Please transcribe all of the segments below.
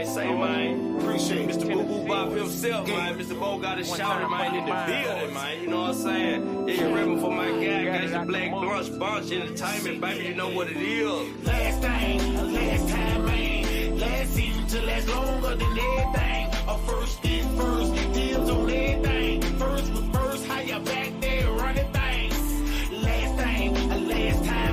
Say, man. Appreciate Mr. Boo Boo Bop himself, man. Mr. Bo got a shout, man, in the building, man. You know what I'm saying? Yeah, you're rapping for my guy. Got the Black Bunch Entertainment, baby. You know what it is. Last time, man. Last season to last longer than everything. A first is first. Deals on everything. First was first. How you back there running things? Last time,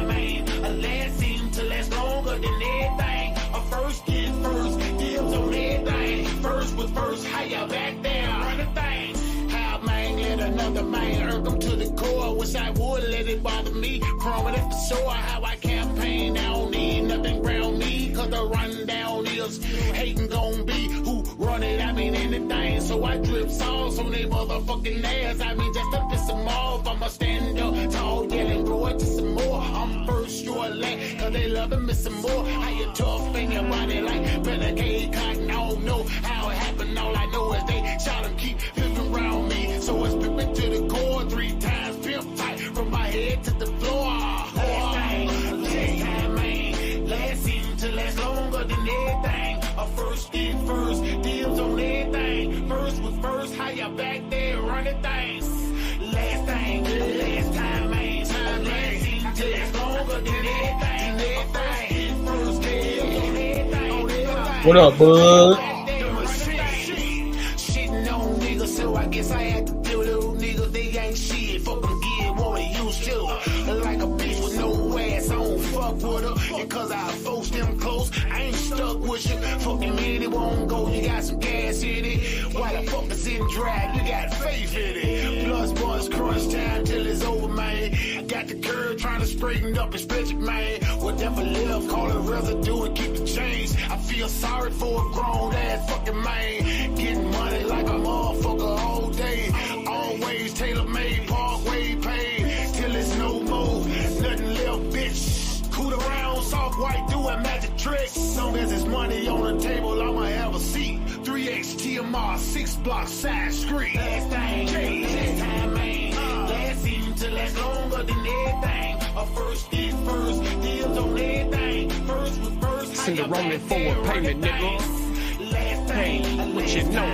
man. A last season to last longer than everything. A first is first. Deals on everything. First was first. How you back there running things? How, man, let another man irk them to the core. Wish I would let it bother me. Crawling at the shore. How I campaign. I don't need nothing around me. Cause the rundown is hating gon' be who run it. I mean anything. So I drip sauce on they motherfucking ass. I mean just to piss them off. I'ma stand up tall, yelling, grow it to some more. I'm first, you're last. Cause they love me some more. How you tough in your body like renegade cotton. I don't know how it happened. All I know is they shot them, keep flipping around me. So it's flipping to the core 3 times, pimp tight from my head to the floor. Last time, man. Last season to last longer than everything. A first did first, deals on everything. First was first, how you back there running things. Last time, man. Last season to last longer than everything. First deals on everything. What up, bud? Shitting on niggas, so I guess I had to deal with those niggas. They ain't shit, fuck them get what they used to. Like a bitch with no ass, I don't fuck with her. Because I forced them close, I ain't stuck with you. Fucking man, it won't go, you got some gas in it. While the fuck is in drag, you got faith in it. Plus boys crunch time till it's over, man. Got the curve trying to straighten up and stretch it, man. Whatever left, call it residue and keep the change. I feel sorry for a grown ass fucking man. Getting money like a motherfucker all day. Always tailor-made, parkway paid. Till it's no more, nothing left, bitch. Cool around, soft white, doing magic tricks. Long as there's money on the table, I'ma have a seat. 3X TMR, 6 block side street. Last time, man. Last season to last longer than everything. A first did first, deals on everything. First was first. Send the rolling forward payment, nigga. Last time, what you know?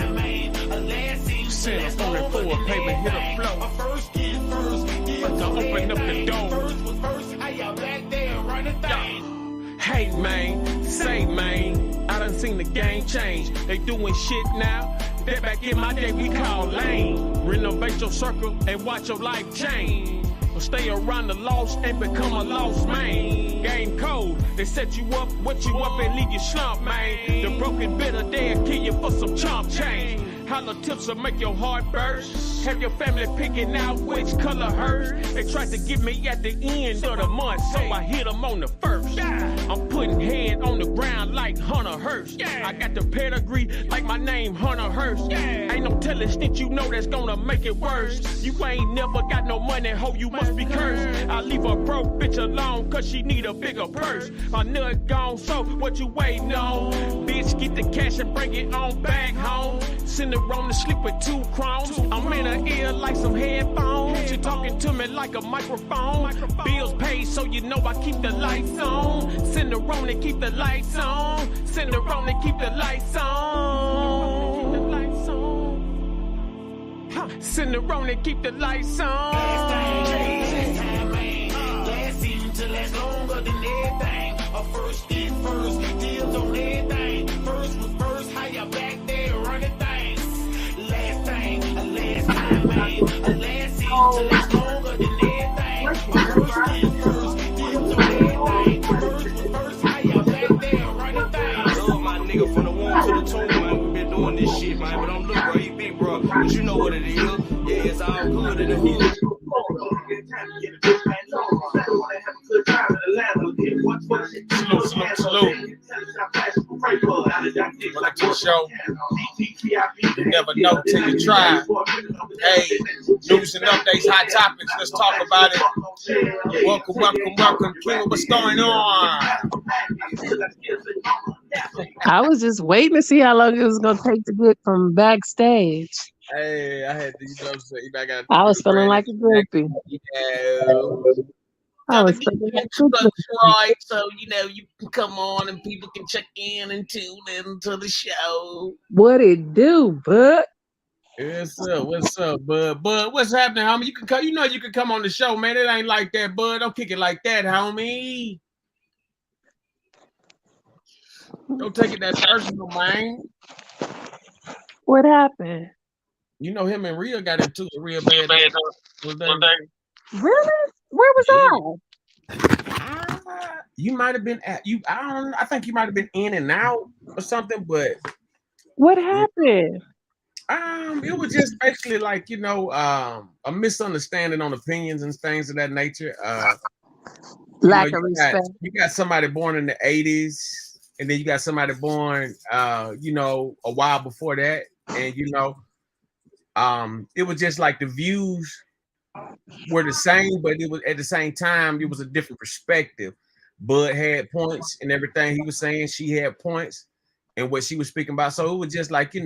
Send the rolling forward payment, hit a flow. A first did first, deals on open up the door. First was first, how y'all back there running things. Hey man, say man, I done seen the game change. They doing shit now that back in my day we call lame. Renovate your circle and watch your life change. Or stay around the lost and become a lost man. Game code, they set you up, wet you up and leave you slump, man. The broken bitter, they'll kill you for some chump change. Hollow tips will make your heart burst. Have your family picking out which color hers. They tried to get me at the end of the month, so I hit them on the first. I'm putting head on the ground like Hunter Hearst. I got the pedigree like my name Hunter Hearst. Ain't no telling shit you know that's gonna make it worse. You ain't never got no money, ho, you must be cursed. I leave a broke bitch alone cause she need a bigger purse. My nut gone, so what you waiting on? Bitch, get the cash and bring it on back home. Send her on to sleep with 2 chromes. I'm in her ear like some headphones. She talking to me like a microphone. Bills paid, so you know I keep the lights on. Send her on and keep the lights on. Send her on and keep the lights on. Send her on and keep the lights on. Last time, man. Last season to last longer than everything. A first did first, deals on everything. First was first, how you back there running things. Last time, man. Last season to last longer than everything. A first did first, deals on everything. First was first, how you back there running things. I love my nigga from the one to the tomb, man. We been doing this shit, man. But I'm looking where you be, bro. But you know what it is. Yeah, it's all good in the hood. Salute. Welcome to the show. You never know till you try. Hey, news and updates, hot topics. Let's talk about it. Welcome. King, what's going on? I was just waiting to see how long it was going to take to get from backstage. Hey, I had to, you know what I'm saying? I got I to was feeling like a groupie. I Trying to was get feeling you like into a the groupie. right, so you know you can come on and people can check in and tune into the show. What it do, bud? What's up, bud? Bud, what's happening, homie? You can come. You know you can come on the show, man. It ain't like that, bud. Don't kick it like that, homie. Don't take it that personal, man. What happened? You know him and Rhea got into it real bad. Was they? Really? Where was Yeah. I? You might have been at you. I don't know. I think you might have been in and out or something, but What happened? it was just basically like, a misunderstanding on opinions and things of that nature. Lack You of respect. got somebody born in the 80s, and then you got somebody born a while before that. And it was just like the views were the same, but it was at the same time, it was a different perspective. Bud had points and everything he was saying, she had points and what she was speaking about. So it was just like, he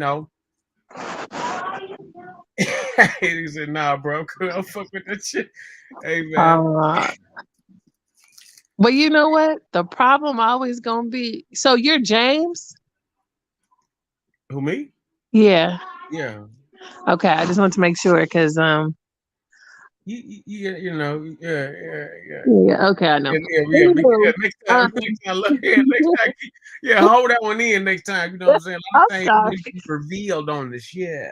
said, nah, bro, I'll fuck with that shit. Hey, man. But you know what? The problem always gonna be. So you're James? Who, me? Yeah. Yeah. Okay, I just want to make sure because Yeah. Yeah. Okay, I know. Next time, hold that one in next time. You know what I'm saying? A lot of things need to be revealed on the show.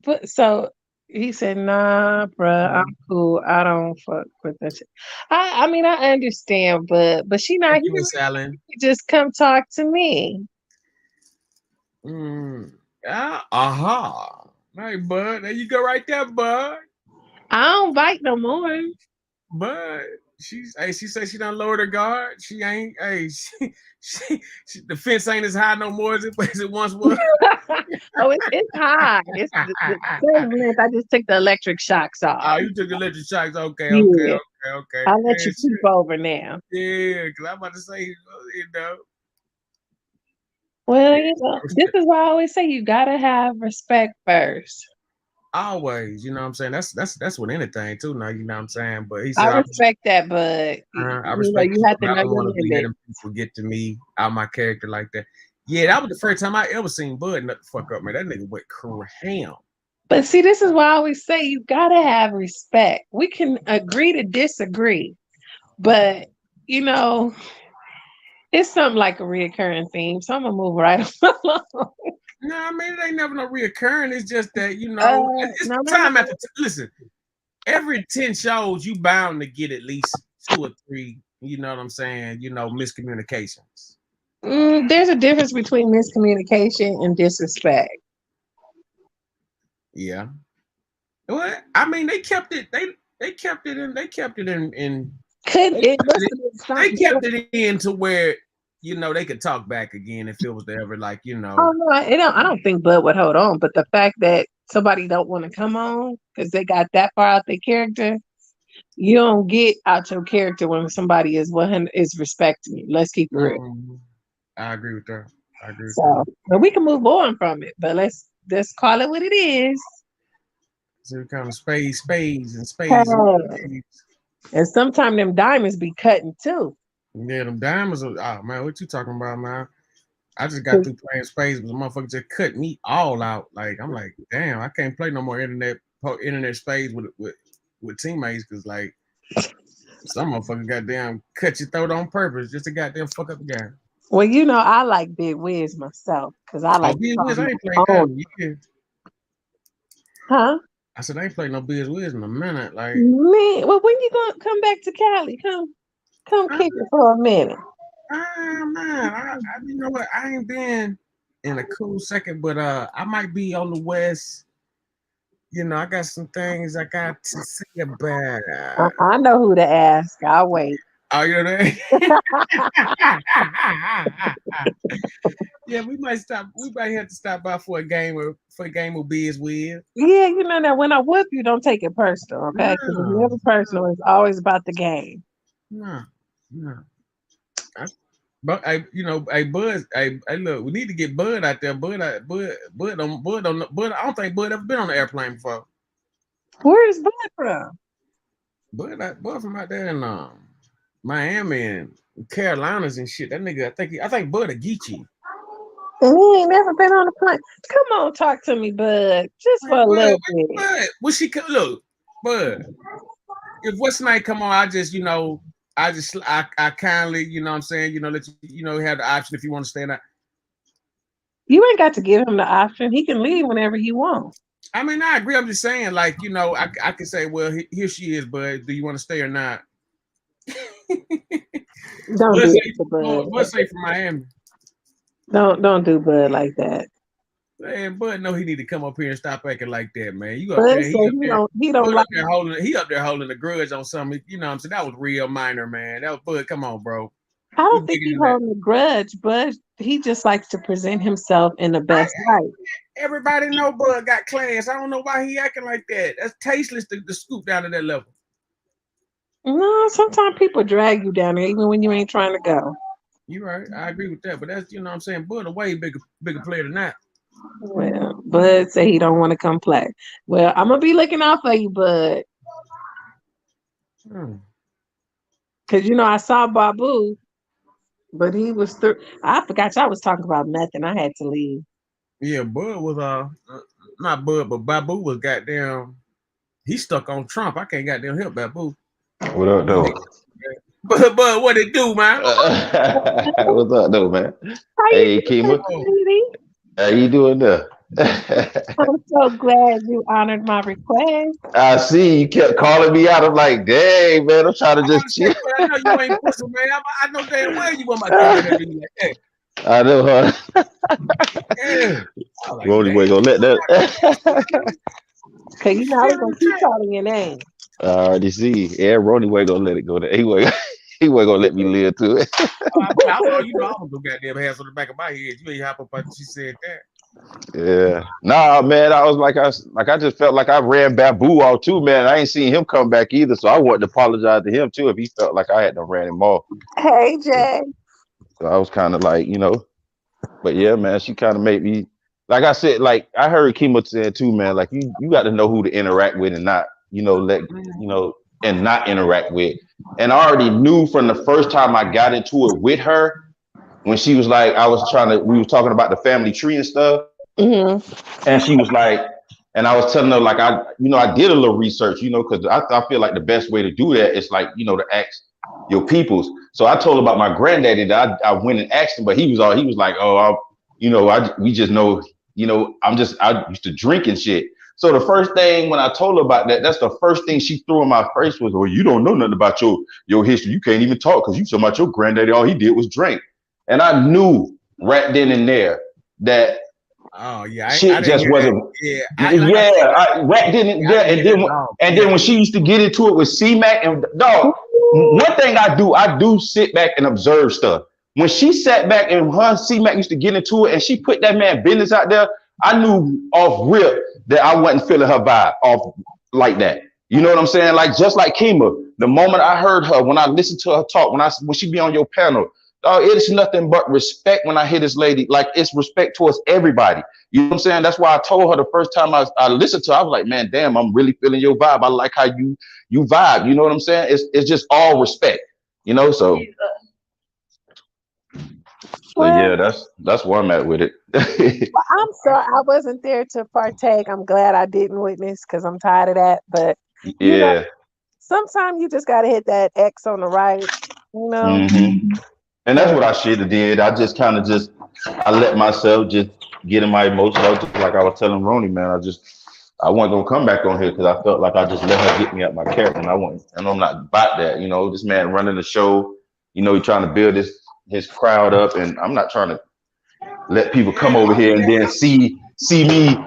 But so he said, "Nah, bruh, I'm cool. I don't fuck with that shit." I mean, I understand, but she not Thank you, here. Miss Allen. Just come talk to me. Hey, bud. There you go, right there, bud. I don't bite no more. But she said she done lowered her guard. She ain't. Hey, the fence ain't as high no more as it once was. Oh, it's high. It's the same length. I just took the electric shocks off. Oh, you took electric shocks. Okay. I'll let you peep over now. Yeah, because I'm about to say, Well, this is why I always say you gotta have respect first. Always, you know what I'm saying? That's with anything too now, you know what I'm saying? But he I said respect that, but I respect you have to I know don't your want to be limit. letting people get to me out my character like that. Yeah, that was the first time I ever seen Bud nut the fuck up, man. That nigga went ham. But see, this is why I always say you gotta have respect. We can agree to disagree, but it's something like a reoccurring theme. So I'm gonna move right along. No, I mean it ain't never no reoccurring. It's just that it's No. time after listen. Every 10 shows, you bound to get at least 2 or 3. You know what I'm saying? Miscommunications. There's a difference between miscommunication and disrespect. Yeah. Well, I mean, they kept it. They kept it in. They kept it in. They kept it in to where they could talk back again if it was ever like Oh no, I don't think Bud would hold on, but the fact that somebody don't want to come on because they got that far out their character, you don't get out your character when somebody is respecting you. Let's keep it real. I agree with that. But we can move on from it. But let's call it what it is. So kind of spades and spades. And sometimes them diamonds be cutting too. Yeah, them diamonds are. Oh man, what you talking about, man? I just got through playing spades, but the motherfucker just cut me all out. Like I'm like, damn, I can't play no more internet spades with teammates because like some motherfucker goddamn cut your throat on purpose just to goddamn fuck up the game. Well, I like Big Wiz myself because I like. Big Wiz, I ain't playing that. Yeah. Huh? I said I ain't played no Big Wiz in a minute. Like man, well, when you gonna come back to Cali? Come kick it for a minute. Man, you know what? I ain't been in a cool second, but I might be on the west. I got some things I got to say about. I know who to ask. I'll wait. Oh, you know that? Yeah, we might stop. We might have to stop by for a game of Biz Wiz. Yeah, that when I whoop you, don't take it personal, okay? Because it's never personal. It's always about the game. No. But hey, Bud, hey, look, we need to get Bud out there. Bud, Bud, I don't think Bud ever been on an airplane before. Where is Bud from? Bud from out there in Miami and Carolinas and shit. That nigga, I think Bud a Geechee. And he ain't never been on a plane. Come on, talk to me, Bud. Just for a little bit. Bud, when she look, Bud, if what's night come on, I kindly, you know what I'm saying, let you, have the option if you want to stay in that. You ain't got to give him the option. He can leave whenever he wants. I mean, I agree. I'm just saying, like, I can say, well, here she is, Bud. Do you want to stay or not? Don't do it to Bud. Bud say from Miami. Don't do Bud like that. Man, Bud know he need to come up here and stop acting like that, man. You up Bud there? He don't like he up there holding a grudge on something. You know what I'm saying? That was real minor, man. That was Bud. Come on, bro. I don't think he's holding a grudge, but he just likes to present himself in the best light. Everybody know Bud got class. I don't know why he acting like that. That's tasteless to scoop down to that level. No, sometimes people drag you down there even when you ain't trying to go. You're right. I agree with that. But that's, what I'm saying, Bud a way bigger player than that. Well, Bud say he don't want to come play. Well, I'm gonna be looking out for you, Bud. Cause I saw Babu, but he was through. I forgot y'all was talking about nothing. I had to leave. Yeah, Bud was not Bud, but Babu was goddamn. He stuck on Trump. I can't goddamn help Babu. What up, though? But what it do, man? What's up, though, man? Hey, Kima. How you doing there? I'm so glad you honored my request. I see you kept calling me out. I'm like, dang, man, I'm trying to just chill. I know you ain't pussy, man. I know damn well you want my thing like that. I know, huh? Yeah. Rody ain't gonna let that. Cause I was gonna keep calling your name. I already see. Yeah, Rody ain't gonna let it go there. He wasn't gonna let me live to it. I was no goddamn hands on the back of my head. You ain't hop up until she said that. Yeah. Nah, man, I just felt like I ran Babu off too, man. I ain't seen him come back either, so I wanted to apologize to him too if he felt like I had to ran him off. Hey, Jay. So I was kind of like, but yeah, man, she kind of made me, like I said, like I heard Kimo say too, man, like you got to know who to interact with and not, and not interact with. And I already knew from the first time I got into it with her, when she was like, we were talking about the family tree and stuff. Mm-hmm. And she was like, and I was telling her, like, I did a little research, because I feel like the best way to do that is like, to ask your peoples. So I told her about my granddaddy that I went and asked him, but he was like, oh, we just know, I used to drink and shit. So the first thing when I told her about that, that's the first thing she threw in my face was, well, you don't know nothing about your history. You can't even talk because you talking about your granddaddy. All he did was drink. And I knew right then and there that shit just wasn't. Right then and there. And then when she used to get into it with C-Mac and dog, one thing I do sit back and observe stuff. When she sat back and her C-Mac used to get into it and she put that man business out there, I knew off rip that I wasn't feeling her vibe off like that. You know what I'm saying? Like just like Kima, the moment I heard her, when I listened to her talk, when she be on your panel, it's nothing but respect when I hear this lady. Like it's respect towards everybody. You know what I'm saying? That's why I told her the first time I listened to her, I was like, man, damn, I'm really feeling your vibe. I like how you vibe. You know what I'm saying? It's just all respect, so. So yeah, that's where I'm at with it. Well, I'm sorry I wasn't there to partake. I'm glad I didn't witness because I'm tired of that. But yeah, sometimes you just gotta hit that X on the right, Mm-hmm. And that's what I should have did. I just kind of I let myself just get in my emotions. Like I was telling Roni, man, I wasn't gonna come back on here because I felt like I just let her get me up my character, and I'm not about that. This man running the show, he trying to build his crowd up, and I'm not trying to let people come over here and then see me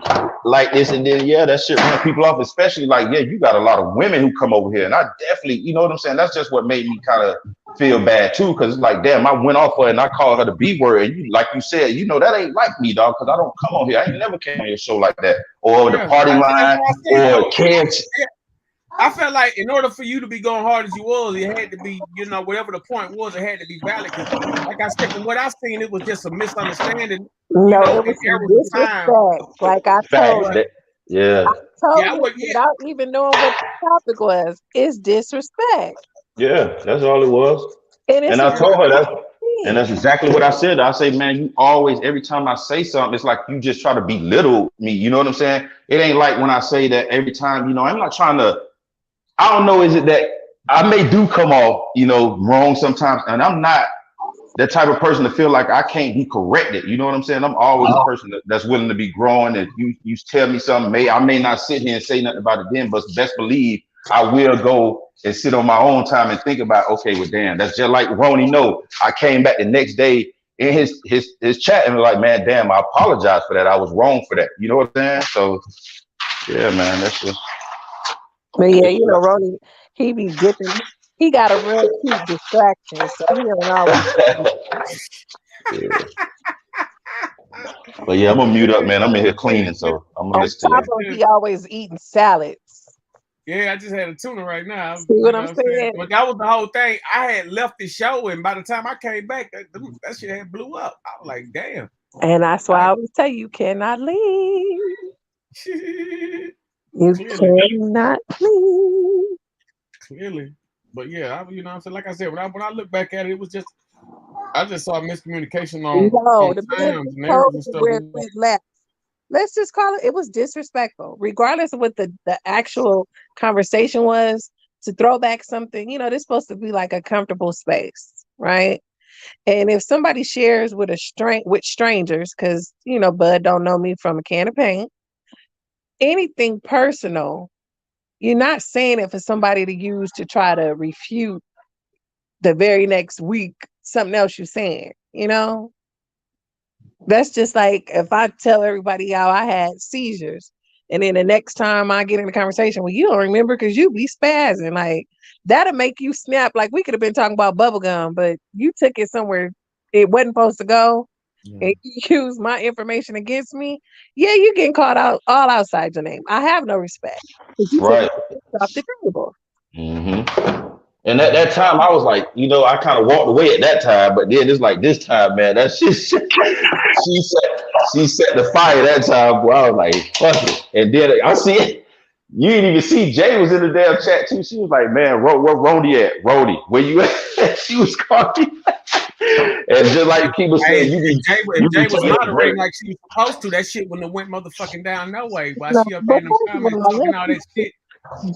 like this, and then that shit run people off. Especially like you got a lot of women who come over here, and I definitely, you know what I'm saying. That's just what made me kind of feel bad too, because it's like, damn, I went off her and I called her the B word, and like you said, that ain't like me, dog, because I don't come on here. I ain't never came on your show like that, or the party line, or kids. I felt like in order for you to be going hard as you was, it had to be, you know, whatever the point was, it had to be valid. Because, like I said, from what I seen, it was just a misunderstanding. No, You know, it was in some errors of time. disrespect. Like I told Facts. Yeah. you without even knowing what the topic was. It's disrespect. Yeah, that's all it was. And it's And a I told her that, and thing. that's exactly what I said. I say, man, you always, every time I say something, it's like you just try to belittle me. You know what I'm saying? It ain't like when I say that every time, you know, I'm not trying to, I don't know, is it that I may do come off, you know, wrong sometimes, and I'm not that type of person to feel like I can't be corrected. You know what I'm saying? I'm always a person that's willing to be growing. And you tell me something, I may not sit here and say nothing about it then, but best believe I will go and sit on my own time and think about, okay, well, damn, that's just like Ronnie. No, I came back the next day in his chat and was like, man, damn, I apologize for that. I was wrong for that. You know what I'm saying? So yeah, man, that's just. But yeah, you know, Ronnie, he be dipping. He got a real cute distraction, so he don't always. Yeah. But yeah, I'm gonna mute up, man. I'm in here cleaning, so I'm gonna listen to you. He always eating salads. Yeah, I just had a tuna right now. See what I'm saying? But that was the whole thing. I had left the show, and by the time I came back, that shit had blew up. I was like, damn. And that's why I always tell you cannot leave. You cannot leave. Clearly. But yeah, you know what I'm saying? Like I said, when I look back at it, it was just, I just saw miscommunication on times and errors and stuff. Where we left. Let's just call it was disrespectful. Regardless of what the actual conversation was, to throw back something, you know, this is supposed to be like a comfortable space, right? And if somebody shares with with strangers, because you know, Bud don't know me from a can of paint, anything personal, you're not saying it for somebody to use to try to refute the very next week something else you're saying, you know? That's just like if I tell everybody how I had seizures, and then the next time I get in a conversation, well, you don't remember because you be spazzing. Like, that'll make you snap. Like, we could have been talking about bubblegum, but you took it somewhere it wasn't supposed to go. And you use my information against me. Yeah, you getting called out all outside your name. I have no respect. Right. Off the table. Mm-hmm. And at that time, I was like, you know, I kind of walked away at that time, but then it's like this time, man, that shit, she set the fire that time, boy. I was like, fuck it. And then I see it. You didn't even see Jay was in the damn chat too. She was like, man, where Rody at? Rody, where you at? She was calling. And just like people saying, Jay was moderating like she was supposed to. That shit wouldn't have went motherfucking down no way. While she up there in the comments talking all that shit.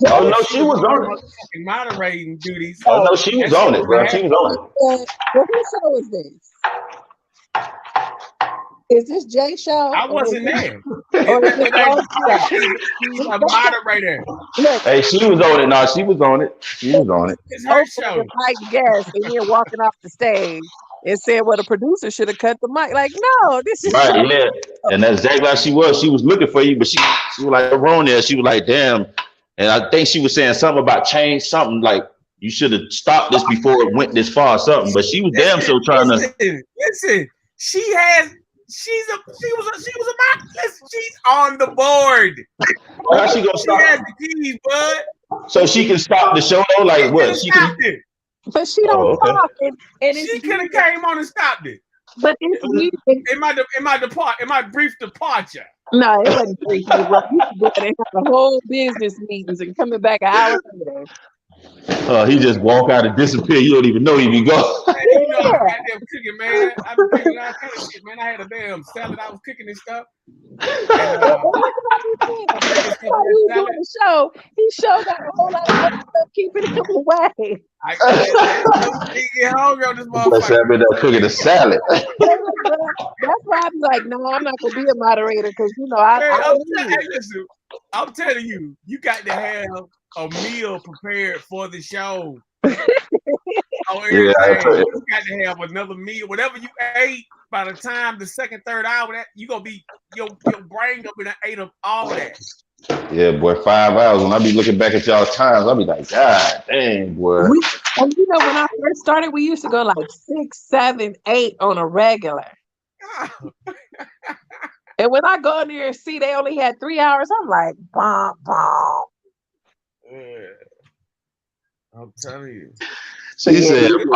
Oh no, she was on it. Moderating duties. Oh no, she was on it, bro. She was on it. What show is this? Is this Jay show? I wasn't there. She's a moderator. Hey, she was on it. No, she was on it. She was on it. It's her show. I guess, and you're walking off the stage and saying, well, the producer should have cut the mic. Like, no, this is right. Yeah, and that's exactly like she was. She was looking for you, but she was like around there. She was like, damn. And I think she was saying something about change, something like you should have stopped this before it went this far, or something. But she was damn so trying to. Listen, she's on the board. How she gonna stop? She has the keys, bud. So she can stop the show, like what? She can. But she don't talk, and she could have came on and stopped it. But it's in my brief departure. No, it wasn't brief. They have the whole business meetings and coming back an hour later. He just walk out and disappear. You don't even know he be gone. Man, you know, I got damn cooking, man. I've been cooking all kind of shit, man. I had a damn salad I was cooking and stuff. He showed got a whole lot of other stuff keeping him away. I get hungry on this motherfucker. I've been cooking a salad. That's why I'm like, no, I'm not gonna be a moderator because you know I'm telling you, you got to have a meal prepared for the show. You got to have another meal. Whatever you ate by the time the second, third hour, that you gonna be your brain gonna be ate up all that. Yeah, boy, 5 hours. When I be looking back at y'all times, I'll be like, God dang, boy. And you know, when I first started, we used to go like 6, 7, 8 on a regular. And when I go in there and see they only had 3 hours, I'm like, bomb. Yeah. telling you. She said, boy. I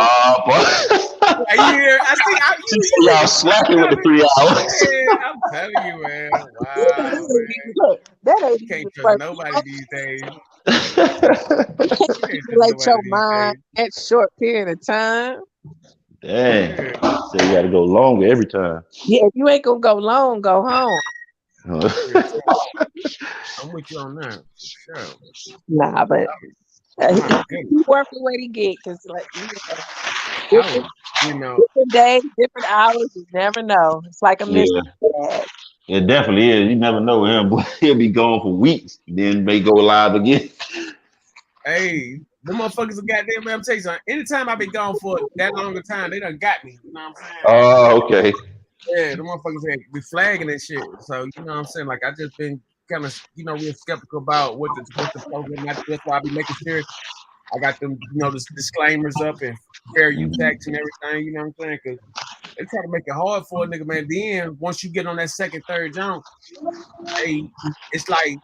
see. She said, y'all slacking with the 3 hours. Yeah, I'm telling you, man. Wow, man. Look, that ain't You can't even trust worth nobody these days. You can't manipulate your mind that short period of time. Dang. So you got to go longer every time. Yeah, if you ain't gonna go long, go home. I'm with you on that. Sure. Nah, but he worth what he get, because like different days, different hours, you never know. It's like a mystery. It definitely is. You never know him, but he'll be gone for weeks, then may go live again. Hey, the motherfuckers are goddamn, man. I'm telling you something. Anytime I've been gone for that long a time, they done got me. You know what I'm saying? Oh, okay. Yeah, the motherfuckers had be flagging and shit. So, you know what I'm saying? Like, I just been kind of, real skeptical about what the program. That's why I be making sure I got them, the disclaimers up and fair use acts and everything. You know what I'm saying? Because they try to make it hard for a nigga, man. Then once you get on that second, third jump, hey, it's like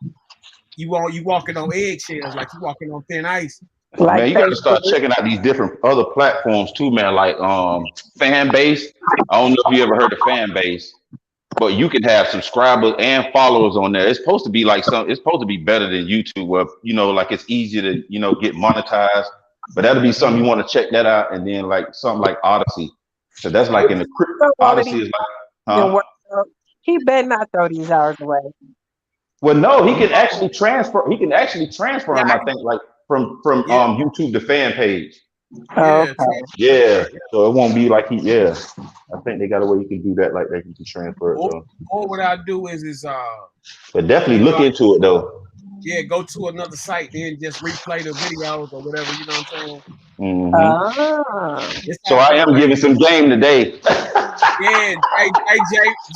you walking on eggshells, like you walking on thin ice. Man, you got to start checking out these different other platforms too, man. Like fan base. I don't know if you ever heard of fan base, but you can have subscribers and followers on there. It's supposed to be like it's supposed to be better than YouTube, where like it's easier to get monetized. But that'll be something you want to check that out, and then like something like Odyssey, so that's like in the Odyssey is like, he better not throw these hours away. Well, no, he can actually transfer. He can actually transfer them. I think like from YouTube to fan page. Okay. Yeah. So it won't be like I think they got a way you can do that. Like they can transfer it. Or what I do is But definitely look into it though. Yeah, go to another site, then just replay the videos or whatever. You know what I'm saying? Mm-hmm. So I am giving some game today. Yeah, hey,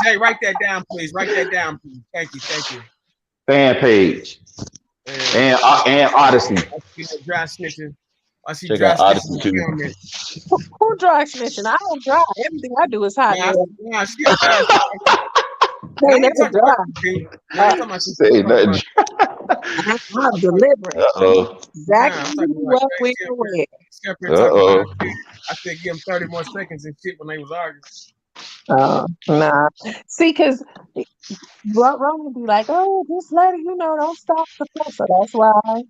Jay, write that down, please. Write that down, please. Thank you. Fan page and Odyssey. I see dry snitching. I see check dry out Odyssey too. Who dry snitching? I don't dry. Everything I do is hot. Nah, she a dry. Hey, that's a dry. I'm delivering. Exactly what we were. I said give him 30 more seconds and shit when they was arguing. Nah. See, because Ron would be like, oh, just let it, don't stop the flow. So that's why I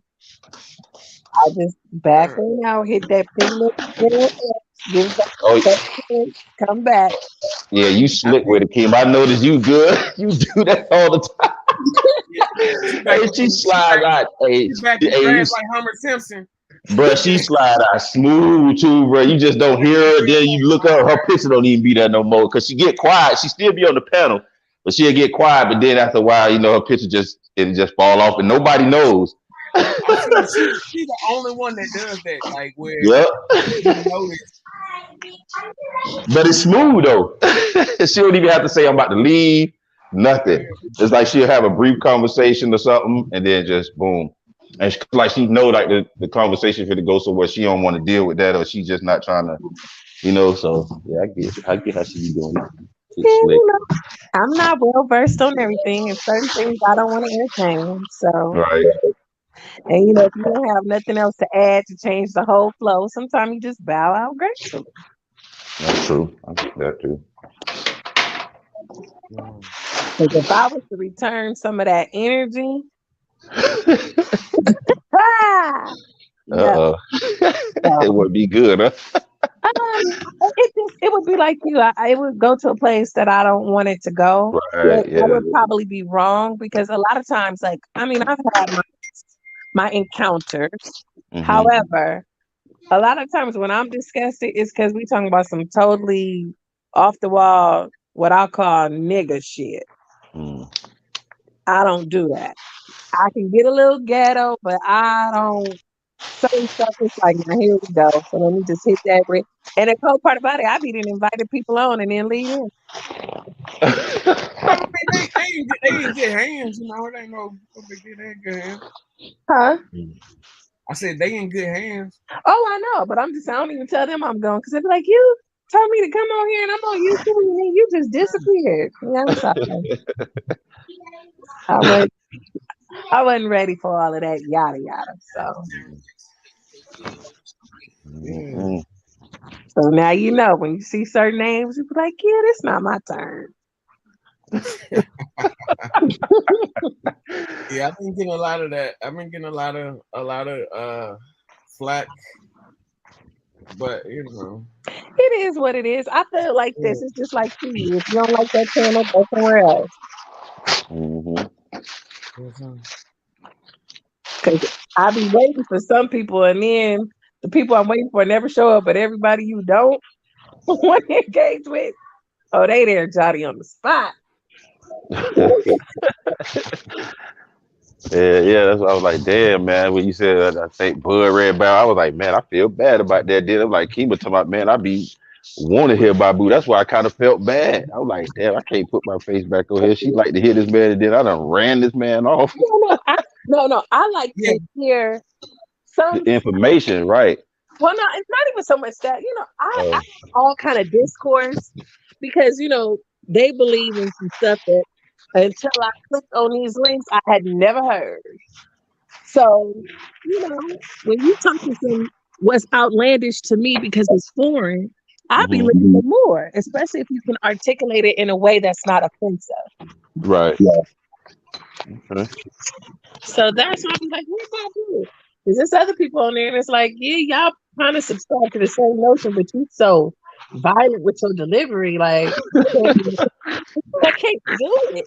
just back in out, hit that give that come back. Yeah, you slick with it, Kim. I noticed you good. You do that all the time. Hey, she slide out. Hey, like Homer Simpson. Bro, she slide out smooth too, bro. You just don't hear her. Then you look up, her picture don't even be there no more because she get quiet. She still be on the panel, but she'll get quiet. But then after a while, her picture just fall off, and nobody knows. She's the only one that does that. Like where But it's smooth though. She don't even have to say I'm about to leave. Nothing. It's like she'll have a brief conversation or something, and then just boom. And she know like the conversation for to go somewhere she don't want to deal with that, or she's just not trying to, So yeah, I get how she be doing it. I'm not well versed on everything, and certain things I don't want to entertain. So right. And if you don't have nothing else to add to change the whole flow, sometimes you just bow out gracefully. That's true. I get that too. Because if I was to return some of that energy, it would be good, huh? It would be like you. It would go to a place that I don't want it to go. Right, I would probably be wrong because a lot of times, I've had my encounters. Mm-hmm. However, a lot of times when I'm disgusted, it's because we talking about some totally off the wall, what I call nigga shit. I don't do that. I can get a little ghetto, but I don't. Certain stuff is like, now here we go. So let me just hit that. And the cool part about it, I be invited people on and then leave in. They ain't good hands, It ain't no big deal. They ain't good hands. Huh? I said they in good hands. Oh, I know, but I don't even tell them I'm going because they'd be like, you told me to come on here and I'm on YouTube and then you just disappeared. Yeah, I'm sorry. I wasn't ready for all of that yada yada. So Yeah. So now you know when you see certain names, you be like, yeah, this not my turn. Yeah, I've been getting a lot of that. I've been getting a lot of flack, but you know, It is what it is. I feel like yeah. this is just like TV. If you don't like that channel, go somewhere else. Because I be waiting for some people, and then the people I'm waiting for never show up. But everybody you don't want to engage with, oh, they there, Johnny on the spot. Yeah, that's why I was like, damn, man. When you said I think Bud Red Barrel, I was like, man, I feel bad about that. Then I'm like, Kima talking about, man, I be want to hear Babu. That's why I kind of felt bad. I was like, damn, I can't put my face back on here. She like to hear this man, and then I done ran this man off. No, I like to hear some The information, right? Well, no, it's not even so much that, I Oh. all kind of discourse because, they believe in some stuff that until I clicked on these links, I had never heard. So, when you talking some what's outlandish to me because it's foreign, I'll be listening more, especially if you can articulate it in a way that's not offensive. Right. Okay. So that's why I'm like, what about you? Because there's other people on there and it's like, yeah, y'all kind of subscribe to the same notion, but you so violent with your delivery, like I can't do it.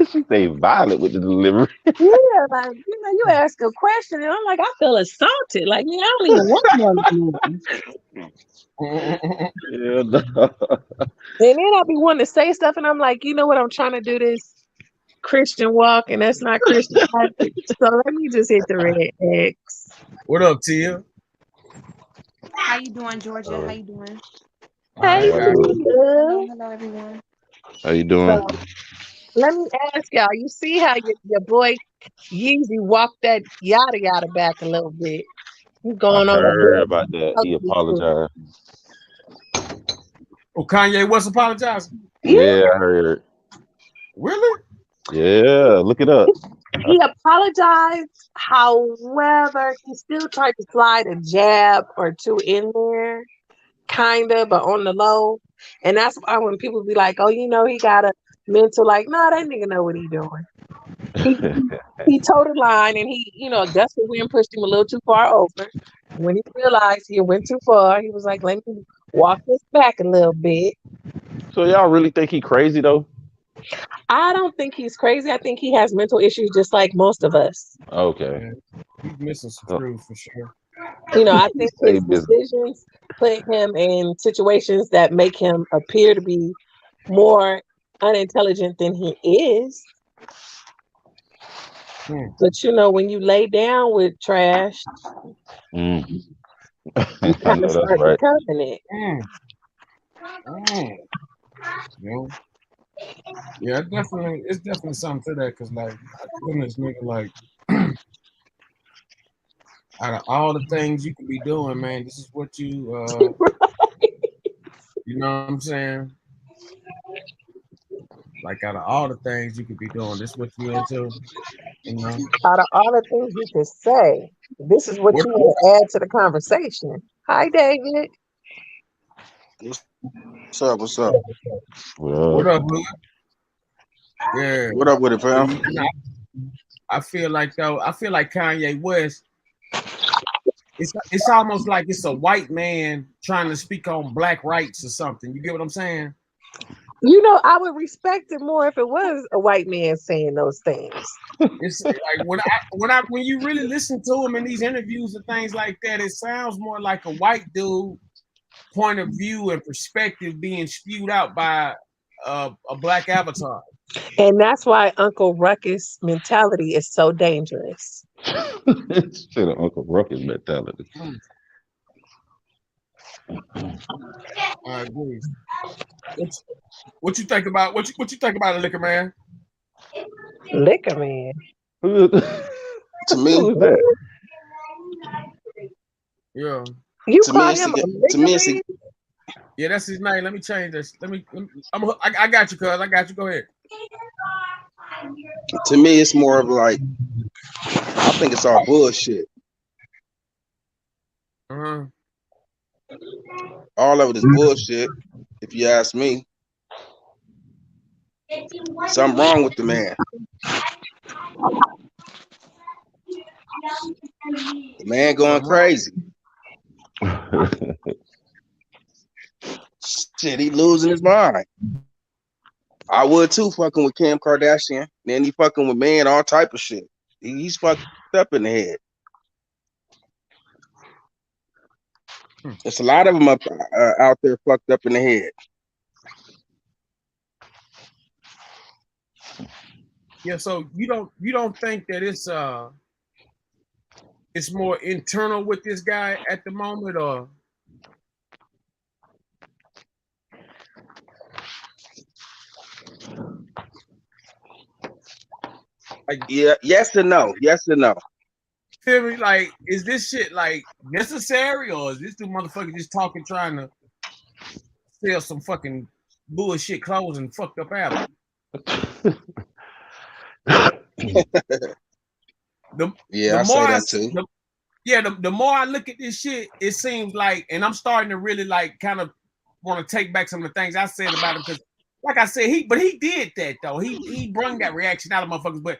She say violent with the delivery. Yeah, like you ask a question and I'm like, I feel assaulted. Like, man, I don't even want one. Yeah, no. And then I'll be wanting to say stuff, and I'm like, you know what? I'm trying to do this Christian walk, and that's not Christian. So let me just hit the red X. What up, Tia? How you doing, Georgia? How you doing? Hey, Hello, everyone. How you doing? So, let me ask y'all. You see how your boy Yeezy walked that yada yada back a little bit. He's going I on heard a about that. He apologized. Oh, Kanye West apologizing? Yeah, I heard. Really? Yeah, look it up. He apologized. However, he still tried to slide a jab or two in there, kind of, but on the low. And that's why when people be like, "Oh, he got a mental," like, nah, that nigga know what he doing. He toed the line, and he, gust of wind pushed him a little too far over. When he realized he went too far, he was like, "Let me walk this back a little bit." So y'all really think he crazy though? I don't think he's crazy. I think he has mental issues just like most of us. Okay. He's missing some screws for sure. I think his decisions put him in situations that make him appear to be more unintelligent than he is. But when you lay down with trash, you kind of start becoming it. Yeah, it's definitely something to that because, like, goodness, nigga, like, out of all the things you could be doing, man, this is what you, you know what I'm saying? Like, out of all the things you could be doing, this is what you into, Out of all the things you could say, this is what you want to add to the conversation. Hi, David. What's up? What's up? What up, Hood? Yeah. What up with it, fam? I feel like Kanye West, it's almost like it's a white man trying to speak on black rights or something. You get what I'm saying? I would respect it more if it was a white man saying those things. It's like when you really listen to him in these interviews and things like that, it sounds more like a white dude point of view and perspective being spewed out by a black avatar. And that's why Uncle Ruckus mentality is so dangerous. Shit, Uncle Ruckus mentality. I agree. What you think about what you think about a Liquor Man? Liquor Man. To me, yeah. You call him a Liquor Man? Yeah, that's his name. Let me change this. I got you, cuz. I got you. Go ahead. To me, it's more of like, I think it's all bullshit. All of it is bullshit, if you ask me. Something wrong with the man. The man going crazy. Shit, he losing his mind. I would too, fucking with Kim Kardashian. Then he fucking with men, all type of shit. He's fucked up in the head. There's a lot of them out there fucked up in the head. Yeah, so you don't think that it's more internal with this guy at the moment, or? Like, yeah, yes and no. Yes and no. Feel me? Like, is this shit like necessary, or is this two motherfuckers just talking, trying to sell some fucking bullshit clothes and fucked up apples? I say that too. The more I look at this shit, it seems like, and I'm starting to really like kind of want to take back some of the things I said about him, because, like I said, he did that though. He brought that reaction out of motherfuckers. But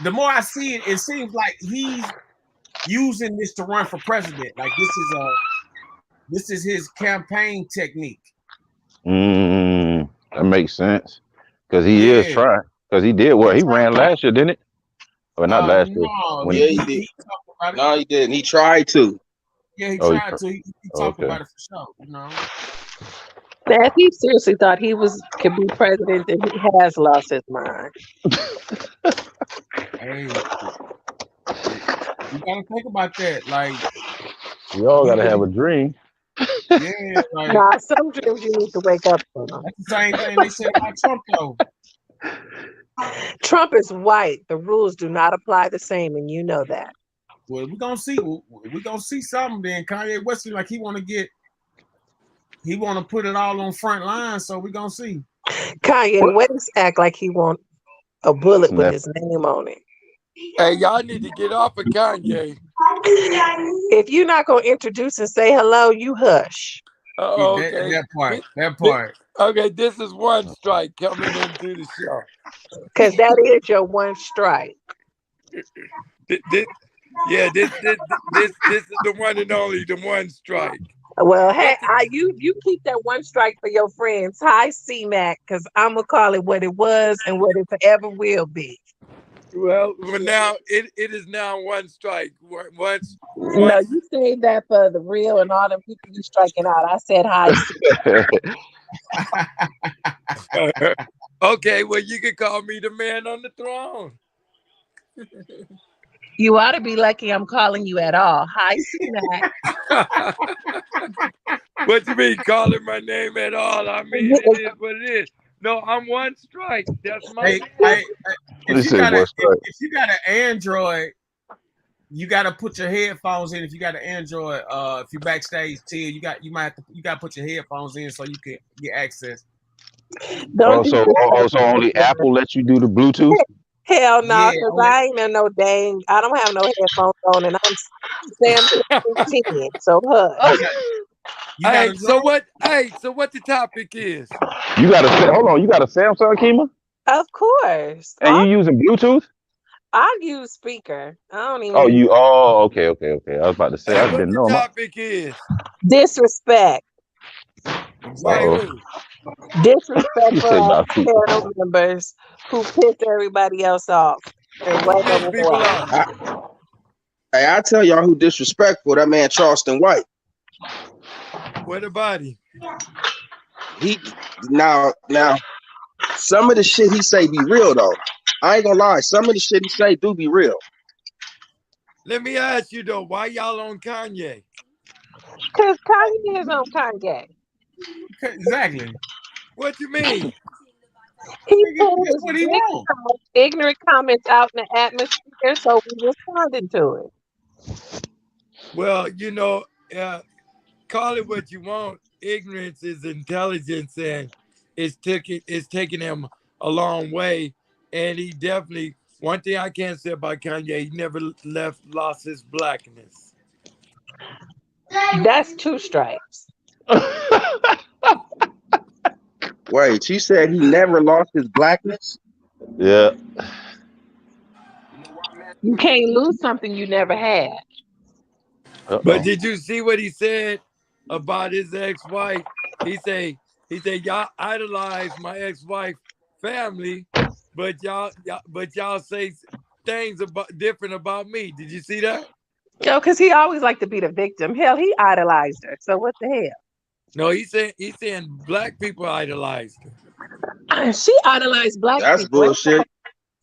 the more I see it, it seems like he's using this to run for president. Like this is his campaign technique. That makes sense, because he is trying. Because he did what he ran last year, didn't it? Or not last year? Yeah, he did. No, he didn't. He tried to. Yeah, he tried to. He talked about it for sure. You know. That he seriously thought he could be president, and he has lost his mind. Hey, you gotta think about that. Like, we all gotta have a dream. Yeah, like, nah, some dreams you need to wake up from. That's the same thing they said about Trump, though. Trump is white. The rules do not apply the same, and you know that. Well, we're gonna see. We're gonna see something. Then Kanye West, like he want to put it all on front line. So we're gonna see. Kanye West act like he want a bullet with his name on it. Hey, y'all need to get off of Kanye. If you're not gonna introduce and say hello, you hush. Okay. That part. Okay, this is one strike coming into the show. Because that is your one strike. This is the one and only, the one strike. Well, hey, you keep that one strike for your friends. Hi, C-Mac, because I'm gonna call it what it was and what it forever will be. Well, now it is now one strike. Once. No, you saved that for the real and all the people you striking out. I said hi. Okay, well, you can call me the man on the throne. You ought to be lucky I'm calling you at all. Hi, C-Mac. What you mean calling my name at all? I mean, it is what it is. No, I'm one strike. That's my if you got an Android, you got to put your headphones in. If you got an Android, if you backstage, you got to put your headphones in so you can get access. Also, only Apple lets you do the Bluetooth. Hell no, because I ain't in no dang. I don't have no headphones on, and I'm Samsung 10. So hush. So what the topic is? You got a Samsung, Kima? Of course. And you using Bluetooth? I use speaker. I don't even. Okay. I was about to say I didn't know. What the topic is? Disrespect. Uh-oh. Disrespect for our panel members who piss everybody else off. Hey, I tell y'all who disrespectful. That man Charleston White. What about him? He now some of the shit he say be real though. I ain't gonna lie. Some of the shit he say do be real. Let me ask you though, why y'all on Kanye? Because Kanye is on Kanye. Exactly. What you mean? He put his ignorant comments out in the atmosphere, so we responded to it. Well, call it what you want. Ignorance is intelligence, and it's taking him a long way. And he definitely, one thing I can't say about Kanye, he never lost his blackness. That's 2 stripes. Wait, she said he never lost his blackness. Yeah. You can't lose something you never had. But Uh-oh. did you see what he said about his ex-wife? He said y'all idolize my ex-wife family, but y'all say things about different about me. Did you see that? Yo, because he always liked to be the victim. Hell, he idolized her. So what the hell? No, he's saying black people idolized her. She idolized black That's people. bullshit.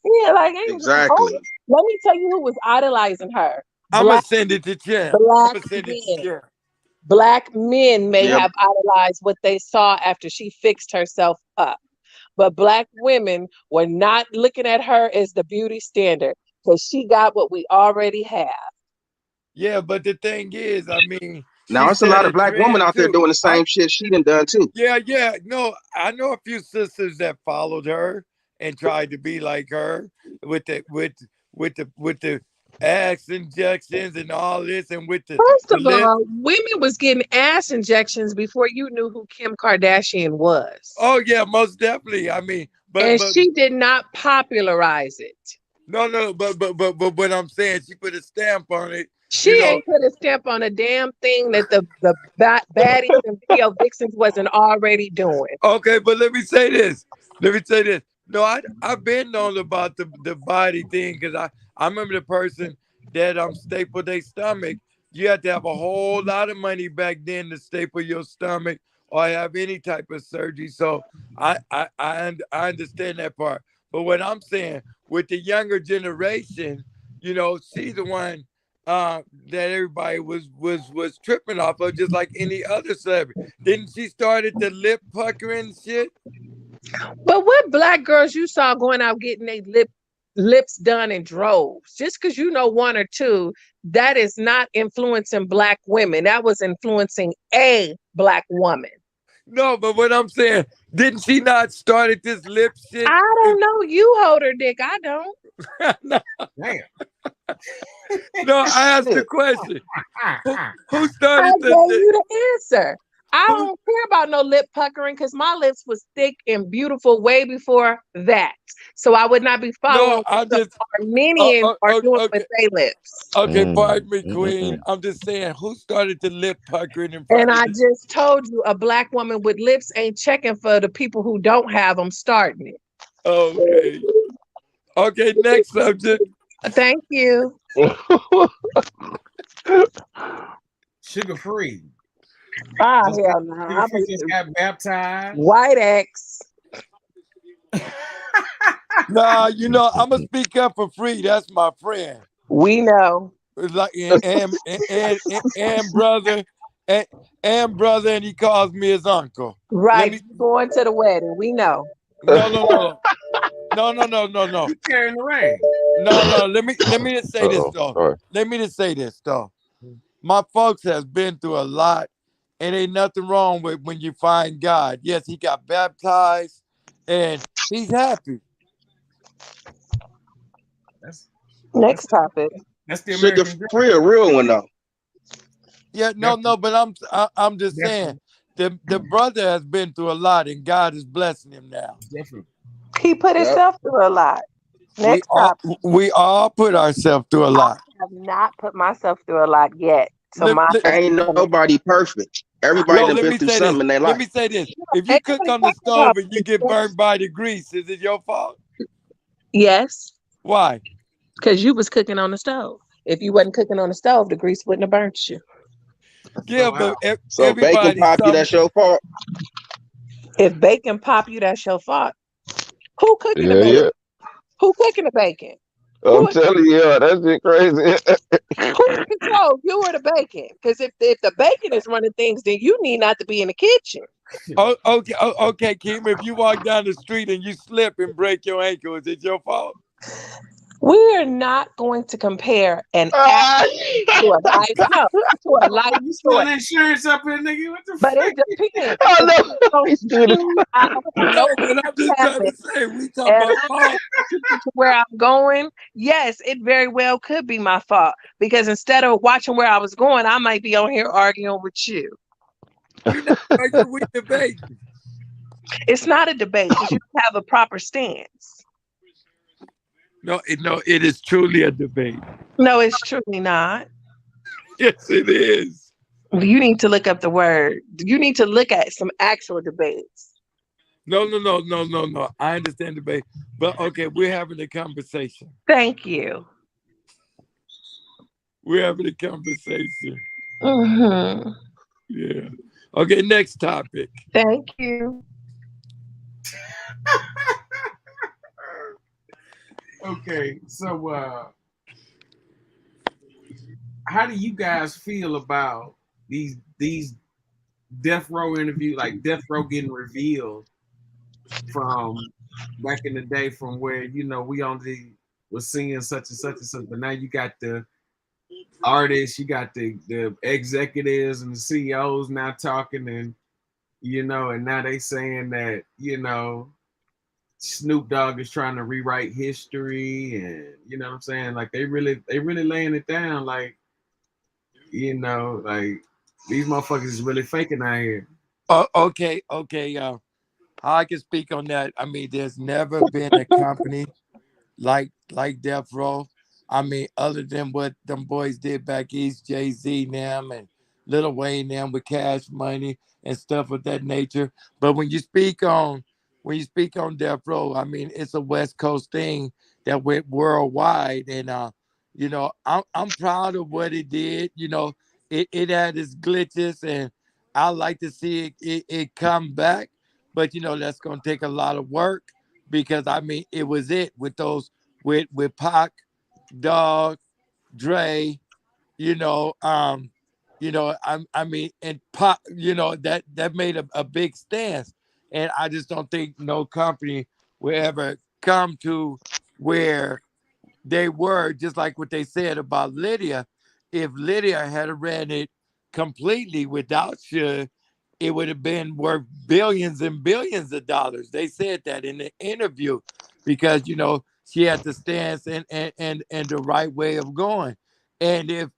Yeah, like Exactly. let me tell you who was idolizing her. I'm gonna Black send it to Chan. black I'm gonna send it to men. Chan. Black men may Yep. have idolized what they saw after she fixed herself up. But black women were not looking at her as the beauty standard because she got what we already have. Yeah, but the thing is, I mean, Now she it's a set lot a of black women trend out there too. doing the same shit she done too. Yeah. No, I know a few sisters that followed her and tried to be like her with the ass injections and all this, and with First the of lips. all, women was getting ass injections before you knew who Kim Kardashian was. Oh yeah, most definitely. I mean, And but she did not popularize it. no, but what I'm saying, she put a stamp on it. She You know, ain't put a stamp on a damn thing that the baddies and video vixens wasn't already doing. okay, but let me say this. No, I've been known about the body thing because I remember the person that stapled their stomach. You had to have a whole lot of money back then to staple your stomach or have any type of surgery. So I understand that part. But what I'm saying with the younger generation, she's the one that everybody was tripping off of, just like any other celebrity. Didn't she started the lip puckering shit? But what black girls you saw going out getting their lips done in droves? Just because you know 1 or 2, that is not influencing black women. That was influencing a black woman. No, but what I'm saying, didn't she not started this lip shit? I don't know. You hold her dick. I don't. No, Damn. I asked the question. Who I started gave you the answer. I who- don't care about no lip puckering because my lips was thick and beautiful way before that. So I would not be following No, I what the just Armenians are doing with their lips. okay, pardon me, Queen. Mm-mm. I'm just saying, who started the lip puckering in front And of I the just told you a black woman with lips ain't checking for the people who don't have them starting it. Okay. Okay, next subject. Thank you. Sugar free. Ah, Just hell no. Sugar free just got baptized. White X. Nah, I'm gonna speak up for free. That's my friend. We know. It's like and brother, and brother, and he calls me his uncle. Right. Me, Going to the wedding. We know. no. You carrying the rain. No. Let me just say this Uh-oh. though. Sorry. Let me just say this though. My folks has been through a lot, and ain't nothing wrong with when you find God. Yes, he got baptized, and he's happy. Next topic. That's the Sugar American dream. free, a real one though. Yeah, no, but I'm just saying the brother has been through a lot, and God is blessing him now. Definitely. He put Yep. himself through a lot. Next topic. We all put ourselves through a lot. I have not put myself through a lot yet. So Ain't nobody perfect. Everybody done been through something in their Let life. me say this. If you cook on the stove and you get burned by the grease, is it your fault? Yes, Why? because you was cooking on the stove. If you wasn't cooking on the stove, the grease wouldn't have burnt you. Yeah, Oh, wow. but So bacon everybody pop you, that's your fault. If bacon pop you, that's your fault. Who cooking the Yeah, bacon? yeah. Who cooking the bacon? I'm telling you, that shit crazy. Who in control? You or the bacon? Because if the bacon is running things, then you need not to be in the kitchen. Okay, Kim. If you walk down the street and you slip and break your ankle, is it your fault? We're not going to compare an Ah! actor to a life, no, to a life You story. selling insurance up here, nigga? What the But fuck? it depends. Oh If no, you don't he's doing it. choose, I don't know No, but I'm just what trying happened, to say we talking and about I'm fault. sticking to where I'm going. Yes, it very well could be my fault because instead of watching where I was going, I might be on here arguing with you. We not arguing, we debating. It's not a debate because you don't have a proper stance. No, it is truly a debate. No, it's truly not. Yes, it is. You need to look up the word. You need to look at some actual debates. No. I understand debate, but okay, we're having a conversation. Thank you. We're having a conversation. Hmm. Yeah. Okay, next topic. Thank you. Okay, so how do you guys feel about these death row interviews, like death row getting revealed from back in the day, from where we only was seeing such and such, but now you got the artists, you got the executives and the CEOs now talking, and and now they saying that Snoop Dogg is trying to rewrite history, and you know what I'm saying, like they really laying it down, like like these motherfuckers is really faking out here. Oh, okay. How I can speak on that? I mean, there's never been a company like Death Row. I mean, other than what them boys did back east, Jay-Z them and Lil Wayne them with Cash Money and stuff of that nature. But when you speak on Death Row, I mean, it's a West Coast thing that went worldwide, and I'm proud of what it did. It had its glitches, and I like to see it come back. But that's gonna take a lot of work because I mean, it was it with those with Pac, Dog, Dre, you know, um, I mean, and Pac, that made a big stance, and I just don't think no company will ever come to where they were, just like what they said about Lydia. If Lydia had ran it completely without Suge, it would have been worth billions and billions of dollars. They said that in the interview because she had the stance and the right way of going. And if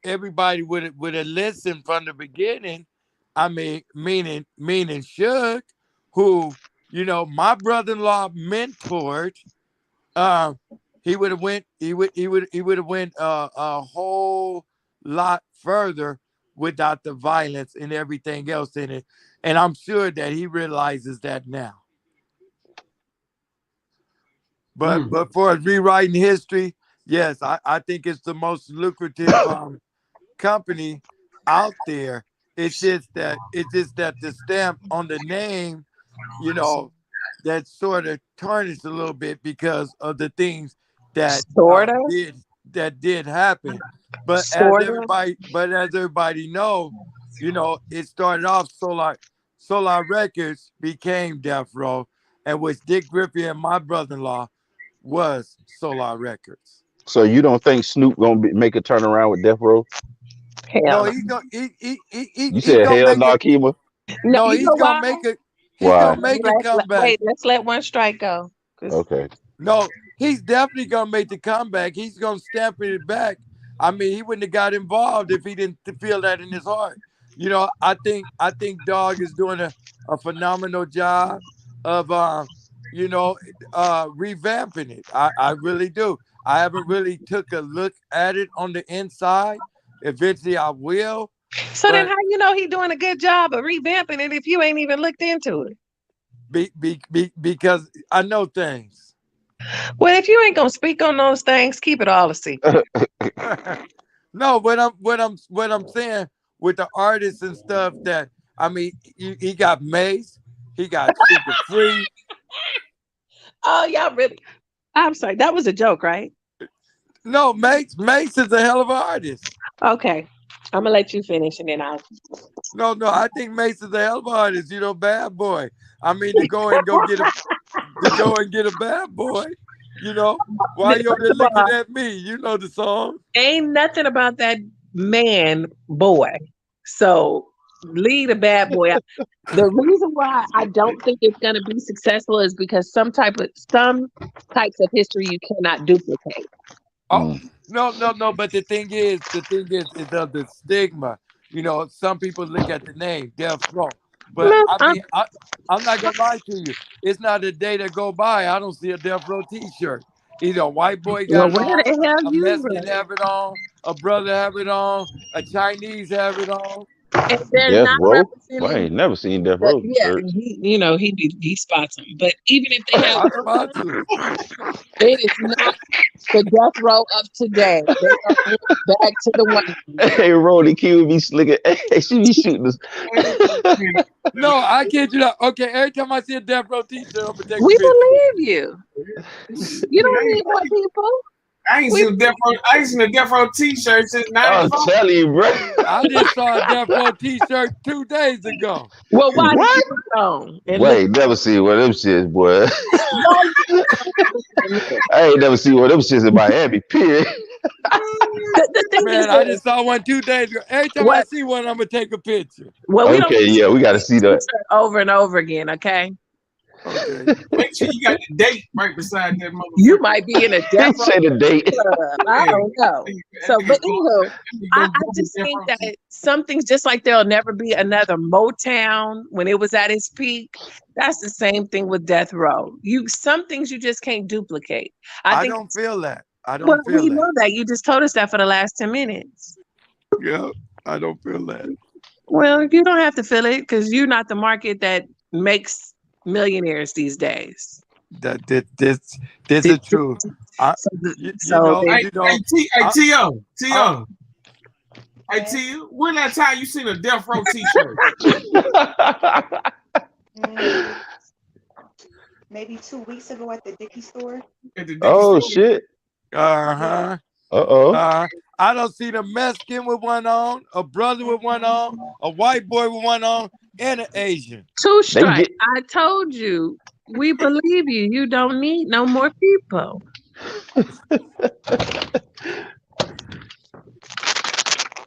everybody would have listened from the beginning, I mean, meaning Suge, who my brother-in-law mentored, um, he would have went. He would have went a whole lot further without the violence and everything else in it. And I'm sure that he realizes that now. But Mm. but for rewriting history, yes, I think it's the most lucrative company out there. It's just that the stamp on the name, you know, that sort of tarnished a little bit because of the things that Sort of. did happen. But as Sort of. everybody know, it started off Solar Records became Death Row, and which Dick Griffey and my brother-in-law was Solar Records. So you don't think Snoop gonna make a turnaround with Death Row? Hell No, no. he's gonna You he's said gonna hell make no, it. Kima. No, No, you he's know gonna why? make it. He's Why? gonna make a comeback. Wait, let's let one strike go. 'Cause Okay. No, he's definitely gonna make the comeback. He's gonna stamp it back. I mean, he wouldn't have got involved if he didn't feel that in his heart. I think Dog is doing a phenomenal job of revamping it. I really do. I haven't really took a look at it on the inside. Eventually I will, so then but how you know he doing a good job of revamping it if you ain't even looked into it? because I know things. Well, if you ain't gonna speak on those things, keep it all a secret. No, what I'm saying with the artists and stuff that I mean, he got Mace, he got Sugar Free. Oh, y'all really? I'm sorry. That was a joke, right? No, Mace is a hell of an artist. Okay. I'm gonna let you finish and then I'll. No, I think Mace is a hell of an artist. Bad boy. I mean, to go and get a bad boy. You know, why you over there looking at me? You know the song. Ain't nothing about that man boy. So leave the bad boy out. The reason why I don't think it's going to be successful is because some types of history you cannot duplicate. Oh no. But the thing is of the stigma. You know, some people look at the name Death Row, but No, I mean, I'm not gonna lie to you. It's not a day that go by I don't see a Death Row T-shirt. Either a white boy got it where on, the hell a you Mexican been? have it on, a brother have it on, a Chinese have it on. And they're Death not Row? Well, I representing. ain't never seen Death Row Yeah, shirts. he spots them. But even if they have, I sponsor it. it is not the death row of today. They are back to the one. Hey, Roddy Q would be slicking. Hey, she be shooting us. No, I kid you not. Okay, every time I see a Death Row T-shirt, I'm gonna take a We picture. believe you. You don't need more people. I ain't seen a Death Row T-shirt since I'm '94. telling you, bro. I just saw a Death Row T-shirt 2 days ago. Well, why did What? you put it on? And Wait, never seen one of them shits, boy. look. I ain't never seen one of them shits in Miami, period. The thing Man, is, I just saw one 2 days ago. Every time I what? see one, I'm gonna take a picture. Well, we don't Okay, yeah, we got to see that. over and over again. Okay, Okay. Make sure you got the date right beside that motherfucker. you might be in a death row Say the date. club. I don't know. So, but anywho, I just think that some things, just like there'll never be another Motown when it was at its peak. That's the same thing with Death Row. Some things you just can't duplicate. I think. don't feel that. I Well, don't feel we that. know that. You just told us that for the last 10 minutes. Yeah, I don't feel that. Well, you don't have to feel it because you're not the market that makes millionaires these days. That this is true. So Hey, T.O. Hey, T.O. When that time you seen a Death Row T-shirt? Maybe 2 weeks ago at the Dickie store. Oh, shit. Uh-huh. Uh-oh. I don't see the Mexican with one on, a brother with one on, a white boy with one on, and an Asian. 2 strikes. I told you. We believe you. You don't need no more people.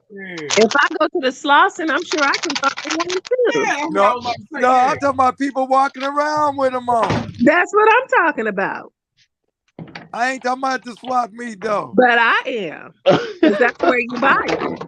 If I go to the Slauson, I'm sure I can find one too. No, I'm talking about people walking around with them on. That's what I'm talking about. I ain't talking about the swap meet though. But I am. Because that's where you buy it.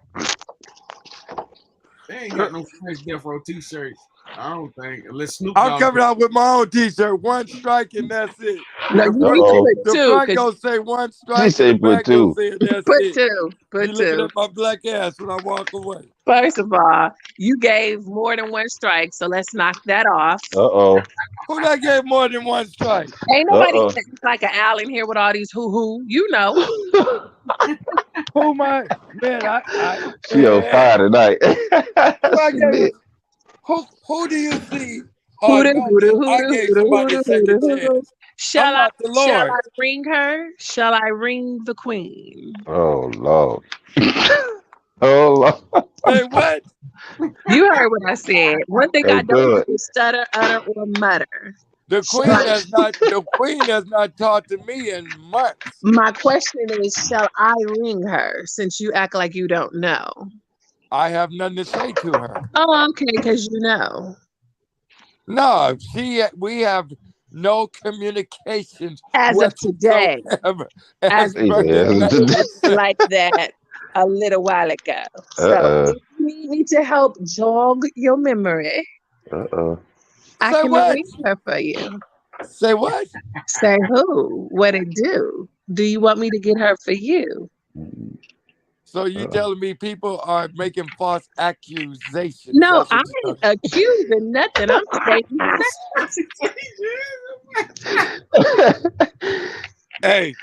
They ain't got no fresh Death Row T-shirts. I don't think. Unless Snoop I'm Dogg. coming out with my own T-shirt, 1 strike, and that's it. No, you need to put The 2. front gonna say 1 strike. She say and the put back gonna 2. say that's Put it. 2. Put You looking 2. at my black ass when I walk away. First of all, you gave more than 1 strike, so let's knock that off. Uh-oh. Who that gave more than 1 strike? Ain't nobody like an owl in here with all these hoo-hoo. You know. Who my man? She on fire tonight. Who do you see? I gave somebody a second chance. Shall I'm not the Lord. Shall I ring her? Shall I ring the queen? Oh, Lord. Oh, Lord. Say what? You heard what I said. One thing I don't good. do is stutter, utter, or mutter. The queen has not talked to me in months. My question is, shall I ring her since you act like you don't know? I have nothing to say to her. Oh, okay, because you know. No, we have no communications As of today. As of like that a little while ago. So if you need me to help jog your memory, I can ring her for you. Say what? Say who? What it do? Do you want me to get her for you? So you telling me people are making false accusations? No, I ain't accusing nothing. I'm stating Hey,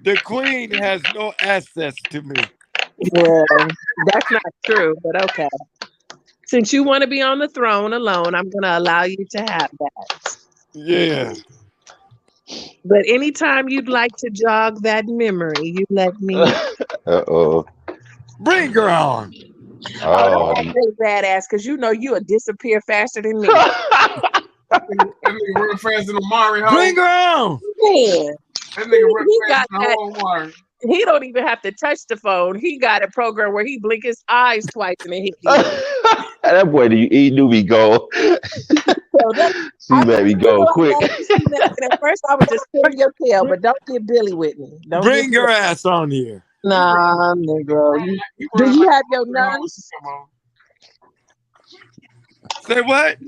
the queen has no access to me. Well, that's not true, but okay. Since you want to be on the throne alone, I'm going to allow you to have that. Yeah. But anytime you'd like to jog that memory, you let me know. Bring her on. Oh, that's really badass, because you know you'll disappear faster than me. Run faster than Mari. Bring her on. Yeah. That nigga run He fast got in the that. whole wire. He don't even have to touch the phone. He got a program where he blink his eyes twice and it hit the end. That boy, he knew me go. So that She I let me know go I'm quick. glad you see that. And at first I was just pulling your tail, but don't get Billy with me. Don't Bring get your Billy. ass on here. Nah, Negro. Do run you like have your one of them hoes nuns? when she come on. Say what?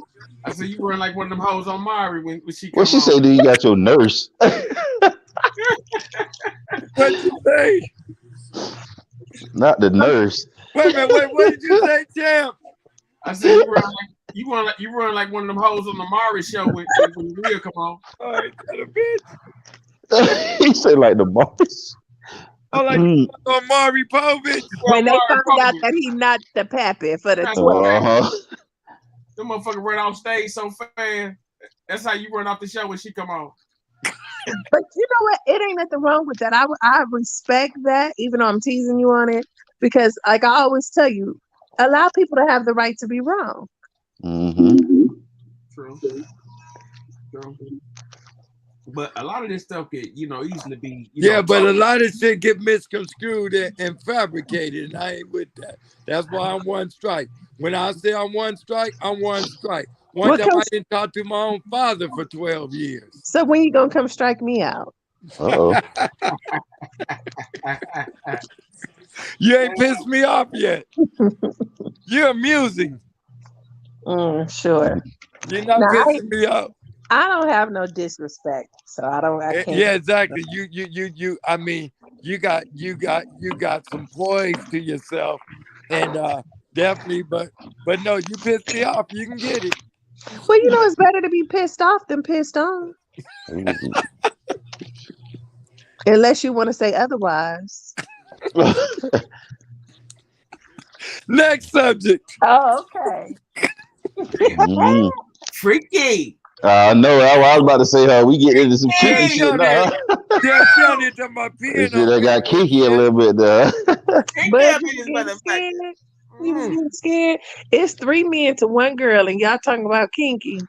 I said you run like one of them hoes on Mari when she What come she on. say? Do you got your nurse? What you say? Not the nurse. Wait a minute. Wait. What did you say, champ? I said you run like one of them hoes on the Mari show when Rhea come on. All right, that a bitch. He said like the boss. Oh, like Maury Povich. When they Mari found out Povich. that he not the pappy for the That's 12. Uh-huh. Them motherfucker run off stage so fast. That's how you run off the show when she come on. But you know what? It ain't nothing wrong with that. I respect that, even though I'm teasing you on it, because like I always tell you, allow people to have the right to be wrong. Mm-hmm. True. But a lot of this stuff could, easily be. But a lot of shit get misconstrued and fabricated, and I ain't with that. That's why I'm one strike. When I say I'm one strike, I'm one strike. One time I didn't talk to my own father for 12 years. So when you gonna come strike me out? Uh-oh. You ain't pissed me off yet. You're amusing. Sure. You're not pissing me off. I don't have no disrespect, so I can't. Yeah, exactly. You. I mean, you got some poise to yourself, and definitely. But no, you pissed me off. You can get it. Well, it's better to be pissed off than pissed on. Unless you want to say otherwise. Next subject. Oh, okay. Freaky. No, I was about to say, we get into some kinky shit now. Yeah, she on there talking about peeing on I got kinky a little bit there. But you was getting scared. It's 3 men to 1 girl, and y'all talking about kinky.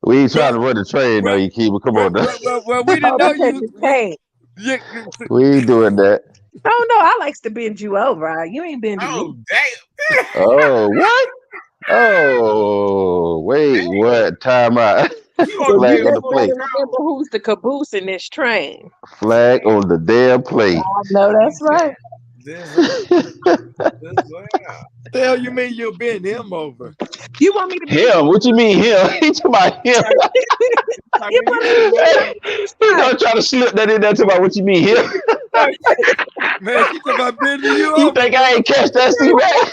We ain't trying to run the train, though, you keep. Come on, now. Well, we didn't know you. We ain't doing that. Oh no, I likes to bend you over. You ain't bending me. Damn. Oh, what? Oh, wait, what? Time out. Flag on the plate. Remember who's the caboose in this train? Flag on the damn plate. No, that's right. The hell you mean you'll bend him over? You want me to be him? What you mean him? He talking about him. You want me He don't try to slip that in there. Talking about what you mean him? Man, she talking about bending you over. You think I ain't catch that? See that?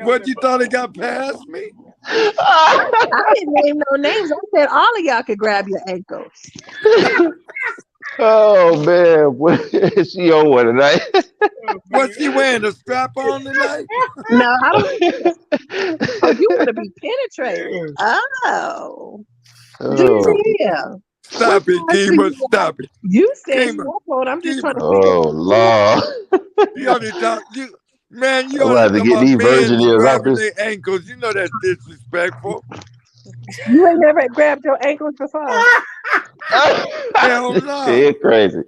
What you thought it got past me? I didn't name no names. I said all of y'all could grab your ankles. Oh man, she on one tonight. What's she wearing? A strap on tonight? No, I don't. Oh, you want to be penetrated? Oh. Yeah. Stop it, Kima. Stop it. You said Kima. you want. I'm just trying to. Oh Lord. You only talk. Man, you I'm about to get these virgin ears off this. their ankles. You know that's disrespectful. You ain't never grabbed your ankles before. Hell no. Shit, crazy.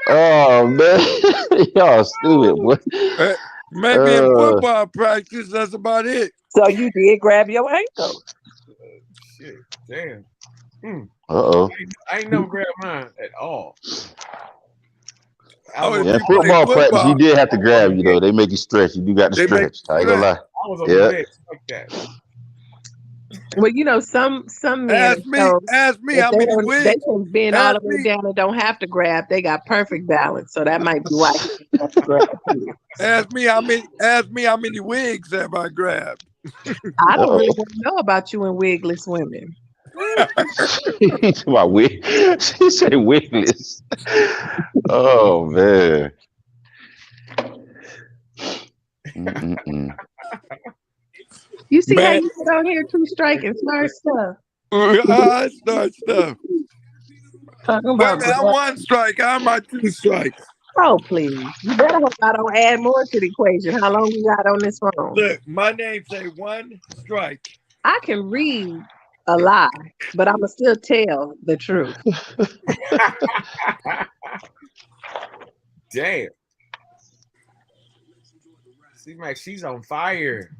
Oh man, y'all stupid, boy. Maybe in football practice, that's about it. So you did grab your ankle. Shit, damn. Uh-oh. I ain't never grabbed mine at all. Yeah, football practice, you did have to grab you though. They make you stretch. You do got to stretch. I ain't gonna lie. I was on the bench like that. Well, some men ask me how many wigs. They can bend all the way down and don't have to grab. They got perfect balance, so that might be why. Ask me how many wigs have I grabbed. I don't really want to know about you and wigless women. My wig. She said wigless. Oh man. You see how you get on here 2 strike and start stuff. I start stuff. Talking about I'm 1 strike. I'm my 2 strikes. Oh, please. You better hope I don't add more to the equation. How long we got on this phone? Look, my name say one strike. I can read a lie, but I'ma still tell the truth. Damn. See, Mac, she's on fire.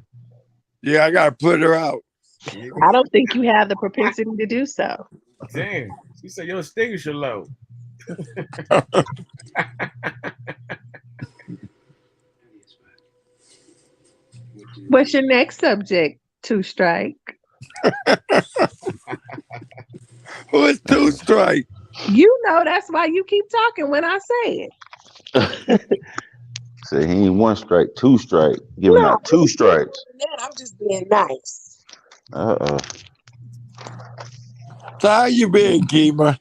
Yeah, I gotta put her out. I don't think you have the propensity to do so. Damn. She said your extinguisher low. What's your next subject, Two Strike? Who is two strike? You know that's why you keep talking when I say it. Say he ain't one strike, two strike, giving No, out two strikes. I'm just being nice. So how you been, Kima?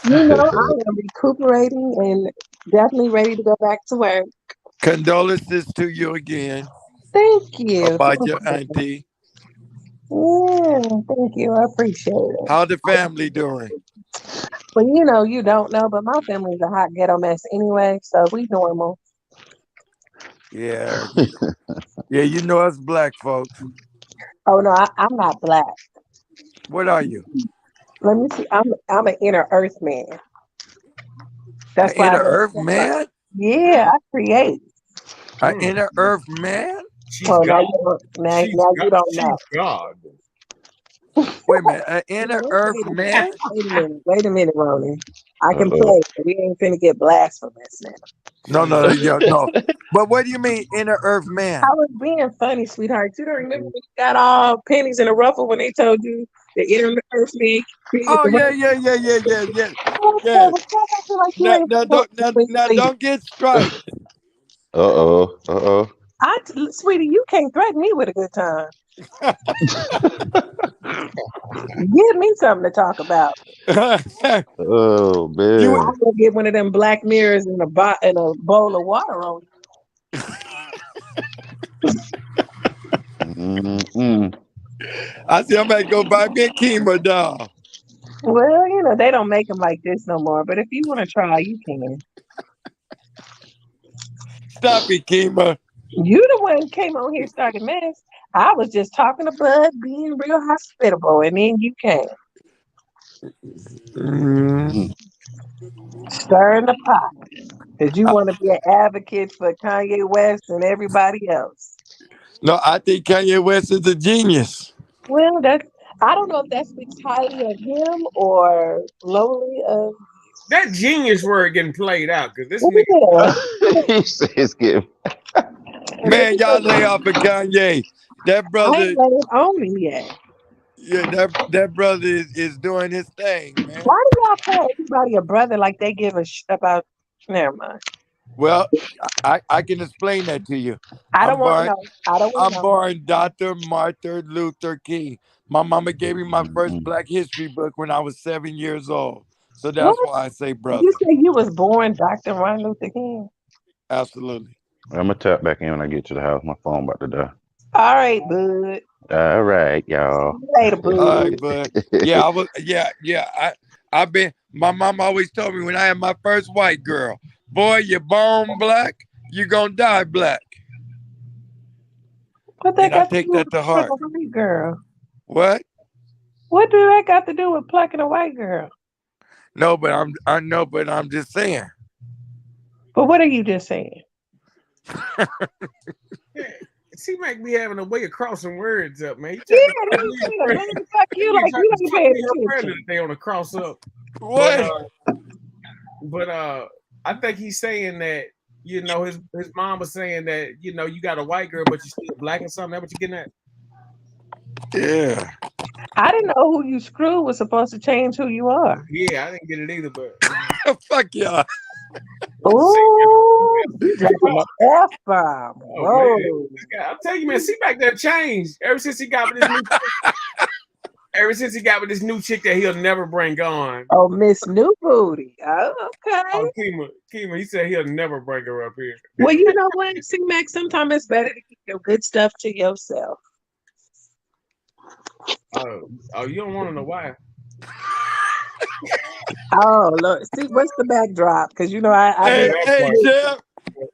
You know, I am recuperating and definitely ready to go back to work. Condolences to you again Thank you. about your auntie. Yeah, thank you. I appreciate it. How the family doing? Well, you know, you don't know, but my family's a hot ghetto mess anyway, so we normal. Yeah. Yeah, you know us black folks. Oh no, I'm not black. What are you? Let me see. I'm an inner earth man. That's An why. inner earth man? Yeah, I create. An inner earth man? She's Oh, God. now She's you God. don't know. She's God. Wait a minute, an inner earth man? Wait a minute, Ronnie. I can Uh-oh. play, but we ain't finna get blasphemous now. No. But what do you mean inner earth man? I was being funny, sweetheart. You don't remember when you got all pennies in a ruffle when they told you the inner earth man created Oh the yeah. ruffle? Now don't get strike. Uh-oh. Sweetie, you can't threaten me with a good time. Give me something to talk about. Oh man. I'm gonna get one of them black mirrors in a bowl of water on you. I said I'm gonna go buy me a Kima doll. Well, you know, they don't make them like this no more, but if you want to try, you can. Stop it, Kima. You the one who came on here started mess. I was just talking to Bud, being real hospitable, and then you came. Stirring the pot. Because you want to be an advocate for Kanye West and everybody else. No, I think Kanye West is a genius. Well, I don't know if that speaks highly of him or lowly of That genius word getting played out because this nigga. He says give. Man, y'all lay off of Kanye. That I brother. ain't let it own him yet. Yeah, that brother is doing his thing, man. Why do y'all call everybody a brother like they give a shit about? Never mind. Well, I can explain that to you. I don't want to know. I don't want to know. I'm born Dr. Martin Luther King. My mama gave me my first Black History book when I was 7 years old. So that's why I say brother. You say you was born Dr. Martin Luther King? Absolutely. I'm gonna tap back in when I get to the house. My phone about to die. All right, bud. All right, y'all. Later, bud. All right, bud. Yeah, I was. Yeah. I've been. My mom always told me when I had my first white girl, boy, you're born black, you're gonna die black. What that and I take that to heart. White girl. What? What do that got to do with plucking a white girl? No, but I'm just saying. But what are you just saying? She might be having a way of crossing words up, man. Yeah, fuck you like you don't pay attention. They on a cross up. What? But I think he's saying that, you know, his mom was saying that, you know, you got a white girl, but you're still black or something. That's what you're getting at? Yeah. I didn't know who you screwed was supposed to change who you are. Yeah, I didn't get it either, but fuck y'all. Oh, you dropping the F-bomb. Whoa. I'm telling you, man, see back there changed ever since he got with this new ever since he got with this new chick that he'll never bring on. Oh, Miss New Booty. Oh, okay. Oh, Kima, he said he'll never bring her up here. Well, you know what, C-Max, sometimes it's better to keep your good stuff to yourself. Oh, you don't want to know why? Oh Lord, see what's the backdrop? Because you know I've been. Hey, Champ.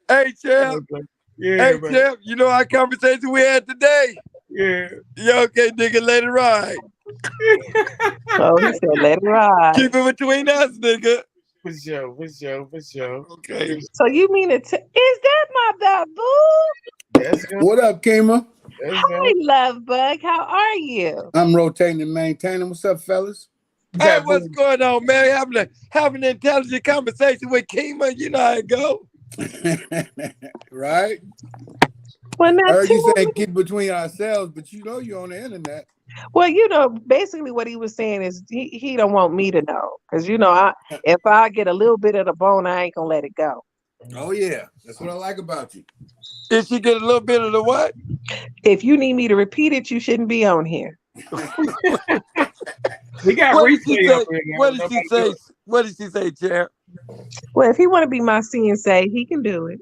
Hey, Champ. Yeah, Hey, man. Champ. You know our conversation we had today? Yeah. Yeah, okay, nigga, let it ride. Oh, he said let it ride. Keep it between us, nigga. For sure. Okay. So you mean is that my babu? That's good. What up, Kima? Hi, love bug. How are you? I'm rotating and maintaining. What's up, fellas? Hey, what's going on, man? Having an intelligent conversation with Kima. You know how it go. Right? Well, I not heard you too. saying keep between ourselves, but you know you're on the internet. Well, basically what he was saying is he don't want me to know because if I get a little bit of the bone, I ain't gonna let it go. Oh yeah, that's what I like about you. Did she get a little bit of the what? If you need me to repeat it, you shouldn't be on here. We got What did she say? What What did she say, Champ? Well, if he want to be my CNC, he can do it.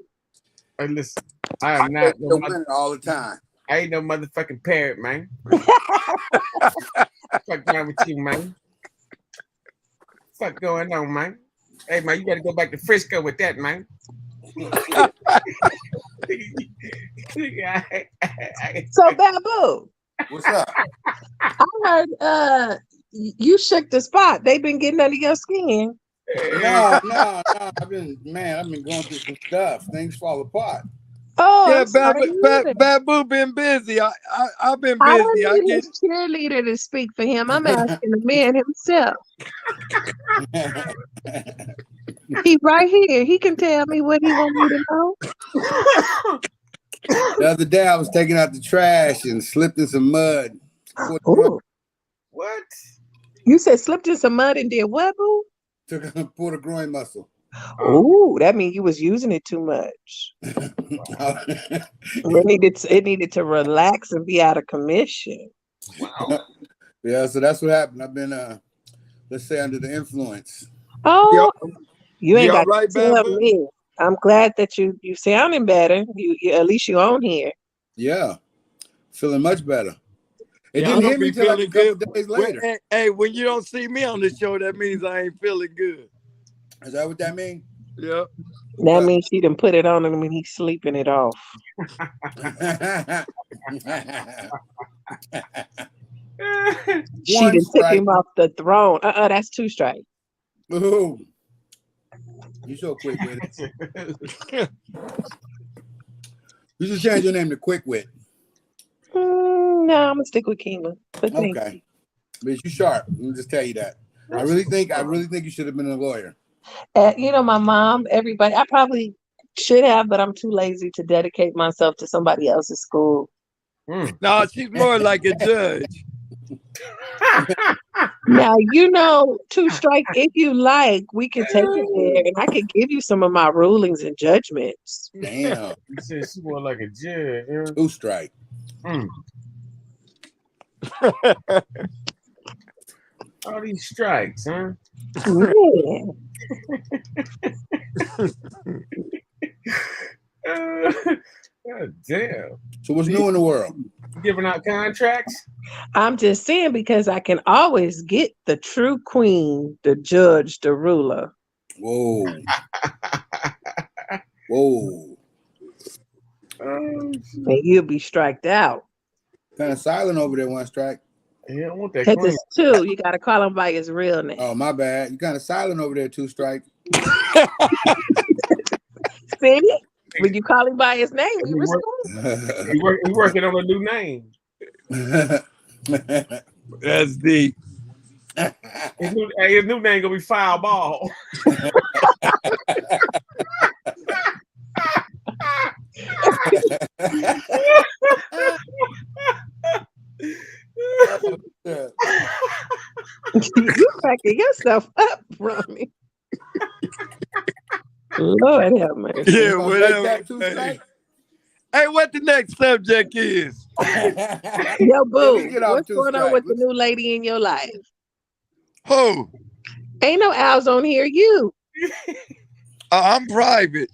Hey, listen, I am not the winner all the time. I ain't no motherfucking parrot, man. Fuck wrong with you, man? Fuck going on, man? Hey, man, you gotta go back to Frisco with that, man. So, Babu, What's up? I heard you shook the spot. They've been getting under your skin. No. I've been going through some stuff. Things fall apart. Oh, Yeah, I'm sorry. Babu been busy. I've been I busy. don't need his cheerleader to speak for him. I'm asking the man himself. He right here. He can tell me what he want me to know. The other day I was taking out the trash and slipped in some mud. Ooh. What? You said slipped in some mud and did what, boo? Pulled a groin muscle. Ooh, that means you was using it too much. It needed to relax and be out of commission. Wow. Yeah, so that's what happened. I've been let's say under the influence. Oh, you ain't got right, to tell Babu? me. I'm glad that you sounding better. You at least you on here. Yeah, feeling much better. It Yeah, didn't I'm hit me be till like a feeling couple good. days Well, later. hey, when you don't see me on the show, that means I ain't feeling good. Is that what that means? Yeah. That means she done put it on him and he's sleeping it off. She done took him off the throne. That's 2 strikes. Ooh. You so quick with it. You should change your name to Quick Wit. No, I'm gonna stick with Kima. But Okay. But you sharp. Let me just tell you that. I really think you should have been a lawyer. My mom, everybody, I probably should have, but I'm too lazy to dedicate myself to somebody else's school. No, she's more like a judge. Now, 2 strikes, if you like, we can take it there and I can give you some of my rulings and judgments. Damn. You said she more like a judge. Yeah. 2 strike. All these strikes, huh? Yeah. God damn. So what's new in the world? Giving out contracts? I'm just saying because I can always get the true queen, the judge, the ruler. Whoa. Whoa. And you'll be striked out. Kind of silent over there, 1 strike. Yeah, I want that Because queen. it's 2. You got to call him by his real name. Oh, my bad. You kind of silent over there, 2 strike. See? When you call him by his name, we respond. We working on a new name. That's deep. His new name gonna be Fireball. You cracking yourself up, Ronnie. Lord have mercy. Yeah, whatever. Hey, what the next subject is? Yo, boo, what's going on with the new lady in your life? Who? Ain't no owls on here. You. I'm private.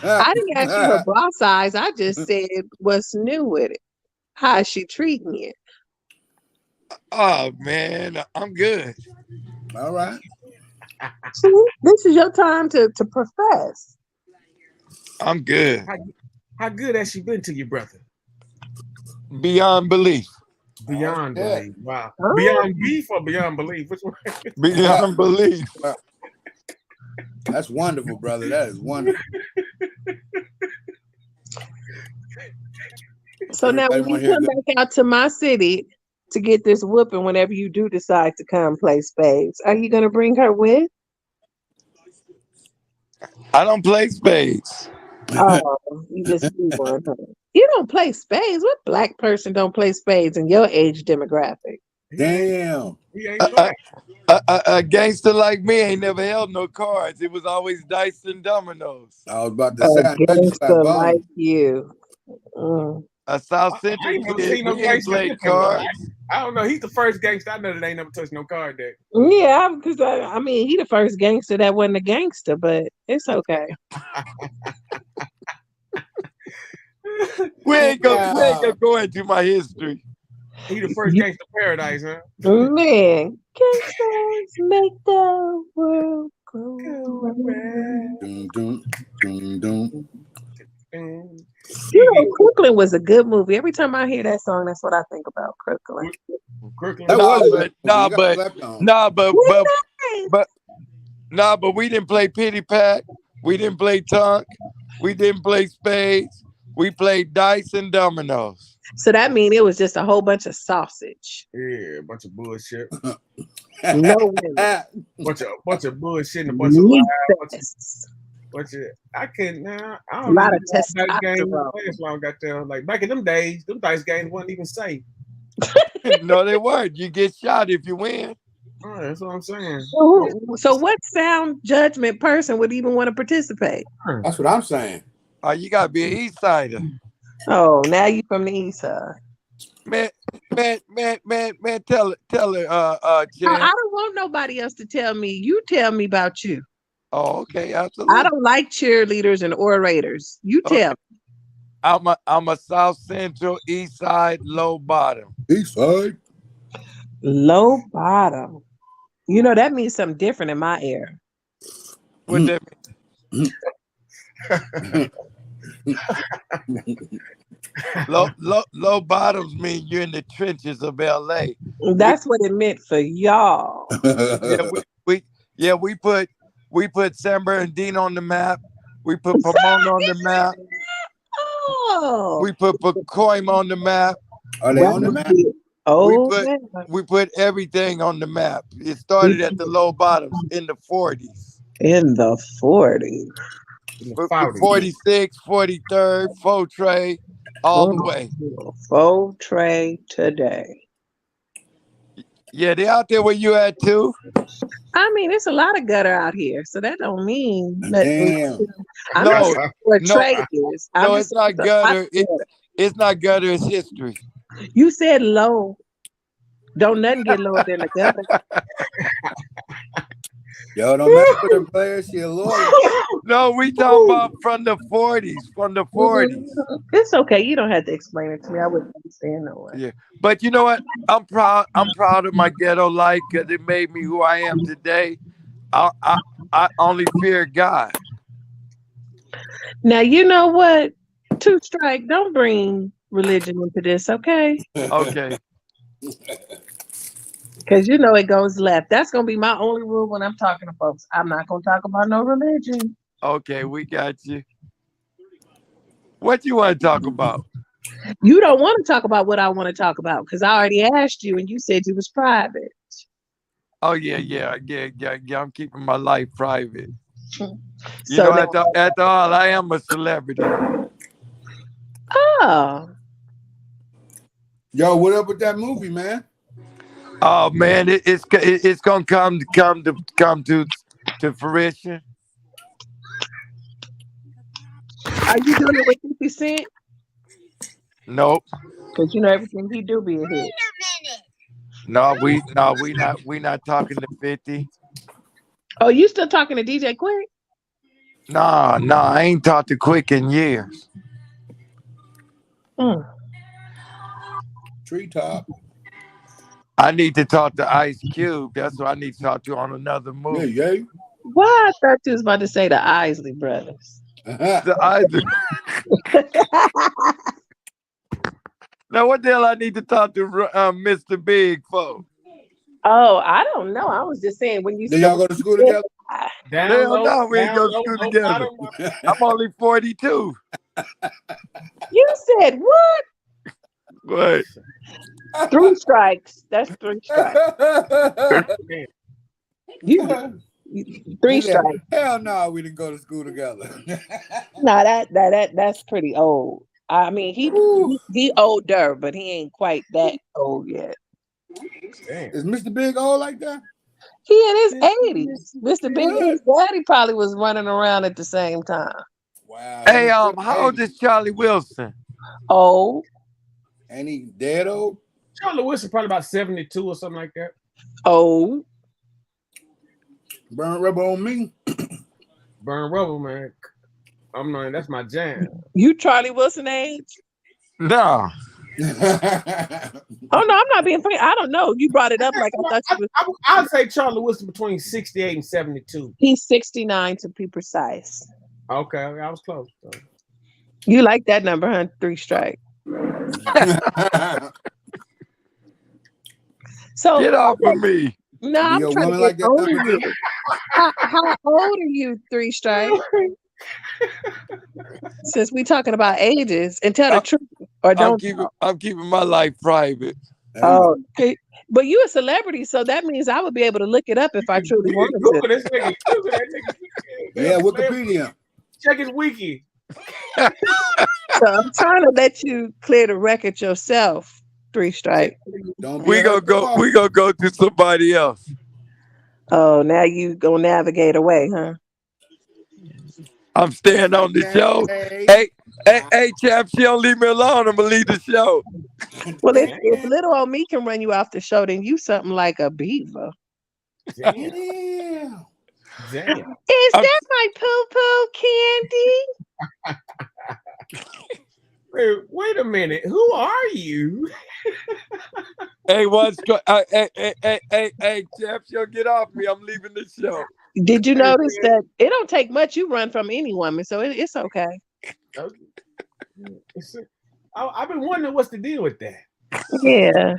I didn't ask you her bra size. I just said what's new with it. How is she treating you? Oh man, I'm good. All right. See, this is your time to profess. I'm good. How good has she been to you, brother? Beyond belief. Beyond belief. Wow. Huh? Beyond beef or beyond belief? Which one? Beyond belief. That's wonderful, brother. That is wonderful. So now Everybody when wanna you hear come good- back out to my city to get this whooping whenever you do decide to come play spades, are you gonna bring her with? I don't play spades. Oh, you just be one. Huh? You don't play spades. What black person don't play spades in your age demographic? Damn. He ain't black. A gangster like me ain't never held no cards. It was always dice and dominoes. I was about to A say, I know you slap gangster like bombs. you. Mm. A South I Central ain't never kid, seen no we ain't gangster played whipping, though. cards. I don't know. He's the first gangster I know that ain't never touched no card deck. Yeah, because I mean, he the first gangster that wasn't a gangster, but it's okay. We ain't gonna go into my history. He the first gangster paradise, huh? Man, gangsters make the world go round. Dun, dun, dun, dun. You know, Crooklyn was a good movie. Every time I hear that song, that's what I think about Crooklyn. That was a good movie. Nah, You got but slapped on. but we didn't play pity pat. We didn't play tunk. We didn't play spades. We played dice and dominoes. So that means it was just a whole bunch of sausage. Yeah, a bunch of bullshit. No women. bunch of bullshit and a bunch of lies. Bunch of, I can't now. I a don't lot even of know dice games testosterone. play as long got there. Like back in them days, them dice games wasn't even safe. No, they weren't. You get shot if you win. That's what I'm saying. So what sound judgment person would even want to participate? That's what I'm saying. Oh, you gotta be an East Sider. Oh, now you from the East Side. Man, tell her, I Jen. don't want nobody else to tell me. You tell me about you. Oh, okay, absolutely. I don't like cheerleaders and orators. You tell me. I'm a South Central, East Side, low bottom. East Side. Low bottom. You know, that means something different in my era. What that mean? Low bottoms mean you're in the trenches of LA. That's what it meant for y'all. We put San Bernardino on the map. We put Pomona on the map. Oh. We put Pacoima on the map. Are they on the map? Oh, we put everything on the map. It started at the low bottoms in the 40s. In the 40s. 46, 43rd, Faux Tray, all the way. Faux Tray today. Yeah, they out there where you at too. I mean, it's a lot of gutter out here, so that don't mean nothing. Damn. I'm not sure what Trey is. No, it's not gutter. It's not gutter. It's history. You said low. Don't nothing get lower than the gutter. Yo, don't mess with them players. She a lawyer. No, we talking about from the 40s. From the 40s. It's okay. You don't have to explain it to me. I wouldn't understand no way. Yeah, but you know what? I'm proud of my ghetto life because it made me who I am today. I only fear God. Now you know what? Two Strike. Don't bring religion into this, okay? Okay. Because you know it goes left. That's gonna be my only rule when I'm talking to folks. I'm not gonna talk about no religion. Okay, we got you. What you want to talk about? You don't want to talk about what I want to talk about because I already asked you and you said you was private. Oh yeah. I'm keeping my life private. You So know, after all, I am a celebrity. Oh. Yo, what up with that movie, man? Oh man, it's gonna come to fruition. Are you doing it with 50 Cent? Nope. Because you know everything he do be a hit. No, we not talking to 50. Oh, you still talking to DJ Quick? Nah, I ain't talked to Quick in years. Treetop. I need to talk to Ice Cube. That's what I need to talk to on another Yeah, movie. yeah. Why I thought you was about to say the Isley brothers. The Isley. Now, what the hell I need to talk to Mr. Big for? Oh, I don't know. I was just saying when you Did said y'all go to school together? Hell no, we ain't go to school together. I'm only 42. you said what? What? 3 strikes. That's 3 strikes. You 3 strikes. Hell no, we didn't go to school together. No, that's pretty old. I mean, he older, but he ain't quite that old yet. Is Mr. Big old like that? He in his 80s. Mr. Big, his daddy probably was running around at the same time. Wow. Hey, how old is Charlie Wilson? Old. And he dead old? Charlie Wilson probably about 72 or something like that. Old. Burn rubber on me. Burn rubber, man. I'm not. That's my jam. You Charlie Wilson age? No. Oh no, I'm not being funny. I don't know. You brought it up like I thought you was. I'd say Charlie Wilson between 68 and 72. He's 69 to be precise. Okay, I was close. So. You like that number, huh? 3 strikes. So get off of me. No, I'm trying to get older than you. How old are you, 3 strikes? Since we talking about ages, and tell the truth or don't. I'm keeping my life private. Oh, okay. But you a celebrity, so that means I would be able to look it up if I truly wanted to. Yeah, Wikipedia. Check his wiki. So I'm trying to let you clear the record yourself. 3 strikes. We gonna go to somebody else. Oh, now you gonna navigate away, huh? I'm staying on the show. Hey, champ, she don't leave me alone. I'm gonna leave the show. Well, if little old me can run you off the show, then you something like a beaver. Damn. Is that my poo-poo candy? Wait a minute. Who are you? Hey, hey, champ, she'll get off me. I'm leaving the show. Did you notice that it don't take much? You run from any woman, so it's okay. I've been wondering what's the deal with that. Yeah.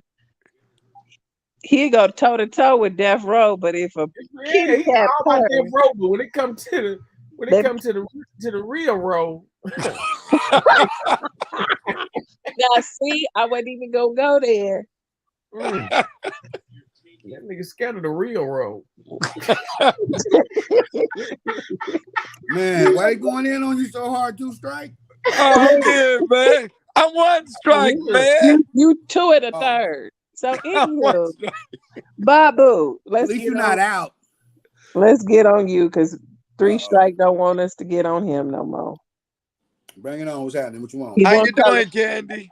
He go toe to toe with Death Row, but if a kitty cat all about Death Row, but when it comes to the real row. Now, see, I wasn't even gonna go there. That nigga scared of the real road. Man, why you going in on you so hard, 2 strike? Oh, yeah, man. I'm 1 strike, man. You 2 at a third. So anywho, Babu, at least you're not out. Let's get on you because 3 strike don't want us to get on him no more. Bring it on. What's happening? What you want? How you doing, Candy?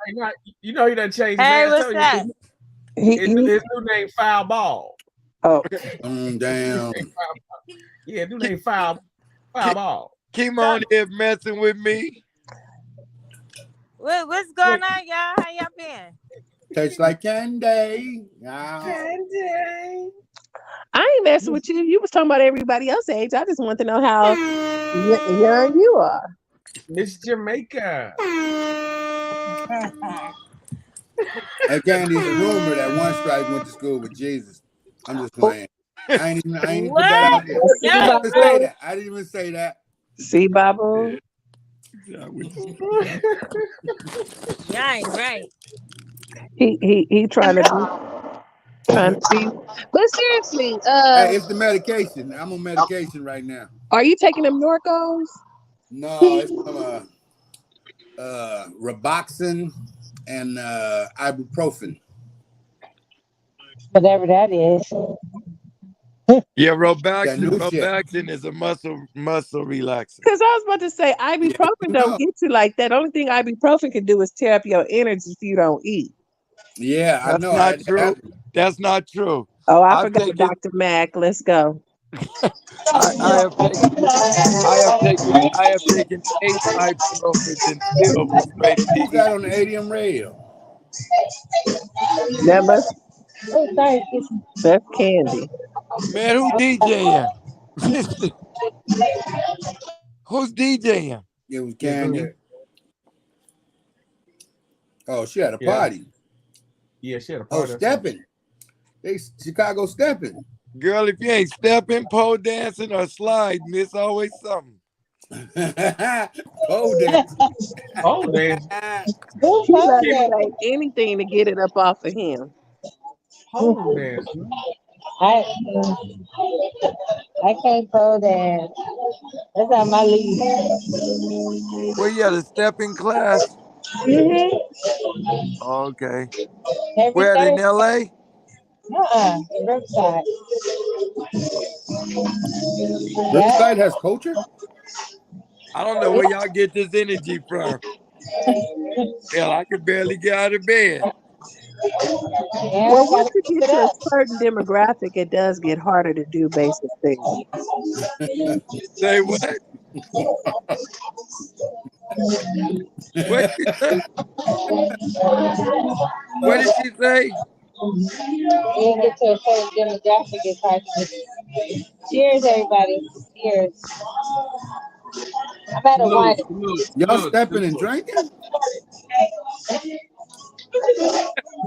You know he done changed. Hey, what's that? His new name Foul Ball. Oh, damn. Yeah, new name Foul Ball. Keep on here messing with me. What's going on, y'all? How y'all been? Tastes like candy. Candy. I ain't messing with you. You was talking about everybody else's age. I just want to know how young you are. Miss Jamaica. Hey, Candy, it's a rumor that 1 strike went to school with Jesus. I'm just playing. I ain't even put that out there. I didn't even say that. See, Babu? Y'all ain't right. He trying to be. But seriously, hey, it's the medication. I'm on medication right now. Are you taking them Norcos? No, it's from Roboxin and ibuprofen. Whatever that is. Yeah, Robaxin is a muscle relaxer. Because I was about to say ibuprofen don't get you like that. The only thing ibuprofen can do is tear up your energy if you don't eat. Yeah, I know. That's not true. That's not true. Oh, I forgot Dr. Mac. Let's go. I have taken 8 ibuprofen and still was ready to eat. Who's that on the ADM radio? Oh, sorry. That's Candy. Man, who DJing? Who's DJing? It was Yeah, go Candy. ahead. Oh, she had a Yeah. party. Yeah, she had a Oh, party. or something. stepping. They Chicago stepping. Girl, if you ain't stepping, pole dancing, or sliding, it's always something. Pole dance. Oh, man. Who He pole loves to dancing? say anything to get it up off of him. Pole dance, man. I can't pole dance. That's not my lead. Where you at a stepping class? Mm-hmm. Okay. Every Where at in Thursday. LA? Riverside. Yeah. Riverside has culture? I don't know where y'all get this energy from. Hell, I can barely get out of bed. Yeah, Well, I once gotta you keep get it to a up. certain demographic, it does get harder to do basic things. Say what? What she say? What did she say? When you get to a certain demographic, it's hard to do. Cheers, everybody. Cheers. I'm at a wine. Y'all stepping and drinking?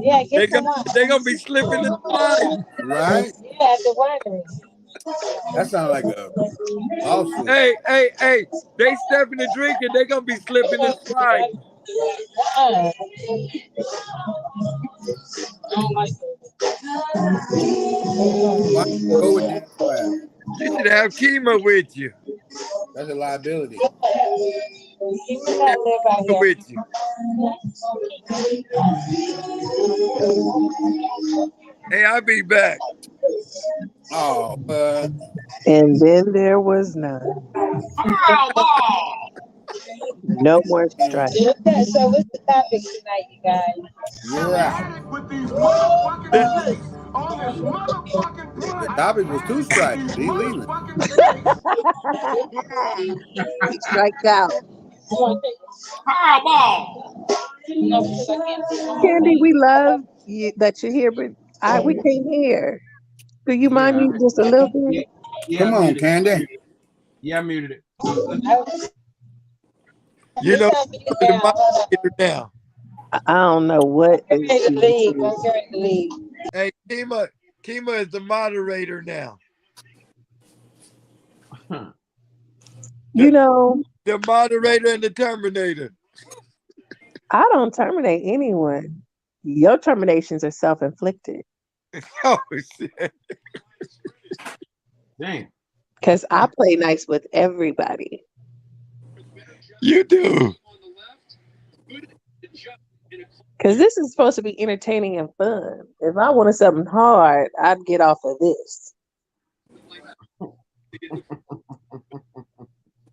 Yeah, They get some gonna, wine. they gonna be slipping and sliding. Right? Yeah, at the winery. That sounds like a lawsuit. Hey. They stepping and drinking, they gonna be slipping and sliding. I don't like Why go with dance class? You should have chemo with you. That's a liability. You cannot live out here. With you. Hey, I'll be back. Oh, And then there was none. Foul ball. No more strike. Okay, so what's the topic tonight, you guys? you're out. With these motherfucking snakes on this motherfucking The planet. topic was two strikes. He leaving. Motherfucking snakes. He strikes out. Foul ball. No, because I can't see my Candy, we love you, that you're here, but we can't hear. Do you mind Yeah, me just a little bit? Come on, Candy. Yeah, I muted it. Let's- You know, the moderator now. I don't know what. I'm getting ready to leave. I'm getting ready to leave. Hey, Kima is the moderator now. You know, The moderator and the Terminator. I don't terminate anyone. Your terminations are self-inflicted. Oh shit. Damn. Because I play nice with everybody. You do. Because this is supposed to be entertaining and fun. If I wanted something hard, I'd get off of this.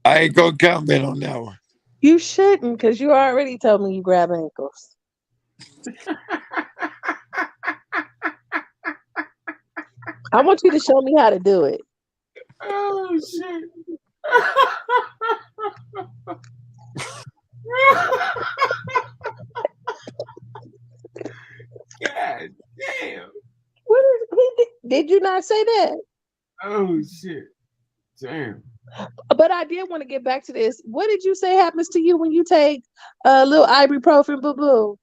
I ain't gonna comment on that one. You shouldn't, because you already told me you grab ankles. I want you to show me how to do it. Oh shit. God damn. Did you not say that? Oh shit. Damn. But I did want to get back to this. What did you say happens to you when you take a little ibuprofen, boo-boo?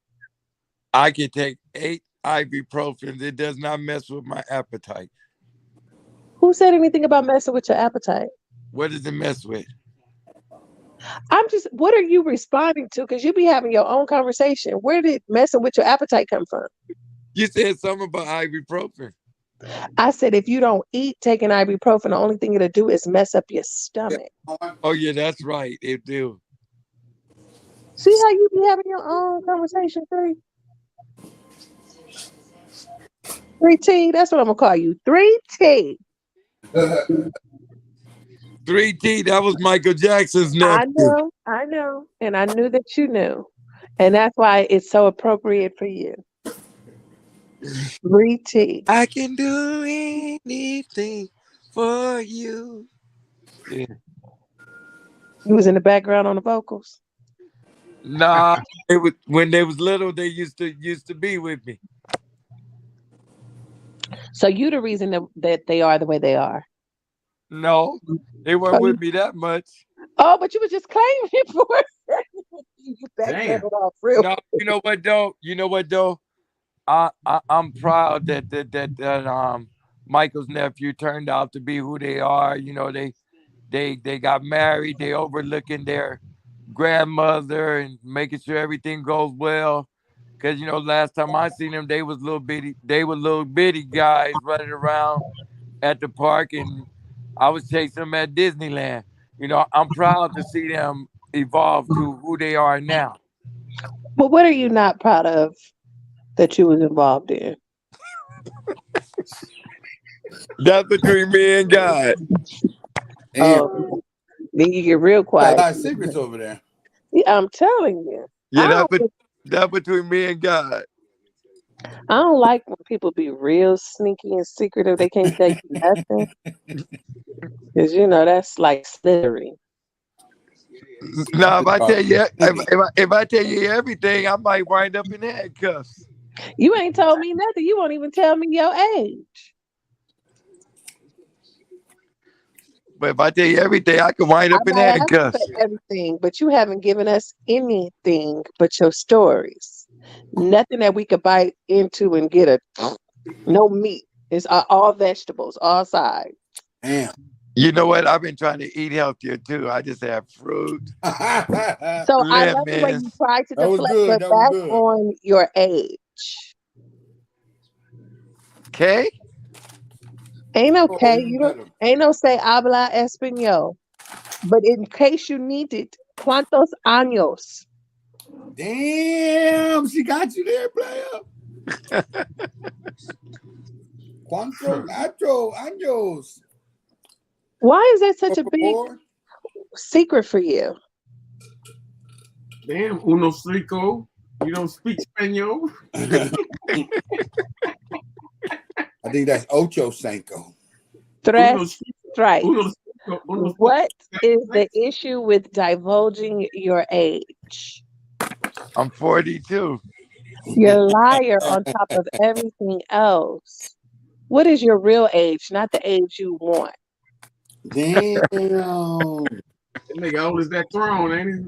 I can take 8 ibuprofen. It does not mess with my appetite. Who said anything about messing with your appetite? What does it mess with? What are you responding to? Because you be having your own conversation. Where did messing with your appetite come from? You said something about ibuprofen. I said, if you don't eat taking ibuprofen, the only thing it'll do is mess up your stomach. Oh yeah, that's right. It do. See how you be having your own conversation, 3T, that's what I'm gonna call you. 3T. 3T, that was Michael Jackson's nephew. I know. And I knew that you knew. And that's why it's so appropriate for you. 3T. I can do anything for you. Yeah. You was in the background on the vocals. Nah, it was when they was little. They used to be with me. So you the reason that they are the way they are. No, they weren't with me that much. Oh, but you was just claiming it for it. You backtracked off real. No, you know what though? I'm proud that Michael's nephew turned out to be who they are. You know, they got married. They overlooking their grandmother and making sure everything goes well. Cause last time I seen them, they was little bitty. They were little bitty guys running around at the park, and I was chasing them at Disneyland. I'm proud to see them evolve to who they are now. But what are you not proud of that you was involved in? That's between me and God. Oh, then you get real Got quiet. a lot of secrets over there. Yeah, I'm telling you. Yeah, that's between me and God. I don't like when people be real sneaky and secretive. They can't tell you nothing. Because, that's like slithery. No, if I tell you, if I tell you everything, I might wind up in handcuffs. You ain't told me nothing. You won't even tell me your age. But if I tell you everything, I could wind up in handcuffs. Everything, but you haven't given us anything but your stories. Nothing that we could bite into and get no meat. It's all vegetables, all sides. Damn. You know what? I've been trying to eat healthier too. I just have fruit. So I love the way you tried to deflect, but back on your age. Okay. Ain't okay. Ain't no say habla español. But in case you need it, ¿cuántos años? Damn, she got you there, player. ¿Cuántos años? Why is that such a big secret for you? Damn, uno cinco. You don't speak Spanish. I think that's ocho cinco. Tres. What is the issue with divulging your age? I'm 42. You're a liar on top of everything else. What is your real age, not the age you want? Damn. That nigga old as that throne, ain't he?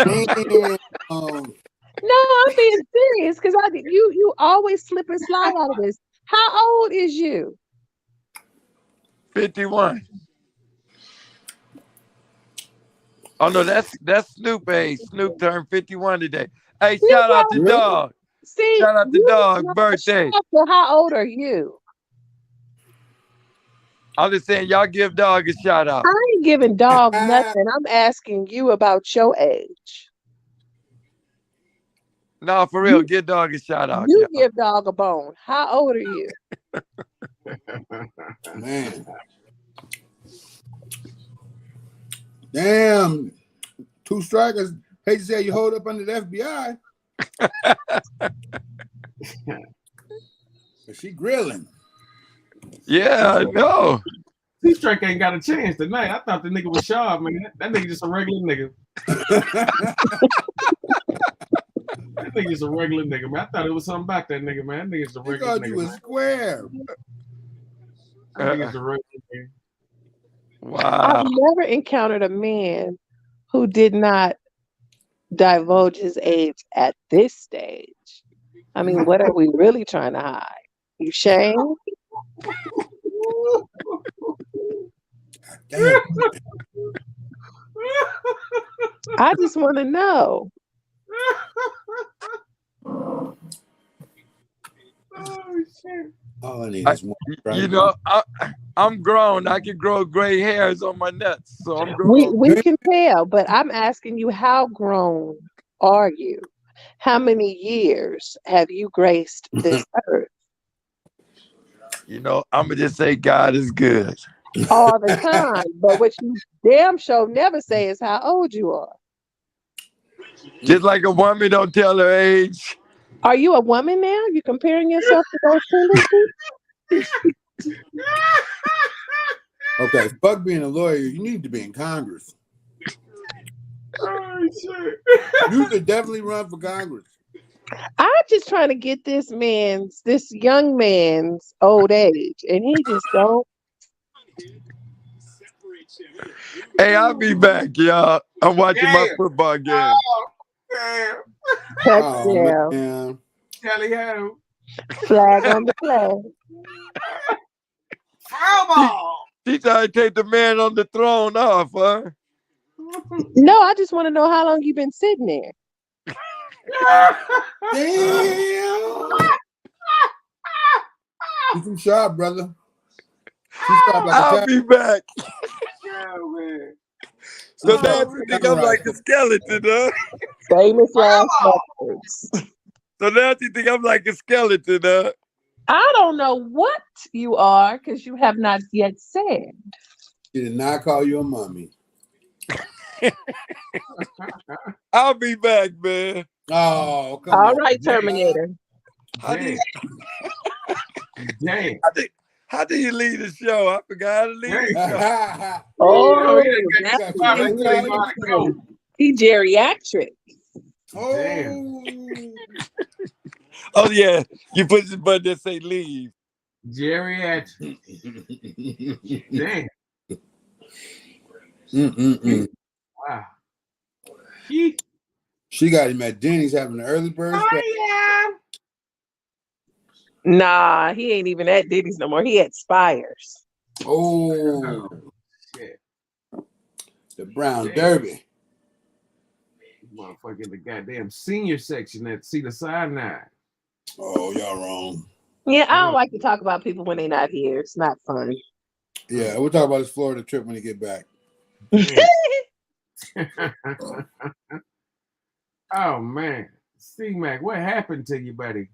Damn. No, I'm being serious because you always slip and slide out of this. How old is you? 51. Oh no, that's Snoop age. Snoop turned 51 today. Hey, shout out to Dog. See, shout out to Dog birthday. How old are you? I'm just saying, y'all give Dog a shout out. I ain't giving Dog nothing. I'm asking you about your age. No, for real, give Dog a shout out. You give Dog a bone. How old are you? Man. Damn. 2 strikers. Hate to say you hold up under the FBI. But she grilling. Yeah, I know. T-Strike ain't got a chance tonight. I thought the nigga was sharp, man. That nigga just a regular nigga. That nigga just a regular nigga, man. I thought it was something about that nigga, man. That nigga's a regular nigga. You was square. That nigga's a regular nigga. Wow. I've never encountered a man who did not divulge his age at this stage. I mean, what are we really trying to hide? You shame? Damn. I just want to know. Oh shit. All I need is one. You know, I'm grown. I can grow gray hairs on my nuts, so I'm grown. We can tell, but I'm asking you, how grown are you? How many years have you graced this earth? You know, I'm gonna just say God is good all the time. But what you damn sure never say is how old you are. Just like a woman don't tell her age. Are you a woman now? You comparing yourself to those tendencies? Okay, fuck being a lawyer. You need to be in Congress. Oh shit. You should definitely run for Congress. I'm just trying to get this young man's old age, and he just don't. Hey, I'll be back, y'all. I'm watching my football game. Oh, damn. Oh, Touchdown. man. Kelly Ho. Flag on the play. Foul ball. She trying to take the man on the throne off, huh? No, I just want to know how long you been sitting there. Damn. You too sharp, brother. Too sharp like I'll be back. Oh, man. So now you think I'm like a skeleton, huh? Famous last words. So now you think I'm like a skeleton, huh? I don't know what you are because you have not yet said. She did not call you a mommy. I'll be back, man. Oh, come All on. right, Terminator. How do you, Damn. how do you lead the show? I forgot how to lead the show. Oh, Go. he geriatric. Oh. Oh yeah, you put this button that say leave. Geriatric. Damn. Wow. She got him at Denny's having an early bird special. Nah, he ain't even at Diddy's no more. He at Spires. Oh. Shit. The Brown Derby. Motherfucking the goddamn senior section at Cedar Sinai. Oh, y'all wrong. Yeah, I don't like to talk about people when they're not here. It's not fun. Yeah, we'll talk about his Florida trip when he get back. Oh man, C-Mac, what happened to you, buddy?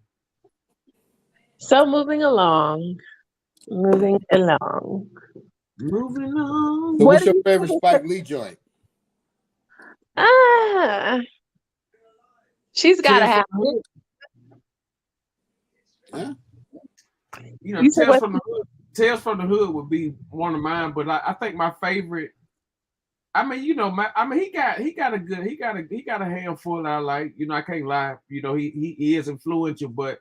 So moving along. So what's your favorite Spike Lee joint? She's got to have it. Huh? You know, Tales from the Hood would be one of mine, but I think my favorite. I mean, you know, he got a handful I like. You know, I can't lie. You know, he is influential, but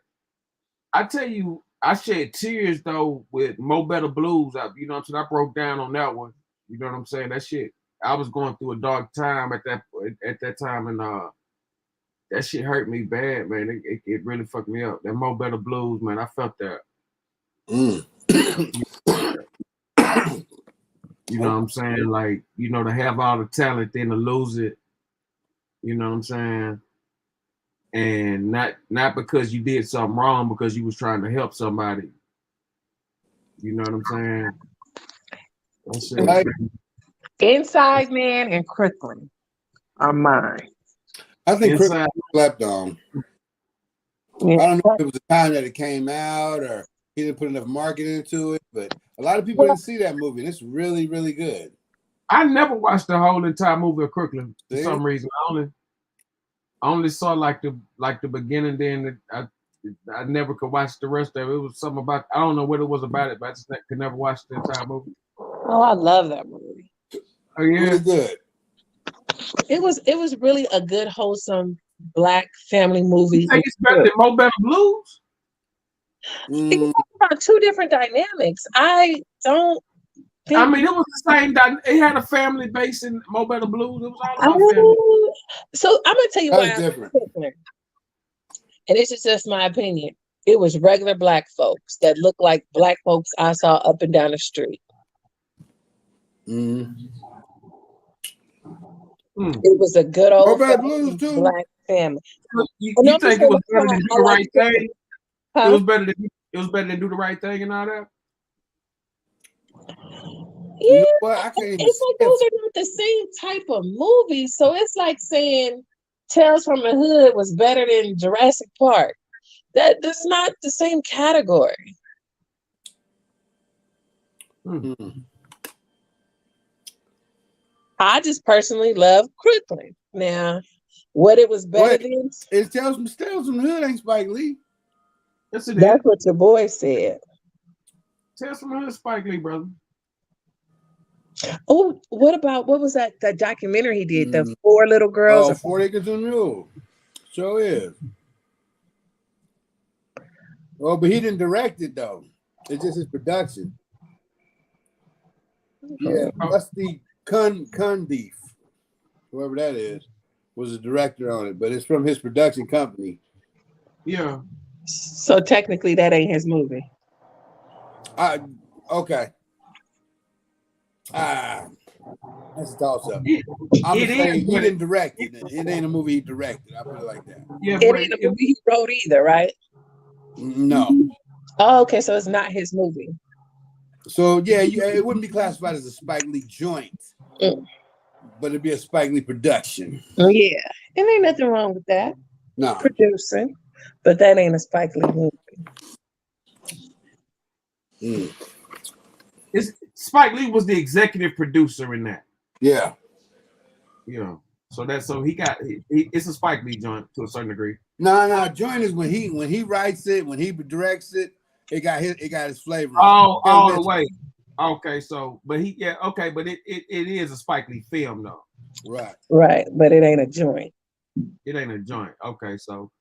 I tell you, I shed tears though with Mo Better Blues. You know what I'm saying? I broke down on that one. You know what I'm saying? That shit. I was going through a dark time at that time, and that shit hurt me bad, man. It really fucked me up. That Mo Better Blues, man. I felt that. You know what I'm saying? Like, you know, to have all the talent, then to lose it. You know what I'm saying? And not because you did something wrong, because you was trying to help somebody. You know what I'm saying? Like, Inside Man and Crooklyn are mine. I think Crooklyn slept on. Yeah. I don't know if it was the time that it came out or he didn't put enough marketing into it, but a lot of people didn't see that movie, and it's really, really good. I never watched the whole entire movie of Crooklyn for some reason. I only saw like the beginning. Then I never could watch the rest of it. It was something about, I don't know what it was about it, but I just could never watch the entire movie. Oh, I love that movie. Oh yeah, really good. It was really a good, wholesome Black family movie. You think it's better than Mo Better Blues? It's about two different dynamics. I don't think. I mean, it was the same. It had a family base in Mo Better Blues. It was all about family. So I'm gonna tell you why. Different. And this is just my opinion. It was regular Black folks that looked like Black folks I saw up and down the street. It was a good old Blues too. Black family. You think it was better than Do the Right Thing? Huh? It was better than Do the Right Thing and all that. Yeah, you know what? It's like those are not the same type of movies. So it's like saying Tales from the Hood was better than Jurassic Park. That's not the same category. I just personally love Crooklyn. Now, what it was better than? It Tales from the Hood ain't Spike Lee. Yes, it is. That's what your boy said. Tales from the Hood, Spike Lee, brother. Oh, what was that documentary he did? The 4 little girls. Oh, 4 Acres and a Mule. Sure is. Oh, but he didn't direct it though. It's just his production. Yeah, Rusty Cundiff, whoever that is, was the director on it, but it's from his production company. Yeah. So technically, that ain't his movie. Okay. That's a toss up. I'm It saying is, he didn't direct it. It ain't a movie he directed. I put it like that. Yeah, It ain't a movie he wrote either, right? No. Oh, okay, so it's not his movie. So yeah, it wouldn't be classified as a Spike Lee joint, but it'd be a Spike Lee production. Yeah, and ain't nothing wrong with that. No. Producing, but that ain't a Spike Lee movie. Spike Lee was the executive producer in that. Yeah. So it's a Spike Lee joint to a certain degree. No, joint is when he writes it, when he directs it, it got his flavor. All the way. Okay, so but it is a Spike Lee film though. Right, but it ain't a joint. It ain't a joint. Okay, so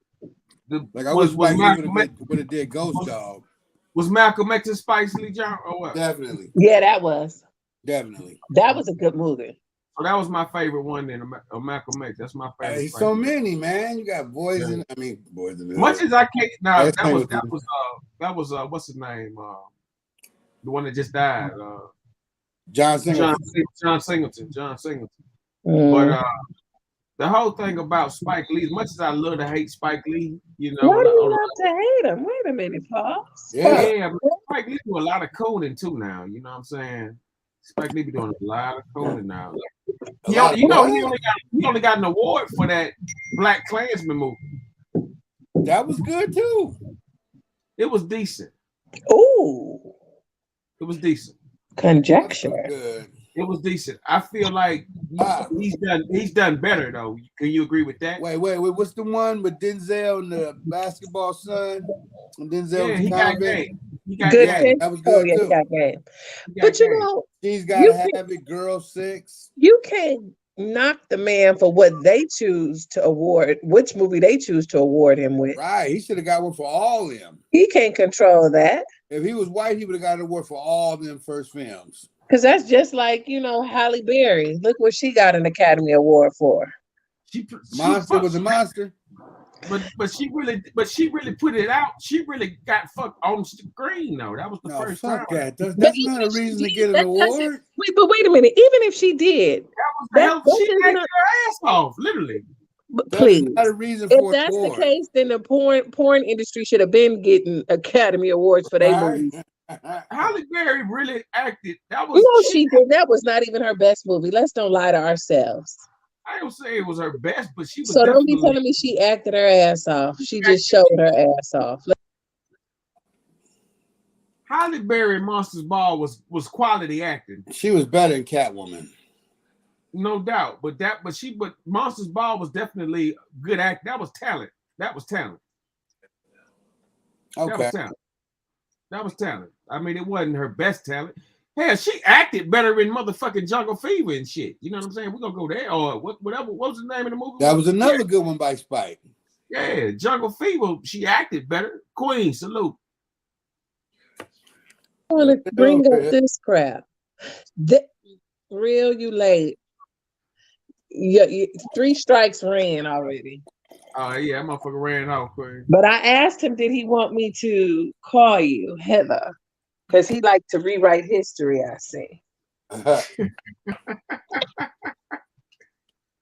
I wish Spike Lee would have did Ghost Dog. Was Malcolm X a Spike Lee joint or what? Definitely. Yeah, that was. Definitely. That was a good movie. So that was my favorite one then, of Malcolm X. That's my favorite. Hey, so many, man. You got Boys in the Much as I can't now, that was what's his name? The one that just died. John Singleton. John Singleton. But the whole thing about Spike Lee, as much as I love to hate Spike Lee, why do you love to hate him? Wait a minute, Paul. Yeah, Spike Lee do a lot of coding too now. You know what I'm saying? Spike Lee be doing a lot of coding now. He only got an award for that Black Klansman movie. That was good too. It was decent. Ooh. It was decent. Conjecture. It was decent. I feel like he's done better though. Can you agree with that? Wait. What's the one with Denzel and the basketball son? And Denzel he got game. He got good game. That was good too. He got game. But you know, She's Gotta Have It, Girl 6. You can't knock the man for what they choose to award, which movie they choose to award him with. Right. He should have got one for all of them. He can't control that. If he was white, he would have got an award for all of them first films. Because that's just like, Halle Berry. Look what she got an Academy Award for. Monster was a monster. But she really put it out. She really got fucked on screen though. That was the first time. That's not a reason to get an award. But wait a minute. Even if she did, she acted her ass off, literally. But please, not a reason if for that's the case, then the porn industry should have been getting Academy Awards for their movies. Halle Berry really acted. That was she did. That was not even her best movie. Let's don't lie to ourselves. I don't say it was her best, but she was. So don't be telling me she acted her ass off. She just showed her ass off. Halle Berry in Monsters Ball was quality acting. She was better than Catwoman. No doubt, but Monsters Ball was definitely good act. That was talent. Okay. That was talent. I mean, it wasn't her best talent. Hell, she acted better in motherfucking Jungle Fever and shit. You know what I'm saying? We're gonna go there or whatever. What was the name of the movie? That was another good one by Spike. Yeah, Jungle Fever. She acted better. Queen, salute. I want to bring up this crap. Real, you late. You 3 strikes ran already. Oh yeah, that motherfucker ran off, Queen. But I asked him, did he want me to call you Heather? Because he liked to rewrite history, I see.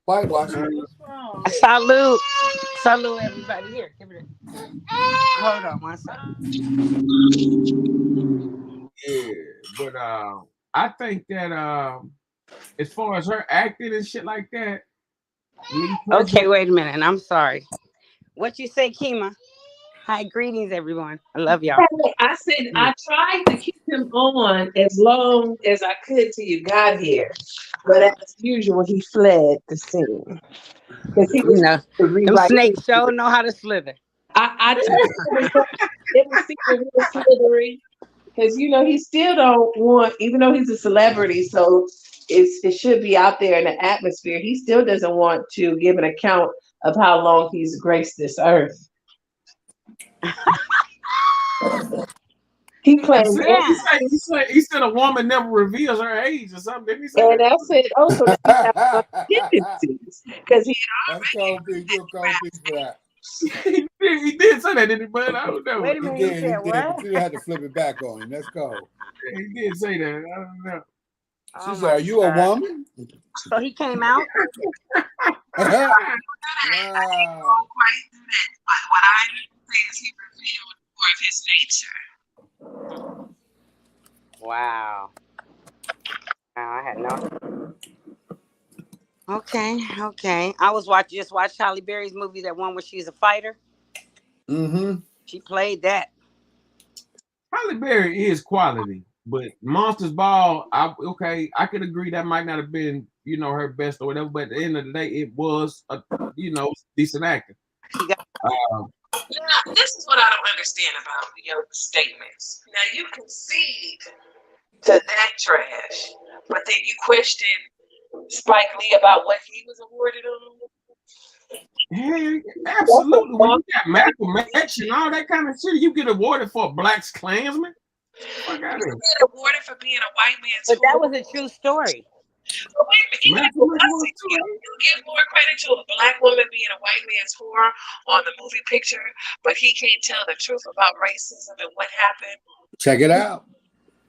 Whitewashing. Salute everybody here. Give it hold on one second. Yeah, but I think that as far as her acting and shit like that. Okay, wait a minute. I'm sorry. What you say, Kima? Hi, greetings, everyone. I love y'all. I said I tried to keep him on as long as I could till you got here, but as usual, he fled the scene because he was them snakes sure know how to slither. I told him it was real slithery because he still don't want, even though he's a celebrity, so it should be out there in the atmosphere. He still doesn't want to give an account of how long he's graced this earth. He claimed He said a woman never reveals her age or something. Didn't he say and that? I said also that he had tendencies because he had That's cold piece. You a cold piece for that. he did say that, didn't he, bud? I don't know. Wait a He minute, did. he He said did. what? But you had to flip it back on him. That's cold. He did say that. I don't know. She Oh said, my "Are you a God. woman?" So he came out. Wow. quite do that. But what I didn't say is he revealed more of his nature. Wow. Wow, I had no. Okay. I was just watched Halle Berry's movie, that one where she's a fighter. Mm-hmm. She played that. Halle Berry is quality, but Monsters Ball, I could agree that might not have been, her best or whatever, but at the end of the day, it was a, decent acting. She got. Now, this is what I don't understand about your statements. Now, you concede to that trash, but then you question Spike Lee about what he was awarded on. Hey, absolutely. When you got Malcolm X and all that kind of shit, you get awarded for Black Klansman. Fuck out of here. You get awarded for being a white man's But that whore. was a true story. But wait a minute, you give more credit to a black woman being a white man's whore on the movie picture, but he can't tell the truth about racism and what happened. Check it out.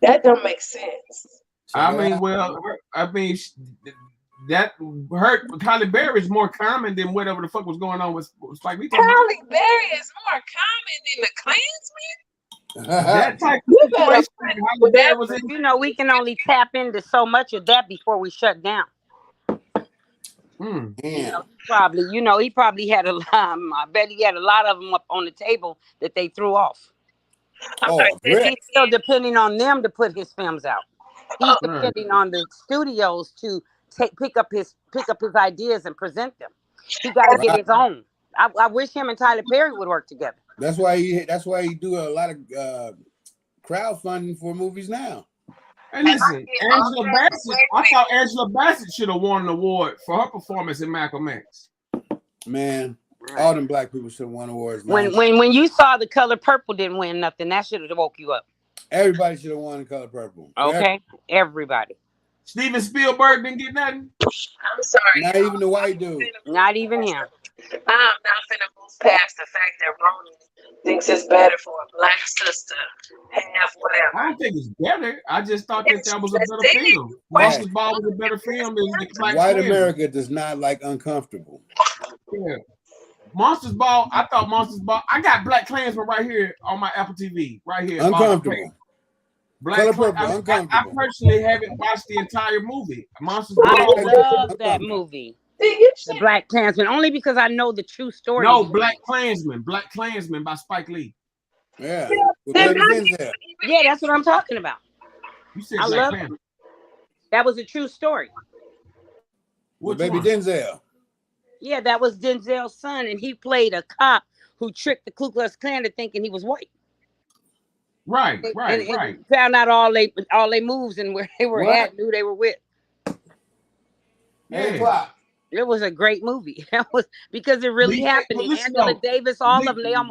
That don't make sense. That hurt. Halle Berry is more common than whatever the fuck was going on with Spike Lee. Halle Berry is more common than the Klansman. That type of situation, Halle Berry was in. We can only tap into so much of that before we shut down. Yeah. He probably had a lot. I bet he had a lot of them up on the table that they threw off. He's still depending on them to put his films out. He's depending on the studios to pick up his ideas and present them. He got to get his own. I wish him and Tyler Perry would work together. That's why he do a lot of crowdfunding for movies now. And listen, Angela Bassett. I thought Angela Bassett should have won an award for her performance in Malcolm X. Man, all them black people should have won awards. When you saw The Color Purple didn't win nothing, that should have woke you up. Everybody should have won The Color Purple. Okay, everybody. Steven Spielberg didn't get nothing. I'm sorry. Not even the white dude. Not even him. I'm not finna move past the fact that Ronan thinks it's better for a black sister have whatever. I don't think it's better. I just thought that was a better film. Monsters Ball was a better film than the Black White Klansman. America does not like uncomfortable. Yeah. Monsters Ball. I thought Monsters Ball. I got Black Klansman right here on my Apple TV. Right here. Uncomfortable. Black Color Purple, uncomfortable. I personally haven't watched the entire movie. Monsters I Ball. love that movie. The Black Klansman, only because I know the true story. No, Black Klansman by Spike Lee. Yeah. Yeah, that's what I'm talking about. You said I Black love Klansman. That was a true story. With baby Denzel. Yeah, that was Denzel's son, and he played a cop who tricked the Ku Klux Klan to thinking he was white. Right. And found out all they moves and where they were at, who they were with. Yeah. It was a great movie. That was because it really happened. And Angela Davis, all of them,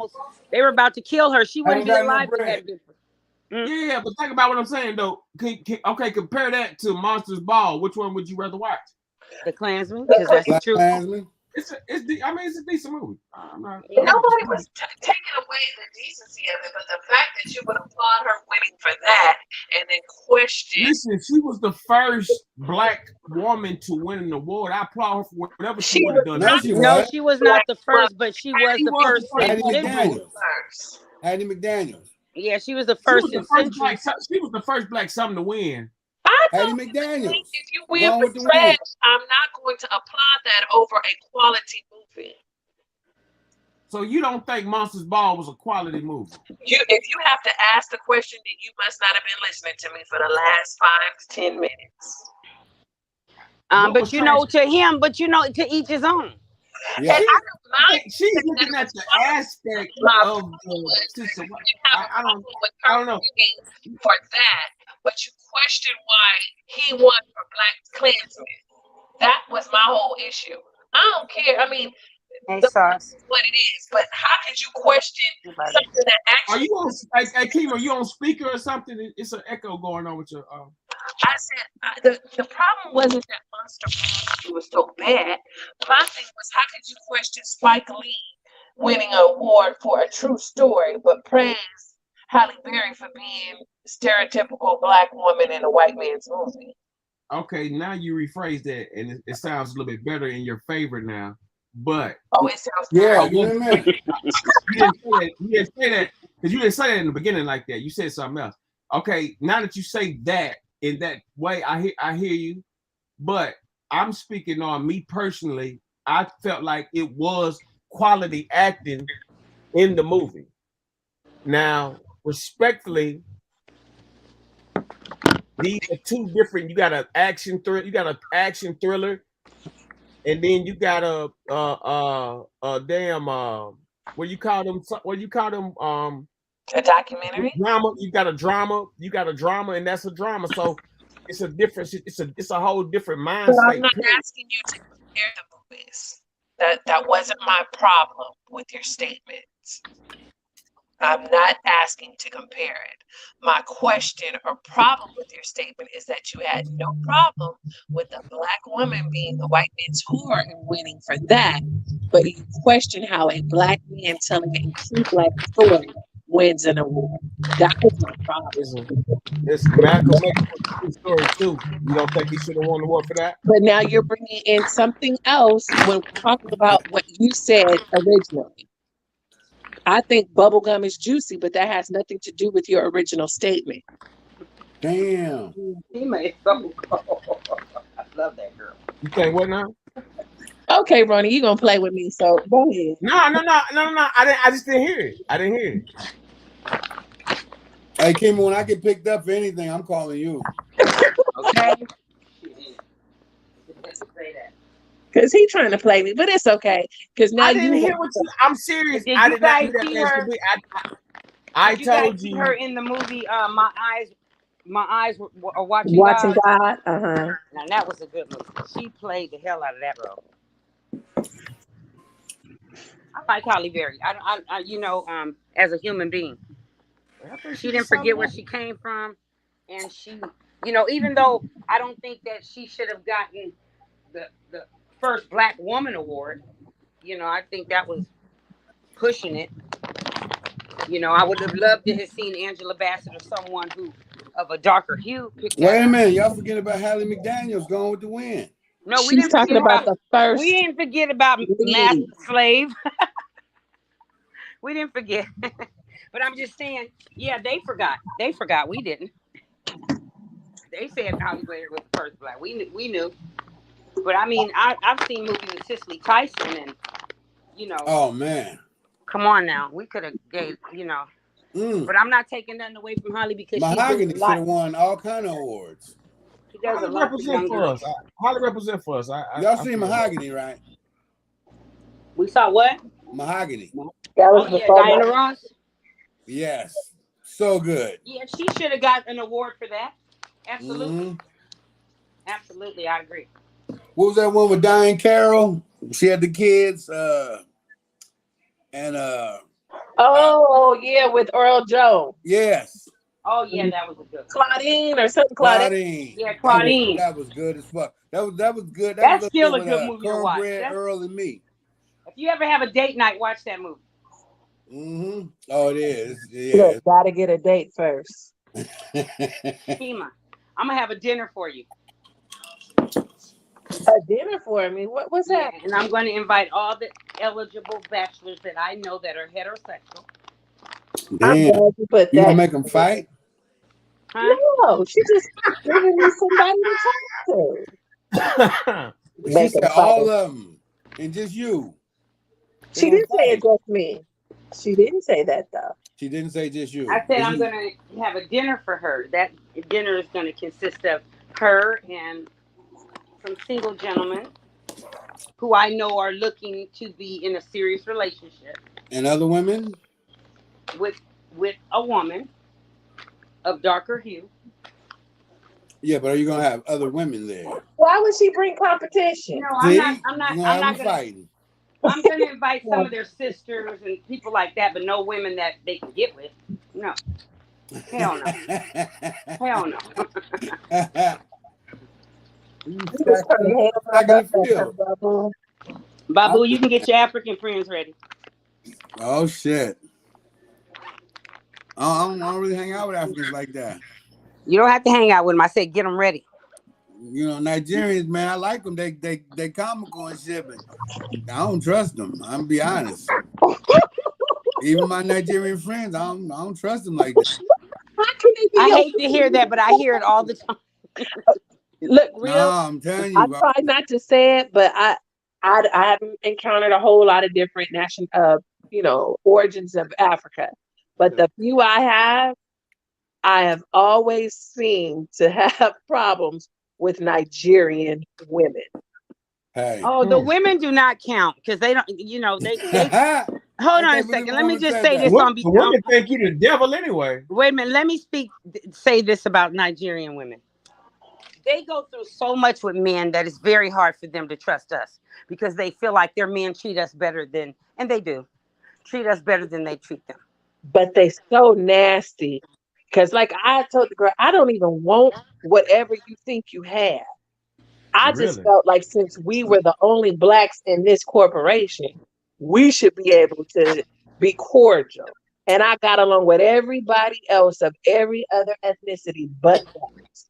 they were about to kill her. She wouldn't be alive if that didn't. Yeah, but think about what I'm saying though. Compare that to Monsters Ball. Which one would you rather watch? The Klansman, because that's the truth. It's a decent movie. Nobody was taking away the decency of it, but the fact that you would applaud her winning for that and then question. Listen, she was the first black woman to win an award. I applaud her for whatever she would have done. No, she was not the first, but she was the first. Hattie McDaniels. Yeah, she was the first. She was the first black something to win. Hattie McDaniels. If you win with trash, I'm not going to applaud that over a quality movie. So you don't think Monsters Ball was a quality movie? If you have to ask the question, then you must not have been listening to me for the last 5 to 10 minutes. To each his own. Yeah. She's looking at the aspect of the I don't know for that, but you question why he won for Black Klansman. That was my whole issue. I don't care. I mean, Hey, the Sauce. what it is. But how could you question something that Are actually? you on? Hey, Kimo, you on speaker or something? It's an echo going on with your. I said the problem wasn't that Monster Movie was so bad. My thing was how could you question Spike Lee winning an award for a true story, but praise Halle Berry for being stereotypical black woman in a white man's movie? Okay, now you rephrase that, and it sounds a little bit better in your favor now. But oh, it sounds Yeah, you give me a minute. didn't say that because you didn't say that in the beginning like that. You said something else. Okay, now that you say that in that way, I hear you. But I'm speaking on me personally. I felt like it was quality acting in the movie. Now, respectfully, these are two different. You got an action thriller. You got an action thriller, and then you got a damn what you call them? What you call them? a documentary. Drama. You got a drama. You got a drama, and that's a drama. So it's a different. It's a whole different mind But I'm state. not asking you to compare the movies. That wasn't my problem with your statements. I'm not asking to compare it. My question or problem with your statement is that you had no problem with a black woman being the white man's whore and winning for that, but you question how a black man telling a true black story wins an award. That was my problem. It's Malcolm X was a true story too. You don't think he should have won the award for that? But now you're bringing in something else when we're talking about what you said originally. I think bubblegum is juicy, but that has nothing to do with your original statement. Damn. He made so cold. I love that girl. You think what now? Okay, Ronnie, you're gonna play with me, so go ahead. No. I just didn't hear it. I didn't hear it. Hey, Kim, when I get picked up for anything, I'm calling you. Okay. Because he's trying to play me, but it's okay. Because now I didn't you hear what you. I'm serious. Did I you did not guys hear that see last her? movie. I Did you guys told see you. her in the movie? My eyes are watching watching God. God. Now that was a good movie. She played the hell out of that role. I like Halle Berry. As a human being, she didn't forget where she came from, and she, even though I don't think that she should have gotten the first Black Woman award, I think that was pushing it. I would have loved to have seen Angela Bassett or someone who of a darker hue pick that. Wait a minute, y'all forget about Hallie McDaniels going with the win. No, She's talking about the first. We didn't forget about Master Slave. We didn't forget. But I'm just saying, yeah, they forgot. They forgot. We didn't. They said Halle Berry was the first Black. We knew. But I mean, I've seen movies with Cicely Tyson, and Oh man. Come on now, we could have gave. But I'm not taking nothing away from Holly because Mahogany should have won all kind of awards. She does Holly a lot represent for us. Holly represent for us. Y'all seen Mahogany, right? We saw what? Mahogany. That was Diana Ross. Yes, so good. Yeah, she should have got an award for that. Absolutely. Absolutely, I agree. What was that one with Diane Carroll? She had the kids, Oh yeah, with Earl Joe. Yes. Oh yeah, that was a good one. Claudine or something. Claudine. Yeah, Claudine. That was good as fuck. That was good. That's still a good movie to watch. Cornbread, Earl and me. If you ever have a date night, watch that movie. Oh, it is. Yeah. Look, gotta get a date first. Kima, I'm gonna have a dinner for you. A dinner for me? What's that? And I'm going to invite all the eligible bachelors that I know that are heterosexual. Damn. You gonna make them fight? Huh? No, she just giving me somebody to talk to. She said all of them, and just you. She didn't say it just me. She didn't say that though. She didn't say just you. I said I'm going to have a dinner for her. That dinner is going to consist of her and some single gentlemen who I know are looking to be in a serious relationship. And other women? With a woman of darker hue. Yeah, but are you gonna have other women there? Why would she bring competition? No, I'm not fighting. I'm gonna invite some of their sisters and people like that, but no women that they can get with. No. Hell no. Hell no. Babu, you can get your African friends ready. Oh shit. I don't really hang out with Africans like that. You don't have to hang out with them. I said get them ready. You know, Nigerians, man, I like them. They comical and shit, but I don't trust them. I'm gonna be honest. Even my Nigerian friends, I don't trust them like that. I hate to hear that, but I hear it all the time. Look, real. No, I'm telling you. I try not to say it, but I haven't encountered a whole lot of different origins of Africa. But the few I have always seemed to have problems with Nigerian women. Hey. Oh, the women do not count because they don't. They hold on a second. Let me just say this on behalf. Women think you the devil anyway. Wait a minute. Let me say this about Nigerian women. They go through so much with men that it's very hard for them to trust us because they feel like their men treat us better than, and they do, treat us better than they treat them. But they so nasty. Because like I told the girl, I don't even want whatever you think you have. I just felt like since we were the only blacks in this corporation, we should be able to be cordial. And I got along with everybody else of every other ethnicity but blacks.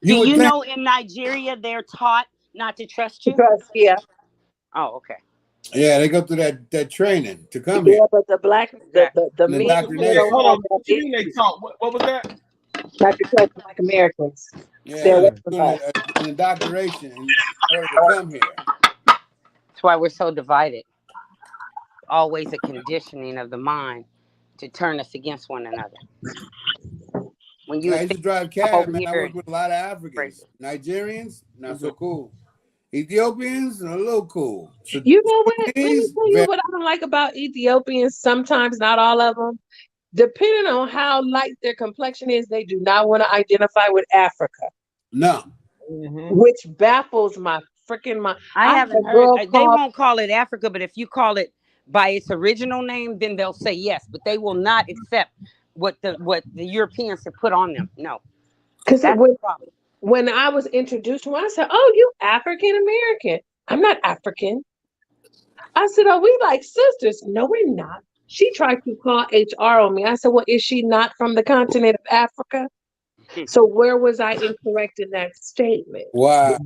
Do you know in Nigeria they're taught not to trust you? Yeah. Oh, okay. Yeah, they go through that training to come here. Yeah, but the black, the men hold on. What you mean they taught? What was that? Not to trust Black Americans. Yeah, an indoctrination in order to come here. That's why we're so divided. Always a conditioning of the mind to turn us against one another. When you I used to drive cab, man. I worked with a lot of Africans. Nigerians, not so cool. Ethiopians, a little cool. So you know what? Let me tell you what I don't like about Ethiopians. Sometimes, not all of them. Depending on how light their complexion is, they do not want to identify with Africa. No. Which baffles my freaking mind. I haven't heard. They won't call it Africa, but if you call it by its original name, then they'll say yes. But they will not accept what the Europeans have put on them. No. Because when I was introduced to one, I said, "Oh, you African American." I'm not African. I said, "Oh, we like sisters." No, we're not. She tried to call HR on me. I said, well, is she not from the continent of Africa? So where was I incorrect in that statement? Wow.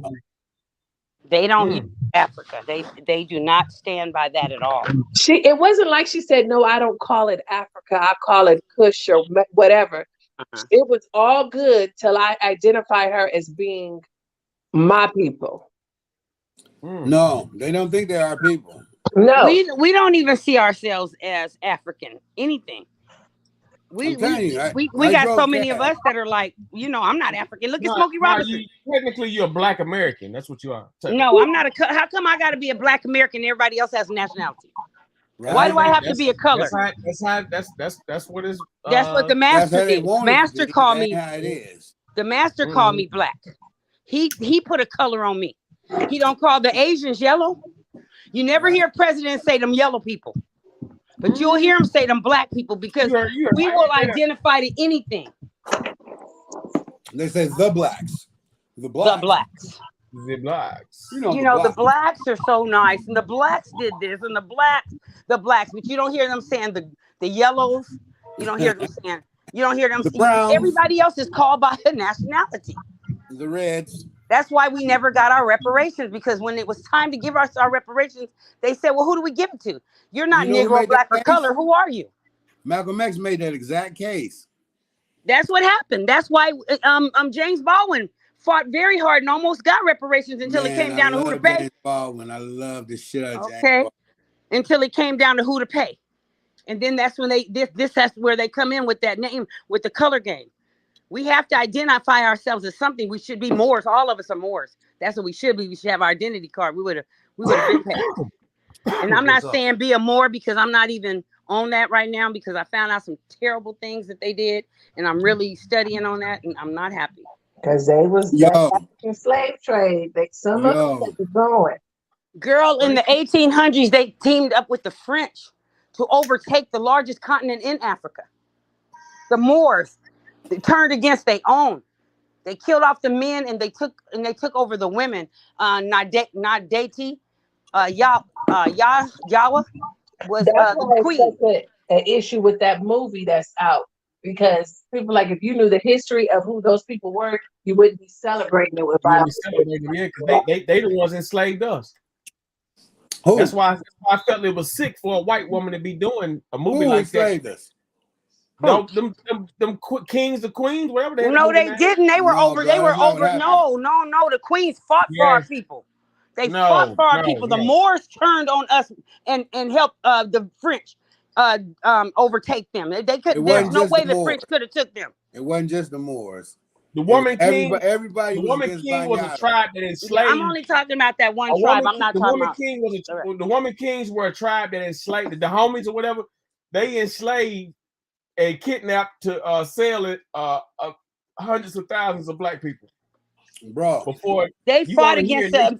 They don't use Africa. They do not stand by that at all. It wasn't like she said, no, I don't call it Africa. I call it Kush or whatever. It was all good till I identify her as being my people. No, they don't think they are people. No, we don't even see ourselves as African anything. We got so many of us that are like, I'm not African. Look at Smokey Robinson. Technically, you're a Black American. That's what you are. No, I'm not a. How come I got to be a Black American? Everybody else has a nationality. Right. Why do I have to be a color? That's what is. That's what the master did. Master called me. The master called me Black. He put a color on me. He don't call the Asians yellow. You never hear a president say them yellow people, but you'll hear him say them Black people because we will identify to anything. They say the blacks. The blacks. The blacks. The blacks are so nice, and the blacks did this, and the blacks, but you don't hear them saying the yellows. You don't hear them saying. You don't hear them. The browns. Everybody else is called by a nationality. The reds. That's why we never got our reparations, because when it was time to give us our reparations, they said, well, who do we give it to? You're not Negro, Black, or color. Who are you? Malcolm X made that exact case. That's what happened. That's why James Baldwin fought very hard and almost got reparations until it came down to who to pay. James Baldwin. I love the shit out of James Baldwin. Until it came down to who to pay. And then that's when that's where they come in with that name, with the color game. We have to identify ourselves as something. We should be Moors. All of us are Moors. That's what we should be. We should have our identity card. We would have been paid. And I'm not saying be a Moor because I'm not even on that right now, because I found out some terrible things that they did, and I'm really studying on that, and I'm not happy. Because they was the African slave trade. Some of them was going. Girl, in the 1800s, they teamed up with the French to overtake the largest continent in Africa. The Moors, they turned against their own. They killed off the men and they took over the women. Nadeti, Yawa was That's the why it's queen. such an issue with that movie that's out. Because people like, if you knew the history of who those people were, you wouldn't be celebrating it with You wouldn't be violence. celebrating, yeah, because they the ones enslaved us. Who? That's why I felt it was sick for a white woman to be doing a movie Who like that. enslaved us? No, them kings, the queens, whatever they had. No, they didn't. They were over. They were over. No. The queens fought for our people. They fought for our people. The Moors turned on us and helped the French overtake them. They could. There's no way the French could have took them. It wasn't just the Moors. The woman king. Everybody. The woman king was a tribe that enslaved. I'm only talking about that one tribe. I'm not talking about. The woman kings were a tribe that enslaved the homies or whatever. They enslaved and kidnapped to sell it hundreds of thousands of black people. Bro, before they fought against the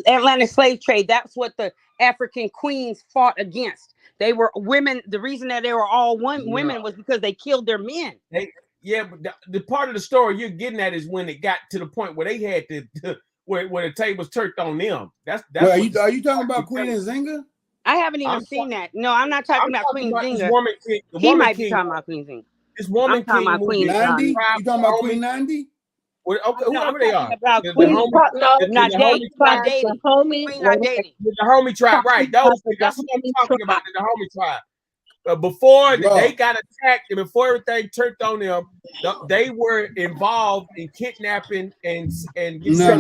Atlantic slave trade. That's what the African queens fought against. They were women. The reason that they were all women was because they killed their men. But the part of the story you're getting at is when it got to the point where they had to where the tables turned on them. That's are you talking about Queen Nzinga? I haven't even seen that. No, I'm not talking about Queen Nzinga. He might be talking about Queen Nzinga. This woman king movie. Nandi? You talking about Queen Nandi? Well, okay, whoever they are. About Queen Nadeti. The homie tribe, right? That's what I'm talking about. The homie tribe. Before they got attacked and before everything turned on them, they were involved in kidnapping and No,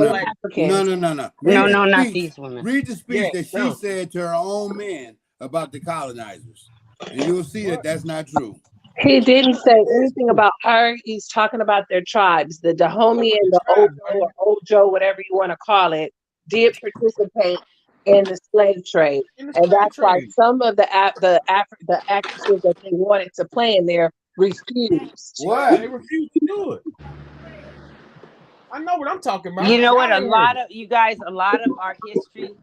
not these women. Read the speech that she said to her own men about the colonizers, and you'll see that that's not true. He didn't say anything about her. He's talking about their tribes. The Dahomey and the Ojo, or Ojo, whatever you want to call it, did participate in the slave trade, and that's why some of the actresses that they wanted to play in there refused. What? They refused to do it. I know what I'm talking about. You know what? A lot of our history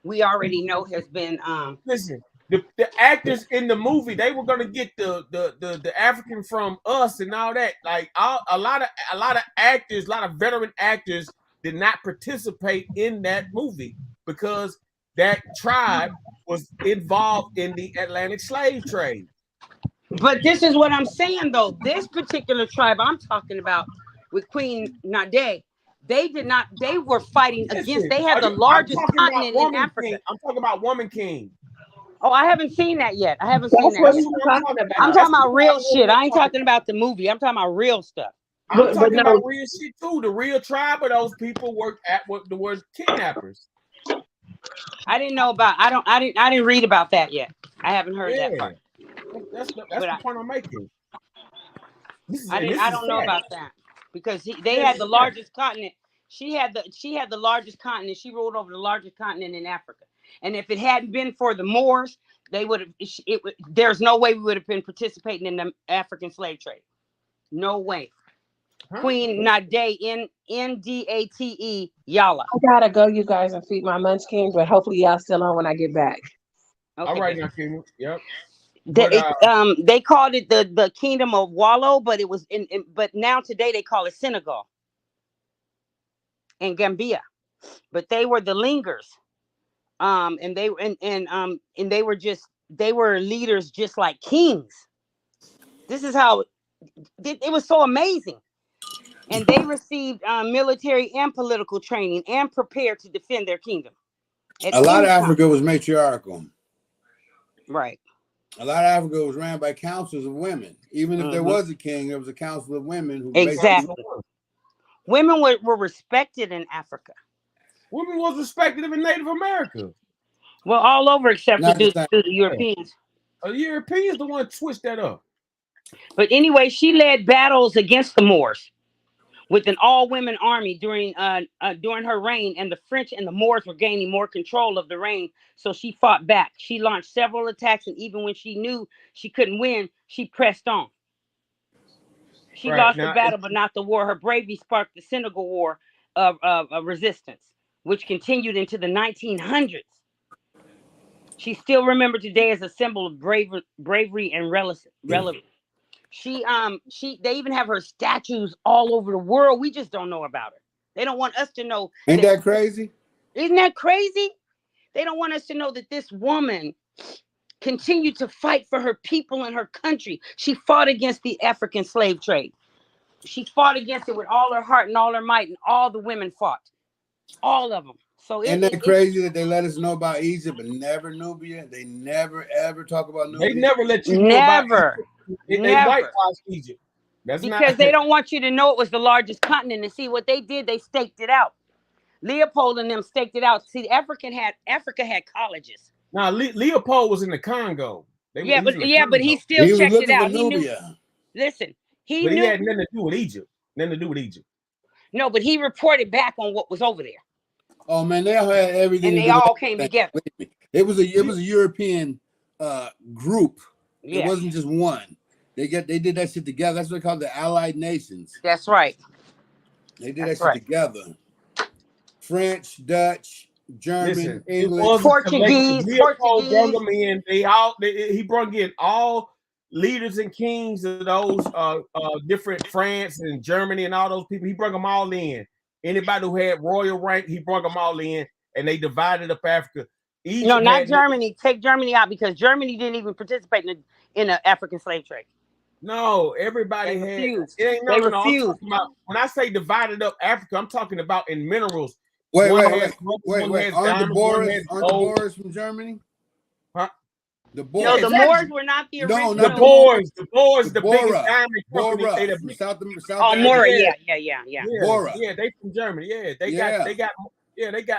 we already know has been. Listen, the actors in the movie, they were gonna get the African from us and all that. Like a lot of actors, a lot of veteran actors did not participate in that movie because that tribe was involved in the Atlantic slave trade. But this is what I'm saying, though. This particular tribe I'm talking about with Queen Nade, they did not. They were fighting against. They had the largest continent in Africa. I'm talking about Woman King. Oh, I haven't seen that yet. I'm talking about real shit. I ain't talking about the movie. I'm talking about real stuff. I'm talking about real shit too. The real tribe of those people worked at what the word kidnappers. I didn't know about. I didn't read about that yet. I haven't heard that part. That's the point I'm making. I don't know about that because they had the largest continent. She had the largest continent. She ruled over the largest continent in Africa. And if it hadn't been for the Moors, they would have. There's no way we would have been participating in the African slave trade. No way. Queen Nade, Ndate, Yala. I gotta go, you guys, and feed my munchkins, but hopefully y'all still on when I get back. Okay. All right, now, King. Yep. They called it the Kingdom of Wallo, but it was but now today they call it Senegal and Gambia. But they were the Lingers. And they were leaders just like kings. This is how it was so amazing. And they received military and political training and prepared to defend their kingdom. A lot of Africa was matriarchal. Right. A lot of Africa was ran by councils of women. Even if there was a king, there was a council of women who exactly. Women were respected in Africa. Women was respected in Native America. Well, all over except for the Europeans. The Europeans the one switched that up. But anyway, she led battles against the Moors with an all-women army during her reign, and the French and the Moors were gaining more control of the reign, so she fought back. She launched several attacks, and even when she knew she couldn't win, she pressed on. She lost the battle, but not the war. Her bravery sparked the Senegal War of resistance. which continued into the 1900s. She's still remembered today as a symbol of bravery and relevance. They even have her statues all over the world. We just don't know about her. They don't want us to know. Ain't that crazy? Isn't that crazy? They don't want us to know that this woman continued to fight for her people and her country. She fought against the African slave trade. She fought against it with all her heart and all her might, and all the women fought. All of them. So Isn't that crazy that they let us know about Egypt but never Nubia? They never ever talk about Nubia. They never let you know about Egypt. They whitewash Egypt. Because they don't want you to know it was the largest continent. And see what they did, they staked it out. Leopold and them staked it out. See, Africa had colleges. Now Leopold was in the Congo. But he still checked it out. He knew. Listen, he knew. He had nothing to do with Egypt. Nothing to do with Egypt. No, but he reported back on what was over there. Oh man, they all had everything. And they all came together. It was a European group. Yeah. It wasn't just one. They did that shit together. That's what they call the Allied Nations. That's right. They did that shit together. French, Dutch, German, English, Portuguese. Leopold brought them in. He brought in all leaders and kings of those different France and Germany and all those people. He brought them all in. Anybody who had royal rank, he brought them all in, and they divided up Africa. Egypt no, not Germany. Take Germany out because Germany didn't even participate in the African slave trade. No, everybody had. Refused. It ain't they nothing. refused. When I say divided up Africa, I'm talking about in minerals. Wait. Aren't the Boers from Germany? Huh? The Boers. No, the Moors were not the original. The Boers, the biggest diamond company. South Mora, yeah. Bora. Yeah, they from Germany. Yeah, they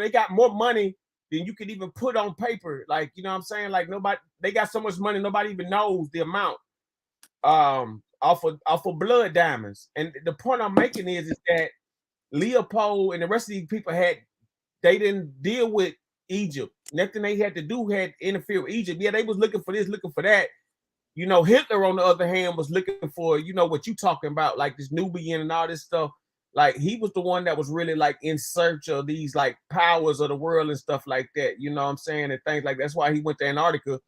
got more money than you could even put on paper. Like, you know what I'm saying? Like they got so much money, nobody even knows the amount. Off of blood diamonds. And the point I'm making is that Leopold and the rest of these people they didn't deal with Egypt. Nothing they had to do had to interfere with Egypt. Yeah, they was looking for this, looking for that. You know, Hitler, on the other hand, was looking for, you know, what you talking about, like this Nubian and all this stuff. Like, he was the one that was really like in search of these like powers of the world and stuff like that. You know what I'm saying? And things like that's why he went to Antarctica,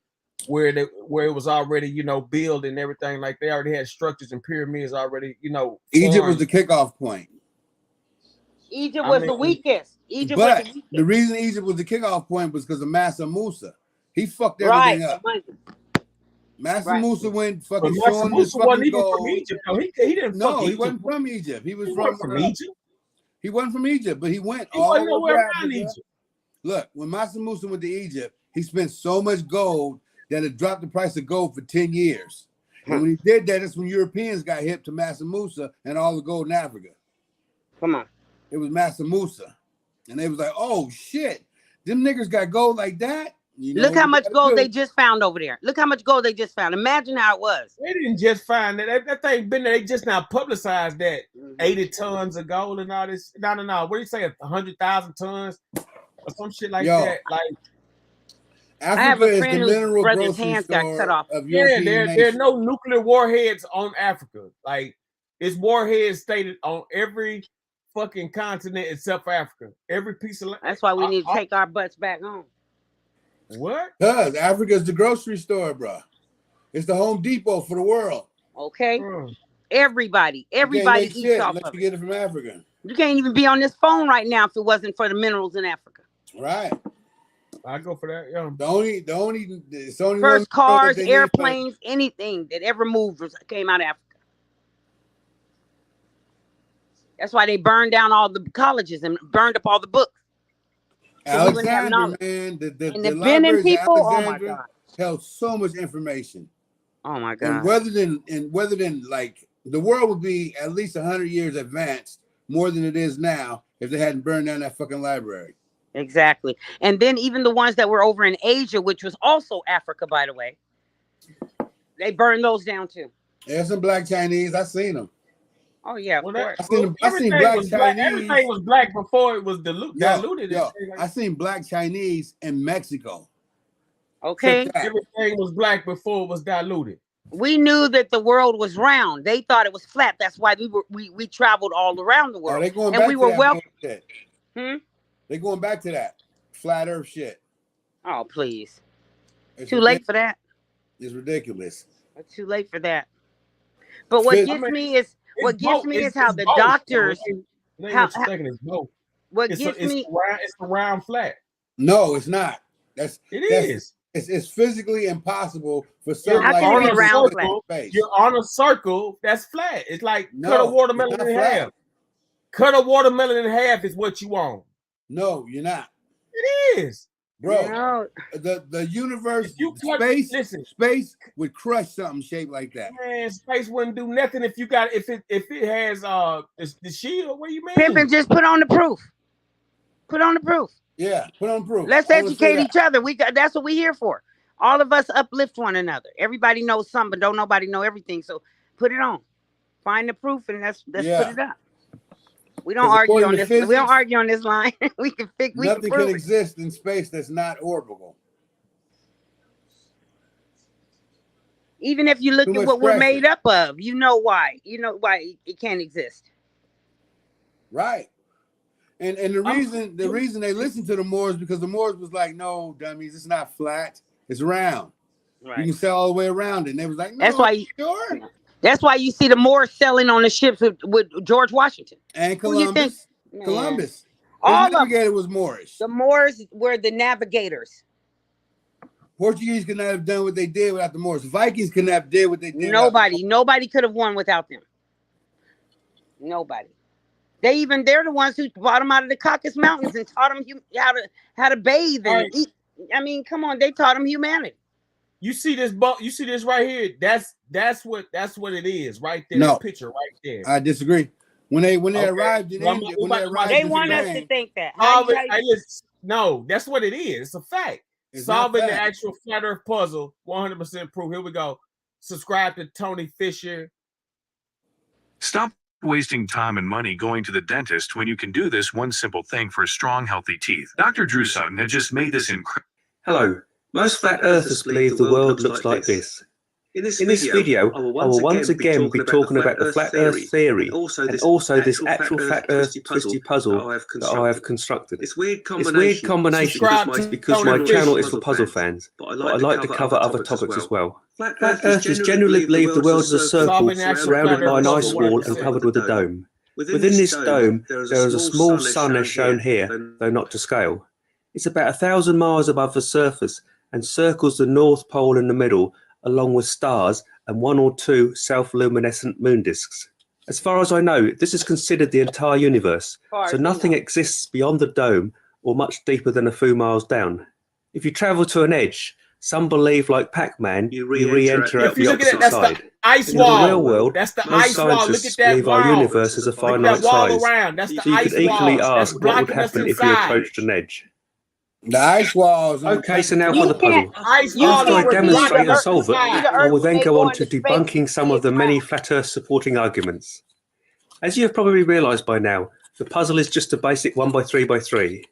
where it was already, you know, built and everything. Like they already had structures and pyramids already, you know. Egypt was the kickoff point. Egypt was the weakest. The reason Egypt was the kickoff point was because of Mansa Musa. He fucked everything up. Mansa Musa went fucking showing this fucking gold. From Egypt. No, he didn't. No, he Egypt. Wasn't from Egypt. He was from Egypt. He wasn't from Egypt, but he went all over around Egypt. Look, when Mansa Musa went to Egypt, he spent so much gold that it dropped the price of gold for 10 years. And when he did that, that's when Europeans got hip to Mansa Musa and all the gold in Africa. Come on. It was Mansa Musa. And they was like, oh, shit. Them niggas got gold like that? You know, look how much gold they just found over there. Look how much gold they just found. Imagine how it was. They didn't just find that. That thing been there. They just now publicized that 80 tons of gold and all this. No. What do you say? 100,000 tons or some shit like that. Like, Africa is the mineral grocery hands got cut off. Of there are no nuclear warheads on Africa. Like, it's warheads stated on every fucking continent except for Africa. Every piece of land. That's why we need to take our butts back home. What? Because Africa is the grocery store, bro. It's the Home Depot for the world. Okay. Everybody eats off of it. You get it from Africa. You can't even be on this phone right now if it wasn't for the minerals in Africa. Right. I go for that. Yeah. The only first cars, airplanes, anything that ever moved came out of Africa. That's why they burned down all the colleges and burned up all the books. So Alexander, man, the Benin people, oh my God, held so much information. Oh my God. And whether than like the world would be at least 100 years advanced more than it is now if they hadn't burned down that fucking library. Exactly. And then even the ones that were over in Asia, which was also Africa, by the way, they burned those down too. There's some black Chinese. I seen them. Oh yeah, I seen black Chinese. Everything was black before it was diluted. I seen black Chinese in Mexico. Okay. Everything was black before it was diluted. We knew that the world was round. They thought it was flat. That's why we traveled all around the world. They going and back we to were that welcome. bullshit. They're going back to that flat Earth shit. Oh, please. It's Too late for that. It's ridiculous. It's too late for that. But what gets me is how the doctors. It ain't what you thinking. It's both. What gets me? It's the round flat. No, it's not. It is. It's physically impossible for something like on a circle. You're on a circle that's flat. It's like cut a watermelon in half. Cut a watermelon in half is what you want. No, you're not. It is, bro. No. The universe, space would crush something shaped like that. Man, space wouldn't do nothing if it has the shield. What do you mean? Pimpin', just put on the proof. Put on the proof. Yeah, put on proof. Let's educate each other. That's what we're here for. All of us uplift one another. Everybody knows something, but don't nobody know everything. So put it on. Find the proof, and let's put it up. We don't argue on this. Physics, we don't argue on this line. we can fix. Nothing can exist in space that's not orbital. Even if you look at what we're made up of, you know why. You know why it can't exist. Right. And the reason they listened to the Moors because the Moors was like, no, dummies, it's not flat, it's round. Right. You can sail all the way around it. And they was like, no, that's why sure. That's why you see the Moors sailing on the ships with George Washington and Columbus. Columbus. All the navigator was Moorish. The Moors were the navigators. Portuguese could not have done what they did without the Moors. Vikings could not have did what they did. Nobody could have won without them. Nobody. They're the ones who brought them out of the Caucasus Mountains and taught them how to bathe and eat. I mean, come on, they taught them humanity. You see this right here. That's what it is right there. No, the picture right there. I disagree. When they arrived in India, they want us to think that. No, that's what it is. It's a fact. Solving the actual flat Earth puzzle, 100% proof. Here we go. Subscribe to Tony Fisher. Stop wasting time and money going to the dentist when you can do this one simple thing for strong, healthy teeth. Dr. Drew Sutton had just made this incredible. Hello. Most flat earthers believe the world looks like this. In this video, I will once again be talking about the flat earth theory and also this actual flat earth twisty puzzle that I have constructed. It's weird combination because my channel is for puzzle fans, but I like to cover other topics as well. Flat earthers generally believe the world is a circle surrounded by an ice wall and covered with a dome. Within this dome, there is a small sun as shown here, though not to scale. It's about 1,000 miles above the surface and circles the North Pole in the middle, along with stars and 1 or 2 self-luminescent moon disks. As far as I know, this is considered the entire universe, so nothing exists beyond the dome or much deeper than a few miles down. If you travel to an edge, some believe, like Pac-Man, you re-enter at the opposite side. In the real world, most scientists believe our universe is a finite size, so you could equally ask what would happen if you approached an edge. The ice walls. Okay, so now for the puzzle. After I demonstrate and solve it, I will then go on to debunking some of the many flat earth supporting arguments. As you have probably realised by now, the puzzle is just a basic 1x3x3.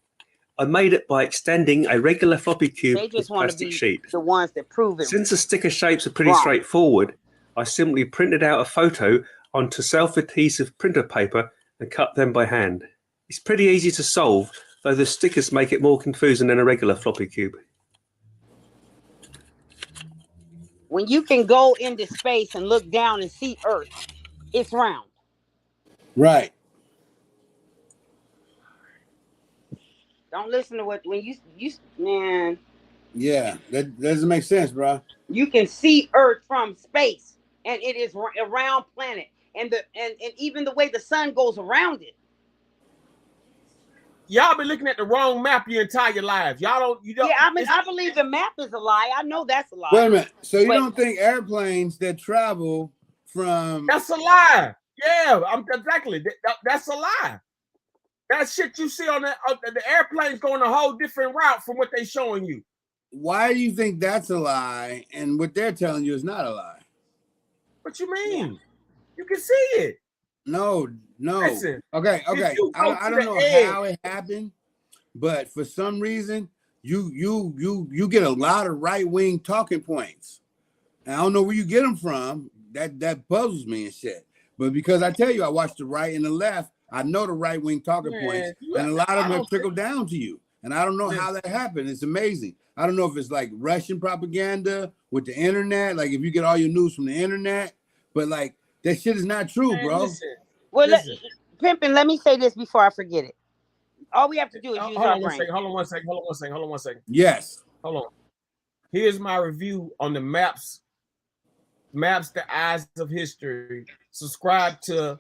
I made it by extending a regular floppy cube with plastic sheet. The ones that prove it. Since the sticker shapes are pretty straightforward, I simply printed out a photo onto self-adhesive printer paper and cut them by hand. It's pretty easy to solve, though the stickers make it more confusing than a regular floppy cube. When you can go into space and look down and see Earth, it's round. Right. Don't listen to when you man. Yeah, that doesn't make sense, bro. You can see Earth from space, and it is a round planet, and even the way the sun goes around it. Y'all been looking at the wrong map your entire lives. You don't. Yeah, I believe the map is a lie. I know that's a lie. Wait a minute. So you don't think airplanes that travel from? That's a lie. Yeah, exactly. That's a lie. That shit you see on the airplanes going a whole different route from what they showing you. Why do you think that's a lie, and what they're telling you is not a lie? What you mean? Yeah. You can see it. No. Listen, okay. I don't know how it happened, but for some reason, you get a lot of right-wing talking points. And I don't know where you get them from. That puzzles me and shit. But because I tell you, I watch the right and the left I know the right-wing talking points, and a lot of them have trickled down to you. And I don't know how that happened. It's amazing. I don't know if it's like Russian propaganda with the internet, like if you get all your news from the internet, but like that shit is not true, bro. Well, Pimpin', let me say this before I forget it. All we have to do is use our brain. Hold on one second. Yes. Hold on. Here's my review on the maps, the Eyes of History. Subscribe to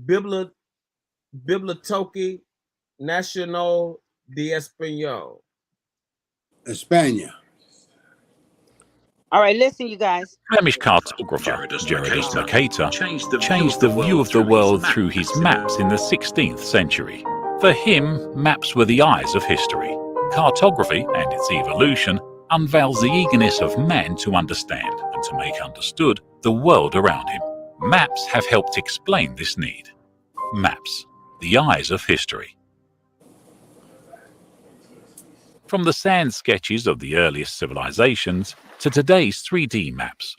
Biblioteca Nacional de Español. España. All right, listen, you guys. Flemish cartographer Gerardus Mercator changed the view of the world through his maps in the 16th century. For him, maps were the eyes of history. Cartography and its evolution unveils the eagerness of man to understand and to make understood the world around him. Maps have helped explain this need. Maps, the eyes of history. From the sand sketches of the earliest civilizations to today's 3D maps,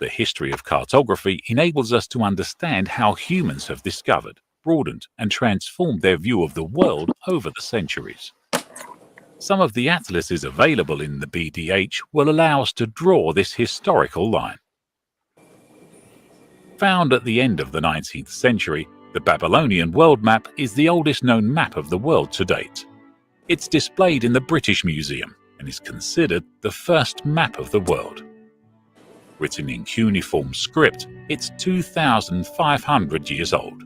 the history of cartography enables us to understand how humans have discovered, broadened, and transformed their view of the world over the centuries. Some of the atlases available in the BDH will allow us to draw this historical line. Found at the end of the 19th century, the Babylonian world map is the oldest known map of the world to date. It's displayed in the British Museum and is considered the first map of the world. Written in cuneiform script, it's 2,500 years old.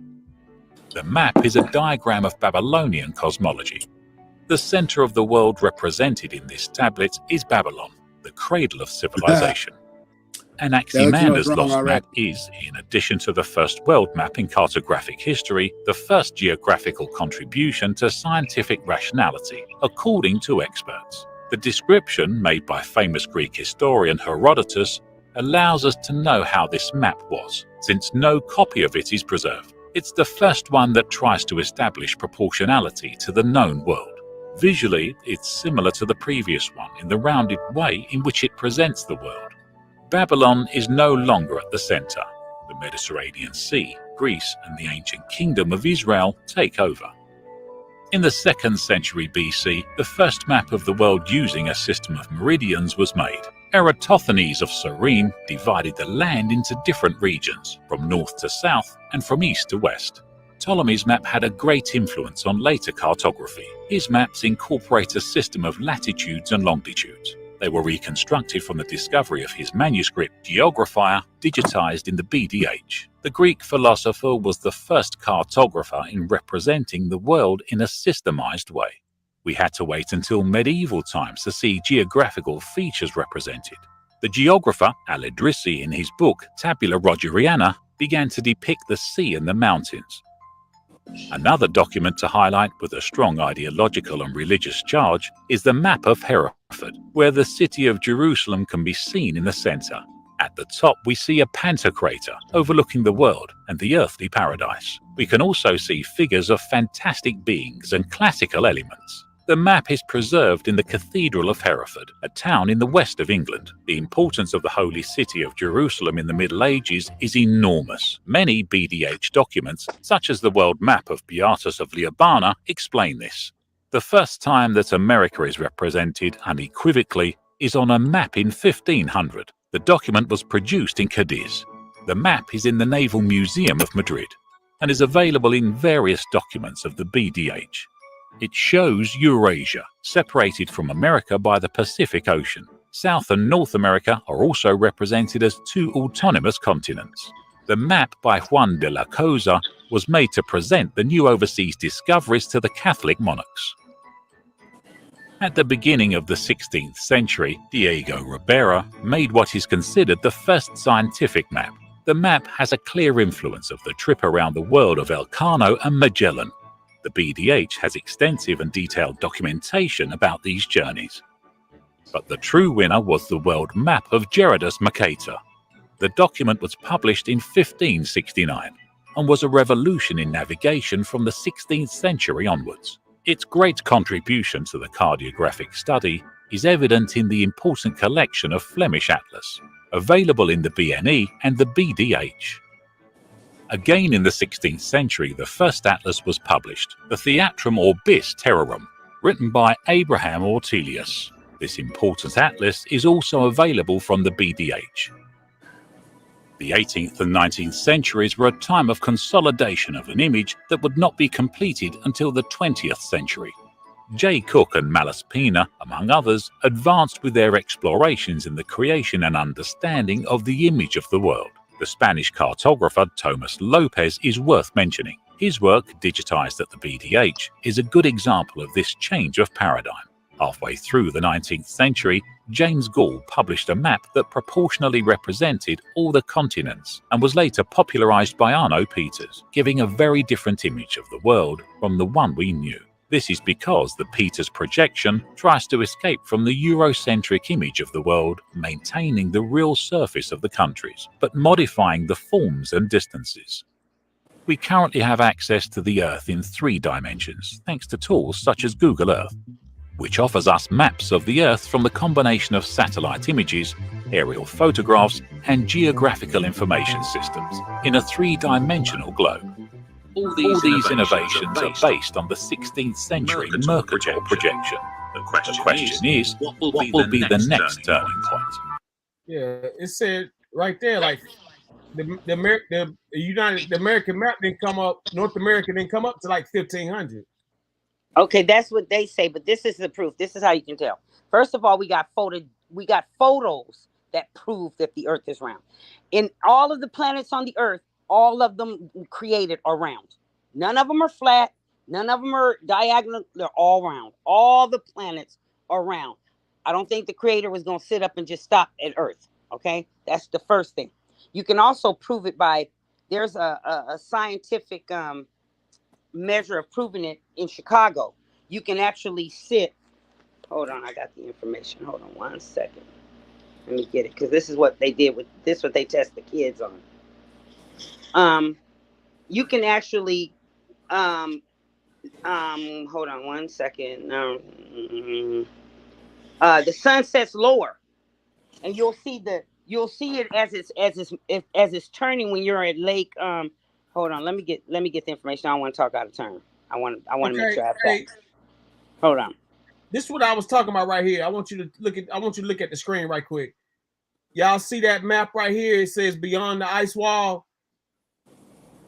The map is a diagram of Babylonian cosmology. The center of the world represented in this tablet is Babylon, the cradle of civilization. Anaximander's lost map is, in addition to the first world map in cartographic history, the first geographical contribution to scientific rationality, according to experts. The description made by famous Greek historian Herodotus allows us to know how this map was, since no copy of it is preserved. It's the first one that tries to establish proportionality to the known world. Visually, it's similar to the previous one in the rounded way in which it presents the world. Babylon is no longer at the center. The Mediterranean Sea, Greece, and the ancient kingdom of Israel take over. In the 2nd century BC, the first map of the world using a system of meridians was made. Eratosthenes of Cyrene divided the land into different regions, from north to south and from east to west. Ptolemy's map had a great influence on later cartography. His maps incorporate a system of latitudes and longitudes. They were reconstructed from the discovery of his manuscript Geographia, digitized in the BDH. The Greek philosopher was the first cartographer in representing the world in a systemized way. We had to wait until medieval times to see geographical features represented. The geographer Al-Idrisi, in his book Tabula Rogeriana, began to depict the sea and the mountains. Another document to highlight with a strong ideological and religious charge is the map of Hereford, where the city of Jerusalem can be seen in the center. At the top we see a pantocrator overlooking the world and the earthly paradise. We can also see figures of fantastic beings and classical elements. The map is preserved in the Cathedral of Hereford, a town in the west of England. The importance of the holy city of Jerusalem in the Middle Ages is enormous. Many BDH documents, such as the world map of Beatus of Liabana, explain this. The first time that America is represented unequivocally is on a map in 1500. The document was produced in Cadiz. The map is in the Naval Museum of Madrid and is available in various documents of the BDH. It shows Eurasia, separated from America by the Pacific Ocean. South and North America are also represented as two autonomous continents. The map by Juan de la Cosa was made to present the new overseas discoveries to the Catholic monarchs. At the beginning of the 16th century, Diego Ribera made what is considered the first scientific map. The map has a clear influence of the trip around the world of Elcano and Magellan. The BDH has extensive and detailed documentation about these journeys. But the true winner was the world map of Gerardus Mercator. The document was published in 1569 and was a revolution in navigation from the 16th century onwards. Its great contribution to the cartographic study is evident in the important collection of Flemish Atlas, available in the BNE and the BDH. Again in the 16th century, the first atlas was published, the Theatrum Orbis Terrarum, written by Abraham Ortelius. This important atlas is also available from the BDH. The 18th and 19th centuries were a time of consolidation of an image that would not be completed until the 20th century. J. Cook and Malaspina, among others, advanced with their explorations in the creation and understanding of the image of the world. The Spanish cartographer Thomas Lopez is worth mentioning. His work, digitized at the BDH, is a good example of this change of paradigm. Halfway through the 19th century, James Gall published a map that proportionally represented all the continents and was later popularized by Arno Peters, giving a very different image of the world from the one we knew. This is because the Peters projection tries to escape from the Eurocentric image of the world, maintaining the real surface of the countries, but modifying the forms and distances. We currently have access to the Earth in 3 dimensions, thanks to tools such as Google Earth, which offers us maps of the Earth from the combination of satellite images, aerial photographs, and geographical information systems in a 3-dimensional globe. All these innovations are based on the 16th century Mercator projection. The question is, what will be the next turning point? Yeah, it said right there, like the American map didn't come up, North America didn't come up to like 1500. Okay, that's what they say, but this is the proof. This is how you can tell. First of all, we got photos that prove that the Earth is round. In all of the planets on the Earth, all of them created are round. None of them are flat. None of them are diagonal. They're all round. All the planets are round. I don't think the creator was going to sit up and just stop at Earth. Okay, that's the first thing. You can also prove it by, there's a scientific measure of proving it in Chicago. You can actually sit. Hold on, I got the information. Hold on 1 second. Let me get it, because this is what they did with this. What they test the kids on. You can actually. Hold on 1 second. The sun sets lower, and you'll see it as it's turning when you're at Lake. Hold on, let me get the information. I don't want to talk out of turn. I want to make sure I have facts. Hold on. This is what I was talking about right here. I want you to look at the screen right quick. Y'all see that map right here? It says beyond the ice wall.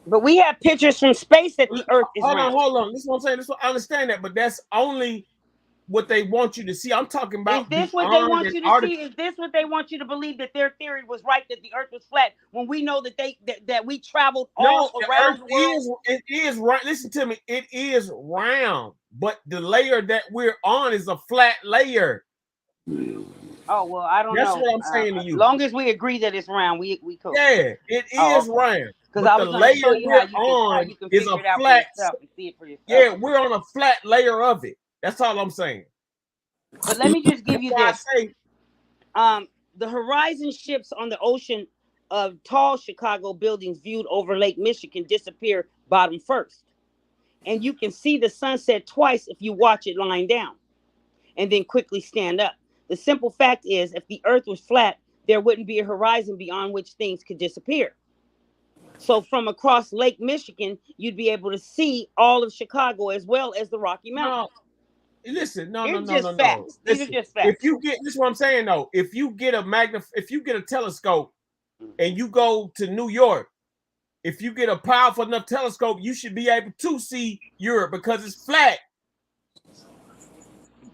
But we have pictures from space that the Earth is round. Hold on. This is what I'm saying. I understand that, but that's only what they want you to see. I'm talking about. Is this what they want you to see? Is this what they want you to believe, that their theory was right, that the Earth was flat, when we know that that we traveled all around the world? It is right. Listen to me. It is round, but the layer that we're on is a flat layer. Oh well, I don't know. That's what I'm saying to you. As long as we agree that it's round, we cool. Yeah, it is round. Because the layer we're on is a flat. Yeah, we're on a flat layer of it. That's all I'm saying. But let me just give you this. The horizon ships on the ocean of tall Chicago buildings viewed over Lake Michigan disappear bottom first. And you can see the sunset twice if you watch it lying down and then quickly stand up. The simple fact is, if the Earth was flat, there wouldn't be a horizon beyond which things could disappear. So from across Lake Michigan, you'd be able to see all of Chicago as well as the Rocky Mountains. Listen, no. These are just facts. If you get, this is what I'm saying though. If you get a telescope and you go to New York, if you get a powerful enough telescope, you should be able to see Europe because it's flat.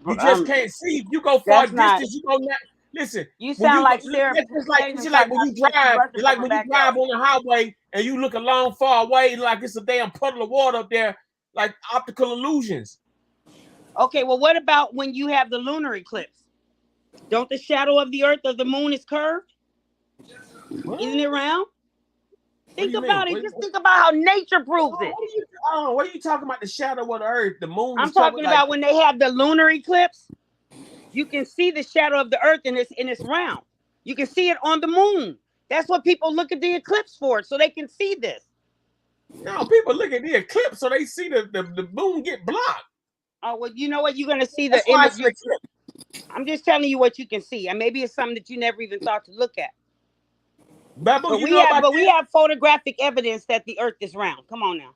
You just can't see. If you go far distance, you go not. Listen, you sound like Sarah. It's like when you drive. It's like when you drive on the highway and you look a long far away, like it's a damn puddle of water up there, like optical illusions. Okay, well, what about when you have the lunar eclipse? Don't the shadow of the Earth of the moon is curved? What? Isn't it round? Think about it. Just think about how nature proves it. What are you talking about? The shadow of the Earth, the moon. I'm talking about when they have the lunar eclipse. You can see the shadow of the Earth and it's round. You can see it on the moon. That's what people look at the eclipse for, so they can see this. No, people look at the eclipse so they see the moon get blocked. Oh, well, you know what? You're going to see the image. I'm just telling you what you can see. And maybe it's something that you never even thought to look at. Babu, But you know about we have photographic evidence that the Earth is round. Come on now.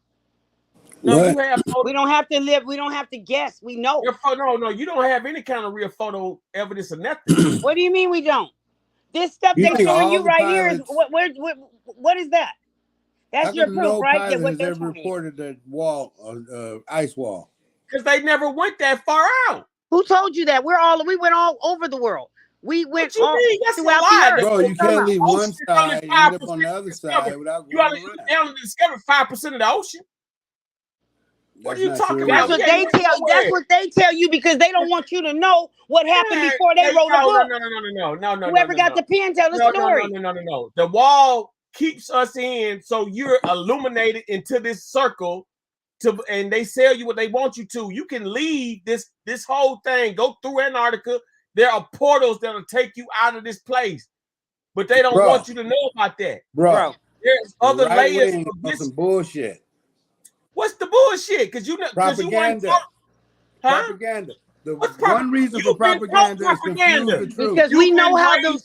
No, What? you have. We don't have to live. We don't have to guess. We know. No, you don't have any kind of real photo evidence of nothing. What do you mean we don't? This stuff You they think showing all you the right here is pilots? what is that? How That's your come proof, no right? pilot What has they're ever showing you. reported the wall, ice wall? Because they never went that far out. Who told you that? We went all over the world. We went What you mean? That's a throughout lie. the earth. Bro, you can't leave one side and end up on the other side without You going only around. discovered 5% of the ocean. What are you talking about? That's what they tell you. That's what they tell you because they don't want you to know what happened before they wrote a book. No. Whoever got the pen, tell the story. No. The wall keeps us in, so you're illuminated into this circle. And they sell you what they want you to. You can leave this whole thing, go through Antarctica. There are portals that'll take you out of this place, but they don't want you to know about that, bro. There's other layers of this. Some bullshit. What's the bullshit? Because you propaganda. Propaganda. The one reason for propaganda is confuse the truth. Because we know how the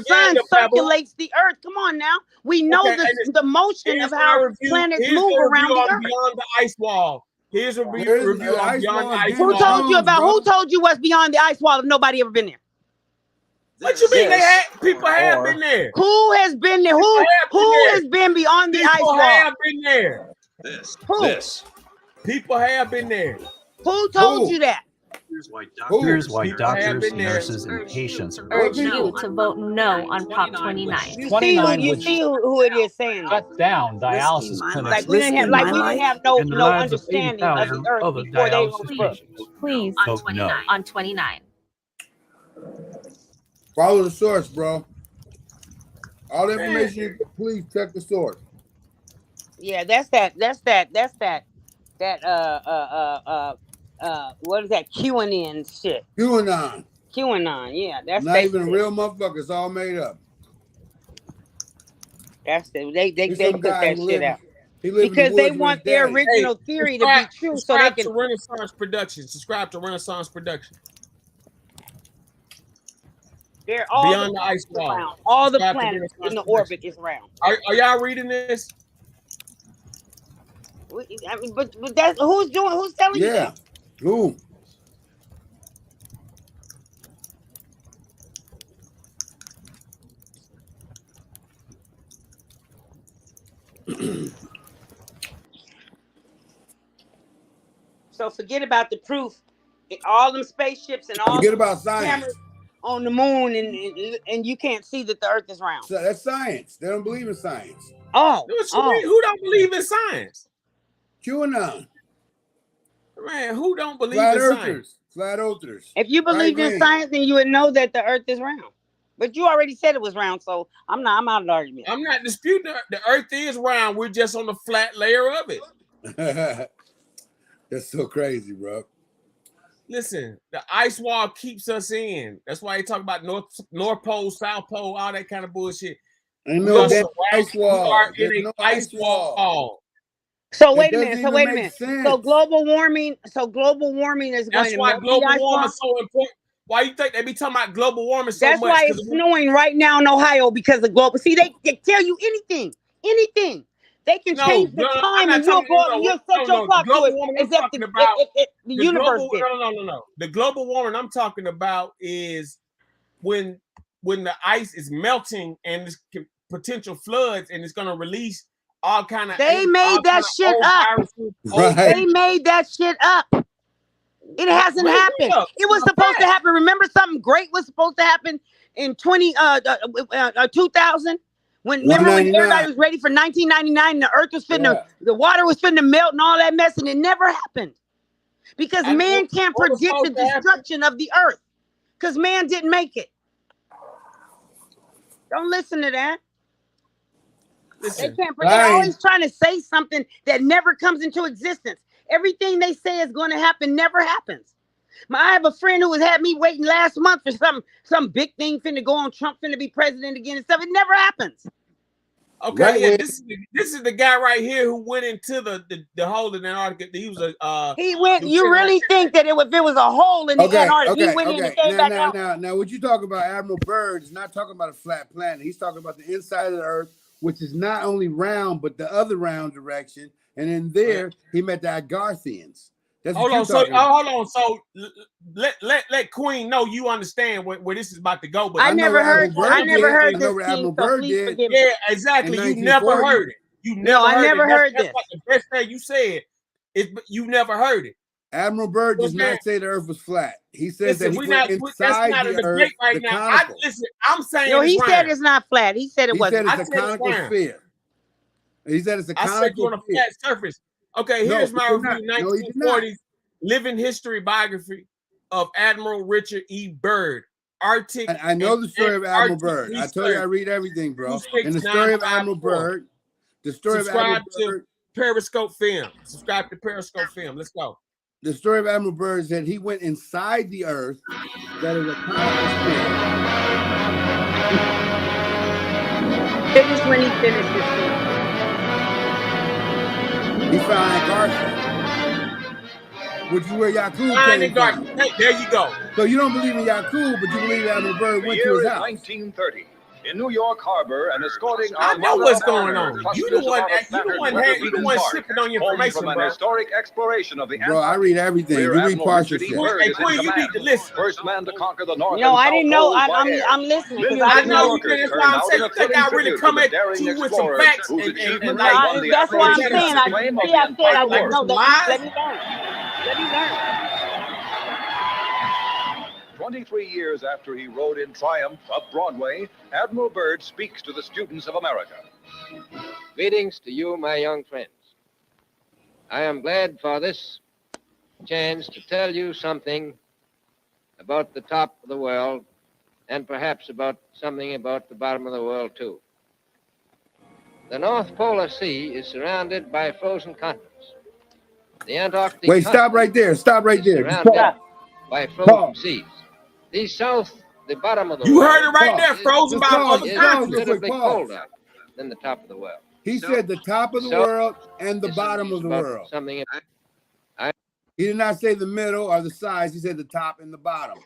sun circulates the earth. Come on now. We know the motion of how planets move around the earth. Beyond the ice wall. Here's a review on Beyond the Ice Wall. Who told you what's beyond the ice wall if nobody ever been there? What you mean? People have been there. Who has been there? Who has been beyond the ice wall? People have been there. Who? People have been there. Who told you that? Here's why doctors, nurses, and patients urge you to vote no on Prop 29. You see who it is saying shut down dialysis clinics. Like we didn't have no understanding of the earth before they wrote the book. Please vote no on 29. Follow the source, bro. All the information, please check the source. Yeah, that's that what is that? QAnon shit. QAnon, yeah. That's not even a real motherfucker. It's all made up. They put that shit out. Because they want their original theory to be true so they can. Subscribe to Renaissance Production. They're all Beyond the ice wall. All the planets in the orbit is round. Are y'all reading this? I mean, but that's who's telling you that? Who? So forget about the proof. All them spaceships and all forget about science on the moon, and you can't see that the Earth is round. So that's science. They don't believe in science. Oh, who don't believe in science? QAnon. Man, who don't believe in science? Flat earthers. If you believed in science, then you would know that the Earth is round. But you already said it was round, so I'm out of the argument. I'm not disputing the Earth is round. We're just on the flat layer of it. That's so crazy, bro. Listen, the ice wall keeps us in. That's why they talk about North Pole, South Pole, all that kind of bullshit. Ain't no ice wall. We are in an ice wall. So wait a minute. So global warming is going to. That's why global warming is so important. Why you think they be talking about global warming so much? That's why it's snowing right now in Ohio because of global. See, they tell you anything. They can change the time and you'll set your clock to it as if the universe did. No. The global warming I'm talking about is when the ice is melting and there's potential floods and it's going to release all kind of. They made that shit up. They made that shit up. It hasn't happened. It was supposed to happen. Remember, something great was supposed to happen in 2000. When everybody was ready for 1999, the earth was the water was finna melt and all that mess, and it never happened because man can't predict the destruction of the earth because man didn't make it. Don't listen to that. They can't. They're always trying to say something that never comes into existence. Everything they say is going to happen never happens. I have a friend who had me waiting last month for some big thing finna go on. Trump finna be president again and stuff. It never happens. Okay, Right yeah, where this is the guy right here who went into the hole in Antarctica. He was a He went. You lieutenant. really think that if it was a hole in the Antarctica, he went in and came back out? Now, what you talking about, Admiral Byrd, is not talking about a flat planet. He's talking about the inside of the Earth, which is not only round, but the other round direction. And in there, he met the Agarthians. That's Hold what on, you're talking about. hold on. So let Queen know you understand where this is about to go. But I never heard this, Admiral King, so Byrd please did. forgive me. Yeah, exactly. You never heard it. You never No, I heard never it. heard That's this. like the best thing you said. You never heard it. Admiral Byrd does not say the Earth was flat. He says that he went inside that's not the a debate Earth, right the now. conical. I'm saying No, he it's said round. it's not flat. He said it He wasn't. said it's a conical sphere. He said it's a I said you conical on a sphere. flat surface. Okay, No, here's he my did not. review. No, he did not. 1940s living history biography of Admiral Richard E. Byrd. Arctic. I know the story of Admiral Antarctic Byrd. I told you I read everything, bro. And the story of Admiral 26954. Byrd, the story of Subscribe Admiral to Byrd. Periscope Film. Subscribe to Periscope Film. Let's go. The story of Admiral Byrd said he went inside the Earth, that is a conical sphere. Finish when he finished his thing. He found Antarctica, which is where Yakub came from. Hey, there you go. So you don't believe in Yakub, but you believe Admiral Byrd went to his house. 1930. In New York Harbor and escorting I know what's going on. You the one slipping on your information, from an bro. historic exploration of the Bro, I read everything. You read partial shit. Hey, Queen, you need to listen. First man to conquer the North. No, I didn't know. I'm listening. I know you did. That's why I'm saying you think I really come at you with some facts and like. That's why I'm saying. I said I didn't know. Let me learn. Let me learn. 23 years after he rode in triumph up Broadway, Admiral Byrd speaks to the students of America. Greetings to you, my young friends. I am glad for this chance to tell you something about the top of the world and perhaps about something about the bottom of the world, too. The North Polar Sea is surrounded by frozen continents. The Antarctic Wait, stop right there. Stop right there. surrounded by frozen seas. The south, the bottom of the world. You heard it right there, frozen by other is continents. considerably colder than the top of the world. He said the top of the world and the bottom of the world. Something. He did not say the middle or the sides. He said the top and the bottom.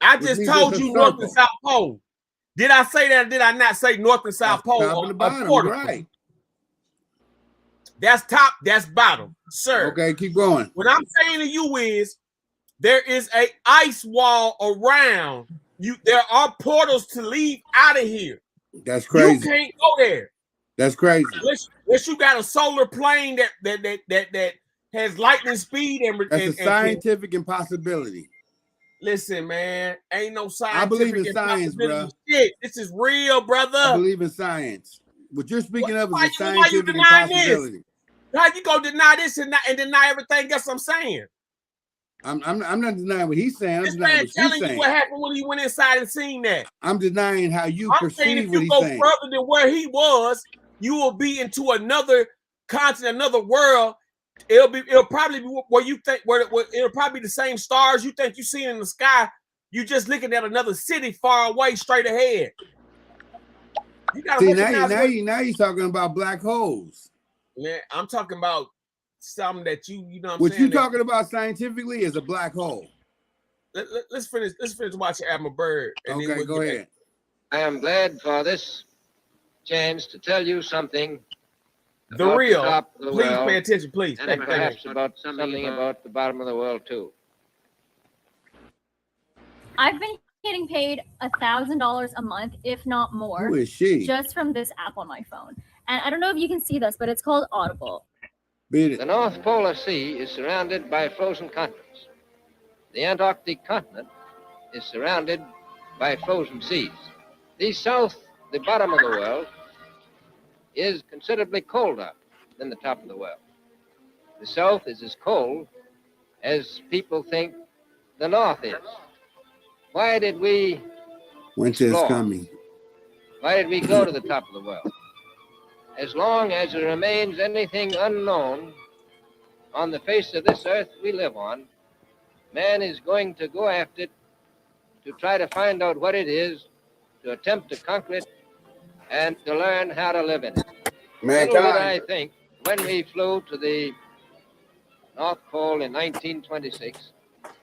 I just told you North and South Pole. Did I say that or did I not say North and South Pole? Top and the bottom, right. That's top, that's bottom, sir. Okay, keep going. What I'm saying to you is there is a ice wall around you. There are portals to leave out of here. That's crazy. You can't go there. That's crazy. Unless you got a solar plane that has lightning speed and that's a scientific impossibility. Listen, man, ain't no science. I believe in science, bro. Shit, this is real, brother. I believe in science. What you're speaking of is a why you scientific denying impossibility. this? How you gonna deny this and deny everything else I'm saying? I'm not denying what he's saying. I'm This denying man what you're telling saying. you what happened when he went inside and seen that. I'm denying how you I'm saying perceive if what you he's go saying. further than where he was, you will be into another continent, another world. It'll probably be where you think where it'll probably be the same stars you think you see in the sky. You just looking at another city far away, straight ahead. You gotta See, now you're talking about black holes. Man, I'm talking about something that you know what saying. You're talking about scientifically is a black hole. Let's finish watching Admiral Byrd. And okay, go ahead. I am glad for this chance to tell you something. The real. The top of the please world, pay attention, please. And perhaps about something about the bottom of the world too. I've been getting paid $1,000 a month, if not more. Who is she? Just from this app on my phone. And I don't know if you can see this, but it's called Audible. Beat it. The North Polar Sea is surrounded by frozen continents. The Antarctic continent is surrounded by frozen seas. The south, the bottom of the world, is considerably colder than the top of the world. The south is as cold as people think the north is. Why did we Winter is explore? coming. Why did we go to the top of the world? As long as there remains anything unknown on the face of this earth we live on, man is going to go after it to try to find out what it is, to attempt to conquer it, and to learn how to live in it. Little did I think when we flew to the North Pole in 1926,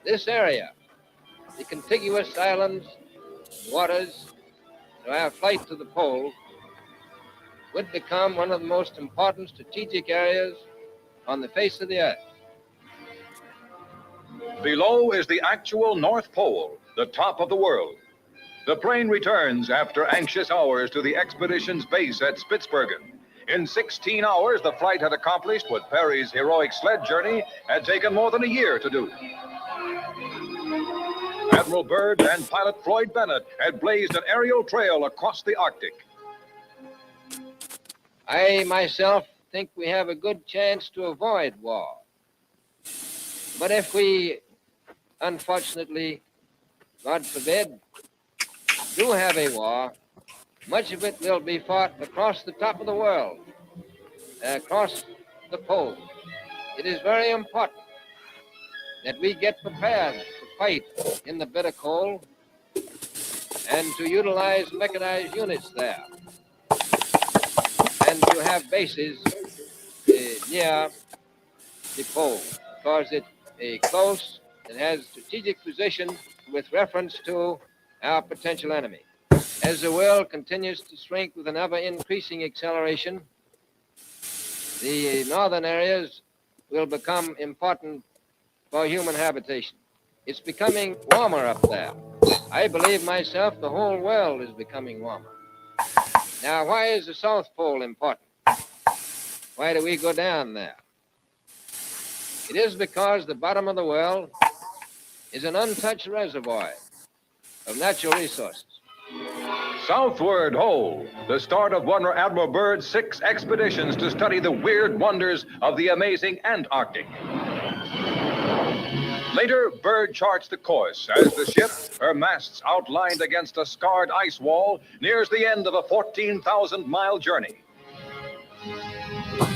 this area, the contiguous islands, waters, to our flight to the pole, would become one of the most important strategic areas on the face of the earth. Below is the actual North Pole, the top of the world. The plane returns after anxious hours to the expedition's base at Spitsbergen. In 16 hours, the flight had accomplished what Perry's heroic sled journey had taken more than a year to do. Admiral Byrd and pilot Floyd Bennett had blazed an aerial trail across the Arctic. I myself think we have a good chance to avoid war. But if we, unfortunately, God forbid, do have a war, much of it will be fought across the top of the world, across the pole. It is very important that we get prepared to fight in the bitter cold and to utilize mechanized units there and to have bases near the pole, because it's close and has strategic position with reference to our potential enemy. As the world continues to shrink with an ever-increasing acceleration, the northern areas will become important for human habitation. It's becoming warmer up there. I believe myself the whole world is becoming warmer. Now, why is the South Pole important? Why do we go down there? It is because the bottom of the world is an untouched reservoir of natural resources. Southward Ho, the start of one of Admiral Byrd's 6 expeditions to study the weird wonders of the amazing Antarctic. Later, Byrd charts the course as the ship, her masts outlined against a scarred ice wall, nears the end of a 14,000-mile journey.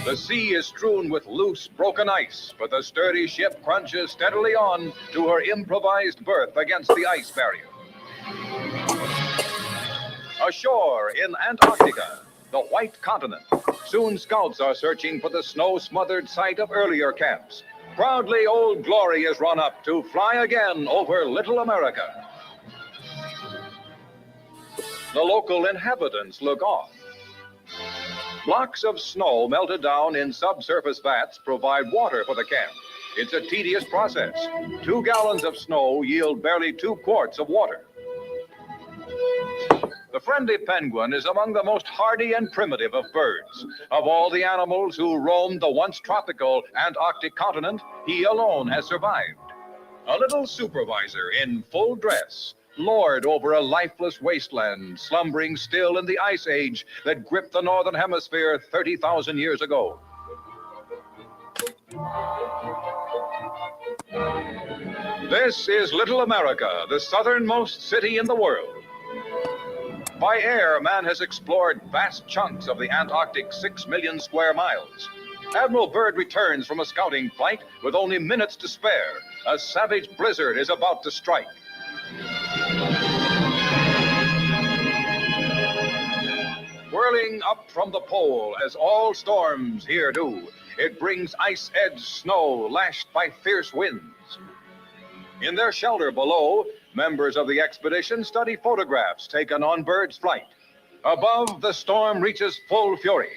The sea is strewn with loose, broken ice, but the sturdy ship crunches steadily on to her improvised berth against the ice barrier. Ashore in Antarctica, the White Continent, soon scouts are searching for the snow-smothered site of earlier camps. Proudly, Old Glory is run up to fly again over Little America. The local inhabitants look on. Blocks of snow melted down in subsurface vats provide water for the camp. It's a tedious process. 2 gallons of snow yield barely 2 quarts of water. The friendly penguin is among the most hardy and primitive of birds. Of all the animals who roamed the once tropical Antarctic continent, he alone has survived. A little supervisor in full dress, lord over a lifeless wasteland, slumbering still in the ice age that gripped the northern hemisphere 30,000 years ago. This is Little America, the southernmost city in the world. By air, man has explored vast chunks of the Antarctic 6 million square miles. Admiral Byrd returns from a scouting flight with only minutes to spare. A savage blizzard is about to strike. Whirling up from the pole, as all storms here do, it brings ice-edged snow lashed by fierce winds. In their shelter below, members of the expedition study photographs taken on Byrd's flight. Above, the storm reaches full fury.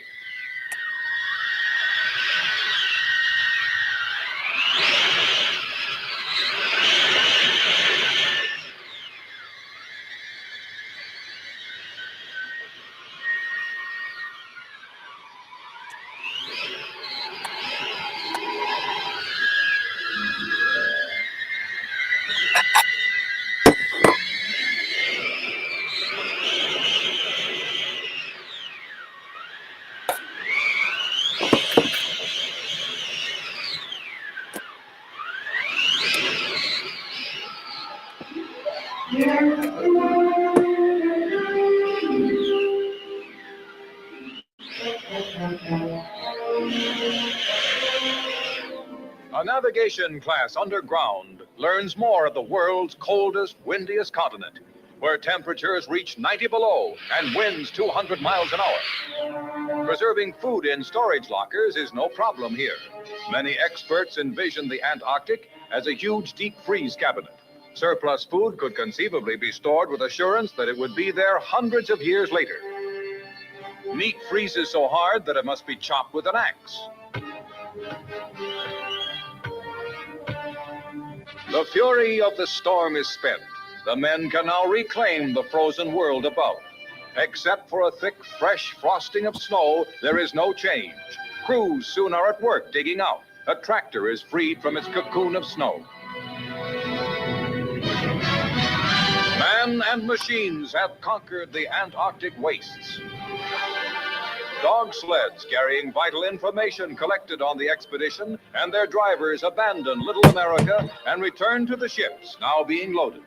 A navigation class underground learns more of the world's coldest, windiest continent. where temperatures reach 90 below and winds 200 miles an hour. Preserving food in storage lockers is no problem here. Many experts envision the Antarctic as a huge deep freeze cabinet. Surplus food could conceivably be stored with assurance that it would be there hundreds of years later. Meat freezes so hard that it must be chopped with an axe. The fury of the storm is spent. The men can now reclaim the frozen world above. Except for a thick, fresh frosting of snow, there is no change. Crews soon are at work digging out. A tractor is freed from its cocoon of snow. Man and machines have conquered the Antarctic wastes. Dog sleds carrying vital information collected on the expedition, and their drivers abandon Little America and return to the ships now being loaded.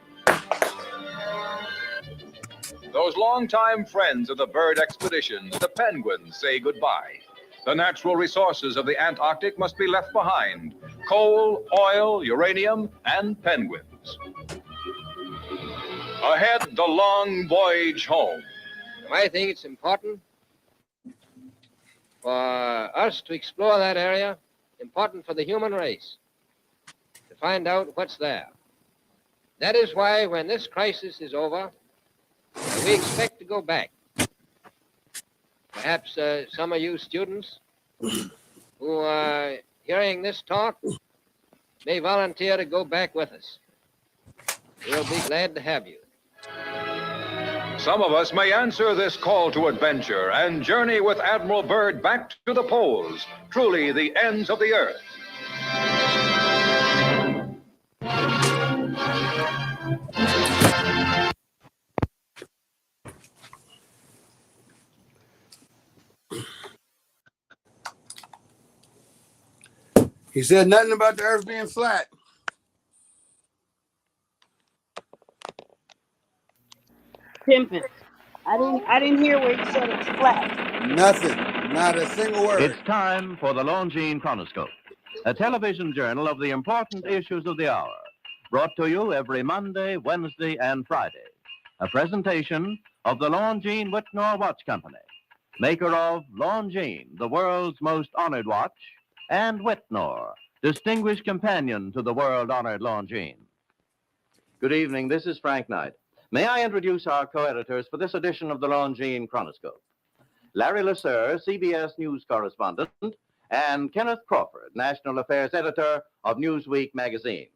Those longtime friends of the bird expeditions, the penguins, say goodbye. The natural resources of the Antarctic must be left behind: coal, oil, uranium, and penguins. Ahead, the long voyage home. I think it's important for us to explore that area, important for the human race, to find out what's there. That is why when this crisis is over, we expect to go back. Perhaps some of you students who are hearing this talk may volunteer to go back with us. We'll be glad to have you. Some of us may answer this call to adventure and journey with Admiral Byrd back to the poles, truly the ends of the earth. He said nothing about the earth being flat. Pimpin'. I didn't hear where you said it's flat. Nothing. Not a single word. It's time for the Longines Chronoscope, a television journal of the important issues of the hour, brought to you every Monday, Wednesday, and Friday. A presentation of the Longines Whitnor Watch Company, maker of Longines, the world's most honored watch, and Whitnor, distinguished companion to the world-honored Longines. Good evening. This is Frank Knight. May I introduce our co-editors for this edition of the Longines Chronoscope? Larry Lasser, CBS News correspondent, and Kenneth Crawford, National Affairs Editor of Newsweek magazine.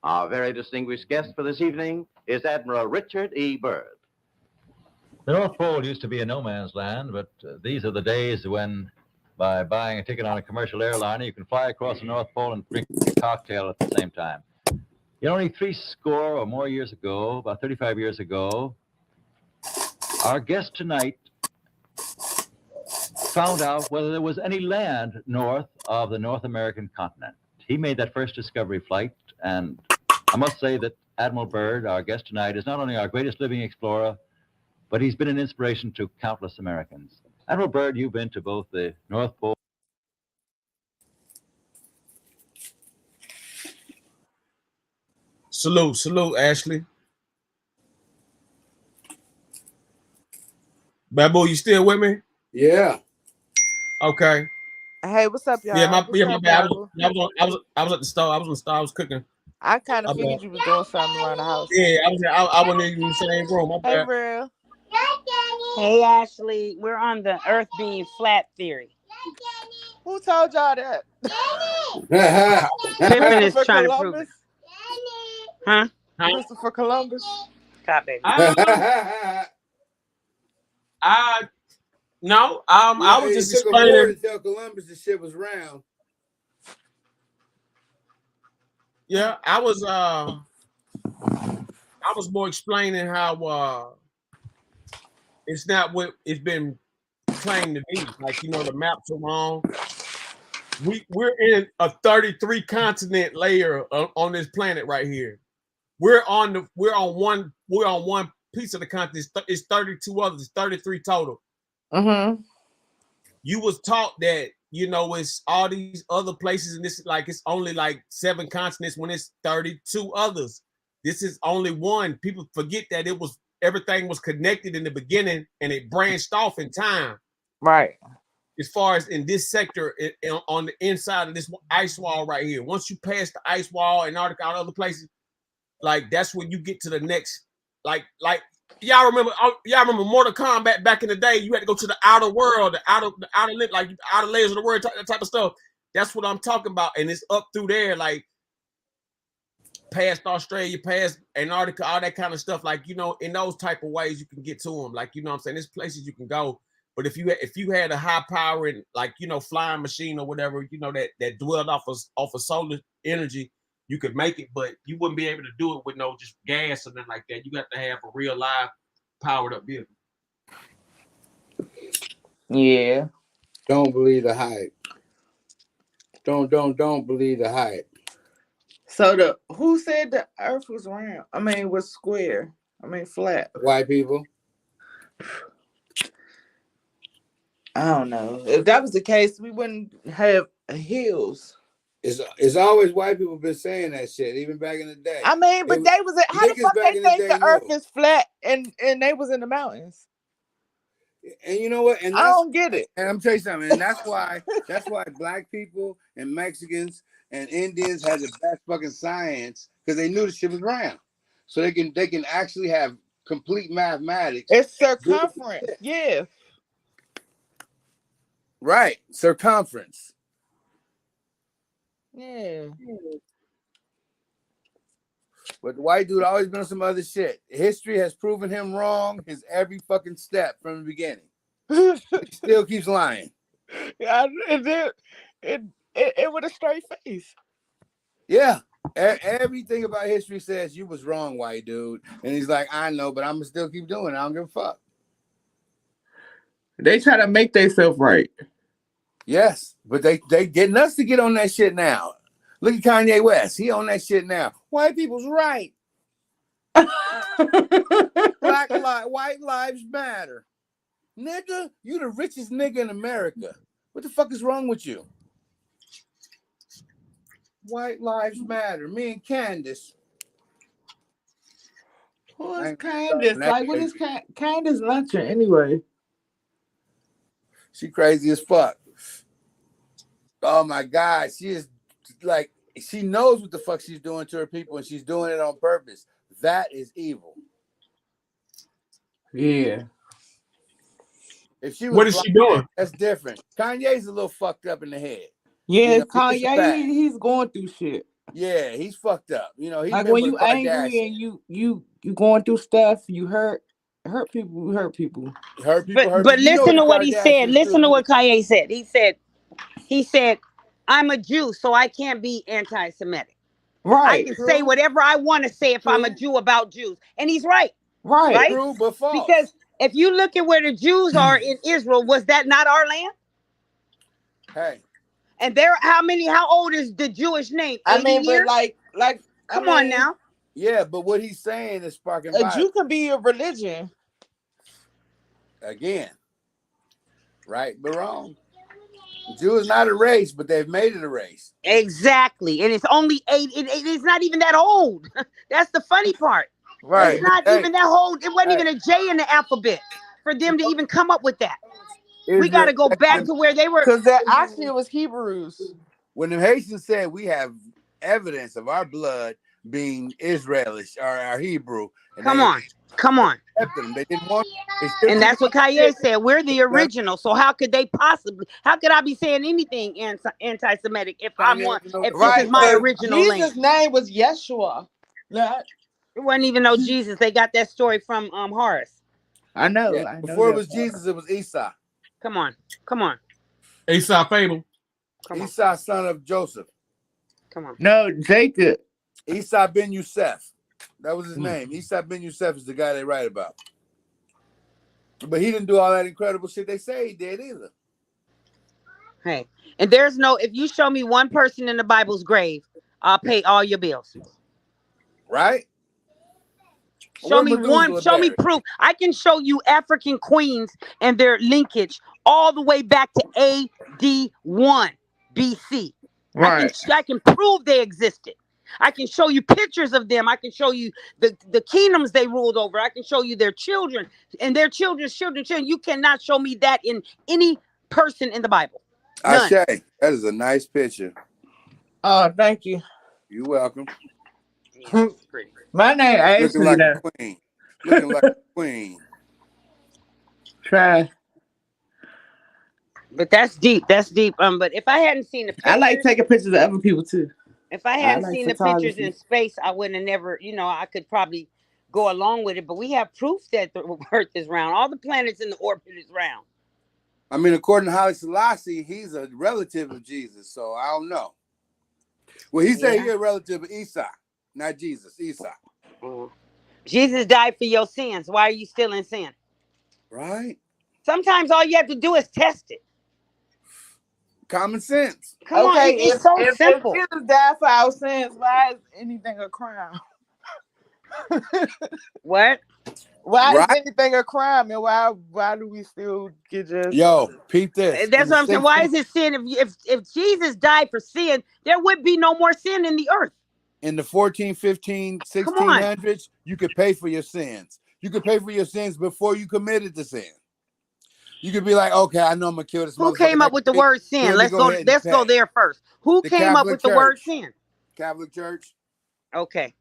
Our very distinguished guest for this evening is Admiral Richard E. Byrd. The North Pole used to be a no man's land, but these are the days when, by buying a ticket on a commercial airliner, you can fly across the North Pole and drink a cocktail at the same time. You know, only 60 or more years ago, about 35 years ago, our guest tonight found out whether there was any land north of the North American continent. He made that first discovery flight, and I must say that Admiral Byrd, our guest tonight, is not only our greatest living explorer, but he's been an inspiration to countless Americans. Admiral Byrd, you've been to both the North Pole. Salute, Ashley. Babu, you still with me? Yeah. Okay. Hey, what's up, y'all? Yeah, my What's up, bad. Babu? I was at the store. I was cooking. I kind My of figured bad. you was doing something around the house. Yeah, I wasn't even in the same room. My Hey, bad. real. Hey, Ashley, we're on the Earth being flat theory. Who told y'all that? Pimpin' is Christopher trying to prove Columbus? it. Huh? Christopher Columbus? Stop it. No, Yeah, I was it just took a war explaining. to tell Columbus the shit was round. Yeah, I was more explaining how it's not what it's been claimed to be. Like, you know, the maps are wrong. We're in a 33 continent layer on this planet right here. We're on one piece of the continent. It's 32 others, 33 total. Mm-hmm. You was taught that, you know, it's all these other places, and this is like it's only like 7 continents when it's 32 others. This is only one. People forget that it was everything was connected in the beginning and it branched off in time. Right. As far as in this sector, on the inside of this ice wall right here, once you pass the ice wall and Antarctica and other places, like that's when you get to the next, like y'all remember Mortal Kombat back in the day? You had to go to the outer world, the outer like outer layers of the world, that type of stuff. That's what I'm talking about, and it's up through there, like past Australia, past Antarctica, all that kind of stuff. Like, you know, in those type of ways you can get to them. Like, you know what I'm saying? There's places you can go. But if you had a high powering, like, you know, flying machine or whatever, you know, that dwelled off of solar energy, you could make it, but you wouldn't be able to do it with no just gas or nothing like that. You got to have a real live powered up vehicle. Yeah. Don't believe the hype. Don't believe the hype. So who said the Earth was round? I mean, was square. I mean, flat. White people. I don't know. If that was the case, we wouldn't have hills. It's always white people been saying that shit, even back in the day. I mean, but they was how the fuck they think the Earth is flat and they was in the mountains? And you know what? And I don't get it. And I'm telling you something. And that's why black people and Mexicans and Indians had the best fucking science, because they knew the shit was round. So they can actually have complete mathematics. It's circumference. Yeah. Right. Circumference. Yeah. But the white dude always been on some other shit. History has proven him wrong his every fucking step from the beginning. He still keeps lying. Yeah, it with a straight face. Yeah. Everything about history says you was wrong, white dude. And he's like, I know, but I'm gonna still keep doing it. I don't give a fuck. They try to make themselves right. Yes, but they getting us to get on that shit now. Look at Kanye West. He on that shit now. White people's right. White lives matter. Nigga, you the richest nigga in America. What the fuck is wrong with you? White lives matter. Me and Candace. Who is Candace? Like, what is Candace luncheon anyway? She crazy as fuck. Oh my God. She is like, she knows what the fuck she's doing to her people, and she's doing it on purpose. That is evil. Yeah. If she was what is she doing? That's different. Kanye's a little fucked up in the head. Yeah, you know, Kanye, he's going through shit. Yeah, he's fucked up. You know, he's like when you angry and you going through stuff, you hurt people. But listen to what he said. Listen to what Kanye said. He said, I'm a Jew, so I can't be anti-Semitic. Right. I can say whatever I want to say if I'm a Jew about Jews. And he's right. Right. True, but false. Because if you look at where the Jews are in Israel, was that not our land? Hey. And how old is the Jewish name? 80 I mean, years? but like come on now. Yeah, but what he's saying is sparking a Jew can be a religion. Again. Right, but wrong. Jew is not a race, but they've made it a race. Exactly. And it's only 8. It's not even that old. That's the funny part. Right. It's not even that old. It wasn't even a J in the alphabet for them to even come up with that. We got to go back to where they were. Because that actually was Hebrews. When the Haitians said we have evidence of our blood being Israelish or Hebrew. Come on. They didn't want and that's what Kanye said. We're the original. So how could I be saying anything anti-Semitic if this is my original Jesus' language? name was Yeshua. It wasn't even no Jesus. They got that story from Horace. I know. Yeah, I know before it was Jesus, it was Esau. Come on. Esau fable. Esau, son of Joseph. Come on. No, Jacob. Esau ben Yosef. That was his name. Esau ben Yosef is the guy they write about. But he didn't do all that incredible shit they say he did either. Hey, and if you show me one person in the Bible's grave, I'll pay all your bills. Right? Show me proof. I can show you African queens and their linkage all the way back to AD 1 BC. Right. I can prove they existed. I can show you pictures of them. I can show you the kingdoms they ruled over. I can show you their children and their children's children. You cannot show me that in any person in the Bible. None. Ashe, that is a nice picture. Oh, thank you. You're welcome. Yeah, it's pretty. My name Ashley. Looking like a queen. Looking like a queen. Try. But that's deep. That's deep. But if I hadn't seen the pictures, I like taking pictures of other people too. If I hadn't like seen the pictures in space, I wouldn't have never, I could probably go along with it. But we have proof that the Earth is round. All the planets in the orbit is round. I mean, according to Haile Selassie, he's a relative of Jesus, so I don't know. Well, he said he's a relative of Esau, not Jesus, Esau. Jesus died for your sins. Why are you still in sin? Right. Sometimes all you have to do is test it. Common sense. Come on, it's so simple. If Jesus died for our sins, why is anything a crime? What? Why is anything a crime, and why do we still get just? Yo, peep this. That's what I'm saying. Why is it sin? If Jesus died for sin, there would be no more sin in the earth. In the 14, 15, 1600s, you could pay for your sins. You could pay for your sins before you committed the sin. You could be like, okay, I know I'm gonna kill this. Who came up with the word sin? Let's go there first. Who came up with the word sin? Catholic Church. Okay.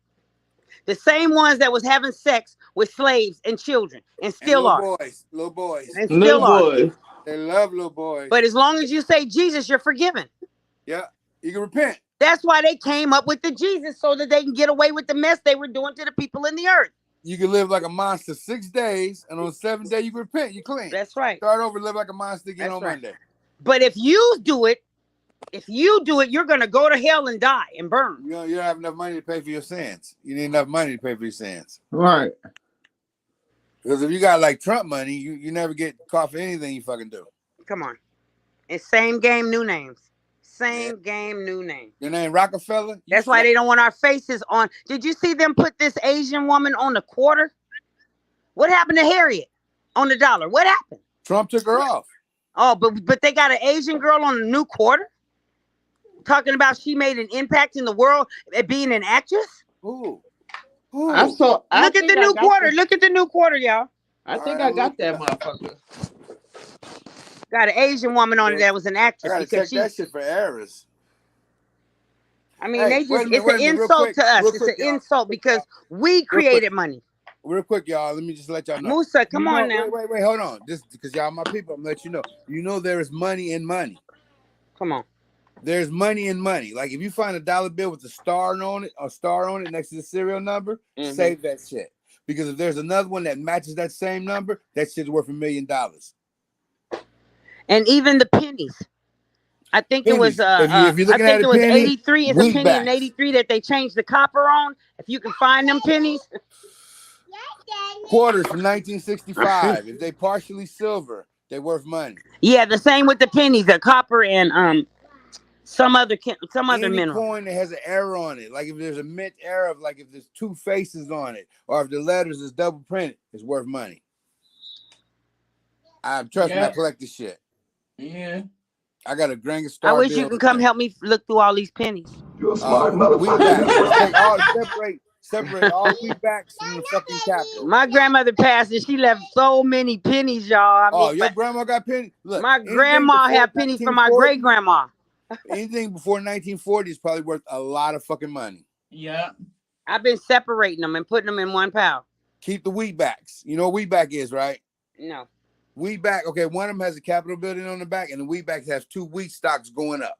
The same ones that was having sex with slaves and children and still are. Little boys. And still are. They love little boys. But as long as you say Jesus, you're forgiven. Yeah, you can repent. That's why they came up with the Jesus, so that they can get away with the mess they were doing to the people in the earth. You can live like a monster 6 days, and on the 7th day you can repent. You clean. That's right. Start over, live like a monster again on Monday. But if you do it, you're gonna go to hell and die and burn. You don't have enough money to pay for your sins. You need enough money to pay for your sins. Right. Because if you got like Trump money, you never get caught for anything you fucking do. Come on. It's same game, new names. Same game, new name. Your name Rockefeller? That's why they don't want our faces on. Did you see them put this Asian woman on the quarter? What happened to Harriet on the dollar? What happened? Trump took her off. Oh, but they got an Asian girl on the new quarter? Talking about she made an impact in the world at being an actress? Ooh. Look at the new quarter. Look at the new quarter, y'all. I think I got that motherfucker. Got an Asian woman on it that was an actress. I gotta check that shit for errors. I mean, it's an insult to us. It's an insult because we created money. Real quick, y'all. Let me just let y'all know. Musa, come on now. Wait, hold on. Just because y'all my people, I'm gonna let you know. You know there is money in money. Come on. There's money in money. Like if you find a dollar bill with a star on it next to the serial number, save that shit. Because if there's another one that matches that same number, that shit's worth $1 million. And even the pennies. I think it was if you're looking at it was penny, 83. It's a penny in 83 that they changed the copper on. If you can find them pennies. Quarters from 1965. If they partially silver, they're worth money. Yeah, the same with the pennies, the copper and some other mineral. Coin that has an error on it, like if there's a mint error, like if there's 2 faces on it, or if the letters is double printed, it's worth money. Trust me, I collect this shit. Yeah. I got a grand star. I wish you could come help me look through all these pennies. You're a smart motherfucker. Separate all wheatbacks from the fucking capital. My grandmother passed and she left so many pennies, y'all. Your grandma got pennies? Look, my grandma had pennies from my great grandma. Anything before 1940 is probably worth a lot of fucking money. Yeah. I've been separating them and putting them in one pile. Keep the wheatbacks. You know what wheatback is, right? No. Wheatback, okay, one of them has a Capitol building on the back, and the wheatback has 2 wheat stocks going up.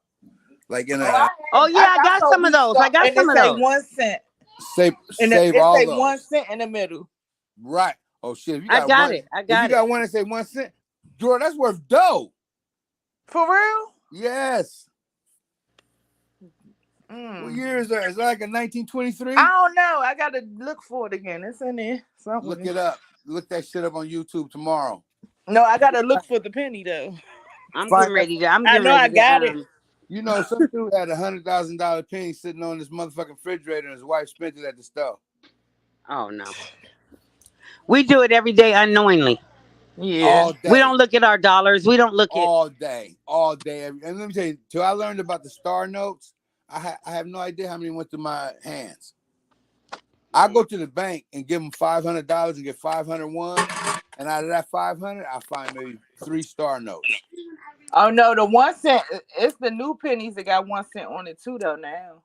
Like in a. Oh, yeah, I got some of those. I got some of those. 1 cent. Save all those. 1 cent in the middle. Right. Oh, shit. If you I got it. If you got one that say 1 cent, Jordan, that's worth dough. For real? Yes. What year is that? Is that like a 1923? I don't know. I got to look for it again. It's in there. Something. Look it up. Look that shit up on YouTube tomorrow. No, I got to look for the penny, though. I'm getting ready to. I got it. You know, some dude had $100,000 penny sitting on this motherfucking refrigerator, and his wife spent it at the stove. Oh no, we do it every day unknowingly. Yeah, all day. We don't look at our dollars. We don't look all day. And let me tell you, till I learned about the star notes, I have no idea how many went through my hands. I go to the bank and give them $500 and get 501, and out of that 500, I find maybe 3-star notes. Oh no, the 1 cent. It's the new pennies that got 1 cent on it too, though. Now,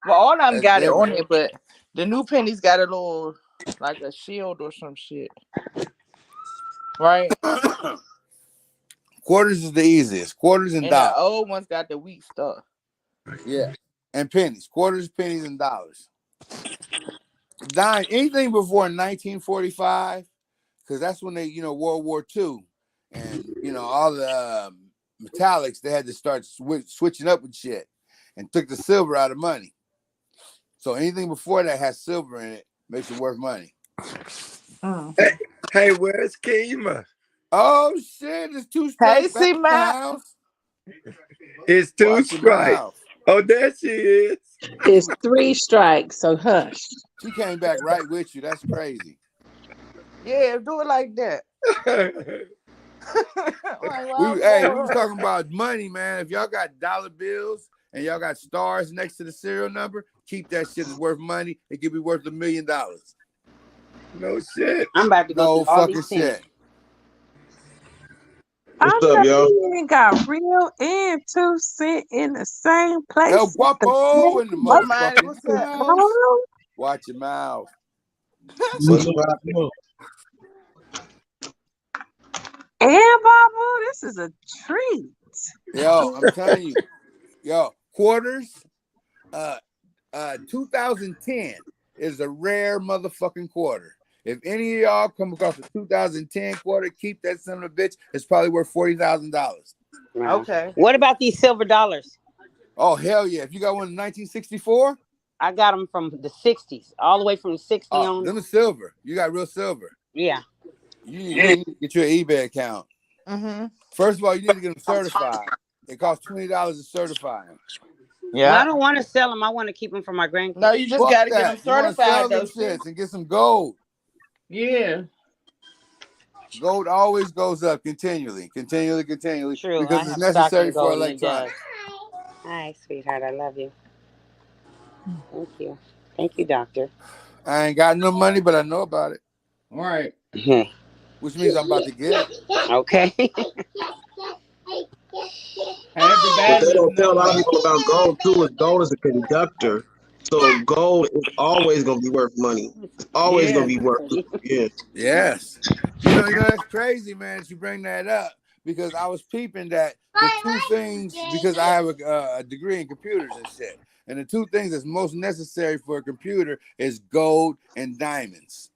well, all of them That's got it on different. it, but the new pennies got a little like a shield or some shit, right? Quarters is the easiest. Quarters and And the dollars. old ones got the weak stuff. Yeah, and pennies. Quarters, pennies, and dollars. Dime, anything before 1945, because that's when they, World War II, and all the metallics, they had to start switching up with shit, and took the silver out of money. So anything before that has silver in it makes it worth money. Hey, where's Kima? Oh shit! It's 2 strikes back in the house. It's 2 strikes. Oh, there she is. It's 3 strikes, so hush. She came back right with you. That's crazy. Yeah, do it like that. We was talking about money, man. If y'all got dollar bills and y'all got stars next to the serial number, keep that shit. It's worth money. It could be worth $1 million. No shit. I'm about to go No through all fucking these things. shit. What's up, y'all? You got real and 2 cent in the same place. El Guapo in the motherfucking house. Watch your mouth. What's up? And Babu, this is a treat. Yo, I'm telling you, quarters. 2010 is a rare motherfucking quarter. If any of y'all come across a 2010 quarter, keep that son of a bitch. It's probably worth $40,000. Okay. What about these silver dollars? Oh hell yeah! If you got one in 1964, I got them from the 60s, all the way from the 60s on. Them is silver. You got real silver. Yeah. You need to get your eBay account. Mm-hmm. First of all, you need to get them certified. It costs $20 to certify them. Yeah. Well, I don't want to sell them. I want to keep them for my grandkids. No, you just got to get them certified. Those shits and get some gold. Yeah. Gold always goes up continually. True. Because it's necessary for electronics. Hi, sweetheart. I love you. Thank you. Thank you, doctor. I ain't got no money, but I know about it. All right. Which means I'm about to get it. Okay. What they don't tell a lot of people about gold too is gold is a conductor. So gold is always gonna be worth money. It's always gonna be worth it. Yeah. Yes. You know that's crazy, man, that you bring that up, because I was peeping that the 2 things, because I have a degree in computers and shit, and the 2 things that's most necessary for a computer is gold and diamonds.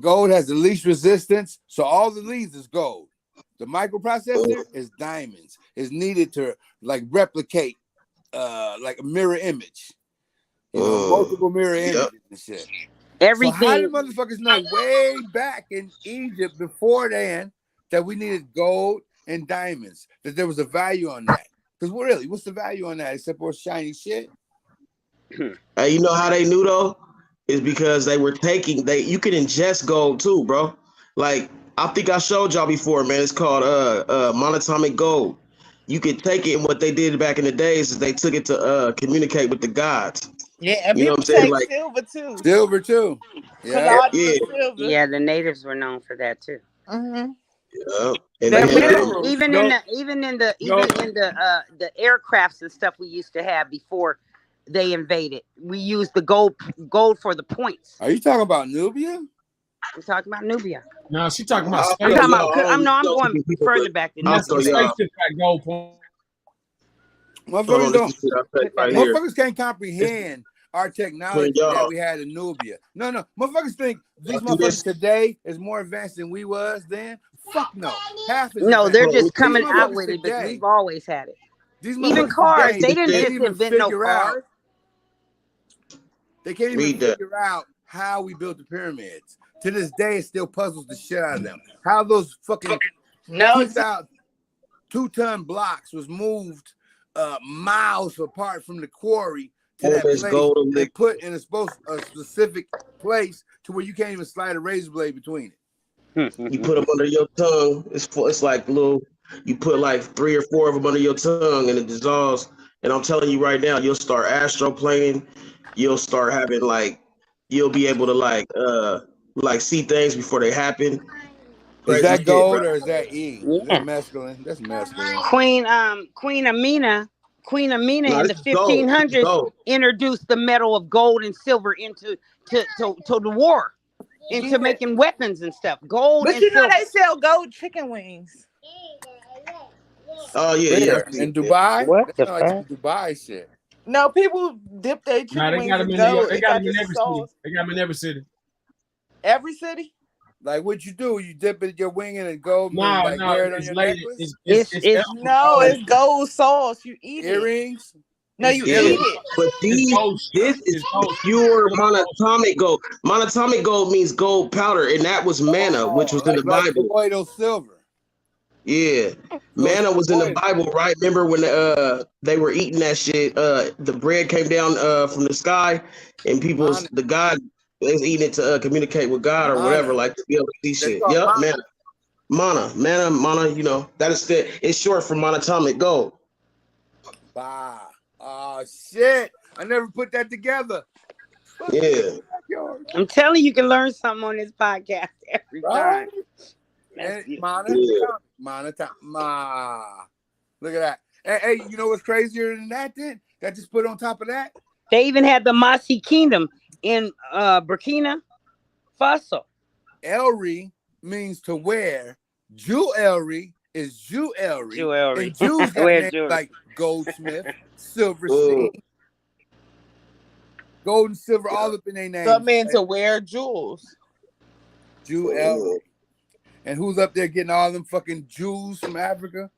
Gold has the least resistance, so all the leads is gold. The microprocessor is diamonds. It's needed to replicate like a mirror image. Multiple mirror images and shit. Everything. So how did motherfuckers know way back in Egypt before then that we needed gold and diamonds, that there was a value on that? Because what's the value on that except for shiny shit? Hey, you know how they knew though? Is because they were you can ingest gold too, bro. Like I think I showed y'all before, man. It's called monatomic gold. You could take it, and what they did back in the days is they took it to communicate with the gods. Yeah, and you know people what I'm saying? take Like silver too. Yeah. Yeah, the natives were known for that too. Mm-hmm. Yeah. Even in the aircrafts and stuff we used to have before they invaded, we used the gold for the points. Are you talking about Nubia? I'm talking about Nubia. No, she's talking about I'm talking about. I'm going further back than that. Spaceship got gold point. Motherfuckers can't comprehend our technology that we had in Nubia. No, motherfuckers think these motherfuckers today is more advanced than we was then. Fuck no. Half is no, advanced. they're just coming out with it, but we've always had it. Even cars, they didn't just invent no cars. They can't even figure out how we built the pyramids. To this day, it still puzzles the shit out of them. How those fucking 2-ton blocks was moved miles apart from the quarry to that place and put in a specific place to where you can't even slide a razor blade between it. You put them under your tongue. It's like little. You put like 3 or 4 of them under your tongue, and it dissolves, And I'm telling you right now, you'll start astro playing. You'll start having you'll be able to see things before they happen. Is Crazy that shit, gold bro. or is that E? Is that masculine? That's masculine. Queen Amina No, in this the is gold. This is 1500s gold. introduced the metal of gold and silver into the war, into making weapons and stuff. Gold But and you know silver. they sell gold chicken wings. Oh yeah, Where? I've seen In it. Dubai? What That the sounds like fuck? some Dubai shit. No, people dip their Nah, chicken they wings got them in in New York. gold. They It got got them in the every city. sauce. They got them in every city. Every city? Like what you do? You dip it your wing in gold and No, then wear it on it's your later. necklace? It's No, it's gold sauce. You eat it. Earrings? No, you Yeah, eat it. but this is pure monatomic gold. Monatomic gold means gold powder, and that was manna, which was in the Like Bible. colloidal silver. Yeah, manna was in the Bible, right? Remember when they were eating that shit? The bread came down from the sky, and the God they was eating it to communicate with God or whatever, like to be able to see shit. called Yep, manna. mana. You know that is it's short for monatomic gold. Bah. Oh shit! I never put that together. Yeah. I'm telling you, can learn something on this podcast every time. And Yeah. Look at that. Hey, you know what's crazier than that? Then that just put on top of that. They even had the Masi Kingdom in Burkina Faso. Elri means to wear. Jewelry is jewelry. Jewelry. And Jews got Wear names jewelry. like Goldsmith, Silverstein, Gold and Silver, all up in their names. Some men to wear jewels. Jewelry. And who's up there getting all them fucking Jews from Africa?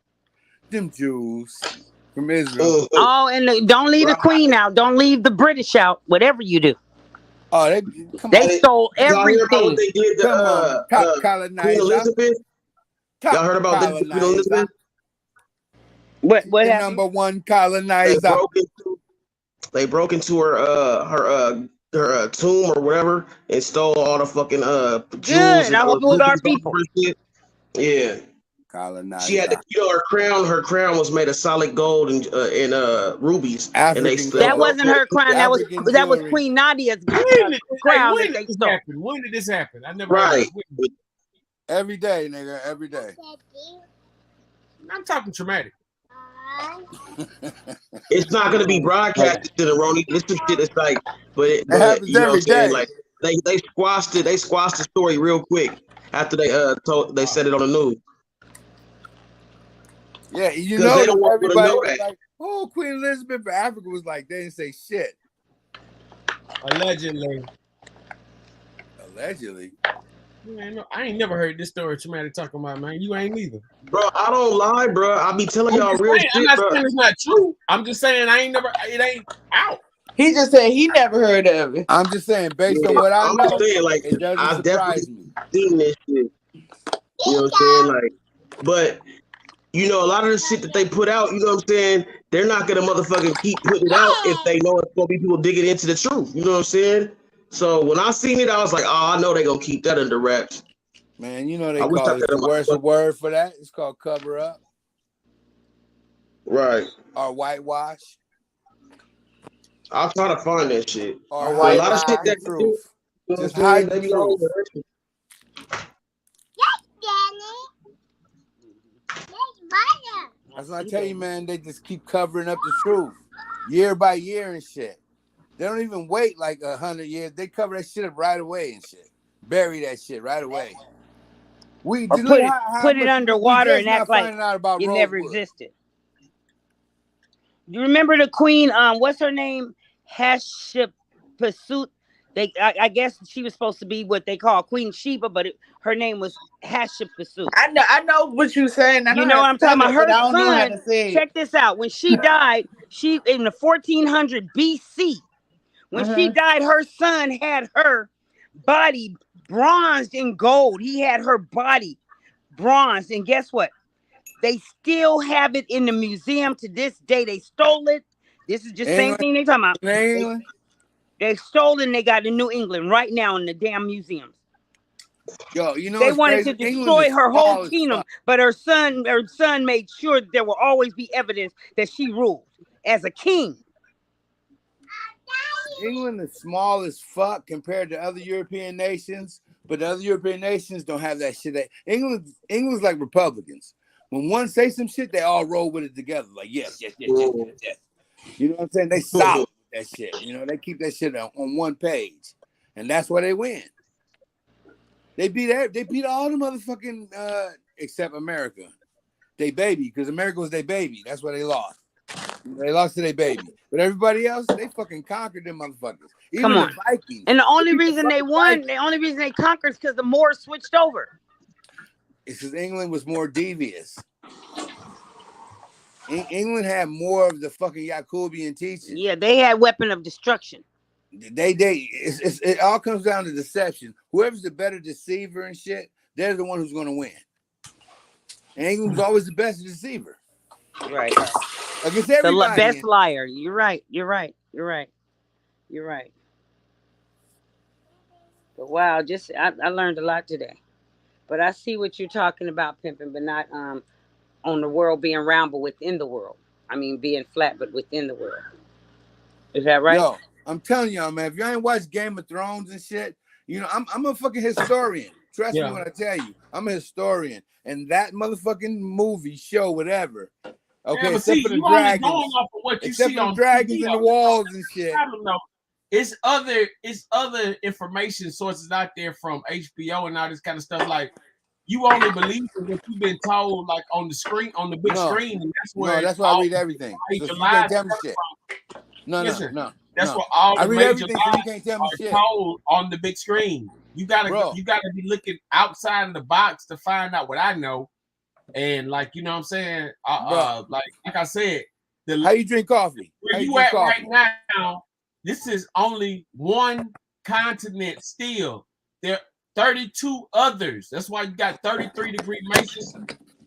Them Jews from Israel. Oh, and don't leave the Queen out. Don't leave the British out. Whatever you do. Oh, they stole Y'all hear about everything. what they did to top colonizer. Queen Elizabeth? Y'all heard about what they did to Queen Elizabeth? What the happened? number one colonizer. They broke into her tomb or whatever and stole all the fucking jewels. Good. I hope it was our people. Yeah. Colonizer. She had her crown was made of solid gold and rubies. And they stole that wasn't her crown. That was Queen Nadia's crown that they stole. When did this happen? I never Right. Every day, nigga. Every day. I'm talking traumatic. It's not gonna be broadcasted to the Roni. This is shit is like, but happens you know every what I'm saying? day. Like they squashed it. They squashed the story real quick after they said it on the news. Yeah, you 'Cause know, they don't want people to everybody know was that. like, oh, Queen Elizabeth for Africa was like, they didn't say shit. Allegedly. Allegedly. Man, I ain't never heard this story traumatic talking about, man. You ain't either. Bro, I don't lie, bro. I be telling I'm y'all just real saying, shit, I'm not bro. saying it's not true. I'm just saying it ain't out. He just said he never heard of it. I'm just saying, based on Yeah, what I I'm know, just saying, like, it doesn't I've surprise definitely me. seen this shit. You know what I'm saying? Like, but you know, a lot of the shit that they put out, you know what I'm saying? They're not gonna motherfucking keep putting it out if they know it's gonna be people digging into the truth. You know what I'm saying? So when I seen it, I was like, oh, I know they're gonna keep that under wraps. Man, you know they I wish call I it could have where's the word for that? It's called cover up. Right. Or whitewash. I'll try to find that shit. Or a lot of shit hide that the truth. you know Just what I'm saying? hide They the be all truth. over that shit. That's what I tell you, man. They just keep covering up the truth year by year and shit. They don't even wait like 100 years. They cover that shit up right away and shit. Bury that shit right away. We Or look put it underwater and act like finding out about it never Rosewood. existed. You remember the Queen? What's her name? Hatshepsut. I guess she was supposed to be what they call Queen Sheba, but her name was Hatshepsut. I know what you're saying. I You know what I'm talking about? Her I don't know how son. to say it. Check this out. When she died, she in the 1400 BC. When she died, her son had her body bronzed in gold. He had her body bronzed, and guess what? They still have it in the museum to this day. They stole it. This is just same thing they talking about. They stole it and they got it in New England right now in the damn museums. Yo, you know they what's wanted crazy? to England destroy is her small whole as kingdom, fuck. but her son made sure there will always be evidence that she ruled. as a king. England is small as fuck compared to other European nations, but the other European nations don't have that shit. England's like Republicans. When one say some shit, they all roll with it together. Like, yes. You know what I'm saying? They solid with that shit. You know, they keep that shit on one page. And that's why they win. They beat all the motherfucking except America. They baby, because America was their baby. That's why they lost. They lost to their baby. But everybody else, they fucking conquered them motherfuckers. Even the Vikings. And the only reason they won, the only reason they conquered is because the Moors switched over. It's because England was more devious. England had more of the fucking Jacobean teaching. Yeah, they had weapon of destruction. It all comes down to deception. Whoever's the better deceiver and shit, they're the one who's going to win. And England was always the best deceiver. Right. Against everybody. The best liar. You're right. But wow, I learned a lot today. But I see what you're talking about, pimping, but not on the world being round, but within the world. I mean, being flat, but within the world. Is that right? Yo, I'm telling y'all, man, if you ain't watched Game of Thrones and shit, you know, I'm a fucking historian. Trust me when I tell you, I'm a historian. And that motherfucking movie, show, whatever. Okay, except for the dragons. Going off of what you except see for the dragons and the walls and shit. I don't know. It's other information sources out there from HBO and all this kind of stuff. Like, you only believe in what you've been told, like on the screen, on the big screen. And that's where that's why I read everything. So you can't tell me shit. No. That's what all the I read major everything, so you can't tell me shit. Told on the big screen. You gotta be looking outside of the box to find out what I know. And like, you know what I'm saying? Like I said, how you drink coffee? Where you at right now? This is only one continent still. There are 32 others. That's why you got 33-degree Masons.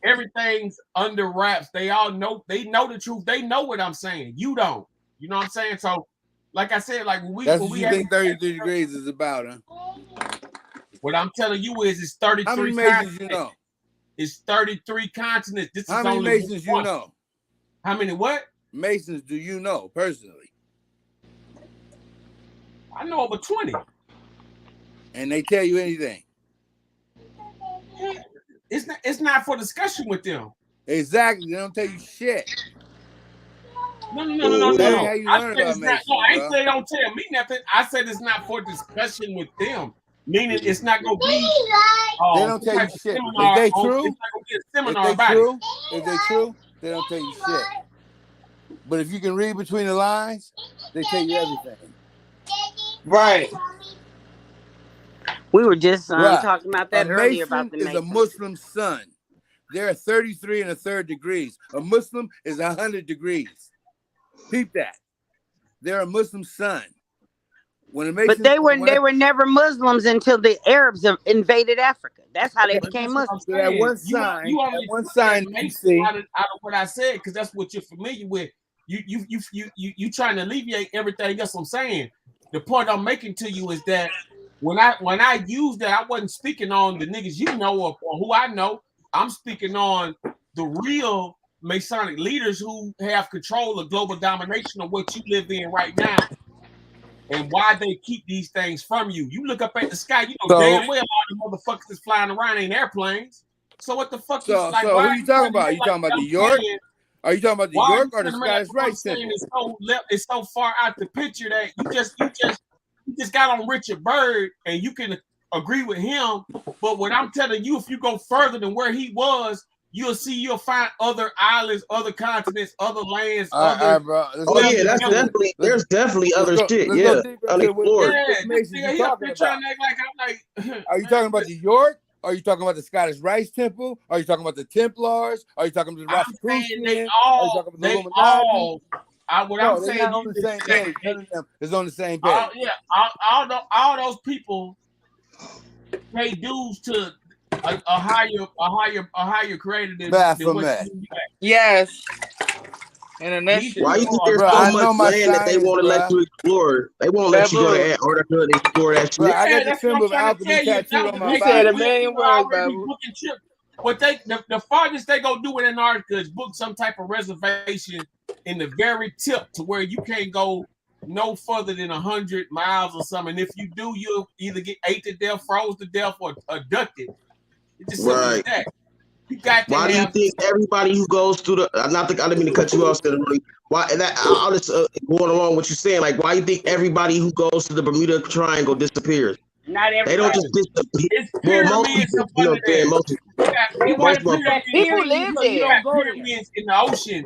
Everything's under wraps. They all know. They know the truth. They know what I'm saying. You don't. You know what I'm saying? So, like I said, like that's what you think 33 degrees is about, huh? What I'm telling you is it's 33. How many Masons you know? It's 33 continents. This how is many only Masons one. You know? How many what? Masons do you know personally? I know over 20. And they tell you anything? It's not for discussion with them. Exactly. They don't tell you shit. No. That ain't how you learn about Masons, I ain't say they don't tell me nothing. I said it's not for discussion with them. Meaning it's not gonna be. They don't tell you shit. If they true, if they true, they don't tell you shit. But if you can read between the lines, they tell you everything. Right. We were just talking about that earlier about the Mason is a Muslim son. There are 33 1/3 degrees. A Muslim is 100 degrees. Peep that. They're a Muslim son. But they were never Muslims until the Arabs invaded Africa. That's how they became Muslims. So that one sign you see out of what I said, because that's what you're familiar with. You trying to alleviate everything else I'm saying. The point I'm making to you is that when I use that, I wasn't speaking on the niggas you know or who I know. I'm speaking on the real Masonic leaders who have control of global domination of what you live in right now. And why they keep these things from you. You look up at the sky, you know damn well all the motherfuckers that's flying around ain't airplanes. So what the fuck is like? So who are you talking about? Are you talking about the York? Are you talking about the York or the Scottish Rite Temple? It's so far out the picture that you just got on Richard Byrd and you can agree with him. But what I'm telling you, if you go further than where he was, you'll find other islands, other continents, other lands. Bro. There's definitely other shit. Unexplored. He up there trying to act like I'm like. Are you talking about the York? Are you talking about the Scottish Rite Temple? Are you talking about the Templars? Are you talking about the Rosicrucians? They all. What I'm saying on the same page. None of them is on the same page. All those people pay dues to a higher creator than Baphomet. Yes. And why you think there's so much land that they won't let you explore? They won't let you go to Antarctica and explore that shit. I got the symbol of alchemy tattooed on my body. You said a million words, baby. What the farthest they go do in Antarctica is book some type of reservation in the very tip to where you can't go no further than 100 miles or something. And if you do, you'll either get ate to death, froze to death, or abducted. It's just simple as that. You got to Why do you think everybody who goes through the? I didn't mean to cut you off. Why? And that I'll just going along with what you're saying. Like, why do you think everybody who goes to the Bermuda Triangle disappears? Not everybody. They don't just disappear. It's Well, most pyramids people, up under there. You got pyramids People live there. You got pyramids in the ocean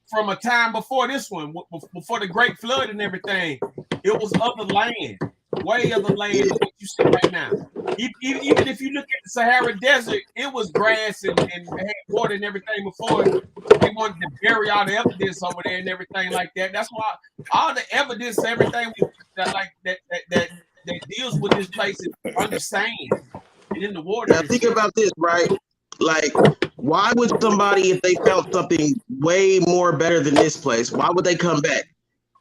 from a time before this one, before the Great Flood and everything. It was other land, way other land than what you see right now. Even if you look at the Sahara Desert, it was grass and had water and everything before they wanted to bury all the evidence over there and everything like that. That's why all the evidence, everything that deals with this place is under sand and in the water. Now think about this, right? Like, why would somebody, if they found something way more better than this place, why would they come back?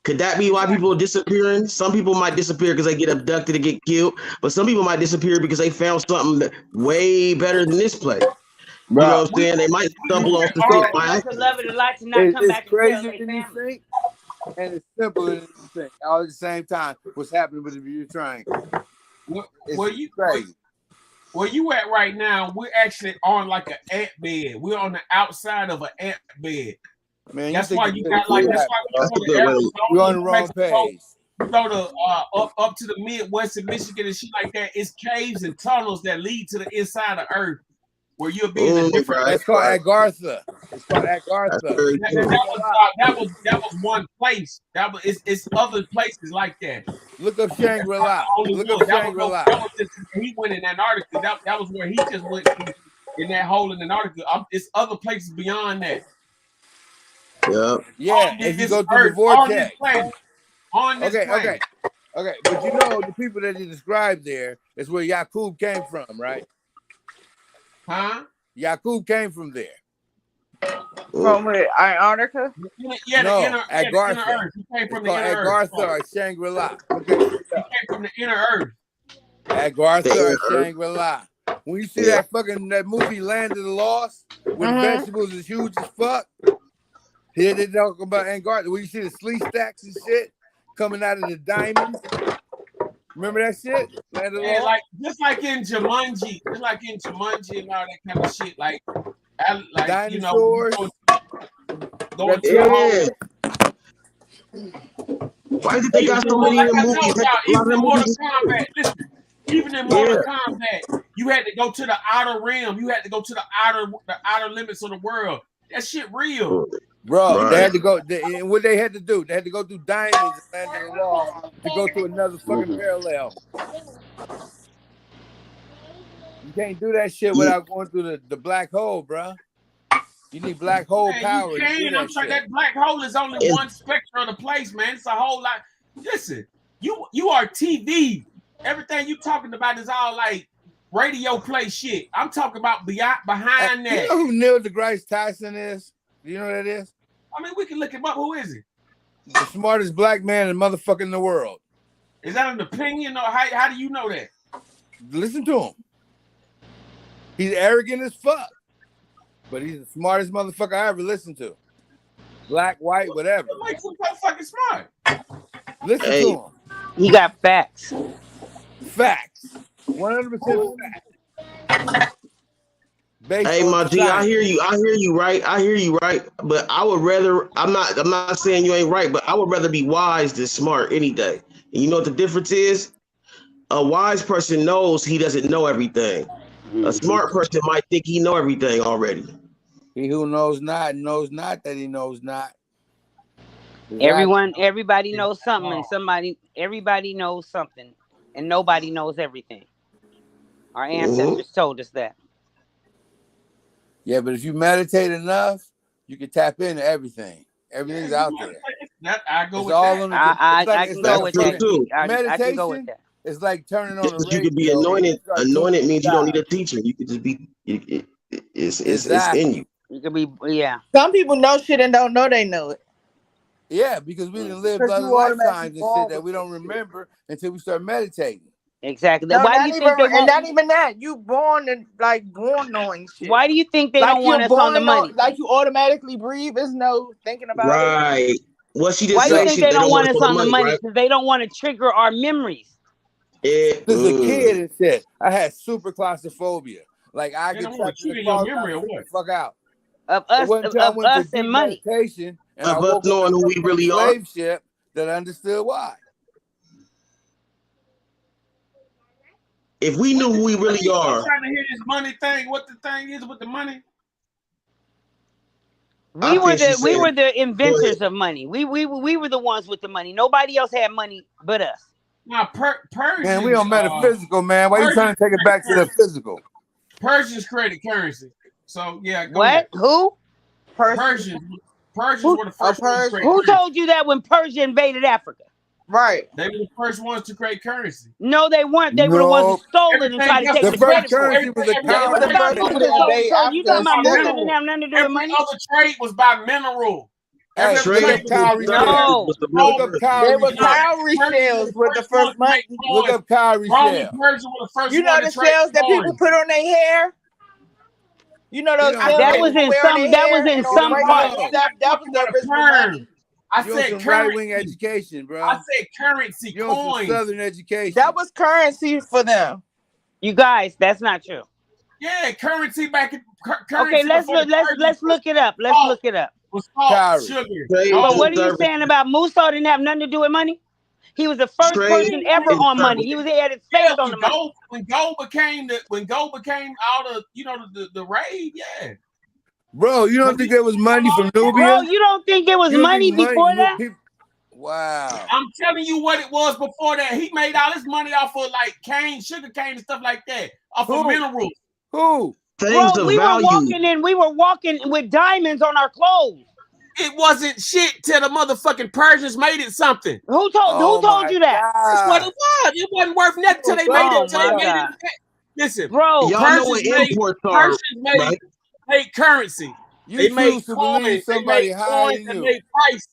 Could that be why people are disappearing? Some people might disappear because they get abducted and get killed, but some people might disappear because they found something way better than this place. You know what I'm saying? They might stumble on some shit by accident. It's crazier than you think, and it's simpler than you think. All at the same time, what's happening with the Bermuda Triangle? Where you at right now, we're actually on like an ant bed. We're on the outside of an ant bed. Man, that's why you got like that's why you're on the wrong page. You go to up to the Midwest of Michigan and shit like that. It's caves and tunnels that lead to the inside of Earth, where you'll be in a different. It's called Agartha. It's called Agartha. That was one place. It's other places like that. Look up Shangri-La. Look up Shangri-La. He went in Antarctica. That was where he just went in that hole in Antarctica. It's other places beyond that. Yeah, if you go through the vortex. Okay. But you know the people that you described there is where Yaqub came from, right? Huh? Yaqub came from there. From where? Antarctica? Yeah, no, the inner Earth. He came from the inner Earth. Agartha or Shangri-La. He came from the inner Earth. Agartha or Shangri-La. When you see that movie Land of the Lost, where the vegetables is huge as fuck. Here they talk about Antarctica. Where you see the sleeve stacks and shit coming out of the diamonds. Remember that shit? Just like in Jumanji, and all that kind of shit. Like dinosaurs. Going to why did they got so many of them movies? Even in Mortal Kombat, you had to go to the outer realm. You had to go to the outer limits of the world. That shit real. Bro, they had to go. What they had to do? They had to go through diamonds and land in the law to go to another fucking parallel. You can't do that shit without going through the black hole, bro. You need black hole power. I'm sorry, that black hole is only one spectrum of the place, man. It's a whole lot. Listen, you are TV. Everything you talking about is all like radio play shit. I'm talking about behind that. You know who Neil deGrasse Tyson is? Do you know who that is? I mean, we can look him up. Who is he? The smartest black man in motherfucking in the world. Is that an opinion, or how do you know that? Listen to him. He's arrogant as fuck, but he's the smartest motherfucker I ever listened to. Black, white, whatever. What makes him so fucking smart? Listen to him. He got facts. Facts. 100% facts. Hey, my G, I hear you, right? But I would rather, I'm not saying you ain't right, but I would rather be wise than smart any day. And you know what the difference is? A wise person knows he doesn't know everything. A smart person might think he know everything already. He who knows not that he knows not. Everybody knows something, and everybody knows something, and nobody knows everything. Our ancestors told us that. Yeah, but if you meditate enough, you can tap into everything. Everything's out there. I go with that. I can go with that. Meditation is like turning on a radio. You can be anointed. Anointed means you don't need a teacher. You can just be. It's in you. You can be, Some people know shit and don't know they know it. Yeah, because we didn't live other lifetimes and shit that we don't remember until we start meditating. Exactly. No, Why do not you even, think they and won't? not even that. You born knowing shit. Why do you think they Like don't want you're us on the born money? like you automatically breathe. There's no thinking about it. Right. What she just Why do you said, think they they don't don't want want us us for the on the money, money? right? Because they don't want to trigger our memories. Since a kid and shit, I had super claustrophobia. Like I They get don't want trapped to in the trigger your car, memory I or freak what? the fuck out. Of It us, wasn't until I went to and deep money. meditation and I Of us woke up knowing in who we some really are. slave ship that I understood why. If we knew who we really are. I'm trying to hear this money thing. What the thing is with the money? We were the inventors of money. We were the ones with the money. Nobody else had money but us. Now, Persians. Man, we on metaphysical, man. Why you trying to take it back to the physical? Persians created currency. So yeah, go What? ahead. Who? Persians were the first ones to create Who currency. told you that when Persia invaded Africa? Right. They were the first ones to create currency. No, they weren't. They were the ones who stole it and tried to take the credit for it. currency was a They were the first people to invade So you talking about money Africa. didn't have nothing to do with Every money? other trade was by mineral. Hey, Every look up cowrie No. shells. Look up They cowrie were cowrie shells with the first money. Look up cowrie Roman shell. Persia were the first You know one the to trade shells that people coins. put on their hair? You know those shells That that was people in wear on some. their That hair was in and on some white parts. and stuff? That was the original money. I You on said some currency. right wing education, bro. I said currency You on some coins. southern education. That was currency for them. You guys, that's not true. Yeah, currency back in currency. Okay, let's look. Let's look it up. Let's look it up. Was salt, Cowrie. sugar. But what are you saying about Musa? Didn't have nothing to do with money. He was the first person ever on money. He had his face on the money. When gold became all the the raid, yeah. Bro, you don't think there was money from Nubia? Bro, you don't think there was You don't money think before that? Wow. I'm telling you what it was before that. He made all his money off of like sugar cane and stuff like that, off of minerals. Who? Bro, we were walking with diamonds on our clothes. It wasn't shit till the motherfucking Persians made it something. Who told you that? That's what it was. It wasn't worth nothing till they made it. Till they made it. Listen, bro, y'all know what imports are, Persians made currency. They made coins. They made coins and made price.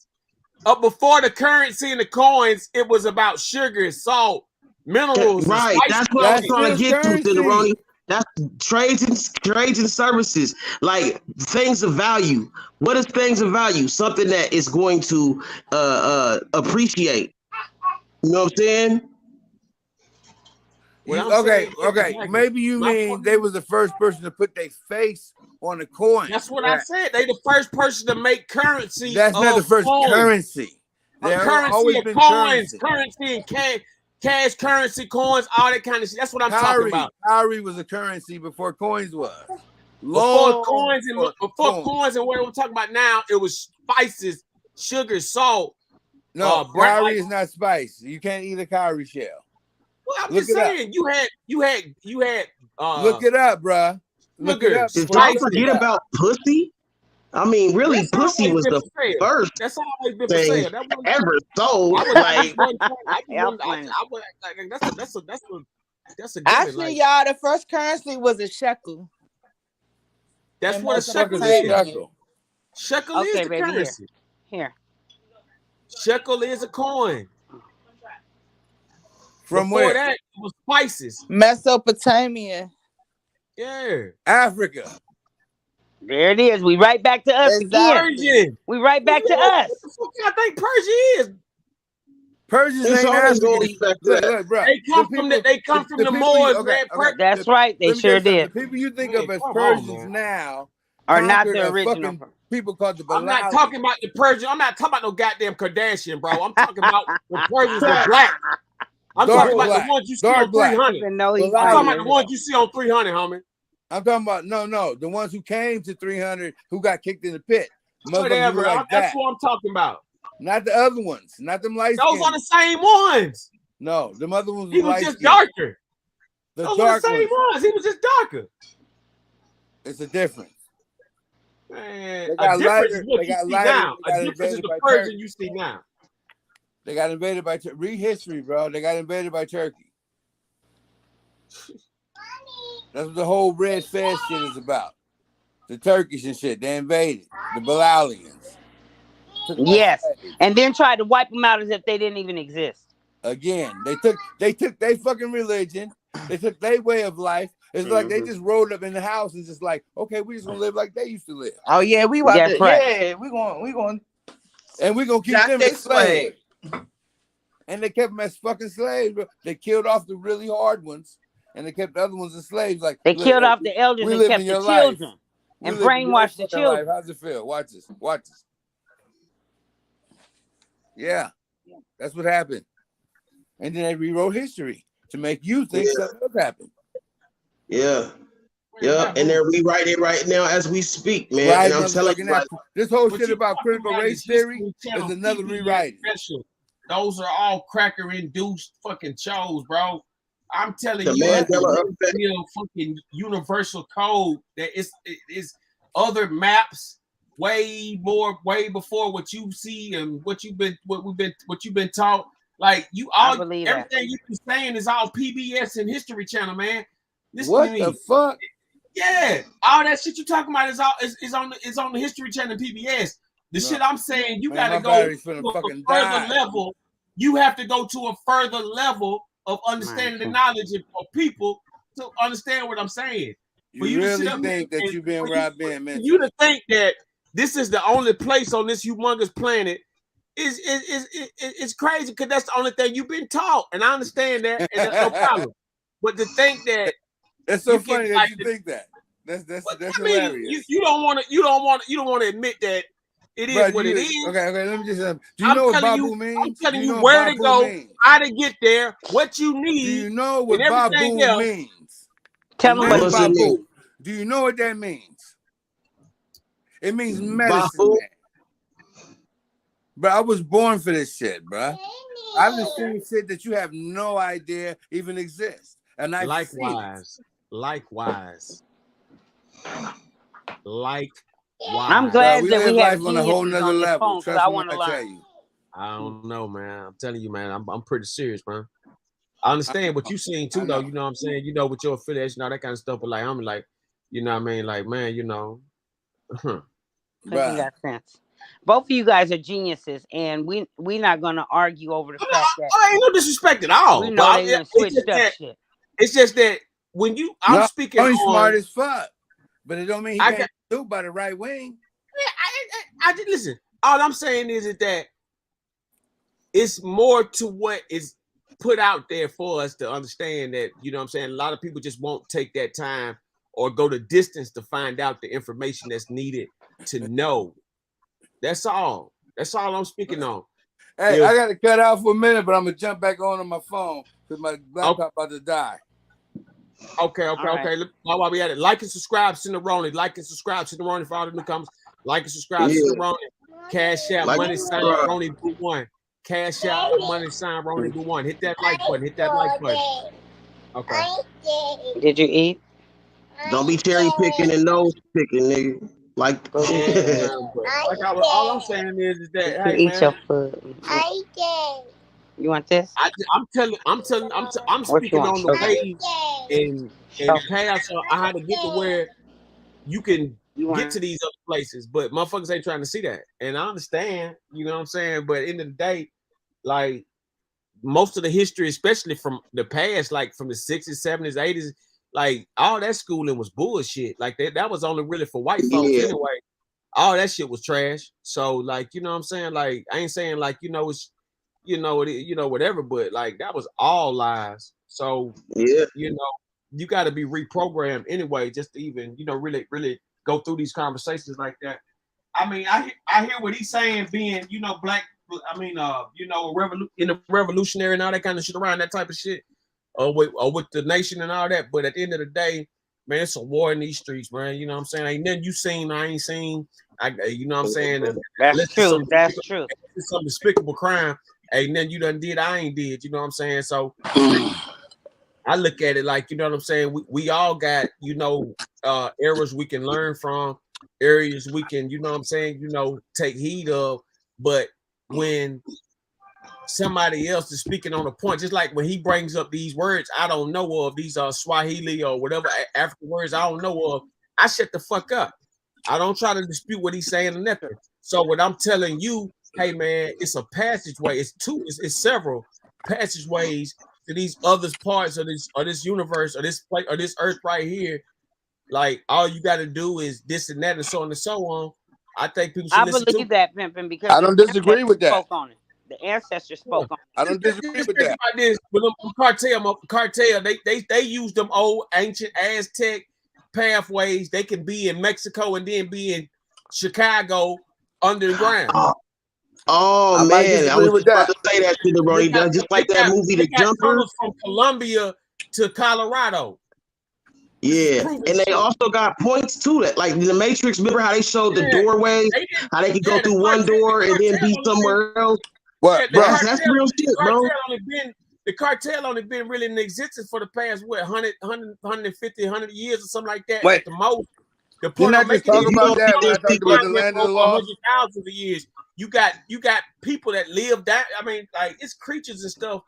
Before the currency and the coins, it was about sugar, salt, minerals. Right. That's what I was trying to get to, Cicerone. That's trades and services, like things of value. What is things of value? Something that is going to appreciate. You know what I'm saying? Okay. Maybe you mean they was the first person to put their face on the coin. That's what I said. They the first person to make currency. That's not the first currency. There Currency of coins, currency and cash currency, coins, all that kind of shit. That's what I'm talking about. Cowrie was a currency before coins was. Before coins and what we're talking about now, it was spices, sugar, salt. No, cowrie is not spice. You can't eat a cowrie shell. Well, I'm just saying, you had. Look it up, bruh. Look it up. Did y'all forget about pussy? I mean, really, pussy was the first thing ever sold. That's a actually, y'all, the first currency was a shekel. That's what a shekel is. Shekel is the currency. Here. Shekel is a coin. From Before where? that, it was spices. Mesopotamia. Yeah. Africa. There it is. We right back to us again. We right back to us. What the fuck I think Persia is? Persians ain't African. Bro. They come from the Moors, man. That's right. They sure did. The people you think of as Persians now are not the original. People called the I'm not talking about the Persian. I'm not talking about no goddamn Kardashian, bro. I'm talking about the Persians were black. I'm talking about the ones you see on 300. I'm talking about the ones you see on 300, homie. I'm talking about no, the ones who came to 300 who got kicked in the pit. Whatever. That's what I'm talking about. Not the other ones. Not them light skins. Those are the same ones. No, them other ones. He was just darker. Those are the same ones. He was just darker. It's a difference. Man, a difference is what you see now. A difference is the Persian you see now. They got invaded by Turkey. Read history, bro. They got invaded by Turkey. That's what the whole Red Fest shit is about. The Turkish and shit. They invaded. The Bilalians. Yes. And then tried to wipe them out as if they didn't even exist. Again, they took their fucking religion, they took their way of life. It's like they just rolled up in the house and just like, okay, we just gonna live like they used to live. Oh yeah, we about to, yeah, we gonna and we gonna keep them as slaves. And they kept them as fucking slaves. Bro. They killed off the really hard ones, and they kept the other ones as slaves. Like they killed off the elders and kept the children and brainwashed the children. How's it feel? Watch this. Watch this. Yeah, that's what happened. And then they rewrote history to make you think something else happened. Yeah. Yeah, and they're rewriting it right now as we speak, man. Right, and I'm telling you, like, this whole shit about critical race theory is another rewriting. Those are all cracker-induced fucking shows, bro. I'm telling The you, it's Mandela a real fucking universal code that is other maps way before what you see and what you've been taught. Like everything you've been saying is all PBS and History Channel, man. Listen what to me. The fuck? Yeah, all that shit you talking about is on the History Channel and PBS. The shit I'm saying, you gotta go to a further level. You have to go to a further level of understanding the knowledge of people to understand what I'm saying. You really think that you've been where I've been, man? You to think that this is the only place on this humongous planet is crazy because that's the only thing you've been taught, and I understand that, and that's no problem. But to think that it's so funny that you think that. That's hilarious. You don't want to admit that it is what it is. Okay, let me just. Do you know what Babu means? I'm telling you where to go, how to get there, what you need. Do you know what Babu means? Tell them what it means. Do you know what that means? It means medicine. Bro, I was born for this shit, bro. I've been seeing shit that you have no idea even exists. And I likewise. I'm glad that we have on a whole nother level. Trust I me want to when I learn. tell you. I don't know, man. I'm telling you, man. I'm pretty serious, man. I understand what you seen too, though. You know what I'm saying? You know, with your affiliation, all that kind of stuff. But like, I'm like, you know what I mean? Like, man, you know. You got sense. Both of you guys are geniuses, and we're not gonna argue over the fact that ain't no disrespect at all. We know they switched up shit. It's just that when I'm speaking on, smart as as fuck, but it don't mean he can't do by the right wing. I just listen. All I'm saying is that it's more to what is put out there for us to understand that, you know what I'm saying? A lot of people just won't take that time or go the distance to find out the information that's needed to know. That's all. That's all I'm speaking on. Hey, I got to cut out for a minute, but I'm going to jump back on my phone because my laptop about to die. Okay. While we at it, like and subscribe, Cinnaroni. Like and subscribe, Cinnaroni for all the newcomers. Like and subscribe, Cinnaroni. Cash out, money sign, Roni Boo 1. Cash out, money sign, Roni Boo 1. Hit that like button. Hit that like button. Okay. Did you eat? Don't be cherry picking and nose picking, nigga. Like, all I'm saying is that hey, eat man, your food. You want this? I'm speaking on the way and pass on how to get to where you can get to these other places, but motherfuckers ain't trying to see that. And I understand, you know what I'm saying? But in the day, like most of the history, especially from the past, like from the 60s, 70s, 80s, like all that schooling was bullshit. Like that was only really for white folks anyway. All that shit was trash. So like, you know what I'm saying? Like I ain't saying like, you know, it's whatever, but like that was all lies. So you know, you got to be reprogrammed anyway, just to even, you know, really go through these conversations like that. I mean, I hear what he's saying, being, you know, black. I mean, you know, in the revolutionary and all that kind of shit around that type of shit, or with the nation and all that. But at the end of the day, man, it's a war in these streets, man. You know what I'm saying? Ain't nothing you seen, I ain't seen. You know what I'm saying? That's true. That's true. It's some despicable crime. Ain't nothing you done did, I ain't did. You know what I'm saying? So I look at it like, you know what I'm saying? We all got, you know, errors we can learn from, areas we can, you know what I'm saying, you know, take heed of. But when somebody else is speaking on a point, just like when he brings up these words I don't know of, these are Swahili or whatever African words I don't know of, I shut the fuck up. I don't try to dispute what he's saying or nothing. So what I'm telling you, hey man, it's a passageway. It's several. passageways to these other parts of this universe or this place or this earth right here. Like all you got to do is this and that and so on and so on. I think people should I listen to. believe that, Pimpin, because I don't disagree with that. spoke on it. The ancestors spoke on it. I don't disagree with Think that. about this. With them cartel, they use them old ancient Aztec pathways. They can be in Mexico and then be in Chicago underground. Oh man, I was just about to say that to the Ronnie. Just like that movie, The Jumper. Tunnels from Colombia to Colorado. Yeah, and they also got points to that. Like in the Matrix, remember how they showed the doorways, how they could go through one door and then be somewhere else. What, bro? That's real shit, bro. The cartel only been really in existence for the past 100, 150, 100 years or something like that. Wait. At the most. The Didn't I just talk about that when I talked about the land of the lost? Thousands of years. You got people that live that. I mean, like it's creatures and stuff.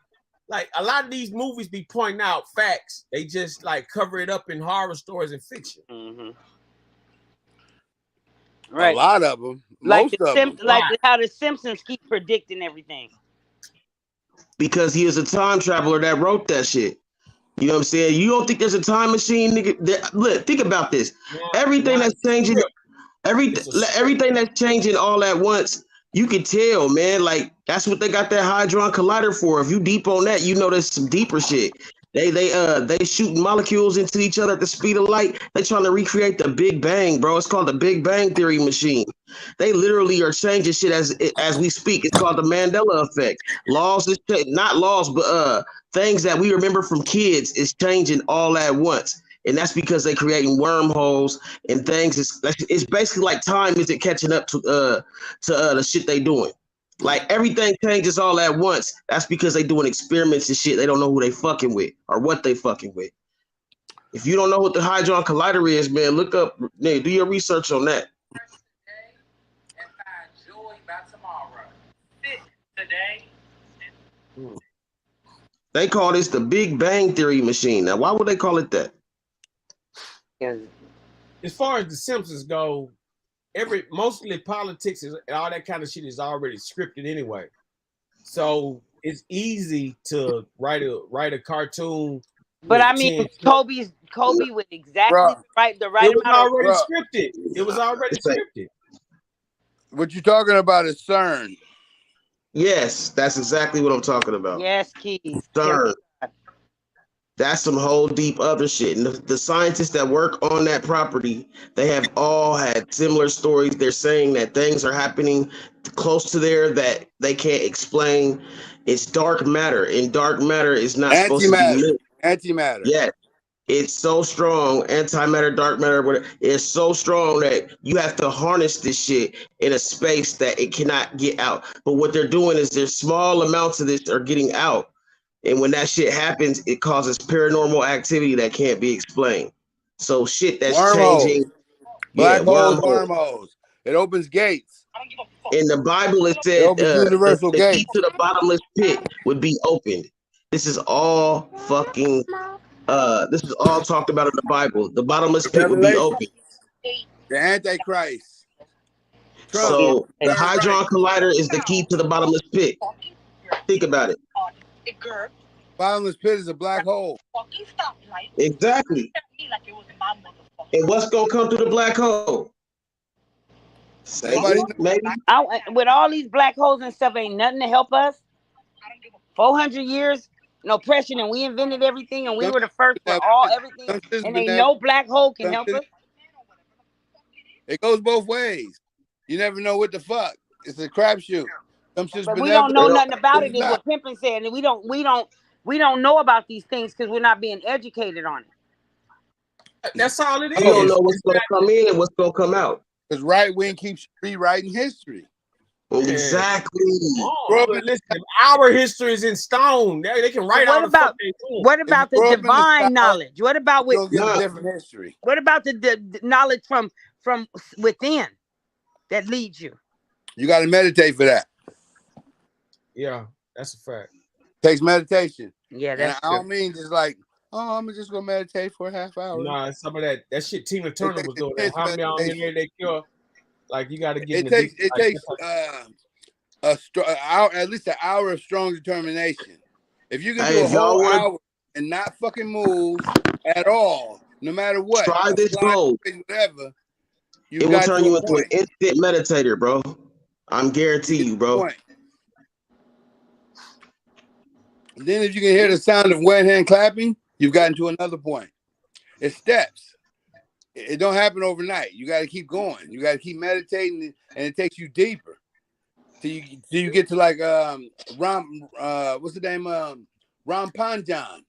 Like a lot of these movies be pointing out facts. They just like cover it up in horror stories and fiction. Mm-hmm. Right. A lot of them. Like Most of them. Like how the Simpsons keep predicting everything. Because he is a time traveler that wrote that shit. You know what I'm saying? You don't think there's a time machine, nigga? Look, think about this. Everything that's changing, everything that's changing all at once. You can tell, man. Like that's what they got that Hadron Collider for. If you deep on that, you know there's some deeper shit. They shooting molecules into each other at the speed of light. They trying to recreate the Big Bang, bro. It's called the Big Bang Theory machine. They literally are changing shit as we speak. It's called the Mandela effect. Laws is not laws, but things that we remember from kids is changing all at once. And that's because they're creating wormholes and things. It's basically like time isn't catching up to the shit they doing. Like everything changes all at once. That's because they doing experiments and shit. They don't know who they fucking with or what they fucking with. If you don't know what the Hadron Collider is, man, look up, do your research on that. They call this the Big Bang Theory machine. Now, why would they call it that? As far as the Simpsons go, mostly politics and all that kind of shit is already scripted anyway. So it's easy to write a cartoon. But I mean, Kobe with exactly the right it was amount already of scripted. It was already scripted. What you talking about is CERN. Yes, that's exactly what I'm talking about. Yes, Keys. CERN. That's some whole deep other shit. And the scientists that work on that property, they have all had similar stories. They're saying that things are happening close to there that they can't explain. It's dark matter, and dark matter is not supposed to be antimatter. Yeah, it's so strong. Antimatter, dark matter, whatever. It's so strong that you have to harness this shit in a space that it cannot get out. But what they're doing is there's small amounts of this are getting out. And when that shit happens, it causes paranormal activity that can't be explained. So shit that's changing. Black holes, wormholes. It opens gates. In the Bible, it said the key to the bottomless pit would be opened. This is all fucking. This is all talked about in the Bible. The bottomless pit would be open. The Antichrist. So the Hadron Collider is the key to the bottomless pit. Think about it. Bottomless pit is a black hole. Exactly. And what's gonna come through the black hole? Maybe. With all these black holes and stuff, ain't nothing to help us. 400 years, no oppression, and we invented everything, and we were the first for everything, and ain't no black hole can help us. It goes both ways. You never know what the fuck. It's a crapshoot. But we don't know nothing about it. Is what Pimpin said, and we don't know about these things because we're not being educated on it. That's all it is. You don't know what's going to come in and what's going to come out. Because right wing keeps rewriting history. Exactly. Listen, our history is in stone. They can write what about the divine knowledge? What about with different history? What about the knowledge from within that leads you? You got to meditate for that. Yeah, that's a fact. Takes meditation. Yeah, that's I don't mean just like, oh, I'm just gonna meditate for a half hour. Nah, some of that shit Tina Turner was doing. How many they cure? Like you got to get. It takes at least an hour of strong determination. If you can Hey, do a if y'all whole want hour and not fucking move at all, no matter what, to try this mode, whatever, you it will got turn to you a into an point. instant meditator, bro. I'm guarantee you, bro. And then if you can hear the sound of wet hand clapping, you've gotten to another point. It's steps. It don't happen overnight. You got to keep going. You got to keep meditating, and it takes you deeper. Till you get to like what's the name? Ram Panjan.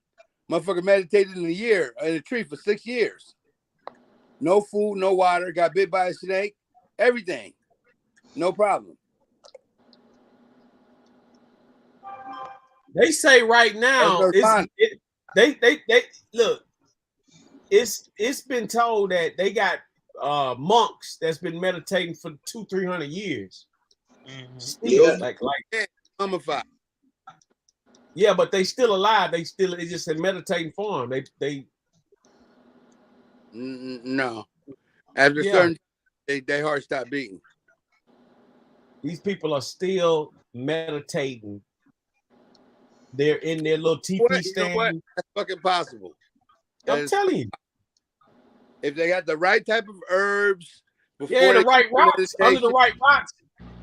Motherfucker meditated in a tree for 6 years. No food, no water, got bit by a snake, everything. No problem. They say right now, they look. It's been told that they got monks that's been meditating for 200-300 years. Still, like mummified. Yeah, but they still alive. They just in meditating form. They no. After certain, they heart stop beating. These people are still meditating. They're in their little teepee stand. You know what? That's fucking possible. I'm telling you. If they got the right type of herbs, the right rocks, under the right rocks,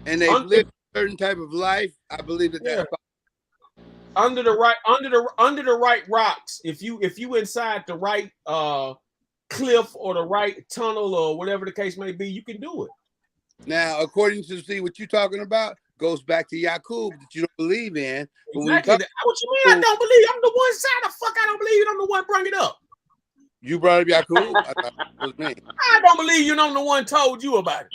and they live a certain type of life, I believe that that's possible. Under the right rocks. If you inside the right cliff or the right tunnel or whatever the case may be, you can do it. Now, according to see what you're talking about, goes back to Yakub that you don't believe in. Exactly. What you mean? I don't believe. I'm the one side of fuck. I don't believe it. I'm the one bring it up. You brought up Yakub? I thought it was me. I don't believe you. I'm the one told you about it.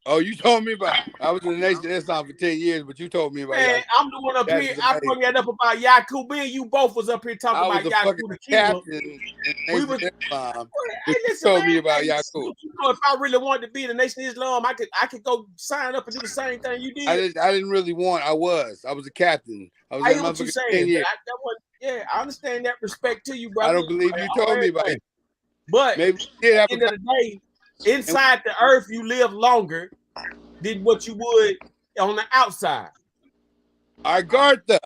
Oh, you told me about it. I was in the Nation of Islam for 10 years, but you told me about it. I'm the one up here. I brought that up about Yakub. Me and you both was up here talking about Yakub the captain. We was Islam. Hey, listen, told me about Yakub. If I really wanted to be in the Nation of Islam, I could go sign up and do the same thing you did. I didn't really want. I was a captain. I was. I hear what you're saying. I understand that respect to you, brother. I don't believe you told me about it. But maybe at the end of the day, inside the earth, you live longer than what you would on the outside. Agartha.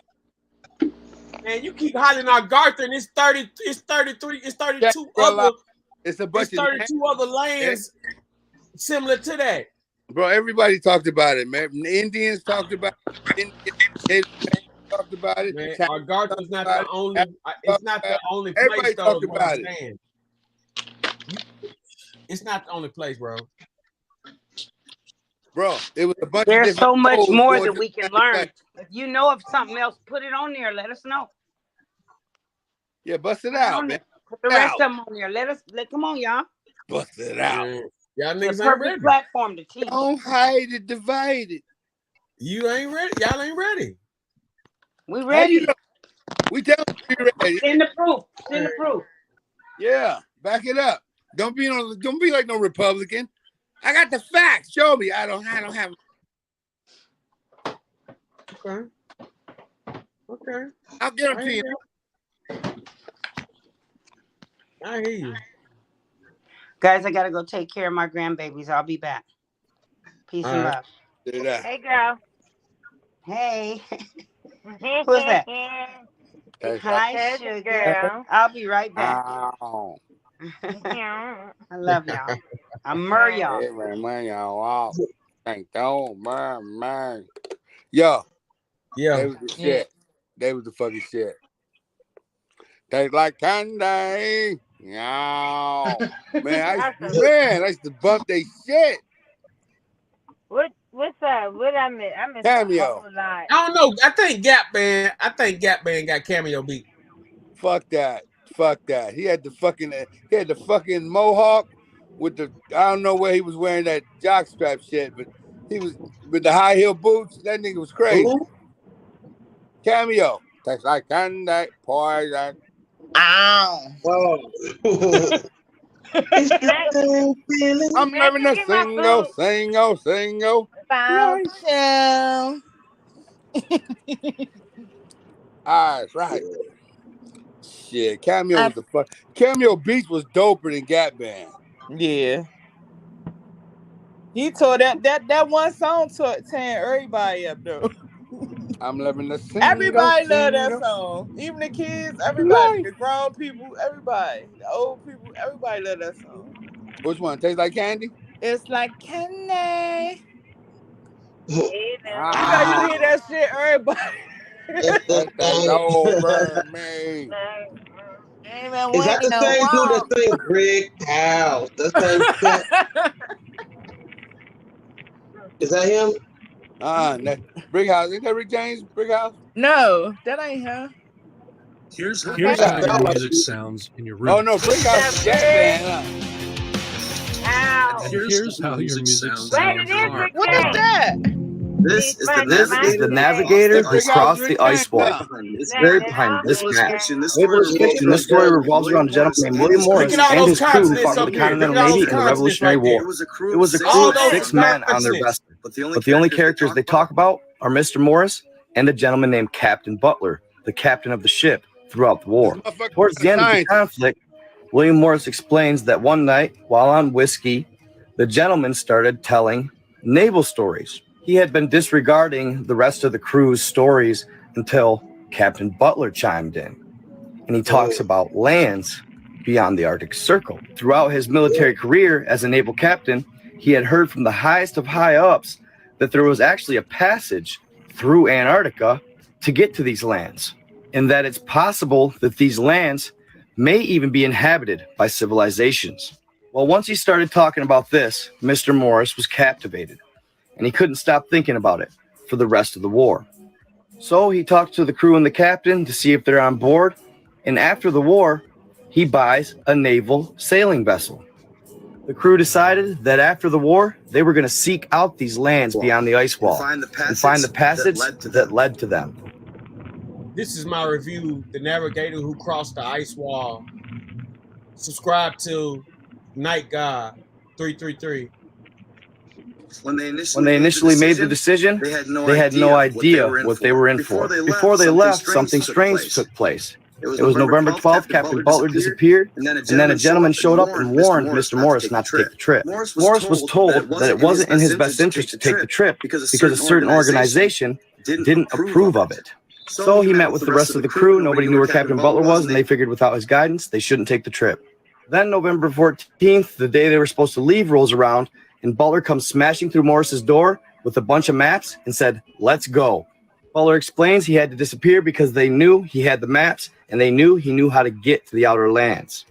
Man, you keep hollering Agartha, and it's 30, it's 33, it's 32 other. It's a bunch of 32 other lands similar to that. Bro, everybody talked about it, man. The Indians talked about it. Indians talked about it. Man, Agartha is not the only. It's not the only place. Everybody talked about it. It's not the only place, bro. Bro, it was a bunch. There's so much more that we can learn. If you know of something else, put it on there. Let us know. Yeah, bust it out, man. Put the rest of them on there. Come on, y'all. Bust it out. Y'all niggas it's a perfect platform to teach. Don't hide it, divide it. You ain't ready. Y'all ain't ready. We ready. We tell them we ready. Send the proof. Send the proof. Yeah, back it up. Don't be like no Republican. I got the facts. Show me. I don't have. Okay. I'll get them to you. I hear you. Guys, I gotta go take care of my grandbabies. I'll be back. Peace and love. Hey, girl. Hey. Who's that? Hi, sugar. Girl. I'll be right back. I love y'all. I murder y'all. Yo. Yeah. They was the shit. They was the fucking shit. Tastes like candy. No. Man, I used to bump they shit. What's up? What I miss? I miss Cameo. I don't know. I think Gap Band got Cameo beat. Fuck that. He had the fucking mohawk with the, I don't know where he was wearing that jockstrap shit, but he was with the high heel boots. That nigga was crazy. Ooh. Cameo. Tastes like candy, poison. Ow. I'm having a single. Alright, right. Shit, Cameo was the fuck. Cameo Beats was doper than Gap Band. Yeah. He tore that one song tearing everybody up though. I'm living the single, Everybody love that single song. Even the kids, everybody, life. the grown people, everybody, the old people, everybody love that song. Which one? Tastes like candy? It's like candy. Ah, You hear that shit, everybody. let that over me. Even Is when that the you same dude that want. sings Brick House? That same cat? Is that him? Brick House. Ain't that Rick James? Brick House? No, that ain't him. Here's how Brick your House. music sounds in your room. Oh no, Brick House is Jack Band, huh? Here's how your music sounds What in your car. What is that? This is the navigator who crossed the ice wall. It's very behind this map. Label is fiction. This story revolves around a gentleman named William Morris Look at all and those his crew who consonants fought for up the here. Continental Look at all Navy those in the consonants Revolutionary right there. War. It was a crew All of those 6 men on their consonants. vessel. But the only characters they talk about are Mr. Morris and a gentleman named Captain Butler, the captain of the ship throughout the war. Towards the end of the conflict, William Morris explains that one night, while on whiskey, the gentleman started telling naval stories. He had been disregarding the rest of the crew's stories until Captain Butler chimed in. And he talks about lands beyond the Arctic Circle. Throughout his military career as a naval captain, he had heard from the highest of high-ups that there was actually a passage through Antarctica to get to these lands, and that it's possible that these lands may even be inhabited by civilizations. Well, once he started talking about this, Mr. Morris was captivated, and he couldn't stop thinking about it for the rest of the war. So he talks to the crew and the captain to see if they're on board, and after the war, he buys a naval sailing vessel. The crew decided that after the war, they were going to seek out these lands beyond the ice wall and find the passage that led to them. This is my review, The Navigator Who Crossed the Ice Wall. Subscribe to Night God 333. When they initially made the decision, they had no idea what they were in for. Before they left, something strange took place. It was November 12th, Captain Butler disappeared, and then a gentleman showed up and warned Mr. Morris not to take the trip. Morris was told that it wasn't in his best interest to take the trip because a certain organization didn't approve of it. So he met with the rest of the crew. Nobody knew where Captain Butler was, and they figured without his guidance, they shouldn't take the trip. Then November 14th, the day they were supposed to leave, rolls around, and Butler comes smashing through Morris's door with a bunch of maps and said, "Let's go." Butler explains he had to disappear because they knew he had the maps and they knew he knew how to get to the outer lands.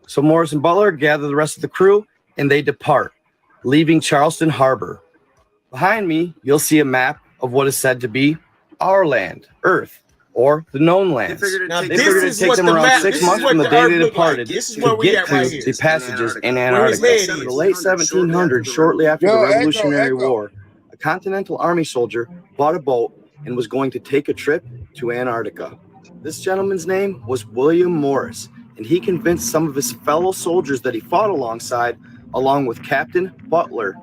So Morris and Butler gather the rest of the crew and they depart, leaving Charleston Harbor. Behind me, you'll see a map of what is said to be our land, Earth, or the known lands. They figured it'd take them around 6 months from the day they departed to get to the passages in Antarctica. In the late 1700s, shortly after the Revolutionary War, a Continental Army soldier bought a boat and was going to take a trip to Antarctica. This gentleman's name was William Morris, and he convinced some of his fellow soldiers that he fought alongside, along with Captain Butler,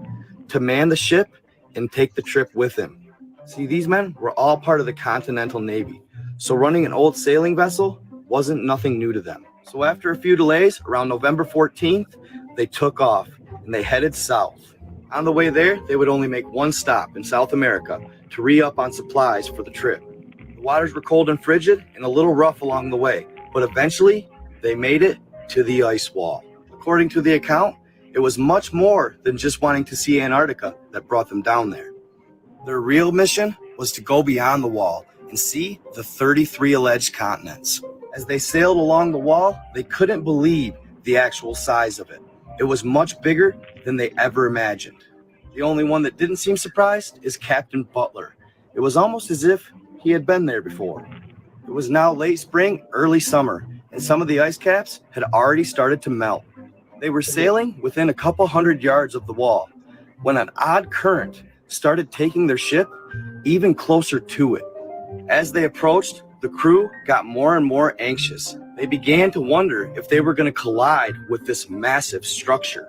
to man the ship and take the trip with him. See, these men were all part of the Continental Navy, so running an old sailing vessel wasn't nothing new to them. So after a few delays, around November 14th, they took off and they headed south. On the way there, they would only make one stop in South America to re-up on supplies for the trip. The waters were cold and frigid and a little rough along the way, but eventually they made it to the ice wall. According to the account, it was much more than just wanting to see Antarctica that brought them down there. Their real mission was to go beyond the wall and see the 33 alleged continents. As they sailed along the wall, they couldn't believe the actual size of it. It was much bigger than they ever imagined. The only one that didn't seem surprised is Captain Butler. It was almost as if he had been there before. It was now late spring, early summer, and some of the ice caps had already started to melt. They were sailing within a couple hundred yards of the wall when an odd current started taking their ship even closer to it. As they approached, the crew got more and more anxious. They began to wonder if they were going to collide with this massive structure.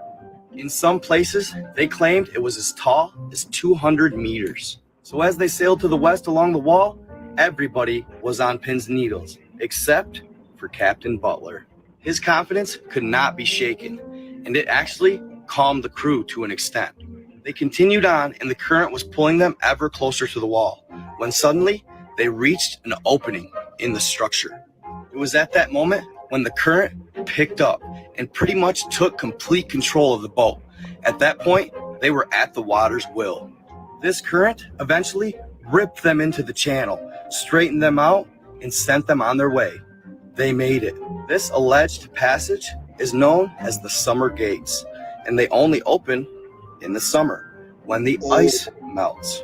In some places, they claimed it was as tall as 200 meters. So as they sailed to the west along the wall, everybody was on pins and needles, except for Captain Butler. His confidence could not be shaken, and it actually calmed the crew to an extent. They continued on, and the current was pulling them ever closer to the wall, when suddenly they reached an opening in the structure. It was at that moment when the current picked up and pretty much took complete control of the boat. At that point, they were at the water's will. This current eventually ripped them into the channel, straightened them out, and sent them on their way. They made it. This alleged passage is known as the Summer Gates, and they only open in the summer when the ice melts.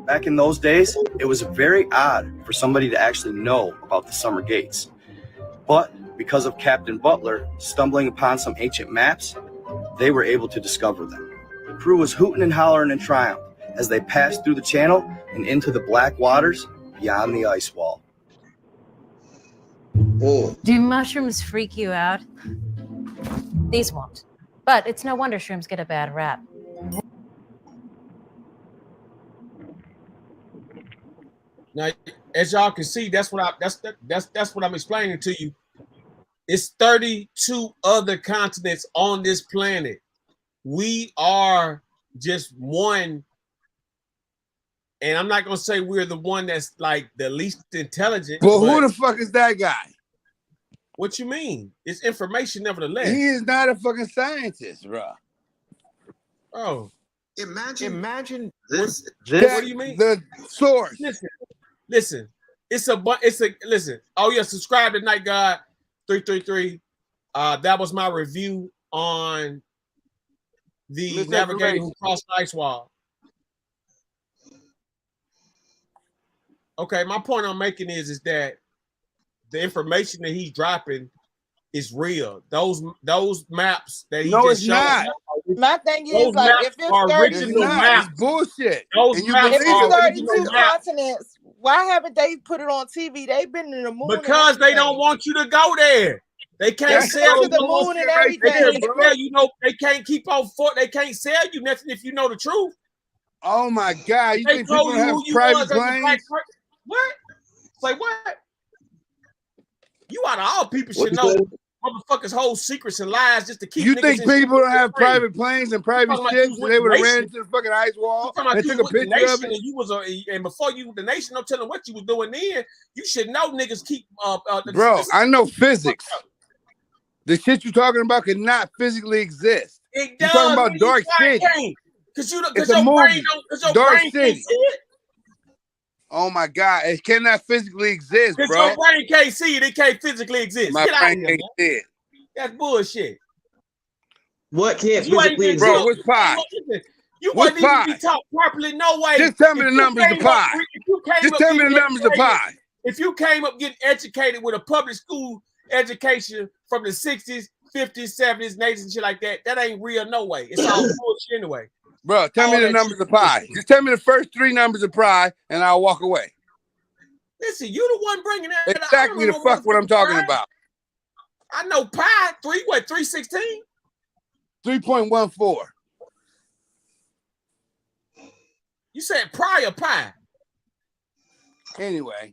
Back in those days, it was very odd for somebody to actually know about the Summer Gates. But because of Captain Butler stumbling upon some ancient maps, they were able to discover them. The crew was hooting and hollering in triumph as they passed through the channel and into the black waters beyond the ice wall. Do mushrooms freak you out? These won't. But it's no wonder shrooms get a bad rap. Now, as y'all can see, that's what I'm explaining to you. It's 32 other continents on this planet. We are just one, and I'm not gonna say we're the one that's like the least intelligent. Well, who the fuck is that guy? What you mean? It's information, nevertheless. He is not a fucking scientist, bro. Oh, imagine this. What What do you mean? The source. Listen. Listen. Oh yeah, subscribe to Night God 333. That was my review on the navigator who crossed the ice wall. Okay, my point I'm making is that the information that he's dropping is real. Those maps that he just showed. My thing is, like, if it's original maps, it's bullshit. Those maps if it's are 32 original maps. continents, why haven't they put it on TV? They've been to the moon. Because they don't want you to go there. They can't sell you the moon and everything. They can't sell you they can't keep on foot. They can't sell you nothing if you know the truth. Oh my God! You think people have private planes? What? Say what? You out of all people should know motherfuckers hold secrets and lies just to keep. You think people don't have private planes and private ships, and they would have ran into the fucking ice wall and took a picture of it? And you was and before you the nation, don't tell them what you was doing then. You should know niggas keep. Bro, I know physics. The shit you're talking about could not physically exist. It You're does. talking about Dark City. Because your movie. brain don't. Dark Brain City. can't see it. Oh my God, it cannot physically exist, Because bro. your brain can't see it, it can't physically exist. My Get out of brain here, can't see it. That's bullshit. What can't You ain't physically been exist? Bro, what's pi? You What's wouldn't even pi? be taught properly, no way. Just tell me If the you numbers came of pi. up- if you came Just up tell me the getting numbers of educated- pi. If you came up getting educated with a public school education from the 60s, 50s, 70s, 80s, and shit like that, that ain't real no way. It's all bullshit anyway. Bro, tell me All the that numbers shit of pi. Just tell me the first three numbers of pi, and I'll walk away. Listen, you the one bringing that. Exactly the fuck what I'm talking about. I know pi 316. 3.14. You said prior pi. Anyway,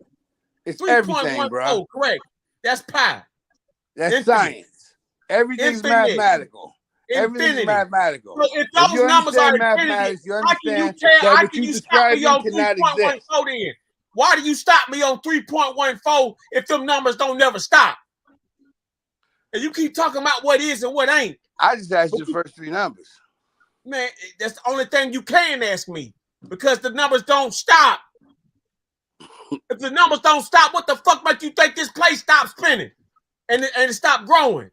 it's everything, bro. Oh, correct. That's pi. That's Infinite. science. Everything's Infinite. mathematical. Everything's Infinity. mathematical. So if If those you numbers are understand infinity, mathematics, you how can you understand tell? that How what can you you stop me on describing cannot 3.14 exist. then? Why do you stop me on 3.14 if them numbers don't never stop? And you keep talking about what is and what ain't. I just asked you the first three numbers. Man, that's the only thing you can ask me because the numbers don't stop. If the numbers don't stop, what the fuck make you think this place stopped spinning and it stopped growing?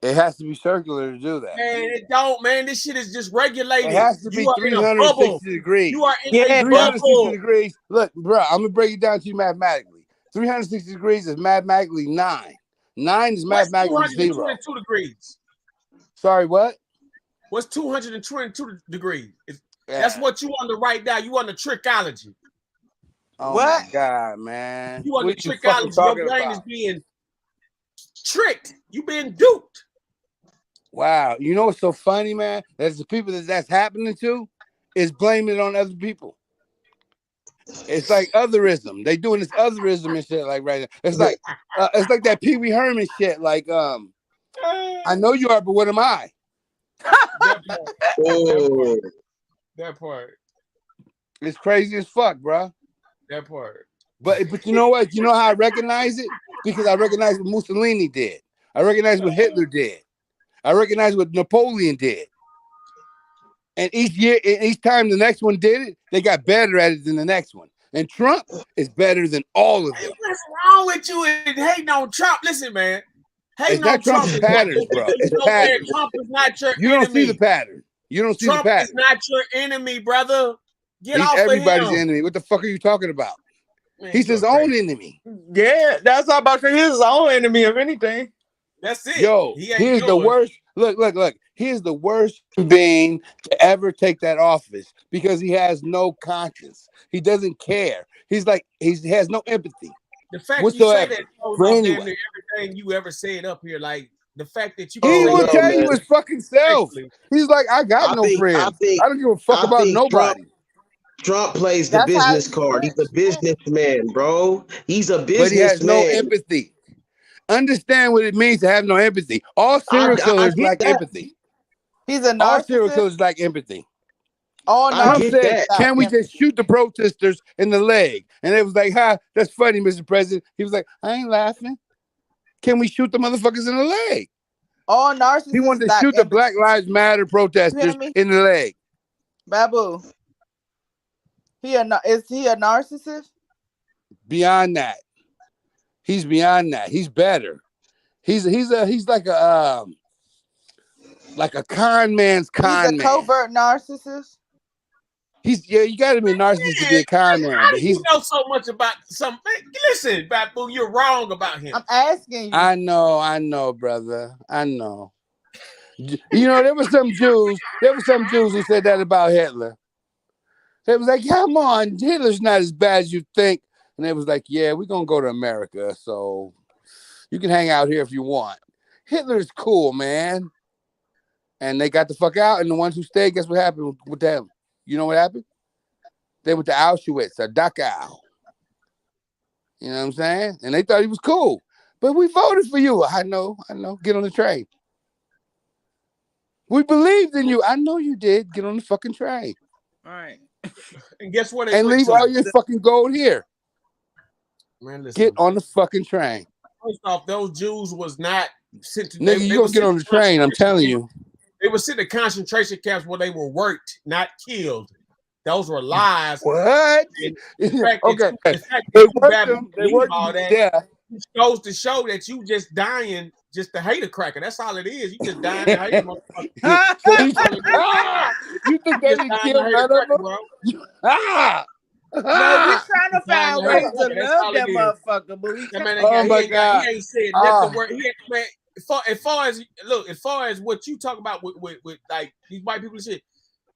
It has to be circular to do that. Man, it don't, man. This shit is just regulated. It has to be You are in a bubble. 360 degrees. You are in a 360 bubble. degrees. Look, bro, I'm gonna break it down to you mathematically. 360 degrees is mathematically 9. 9 is What's mathematically 0. 222 degrees? Sorry, what? What's 222 degrees? That's what you on the right now. You on the trickology. Oh What? my God, man. You on What the you fucking trickology. Your talking brain about? is being tricked. You being duped. Wow. You know what's so funny, man? That's the people that's happening to is blaming it on other people. It's like otherism. They doing this otherism and shit like right now. It's like that Pee Wee Herman shit. Like, I know you are, but what am I? That part. It's crazy as fuck, bro. That part. But you know what? You know how I recognize it? Because I recognize what Mussolini did. I recognize what Hitler did. I recognize what Napoleon did. And each time the next one did it, they got better at it than the next one. And Trump is better than all of them. What's wrong with you and hating on Trump? Listen, man. It's not Trump's patterns, bro. It's patterns. Trump is not your You enemy. don't see the pattern. You don't see Trump the pattern. is not your enemy, brother. Get He's off everybody's of him. enemy. What the fuck are you talking about? Man, He's his own enemy. Yeah, that's all about his own enemy, if anything. That's it. Yo, here's the worst. Look. Here's the worst being to ever take that office because he has no conscience. He doesn't care. He's like he has no empathy. The fact whatsoever. you say that goes For off anyway. damn near everything you ever said up here, like the fact that you He will tell you his fucking self. He's like, I got no friends. I don't give a fuck about nobody. Trump plays the business card. He's a businessman, bro. He's a businessman. But he has no empathy. Understand what it means to have no empathy. All serial killers lack empathy. He's a narcissist. All serial killers lack empathy. All Trump narcissists said, can we just shoot the protesters in the leg? And it was like, that's funny, Mr. President. He was like, I ain't laughing. Can we shoot the motherfuckers in the leg? All narcissists. He wanted to shoot the Black Lives Matter protesters in the leg. Babu. Is he a narcissist? Beyond that. He's beyond that. He's better. He's like a con man's con man. He's a covert narcissist. You gotta be a narcissist to be a con man. How But do you know so much about something? Listen, Babu, you're wrong about him. I'm asking you. I know, brother. I know. You know, there were some Jews who said that about Hitler. They was like, come on, Hitler's not as bad as you think. And they was like, yeah, we're gonna go to America, so you can hang out here if you want. Hitler's cool, man. And they got the fuck out, and the ones who stayed, guess what happened with them? You know what happened? They went to Auschwitz or Dachau. You know what I'm saying? And they thought he was cool. But we voted for you. I know. Get on the train. We believed in you. I know you did. Get on the fucking train. All right. And guess what? And leave all your fucking gold here. Man, listen. Get on the fucking train. First off, those Jews was not sent to. Nigga, you gonna get on the train, I'm telling you. They were sent to concentration camps where they were worked, not killed. Those were lies. What? Okay. They worked them. Yeah. Goes to show that you just dying just to hate a cracker. That's all it is. You just dying to hate a motherfucker. You think they didn't kill none of them? No, we're trying to find ways to love that motherfucker, but we can't. He ain't said nothing. As far as what you talk about with like these white people and shit,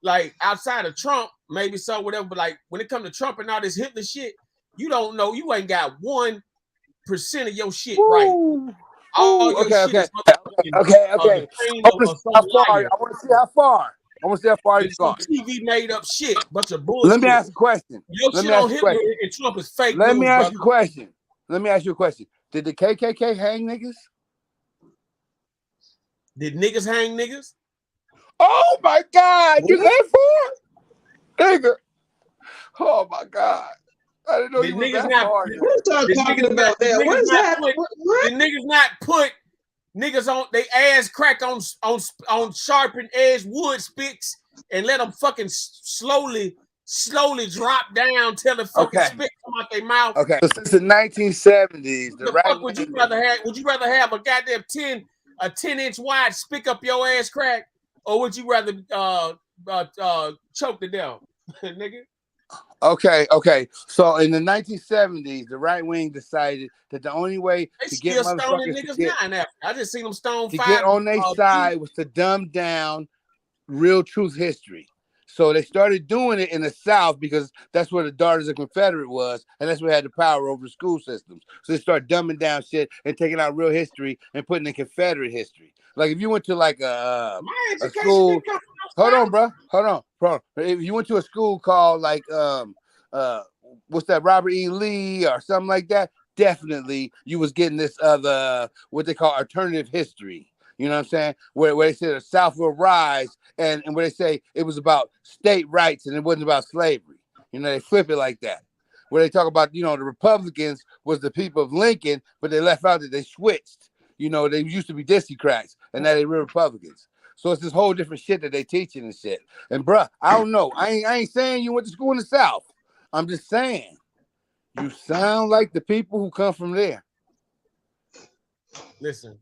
like outside of Trump, maybe so, whatever. But like when it comes to Trump and all this Hitler shit, you don't know. You ain't got 1% of your shit right. All your shit is okay. I want to see how far. I want to see how far you've gone. TV made up shit, bunch of bullshit. Let me ask a question. Your shit on Hitler and Trump is fake. Let me ask you a question. Did the KKK hang niggas? Did niggas hang niggas? Oh my God! You that far, nigga? Oh my God! I didn't know you was that far. Did niggas not put niggas on they ass crack on sharpened edge wood spits and let them fucking slowly drop down till the fucking spit come out their mouth? Okay, so since the 1970s, the fuck would you rather have? Would you rather have a goddamn 10-inch wide spick up your ass crack, or would you rather choke to death, nigga? Okay. So in the 1970s, the right wing decided that the only way to get motherfuckers to get, I just seen them stone to get on their side was to dumb down real truth history. So they started doing it in the South because that's where the Daughters of Confederate was, and that's where they had the power over the school systems. So they started dumbing down shit and taking out real history and putting in Confederate history. Like if you went to like a school, hold on, bro. If you went to a school called like what's that, Robert E. Lee or something like that, definitely you was getting this other what they call alternative history. You know what I'm saying? Where they say the South will rise, and where they say it was about state rights and it wasn't about slavery. You know, they flip it like that. where they talk about, the Republicans was the people of Lincoln, but they left out that they switched. They used to be Dixiecrats, and now they real Republicans. So it's this whole different shit that they teaching and shit. And bruh, I don't know. I ain't saying you went to school in the South. I'm just saying you sound like the people who come from there. Listen,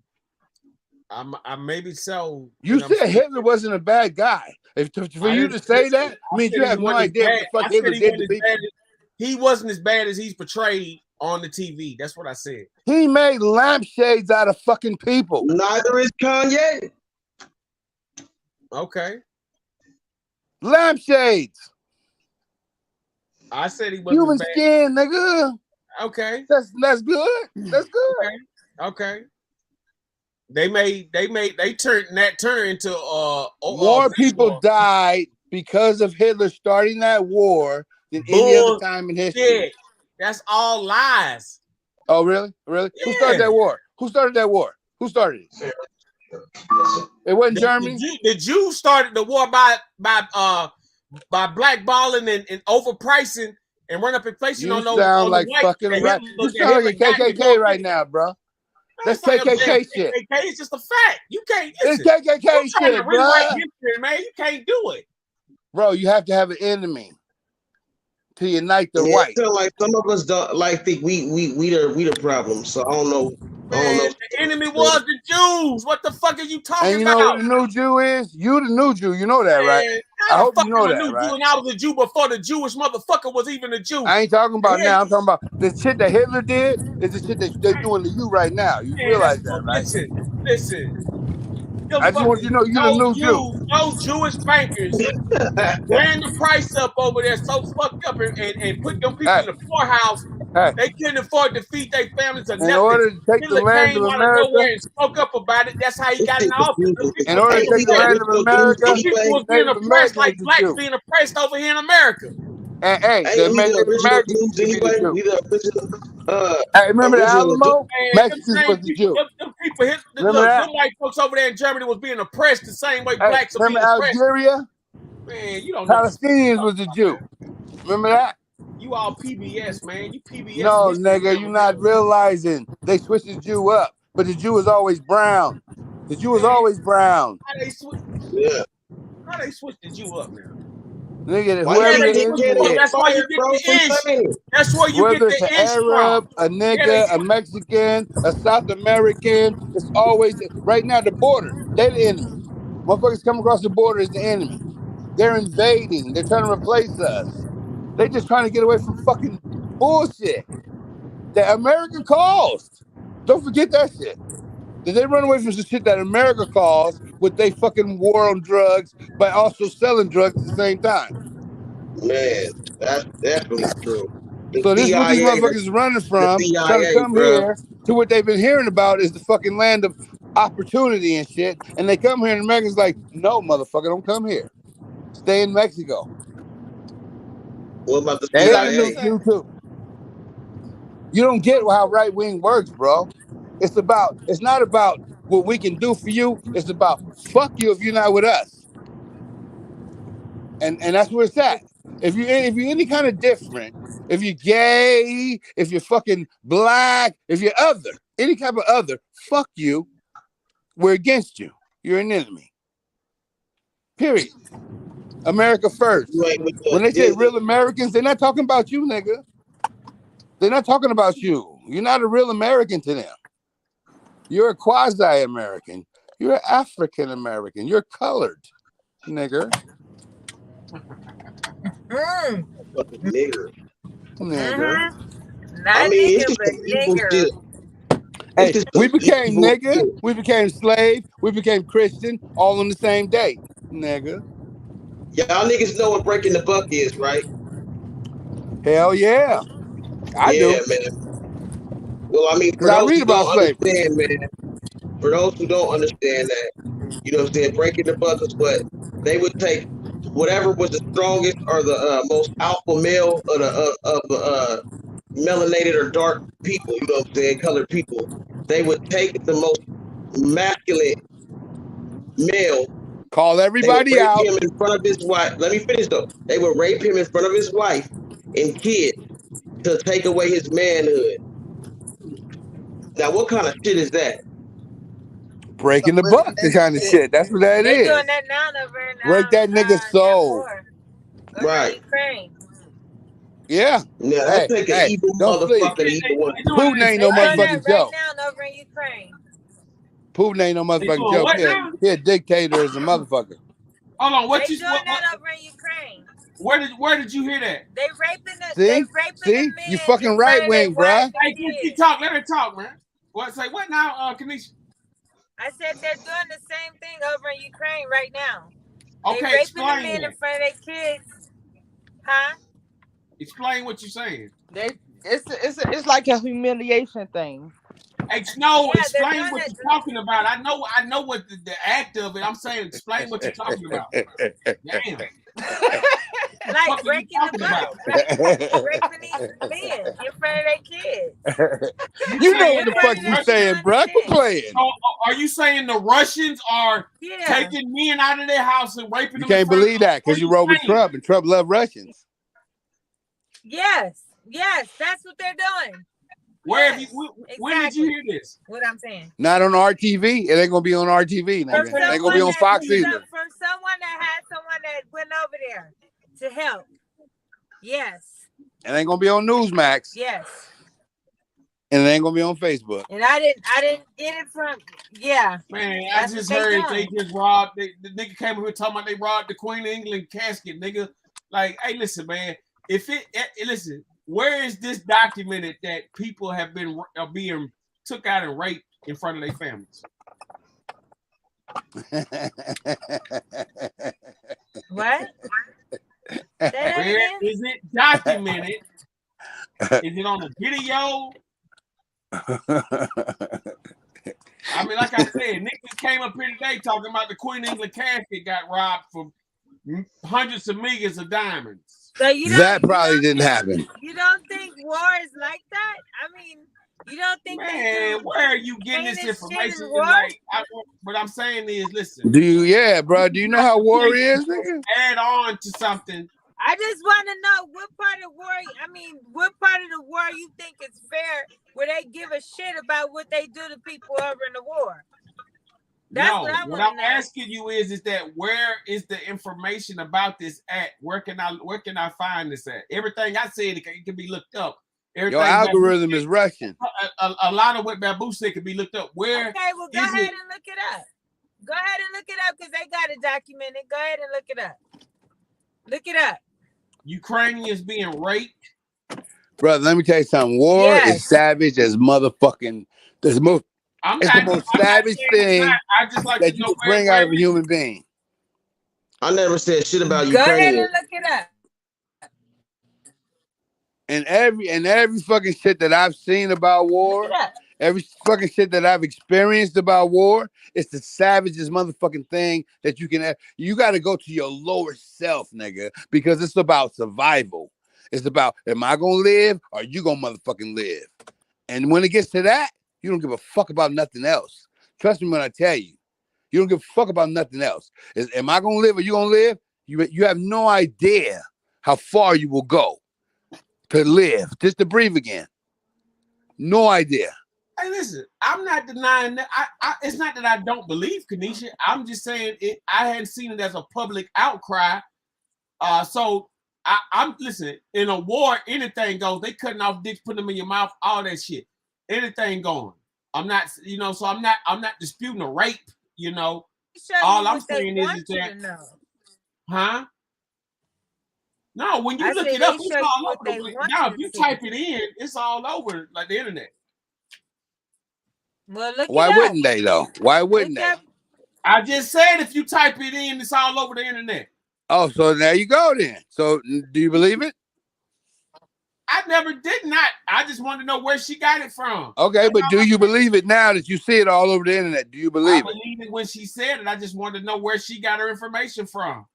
I maybe so. You said Hitler wasn't a bad guy. For you to say that means you have no idea what the fuck Hitler did to people. He wasn't as bad as he's portrayed on the TV. That's what I said. He made lampshades out of fucking people. Neither is Kanye. Okay. Lampshades. I said he wasn't human bad. Skin, nigga. Okay. That's good. That's good. Okay. They turned into more people died because of Hitler starting that war than any other time in history. That's all lies. Oh, really? Really? Yeah. Who started that war? Who started it? It wasn't Germany. The Jews started the war by blackballing and overpricing and run up inflation on those. You sound like fucking right. You sound like a KKK right now, bro. That's KKK shit. KKK is just a fact. You can't. It's KKK shit, bro. Man, you can't do it, bro. You have to have an enemy to unite the white. Like some of us don't think we the problem. So I don't know. Man, the enemy was the Jews. What the fuck are you talking about? And you know what the new Jew is? You the new Jew. You know that, right? I hope you know that, right? Jew and I was a Jew before the Jewish motherfucker was even a Jew. I ain't talking about now. I'm talking about the shit that Hitler did is the shit that they're doing to you right now. You realize that, right? Listen. I just want you to know you're the new Jew. No Jewish bankers ran the price up over there so fucked up and put them people in the poorhouse. They couldn't afford to feed their families or nothing. In order to take the land of America, and spoke up about it. That's how he got in office. In order to take the land of America, people was being oppressed like blacks being oppressed over here in America. And hey, they made Americans to be the Jew. Hey, remember the Alamo? Mexicans was the Jew. Them white folks over there in Germany was being oppressed the same way blacks are being oppressed. Algeria? Man, you don't know. Palestinians was the Jew. Remember that? You all PBS, man. You PBS. No, nigga, you're not realizing they switched the Jew up, but the Jew was always brown. The Jew was always brown. How they switch the Jew up now? Nigga, whoever that's why you get the ish. That's where you whether get the it's an Arab, a nigga, a Mexican, a South American, it's always right now the border. They're the enemy. Motherfuckers come across the border is the enemy. They're invading. They're trying to replace us. They're just trying to get away from fucking bullshit that America caused. Don't forget that shit. Did they run away from the shit that America caused with they fucking war on drugs by also selling drugs at the same time? Man, that's definitely true. So this is what these motherfuckers are running from, trying to come here to what they've been hearing about is the fucking land of opportunity and shit. And they come here and Americans like, no, motherfucker, don't come here. Stay in Mexico. What about the CIA? You too. You don't get how right wing works, bro. It's not about what we can do for you. It's about fuck you if you're not with us. And that's where it's at. If you're any kind of different, if you're gay, if you're fucking black, if you're other, any type of other, fuck you. We're against you. You're an enemy. Period. America first. When they say real Americans, they're not talking about you, nigga. They're not talking about you. You're not a real American to them. You're a quasi-American. You're African-American. You're colored, nigger. Nigger. Not nigger, but nigger. Hey, we became nigger, we became slave, we became Christian, all on the same day, nigga. Y'all niggas know what breaking the buck is, right? Hell yeah. I do. Man. Well, I mean, for I those read who about don't understand, man, for those who don't understand that, you know what I'm saying, breaking the buck is what they would take whatever was the strongest or the most alpha male of the melanated or dark people, you know what I'm saying, colored people. They would take the most masculine male, call everybody rape out. him in front of his wife. Let me finish though. They would rape him in front of his wife and kids, to take away his manhood. Now, what kind of shit is that? Breaking the buck, the kind of shit. That's what that They is. doing that now over in Break that nigga's soul. Right. Ukraine. Yeah. Now, that's like an evil don't sleep. motherfucker. Evil one. Putin ain't no motherfucking joke. Right now over in Ukraine. Putin ain't no motherfucking joke. He a dictator as a motherfucker. Hold on, what They you doing that over in Ukraine. Where did you hear that? They raping the See? You fucking right wing, bruh. Hey, keep talk. Let her talk, man. What say? What now, Kanisha? I said they're doing the same thing over in Ukraine right now. Okay, they raping explain the men that. in front of their kids. Huh? Explain what you're saying. It's like a humiliation thing. Explain what you're talking about. I know what the act of it. I'm saying explain what you're talking about. Damn. Like breaking the butt, raping these men in front of their kids. You know what the fuck you saying, bruh? Quit playing. So, are you saying the Russians are taking men out of their house and raping them? You can't believe that because you roll with Trump and Trump love Russians. Yes, that's what they're doing. When did you hear this? What I'm saying. Not on RTV. It ain't gonna be on RTV. Nigga. It ain't gonna be on Fox either. From someone that had someone that went over there to help. Yes. It ain't gonna be on Newsmax. Yes. And it ain't gonna be on Facebook. And I didn't get it from Man, I just heard they just robbed. The nigga came over here talking about they robbed the Queen of England casket, nigga. Like, hey, listen, man. Listen. Where is this documented that people have been being took out and raped in front of their families? What? Where is it documented? Is it on a video? I mean, like I said, Nick just came up here today talking about the Queen of England casket got robbed for hundreds of millions of diamonds. So that probably didn't happen. You don't think war is like that? I mean, you don't think where are you getting this information? Like, what I'm saying is, listen. Do you, bro? Do you know how war is, nigga? Add on to something. I just want to know what part of the war you think is fair where they give a shit about what they do to people over in the war. That's what I'm asking you is that where is the information about this at? Where can I find this at? Everything I said it can be looked up. Everything your algorithm is Russian. A lot of what Babu said can be looked up. Where? Okay, well go ahead and look it up. Go ahead and look it up because they got it documented. Go ahead and look it up. Look it up. Ukrainians being raped. Brother, let me tell you something. War is savage as motherfucking. It's the most savage thing that you can bring out of a human being. I never said shit about Go Ukraine. Go ahead and look it up. And every fucking shit that I've seen about war, every fucking shit that I've experienced about war, it's the savagest motherfucking thing that you can have. You got to go to your lower self, nigga, because it's about survival. It's about, am I gonna live or you gonna motherfucking live? And when it gets to that, you don't give a fuck about nothing else. Trust me when I tell you. You don't give a fuck about nothing else. Am I going to live or you going to live? You have no idea how far you will go to live, just to breathe again. No idea. Hey, listen, I'm not denying that. It's not that I don't believe Kanisha. I'm just saying I hadn't seen it as a public outcry. So I'm listening. In a war, anything goes. They cutting off dicks, putting them in your mouth, all that shit. Anything going. I'm not, so I'm not disputing a rape, All I'm saying is that, huh? No, when you look it up, it's all over. Now, if you type it in, it's all over like the internet. Well, look. Why wouldn't they though? Why wouldn't they? I just said if you type it in, it's all over the internet. Oh, so there you go then. So do you believe it? I never did not. I just want to know where she got it from. Okay, but do you believe it now that you see it all over the internet? Do you believe it? I believe it when she said it. I just wanted to know where she got her information from.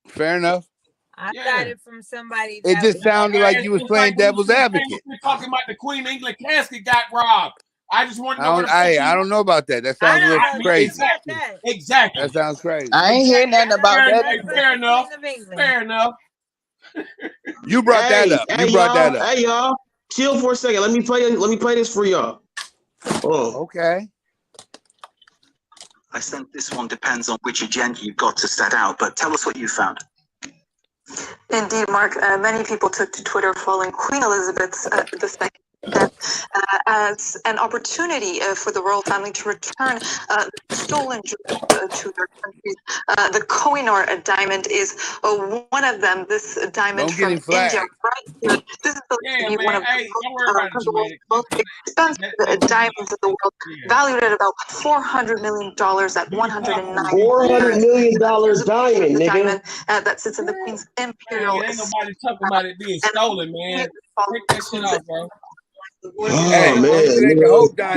Fair enough. I got it from somebody. It just sounded like you was playing devil's advocate. We're talking about the Queen of England casket got robbed. I just want to know. I don't know about that. That sounds a little crazy. Exactly. That sounds crazy. I ain't hearing nothing about that. Fair enough. Fair enough. You brought that up. You brought that up. Hey y'all. Chill for a second. Let me play this for y'all. Okay. I think this one depends on which agenda you've got to set out, but tell us what you found. Indeed, Mark. Many people took to Twitter following Queen Elizabeth's II death as an opportunity for the royal family to return stolen jewels to their countries. The Kohinoor diamond is one of them. This diamond Don't get from him flagged. India, right here. This is believed to be one of the world's most expensive diamonds in the world, valued at about $400 million at $109 $400 million diamond, nigga. diamond that sits in the Queen's Imperial. Ain't nobody talking about it being stolen, man. Take that shit off, bro. Oh man,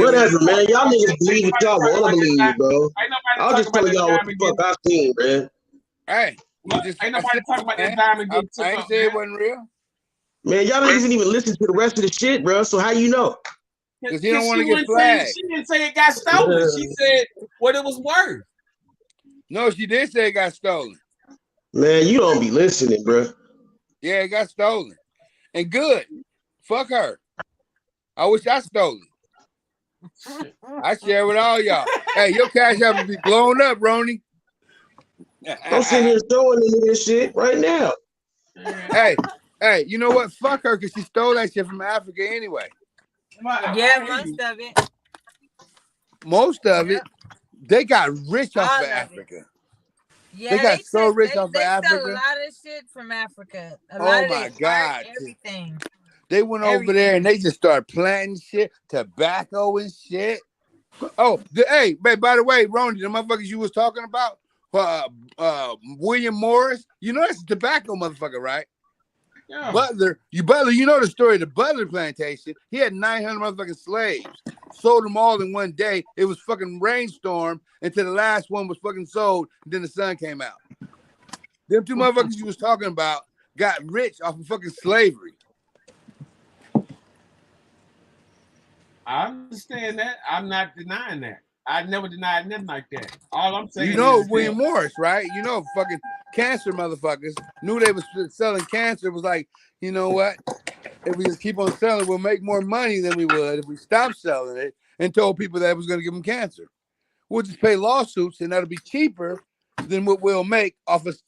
whatever, man. Y'all niggas believe what y'all want to believe, bro. I'll just tell y'all what the fuck I seen, man. Hey, ain't nobody talking about that diamond getting took I ain't off, say man. it wasn't real. Man, y'all niggas didn't even listen to the rest of the shit, bro. So how you know? Because he don't want to get flagged. She didn't say it got stolen. She said what it was worth. No, she did say it got stolen. Man, you don't be listening, bro. Yeah, it got stolen. And good. Fuck her. I wish I stole it. I share with all y'all. Hey, your cash app will be blown up, Roni. I'm sitting here showing them this shit right now. Hey, you know what? Fuck her because she stole that shit from Africa anyway. Yeah, most of it. Most of it. They got rich off of Africa. Yeah, they got so rich off of They Africa. sell a lot of shit from Africa. A Oh lot of my it, God. everything. They went over there and they just started planting shit, tobacco and shit. Oh, hey, by the way, Ronnie, the motherfuckers you was talking about, William Morris, you know that's a tobacco motherfucker, right? Yeah. Butler, you know the story of the Butler plantation. He had 900 motherfucking slaves. Sold them all in one day. It was fucking rainstorm until the last one was fucking sold. And then the sun came out. Them two motherfuckers you was talking about got rich off of fucking slavery. I understand that. I'm not denying that. I never denied nothing like that. All I'm saying You know is William Morris, right? You know fucking cancer motherfuckers knew they was selling cancer. Was like, you know what? If we just keep on selling, we'll make more money than we would if we stopped selling it and told people that it was going to give them cancer. We'll just pay lawsuits and that'll be cheaper than what we'll make off of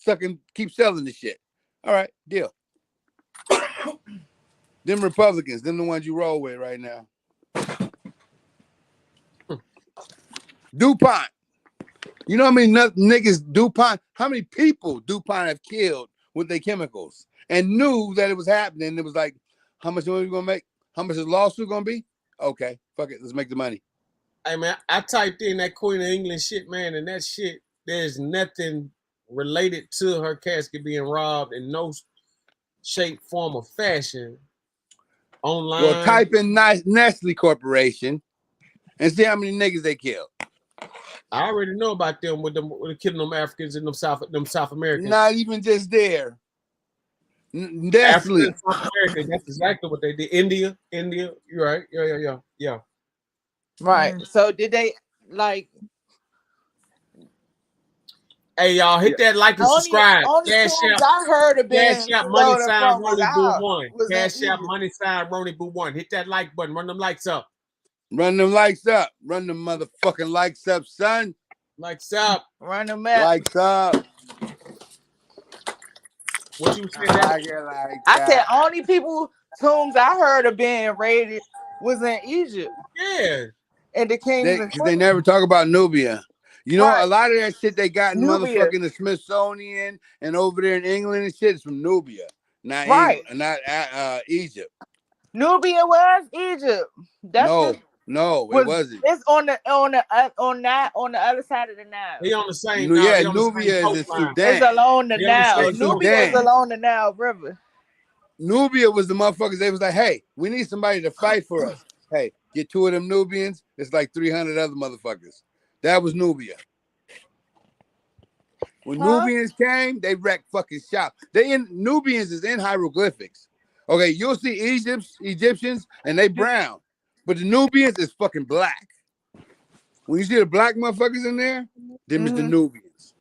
keep selling the shit. All right, deal. Them Republicans, them the ones you roll with right now. DuPont. You know how many niggas DuPont, how many people DuPont have killed with their chemicals and knew that it was happening. It was like, how much money are we gonna make? How much is the lawsuit gonna be? Okay, fuck it, let's make the money. Hey man, I typed in that Queen of England shit, man, and that shit, there's nothing related to her casket being robbed in no shape, form, or fashion. Online. Well, type in Nestle Corporation and see how many niggas they killed. I already know about them with killing them Africans and them South Americans. Not even just there. Nestle. South America, that's exactly what they did. India. You're right. Yeah. Right. So did they like? Hey y'all, hit that like and subscribe. Cash App. I heard of Cash App money sign Ronnie Boo 1. Was Cash App money sign Ronnie Boo 1. Hit that like button. Run them likes up. Run them likes up. Run them motherfucking likes up, son. Likes up. Run them up. Likes up. What you said? I said only people tombs I heard of being raided was in Egypt. Yeah. And the kings because they never talk about Nubia. You know, Right. a lot of that shit they got in Nubia. motherfucking the Smithsonian and over there in England and shit is from Nubia, not Right. England, not Egypt. Nubia was Egypt. That's No, it wasn't. It's on the other side of the Nile. They on the same. Yeah, Nubia is in Sudan. It's along the Nile. Nubia is Sudan. along the Nile River. Nubia was the motherfuckers. They was like, hey, we need somebody to fight for us. Hey, get 2 of them Nubians. It's like 300 other motherfuckers. That was Nubia. When Nubians came, they wrecked fucking shop. Nubians is in hieroglyphics. Okay, you'll see Egyptians, and they brown. But the Nubians is fucking black. When you see the black motherfuckers in there, them is the Nubians.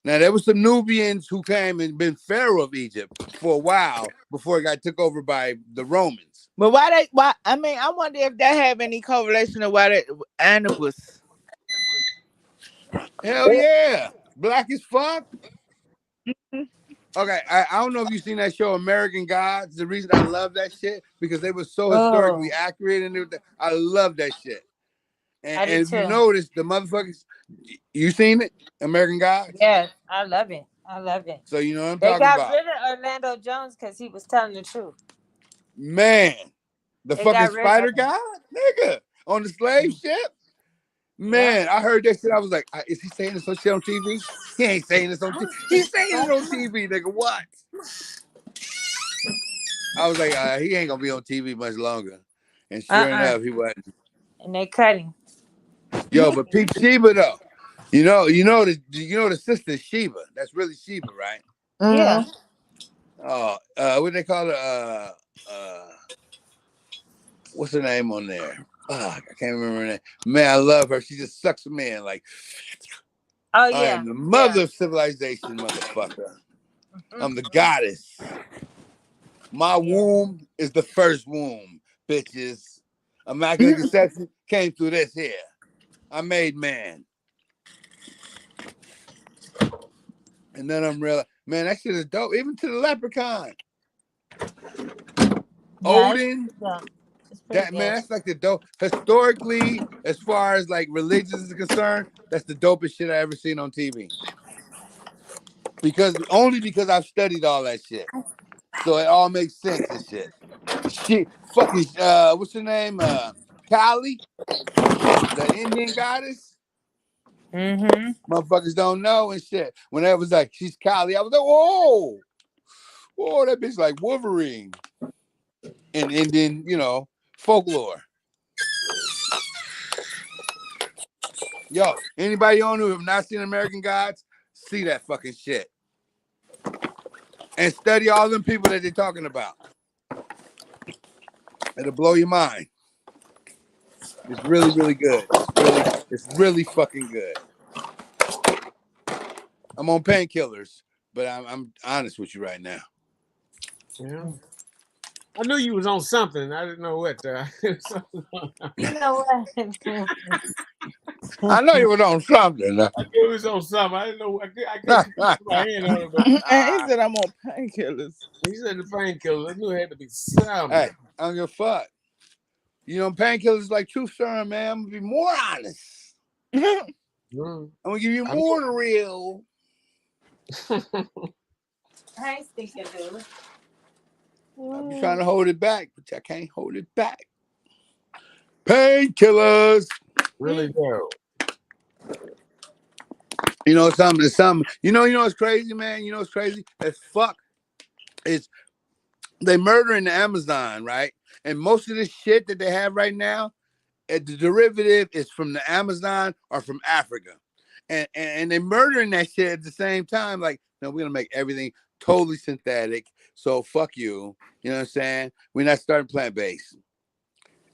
Now there was some Nubians who came and been pharaoh of Egypt for a while before it got took over by the Romans. But why? I mean, I wonder if that have any correlation to why that Anubis. Hell yeah, black as fuck. Okay, I don't know if you've seen that show American Gods. The reason I love that shit because they were so historically accurate and everything. I love that shit. And if you notice, the motherfuckers, you seen it, American Gods? Yes, I love it. I love it. So you know what I'm They talking got about. rid of Orlando Jones because he was telling the truth. Man, the They fucking got rid spider of him. guy, nigga, on the slave ship. Man, I heard that shit. I was like, is he saying this shit on TV? He ain't saying this on TV. He's saying it on TV, nigga. What? I was like, he ain't gonna be on TV much longer. And sure enough, he wasn't. And they cut him. Yo, but Peep Sheba though. You know the sister Sheba. That's really Sheba, right? Yeah. Oh, what they call her? What's her name on there? I can't remember her name. Man, I love her. She just sucks me in like. Oh I yeah. am the mother of civilization, motherfucker. I'm the goddess. My womb is the first womb, bitches. Immaculate Conception came through this here. I made man. And then I'm real, man, that shit is dope. Even to the leprechaun. Odin. That man, that's like the dope. Historically, as far as like religions is concerned, that's the dopest shit I ever seen on TV. Because I've studied all that shit. So it all makes sense and shit. Shit, fucking what's her name? Kali, the Indian goddess. Motherfuckers don't know and shit. When I was like, she's Kali, I was like, whoa, that bitch like Wolverine. In Indian, folklore. Yo, anybody on who have not seen American Gods, see that fucking shit. And study all them people that they're talking about. It'll blow your mind. It's really, really good. It's really fucking good. I'm on painkillers, but I'm honest with you right now. Yeah. I knew you was on something. I didn't know what. You know what? I know you was on something. I knew it was on something. I didn't know. I couldn't put my hand on it. But, He said I'm on painkillers. He said the painkillers. I knew it had to be something. Hey, I don't give a fuck. Painkillers like truth serum, man. I'm gonna be more honest. I'm gonna give you more than real. I ain't stinking, dude. I'm trying to hold it back, but I can't hold it back. Painkillers. Really do. Something. It's crazy, man. It's crazy as fuck. It's they murdering the Amazon, right? And most of the shit that they have right now, the derivative is from the Amazon or from Africa. And they murdering that shit at the same time. Like, no, we're gonna make everything totally synthetic. So fuck you. You know what I'm saying? We're not starting plant-based.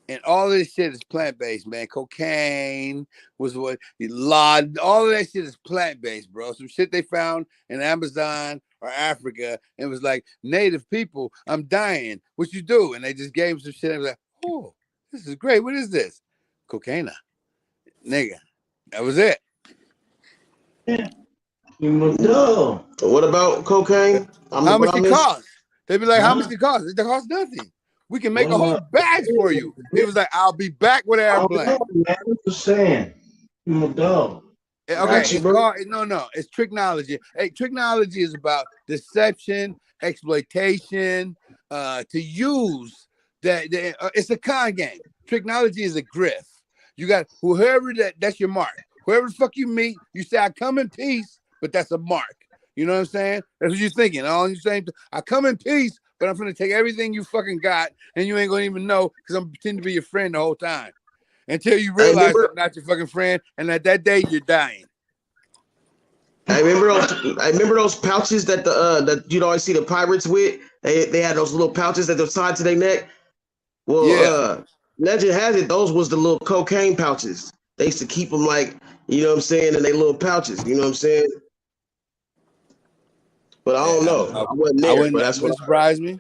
And all of this shit is plant-based, man. Cocaine was all of that shit is plant-based, bro. Some shit they found in Amazon or Africa, and it was like, native people, I'm dying. What you do? And they just gave them some shit. I was like, oh, this is great. What is this? Cocaine. Nigga. That was it. No. What about cocaine? How much it cost? They'd be like, how much it cost? It costs nothing. We can make a whole batch for you. He was like, I'll be back with airplane. I'm just saying. I'm a dog. Okay, it's tricknology. Hey, tricknology is about deception, exploitation, to use that. It's a con game. Tricknology is a grift. You got whoever that's your mark. Whoever the fuck you meet, you say, I come in peace, but that's a mark. You know what I'm saying? That's what you're thinking. All you're saying, I come in peace, but I'm going to take everything you fucking got, and you ain't going to even know because I'm pretending to be your friend the whole time. Until you realize I'm not your fucking friend, and at that day, you're dying. I remember those pouches that that you'd always see the pirates with. They had those little pouches that they're tied to their neck. Well, legend has it, those was the little cocaine pouches. They used to keep them like, you know what I'm saying, in their little pouches. You know what I'm saying? but I don't know. I wasn't there, but that's what surprise me.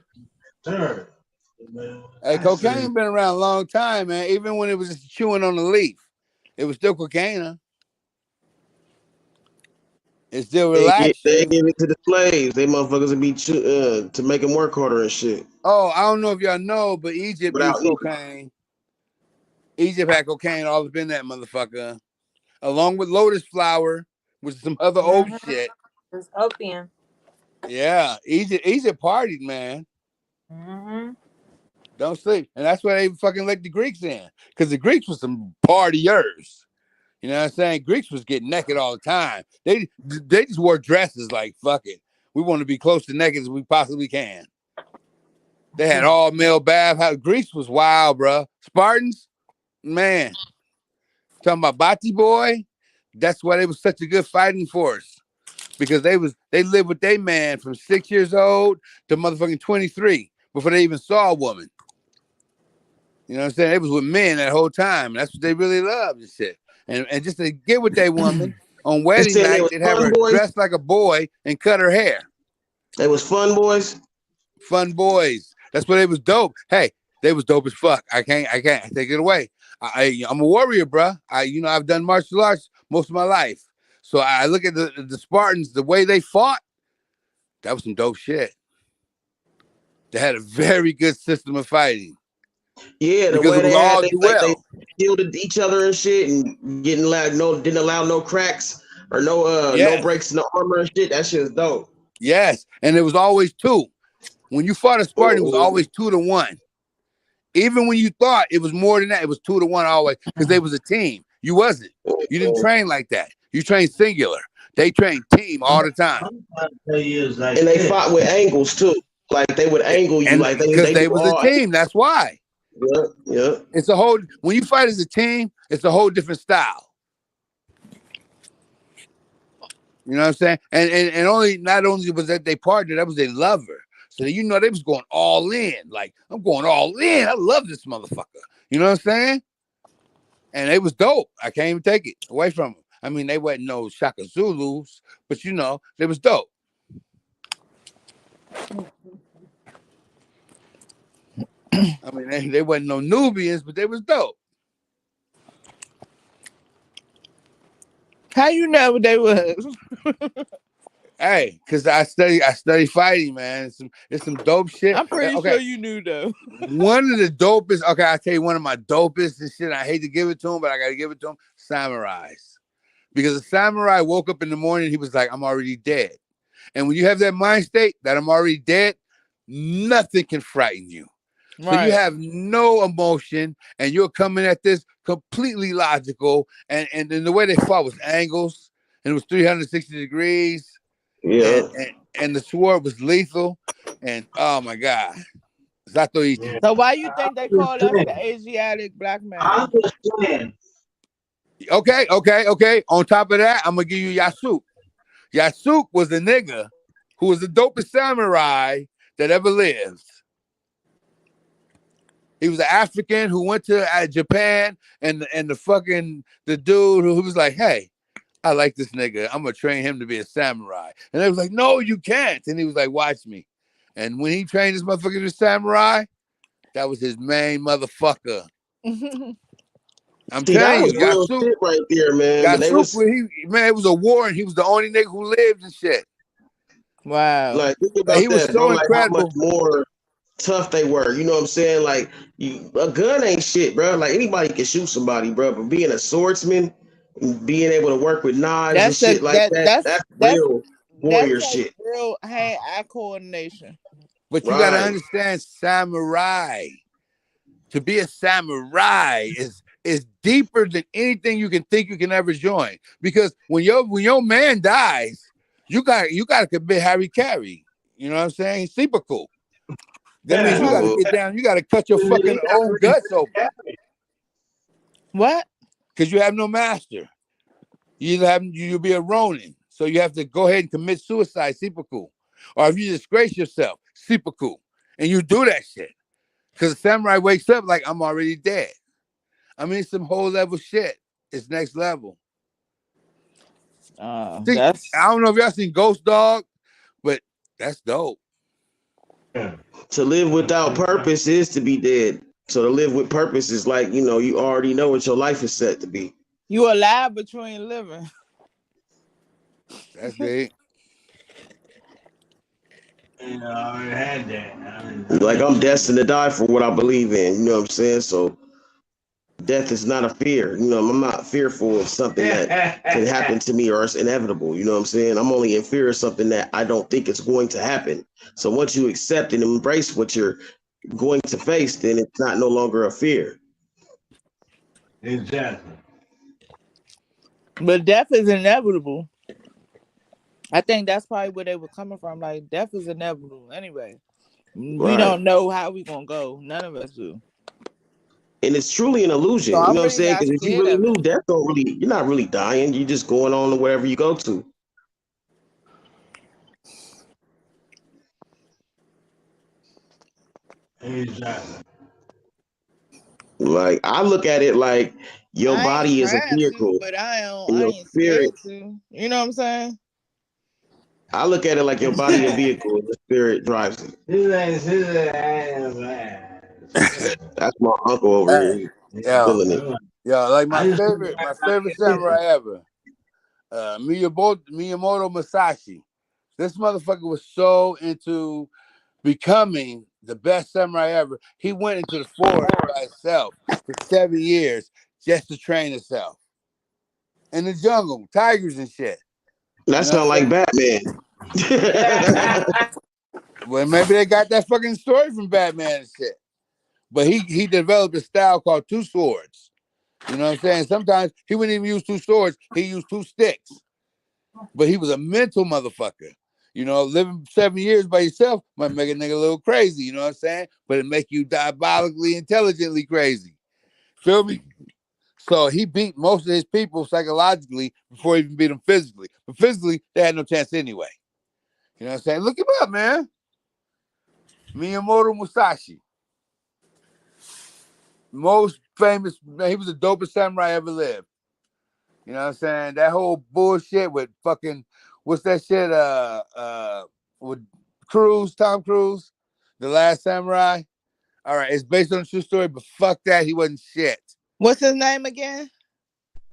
Hey, cocaine been around a long time, man. Even when it was just chewing on the leaf, it was still cocaine. It still relaxed. They give it to the slaves. They motherfuckers would be to make them work harder and shit. Oh, I don't know if y'all know, but Egypt used cocaine. Egypt had cocaine all up in that motherfucker, along with lotus flower, which is some other old shit. It's opium. Yeah, Egypt partied, man. Don't sleep, and that's why they fucking let the Greeks in, because the Greeks was some partiers. You know what I'm saying? Greeks was getting naked all the time. They just wore dresses like, fuck it. We want to be close to naked as we possibly can. They had all male bath. Greece was wild, bro. Spartans, man. Talking about Bati boy, that's why they was such a good fighting force. Because they lived with their man from 6 years old to motherfucking 23 before they even saw a woman. You know what I'm saying? They was with men that whole time. That's what they really loved and shit. And just to get with that woman on wedding night, they'd have her dressed like a boy and cut her hair. They was fun boys? Fun boys. That's why they was dope. Hey, they was dope as fuck. I can't take it away. I'm a warrior, bro. I've done martial arts most of my life. So I look at the Spartans, the way they fought, that was some dope shit. They had a very good system of fighting. Yeah, the because way it was they all had, they shielded each other and shit, and didn't allow no cracks or no breaks in the armor and shit. That shit is dope. Yes, and it was always two. When you fought a Spartan, it was always 2-1. Even when you thought it was more than that, it was 2-1 always, because they was a team. You wasn't. You didn't train like that. You trained singular. They trained team all the time. And they fought with angles too. Like they would angle you, like because they was a team. That's why. Yeah. It's when you fight as a team, it's a whole different style. You know what I'm saying? And not only was that they partner, that was their lover. So they was going all in. Like, I'm going all in. I love this motherfucker. You know what I'm saying? And they was dope. I can't even take it away from them. I mean, they wasn't no Shaka Zulus, but they was dope. I mean, they wasn't no Nubians, but they was dope. How you know what they was? Hey, because I study fighting, man. It's some dope shit. I'm pretty sure you knew though. One of the dopest. Okay, I'll tell you one of my dopest and shit. I hate to give it to him, but I gotta give it to him. Samurais, because a samurai woke up in the morning, he was like, "I'm already dead." And when you have that mind state that I'm already dead, nothing can frighten you. So you have no emotion, and you're coming at this completely logical. And the way they fought was angles, and it was 360 degrees. Yeah. And the sword was lethal. And oh my God. So why you think they call us the Asiatic black man? Okay. On top of that, I'm gonna give you Yasuk. Yasuk was a nigga who was the dopest samurai that ever lived. He was an African who went to Japan, and the dude who was like, "Hey, I like this nigga. I'm gonna train him to be a samurai." And they was like, "No, you can't." And he was like, "Watch me." And when he trained this motherfucker to be samurai, that was his main motherfucker. I'm telling you, Yasuk right there, man. Yasuk, it was a war, and he was the only nigga who lived and shit. Wow. Like think about he was that, so bro. Like incredible. how much more tough they were. You know what I'm saying? Like a gun ain't shit, bro. Like anybody can shoot somebody, bro. But being a swordsman, and being able to work with knives and shit like that's real warrior shit. Real hand-eye coordination. But you gotta understand, samurai. To be a samurai is deeper than anything you can think you can ever join. Because when your man dies, you gotta commit Harry Carey. You know what I'm saying? Seppuku. That means you gotta get down, you gotta cut your fucking own guts open. What? Because you have no master. You'll be a Ronin. So you have to go ahead and commit suicide, seppuku. Or if you disgrace yourself, seppuku. And you do that shit. Because the samurai wakes up like, I'm already dead. I mean, it's some whole level shit. It's next level. See, I don't know if y'all seen Ghost Dog, but That's dope. To live without purpose is to be dead. So to live with purpose is like, you know, you already know what your life is set to be. You alive, but you ain't living. That's big. You know, I already had that. Like I'm destined to die for what I believe in. You know what I'm saying? So death is not a fear. You know, I'm not fearful of something that can happen to me or it's inevitable. You know what I'm saying? I'm only in fear of something that I don't think it's going to happen. So once you accept and embrace what you're going to face, then it's not no longer a fear. Exactly. But death is inevitable. I think that's probably where they were coming from. Like, death is inevitable anyway. We Right. don't know how we gonna go. None of us do. And it's truly an illusion. So You I'm know what I'm really saying? not Because if you scared really of knew, it. death don't really, you're not really dying. You're just going on to wherever you go to. Exactly. Like I look at it like your I ain't body is a trying to, vehicle, but I and your ain't spirit. scared to. You know what I'm saying? I look at it like your body a vehicle, and the spirit drives it. That's my uncle over Hey, here yo, feeling it. yo, like my favorite samurai ever, Miyamoto Musashi. This motherfucker was so into becoming the best samurai ever. He went into the forest by himself for 7 years just to train himself in the jungle, tigers and shit. That sounds like Batman. Well, maybe they got that fucking story from Batman and shit. But he developed a style called two swords. You know what I'm saying? Sometimes he wouldn't even use two swords. He used two sticks. But he was a mental motherfucker. You know, living 7 years by yourself might make a nigga a little crazy. You know what I'm saying? But it make you diabolically, intelligently crazy. Feel me? So he beat most of his people psychologically before he even beat them physically. But physically, they had no chance anyway. You know what I'm saying? Look him up, man. Miyamoto Musashi. Most famous, man, he was the dopest samurai ever lived. You know what I'm saying? That whole bullshit with fucking, what's that shit? With Tom Cruise, The Last Samurai. All right, it's based on a true story, but fuck that, he wasn't shit. What's his name again?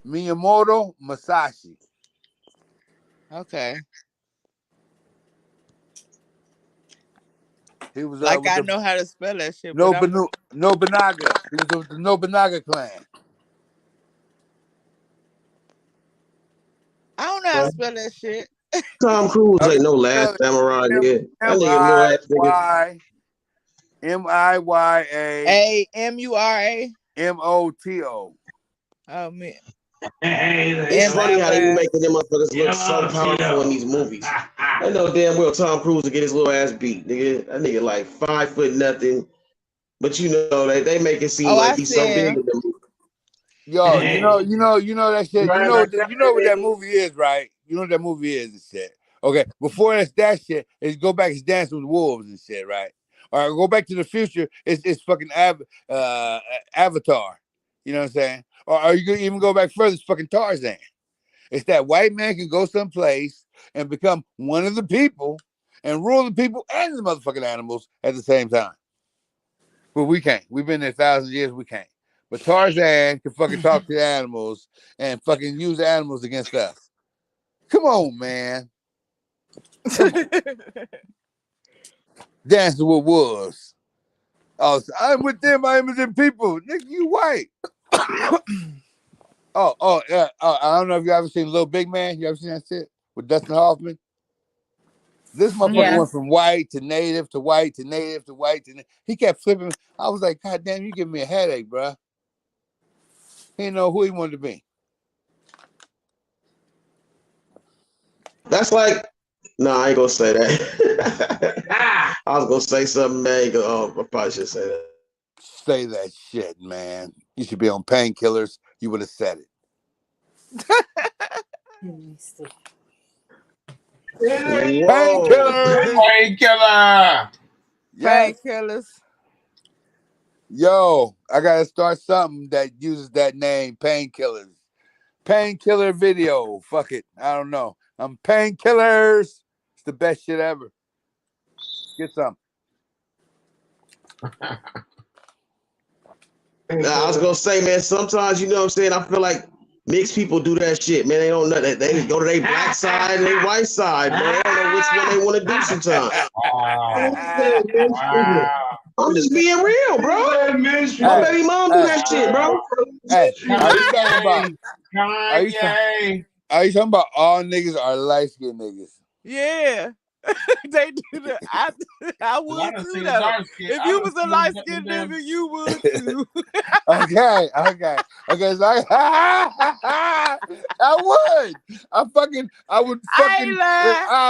Miyamoto Musashi. Okay. He was Like I know how to spell that shit, but Nobunaga. He was with the Nobunaga clan. I don't know how to spell that shit. Tom Cruise ain't no Last Samurai, nigga. That nigga little ass nigga. Miya Amura. Moto. Oh man. It's funny how they be making them motherfuckers look so powerful in these movies. I know damn well Tom Cruise will get his little ass beat, nigga. That nigga like 5 foot nothing. But you know, they make it seem like he's so big in the movie. Yo, you know that shit. You know what that movie is, right? You know what that movie is and shit. Okay, before that shit, is go back. It's Dancing with Wolves and shit, right? All right, go back to the future. It's fucking Avatar. You know what I'm saying? Or are you gonna even go back further? It's fucking Tarzan. It's that white man can go someplace and become one of the people and rule the people and the motherfucking animals at the same time. But we can't. We've been there 1,000 years. We can't. But Tarzan can fucking talk to the animals and fucking use the animals against us. Come on, man. Come on. Dancing with wolves. Oh, I'm with them. I'm with them people. Nigga, you white. Yeah. I don't know if you ever seen Little Big Man. You ever seen that shit with Dustin Hoffman? This motherfucker went from white to native to white to native to white to native. He kept flipping. I was like, God damn, you give me a headache, bro. He didn't know who he wanted to be. That's like, I ain't gonna say that. I was gonna say something, man. I probably should say that. Say that shit, man. You should be on painkillers. You would have said it. Painkiller. Painkillers. Yo, I gotta start something that uses that name, painkillers. Painkiller video. Fuck it. I don't know. I'm painkillers. It's the best shit ever. Get some. I was gonna say, man, sometimes you know what I'm saying. I feel like mixed people do that shit, man. They don't know that they go to their black side and their white side, man. They don't know which one they want to do sometimes. I'm just being real, bro. My baby mom do that shit, bro. Hey, are you talking about all niggas are light skinned niggas? Yeah. They do that. I would too though. If you was a light skinned nigga, you would too. Okay. So I would. I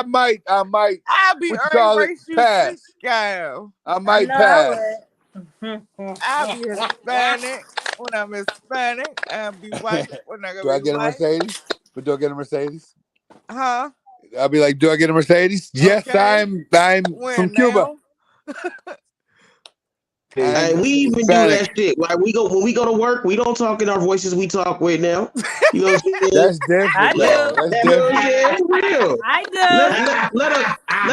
might. I'll be pass. scale. I might pass. I'll be Hispanic when I'm Hispanic. I'll be white when I'm Do I get white. a Mercedes? But do I get a Mercedes? Huh? I'll be like, do I get a Mercedes? Yes, I'm from Cuba. Hey, we even do that shit. Like when we go to work, we don't talk in our voices we talk with now. You know what I'm saying? That's different. I do. That's different. Yeah, for real. I do. Let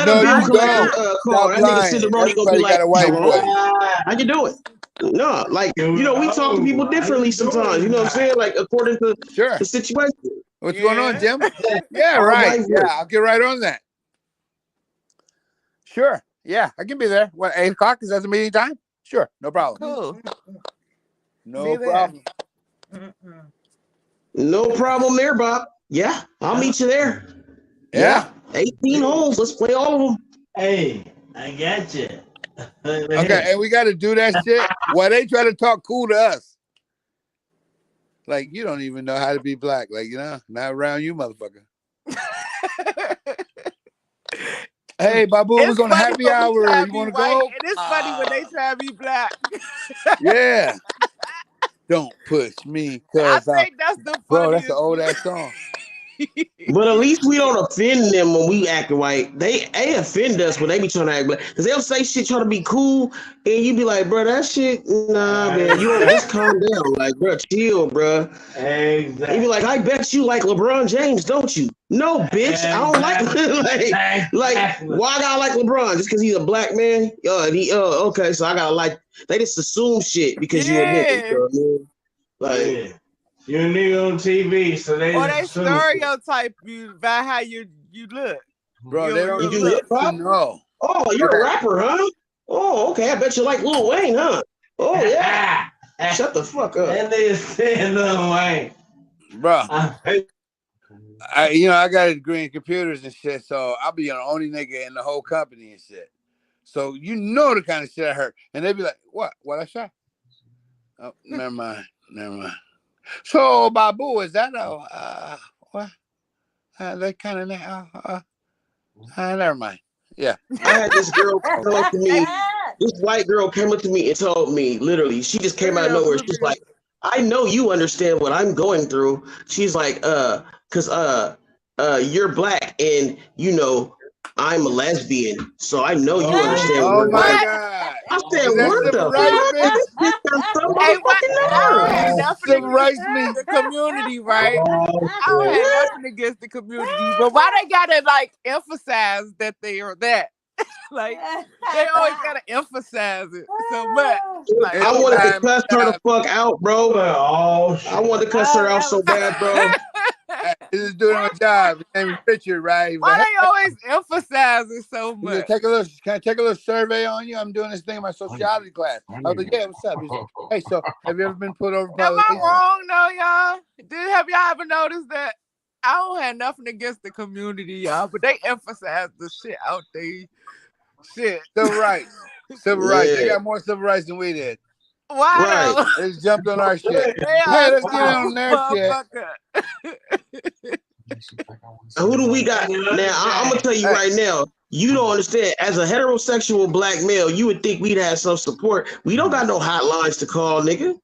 a you beautiful lady don't. call. That nigga Cinderoni gonna be Everybody like, got a white hello? voice. How you doing? No, like, you know, we talk to people differently sometimes. You know what I'm saying? Like according to the situation. What's going on, Jim? Yeah, Our right. white Yeah, voice. I'll get right on that. Sure. Yeah, I can be there. What, 8 o'clock? Is that the meeting time? Sure, no problem. Cool. No problem. No problem there, Bob. Yeah, I'll meet you there. Yeah. 18 holes. Let's play all of them. Hey, I got you. Okay, and we got to do that shit while they try to talk cool to us. Like, you don't even know how to be black. Like, you know, not around you, motherfucker. Hey, Babu, we're going to happy hour. You want to go? And it's funny when they try to be black. Yeah. Don't push me, I cuz think that's the bro, that's funniest. an old ass song. But at least we don't offend them when we act white. They offend us when they be trying to act black. Because they'll say shit trying to be cool, and you be like, bro, that shit, nah, man. You don't just calm down. Like, bro, chill, bro. Exactly. You be like, I bet you like LeBron James, don't you? No, bitch. I don't like why I gotta like LeBron? Just because he's a black man? Okay, so I gotta like, they just assume shit because you a nigga. You know what I mean? Like, you're a nigga on TV, so they or they stereotype you by how you look. Bro, they don't you do hip hop? No. Oh, you're a rapper, huh? Oh, okay. I bet you like Lil Wayne, huh? Oh, yeah. Shut the fuck up. That nigga said Lil Wayne. Bro. I got a degree in computers and shit, so I'll be the only nigga in the whole company and shit. So you know the kind of shit I heard. And they be like, what? What I say? Oh, never mind. So, Babu, is that what? That kind of never mind. Yeah. I had this girl come up to me. This white girl came up to me and told me, literally, she just came out of nowhere. She's like, I know you understand what I'm going through. She's like, cause you're black and you know I'm a lesbian, so I know you understand what I'm going through. I said, what the fuck? Civil rights means the community, right? I don't have nothing against the community, but why they gotta like emphasize that they are that? Like they always gotta emphasize it so much. Like, I wanted to cuss her the fuck out, bro. I wanted to cuss her out so bad, bro. This is doing my job. His name is Richard, right? Why they always emphasize it so much? Can I take a little survey on you? I'm doing this thing in my sociology class. I was like, yeah, what's up? He's like, hey, so have you ever been put over by Am I wrong, no, y'all? Have y'all ever noticed that? I don't have nothing against the community, y'all, but they emphasize the shit out there. Shit. Civil rights. Civil rights. They got more civil rights than we did. Why? Right. They just jumped on our shit. Hey, let's get on their shit. Who do we got now? I'm gonna tell you right now. You don't understand. As a heterosexual black male, you would think we'd have some support. We don't got no hotlines to call, nigga.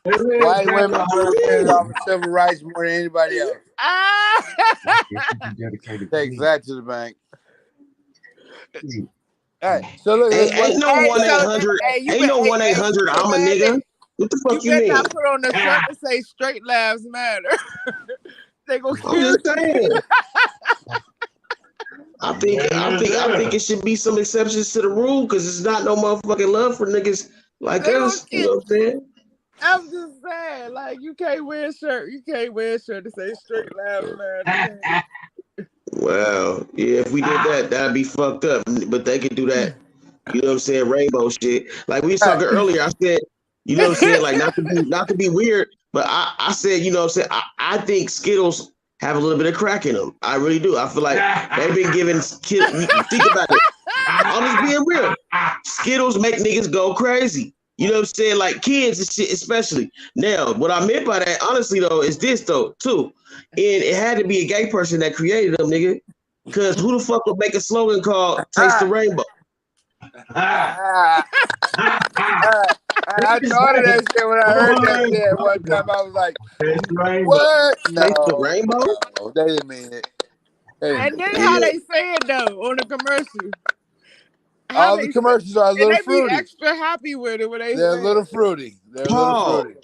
White women are civil rights more than anybody else. Take that to the bank. Hey, so look, ain't no 1-800. Ain't no 1-800. I'm a nigga. What the fuck you mean? You better not put on the front to say straight lives matter. They gonna kill you. I think it should be some exceptions to the rule because it's not no motherfucking love for niggas like They us. You know what I'm saying? I'm just saying, like, you can't wear a shirt. You can't wear a shirt to say straight lives matter. Well, yeah, if we did that, that'd be fucked up. But they could do that. You know what I'm saying? Rainbow shit. Like we was talking earlier, I said, you know what I'm saying? Like not to be weird, but I said, you know what I'm saying? I think Skittles have a little bit of crack in them. I really do. I feel like they've been giving think about it. I'm just being real. Skittles make niggas go crazy. You know what I'm saying? Like kids and shit, especially. Now, what I meant by that, honestly, though, is this, though, too. And it had to be a gay person that created them, nigga. Because who the fuck would make a slogan called Taste the Rainbow? I thought of that shit when I heard that shit one time. I was like, what? Taste the Rainbow? No, they didn't mean it. And then how they say it, though, on the commercial. All the commercials are a little and they fruity. be extra happy with it when they They're a say little it. fruity. They're a little fruity.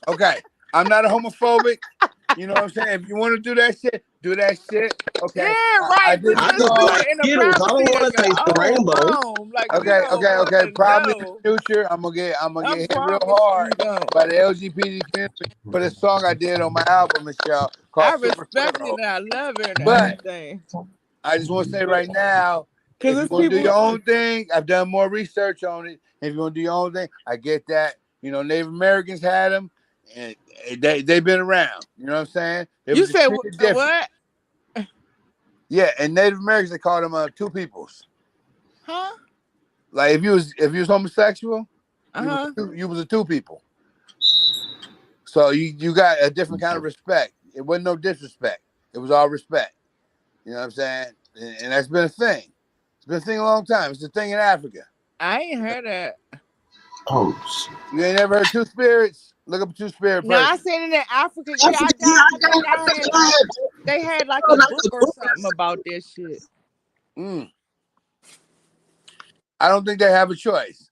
Okay, I'm not a homophobic. You know what I'm saying? If you want to do that shit, do that shit. Okay. Yeah, right. I just do it in the privacy of your own home. Like, okay. Probably in the future, I'm gonna get hit real hard by the LGBT community for the song I did on my album, Michelle, I called Super respect Thorough. it and I love it and But everything. I just want to say right now, if you want to do your own thing, I've done more research on it. If you want to do your own thing, I get that. You know, Native Americans had them, and they've been around. You know what I'm saying? You said what? Yeah, and Native Americans, they called them two peoples. Huh? Like if you was homosexual, Uh-huh. you was a two people. So you got a different kind of respect. It wasn't no disrespect. It was all respect. You know what I'm saying? And that's been a thing. It's been a thing a long time. It's a thing in Africa. I ain't heard that. Oh, you ain't never heard Two Spirits? Look up Two Spirit. No, I seen it in Africa. Yeah, I think they had like a book or something about this shit. I don't think they have a choice.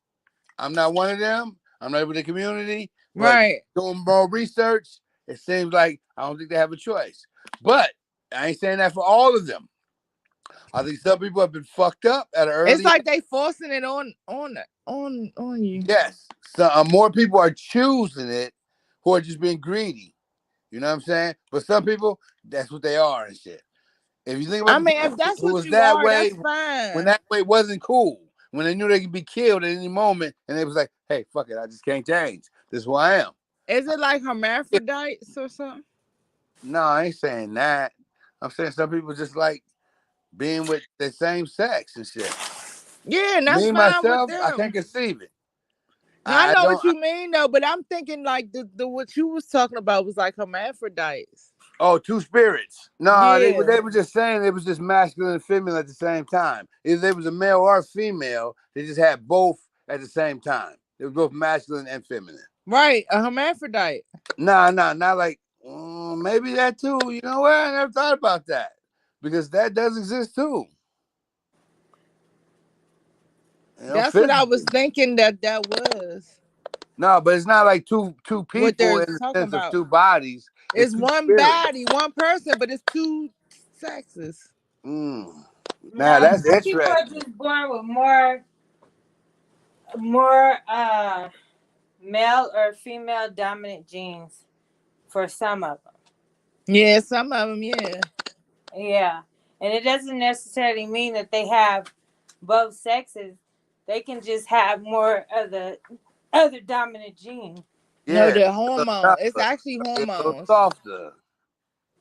I'm not one of them. I'm not with the community. Right. Doing more research, it seems like I don't think they have a choice. But I ain't saying that for all of them. I think some people have been fucked up at an early It's like they forcing it on you. Yes. So more people are choosing it who are just being greedy. You know what I'm saying? But some people, that's what they are and shit. If you think about if that's what you that are, way, that's fine. when that way wasn't cool, when they knew they could be killed at any moment, and they was like, hey, fuck it, I just can't change. This is who I am. Is it like hermaphrodites or something? No, I ain't saying that. I'm saying some people just like being with the same sex and shit. Yeah, and that's Me, fine myself, with them. I can't conceive it. I know what you mean though, but I'm thinking like the what you was talking about was like hermaphrodites. Oh, two spirits. No, Yeah. they were just saying it was just masculine and feminine at the same time. Either they was a male or a female, they just had both at the same time. They were both masculine and feminine. Right, a hermaphrodite. Nah, not like maybe that too. You know what? I never thought about that because that does exist too. You know, that's what I was thinking that was. No, but it's not like two people in the sense of two bodies. It's one body, one person, but it's two sexes. Now that's interesting. People are just born with more male or female dominant genes for some of them. Yeah, some of them, yeah. Yeah, and it doesn't necessarily mean that they have both sexes. They can just have more of the other dominant gene. Yeah, no, the hormone. It's actually hormones. Softer.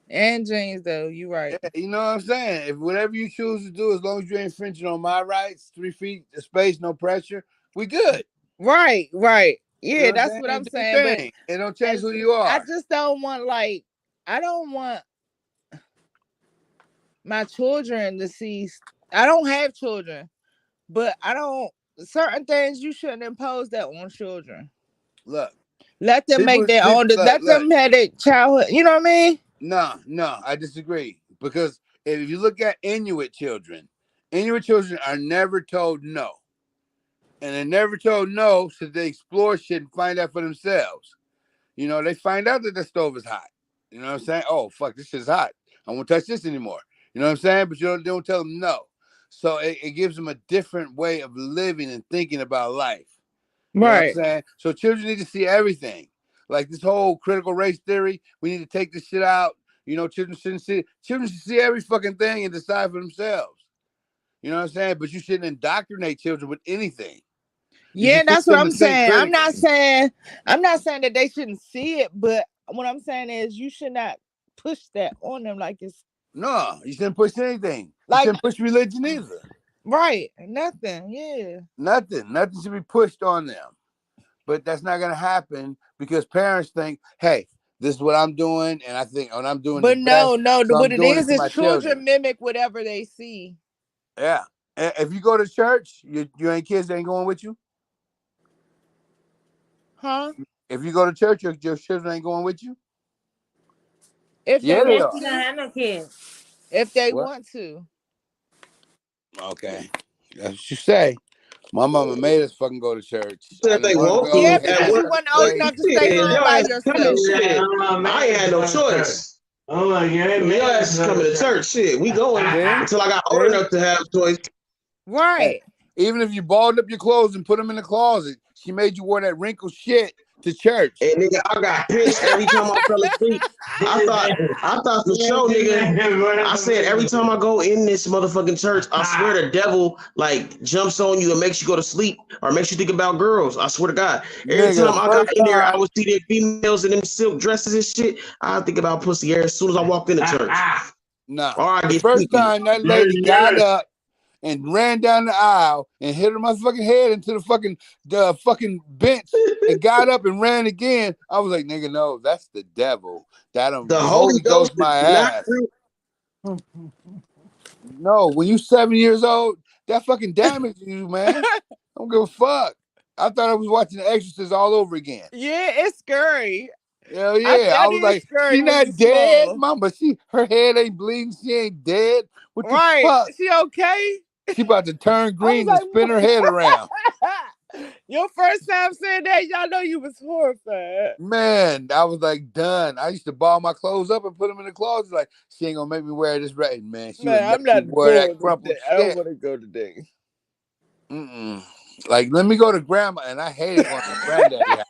And genes, though. You're right. Yeah, you know what I'm saying? If whatever you choose to do, as long as you ain't infringing on my rights, 3 feet of space, no pressure, we good. Right. Yeah, you know that's what I'm saying. But it don't change who you are. I just don't want, I don't want my children to see. I don't have children, but certain things you shouldn't impose that on children. Look. Let them make their own. Let them have their childhood. You know what I mean? No, I disagree. Because if you look at Inuit children are never told no. And they're never told no, so they explore shit and find out for themselves. You know, they find out that the stove is hot. You know what I'm saying? Oh, fuck, this shit's hot. I won't touch this anymore. You know what I'm saying? But you don't tell them no. So it gives them a different way of living and thinking about life. You know what I'm saying? So children need to see everything. Like this whole critical race theory, we need to take this shit out. You know, children should see every fucking thing and decide for themselves. You know what I'm saying? But you shouldn't indoctrinate children with anything. Yeah, that's what I'm saying. I'm not saying that they shouldn't see it, but what I'm saying is you should not push that on them like it's no, you shouldn't push anything. Like, you shouldn't push religion either. Right. Nothing. Yeah. Nothing should be pushed on them. But that's not gonna happen because parents think, hey, this is what I'm doing, and I think when I'm doing But no, so what it is children mimic whatever they see. Yeah. If you go to church, you ain't kids ain't going with you? Huh? If you go to church, your children ain't going with you? If yeah, they they want to have no kids. If they want to. Okay. That's what you say. My mama made us fucking go to church. If they want to, yeah, because you weren't old enough to stay home by yourself. Shit. I ain't had no choice. Oh my God, your ass is coming to church. Shit, we going until I got old enough to have a choice. Right. Even if you balled up your clothes and put them in the closet, she made you wear that wrinkled shit to church. And nigga, I got pinched every time I fell asleep. I thought for sure, nigga. I said every time I go in this motherfucking church, I swear the devil like jumps on you and makes you go to sleep or makes you think about girls. I swear to God. Every Nigga, time I got in there, I would see the females in them silk dresses and shit. I think about pussy as soon as I walked into church. No. Or I The get first sleepy. time that lady got up and ran down the aisle and hit her motherfucking head into the fucking bench and got up and ran again. I was like, nigga, no, that's the devil. The Holy Ghost my ass. No, when you 7 years old, that fucking damaged you, man. I don't give a fuck. I thought I was watching The Exorcist all over again. Yeah, it's scary. Hell yeah. I was like, she not dead, small. mom, but her head ain't bleeding. She ain't dead. What the fuck? She okay? She about to turn green and spin her head around. Your first time saying that, y'all know you was horrified. Man, I was like done. I used to ball my clothes up and put them in the closet. Like, she ain't gonna make me wear this right, man. She Man, I'm not wear that going crumpled today. I don't shit. want to go today. Like, let me go to grandma, and I hate it going to granddaddy house.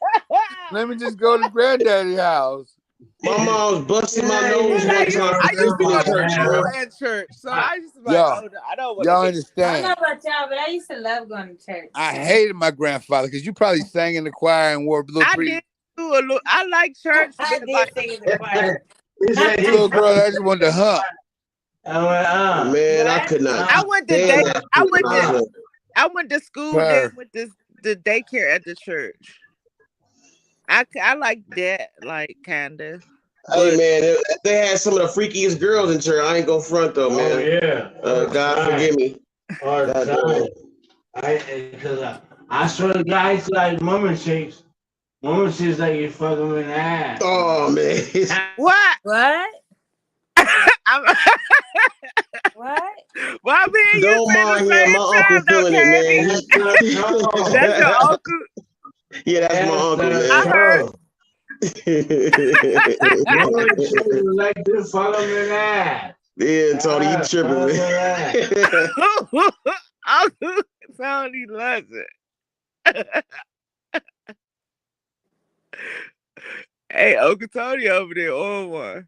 Let me just go to granddaddy house. My mom's busting my nose one time. I used to in go church, to school bro. at church, so I used to be like, Y'all, oh, no, I don't want y'all to. understand? I don't know about y'all, but I used to love going to church. I hated my grandfather because you probably sang in the choir and wore blue. I did do a little. I like church. I did sing in the choir. Little girl, I just wanted to hump. Man, I could not. I went to stand day. that I shit, went man. to. I went to school. Then with the daycare at the church. I like that, like kinda. Hey man, they had some of the freakiest girls in church. I ain't gonna front though, man. Yeah. God forgive me. I swear to God, it's like mama shakes. Mama shakes like you fuck them in the ass. Oh man. What? What? What? Why me? Don't mind him. My uncle feeling it, man. That's your uncle. Yeah, that's my uncle, man. I heard. Like this, fuck them in the ass. Yeah, Tony, you tripping, man. Uncle Tony loves it. Hey, Uncle Tony over there on one.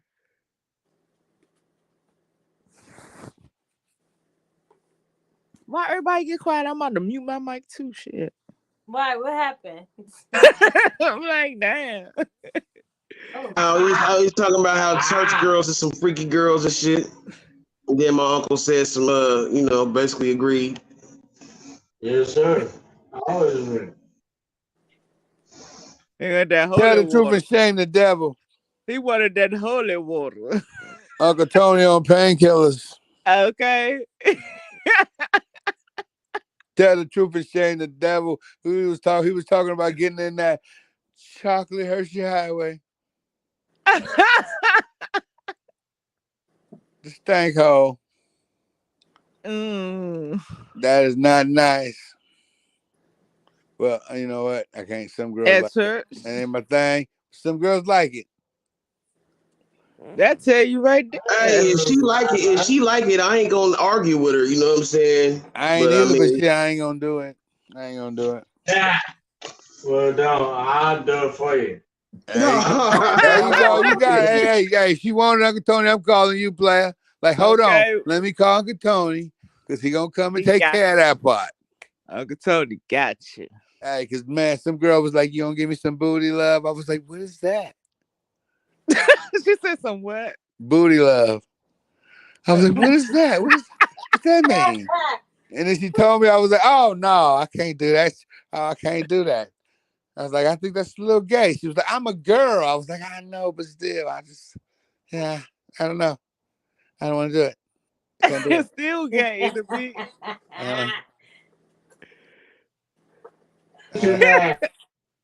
Why everybody get quiet? I'm about to mute my mic too. Shit. Why? What happened? I'm like, damn. I was talking about how church girls are some freaky girls and shit. And then my uncle said some, basically agreed. Yes, sir. I always agree. Tell the truth and shame the devil. He wanted that holy water. Uncle Tony on painkillers. Okay. Tell the truth and shame the devil. He was talking about getting in that chocolate Hershey Highway. The stank hole. That is not nice. Well, you know what? I can't. Some girls like it. That ain't my thing. Some girls like it. That tell you right there. Hey, if she like it, I ain't gonna argue with her. You know what I'm saying? I ain't But I either, but mean, shit, I ain't gonna do it. I ain't gonna do it. Well, no, I'll do it for you. There you go. You got. Hey. She wanted Uncle Tony. I'm calling you, player. Like, hold on. Let me call Uncle Tony because he gonna come and take care of that part. Uncle Tony got you. Hey, because man, some girl was like, "You gonna give me some booty love?" I was like, "What is that?" She said some what? Booty love. I was like, "What is that? What's that mean?" And then she told me, I was like, "Oh no, I can't do that. I can't do that." I was like, "I think that's a little gay." She was like, "I'm a girl." I was like, "I know, but still, I don't know. I don't want to do it." Can't do it. It's still gay to me.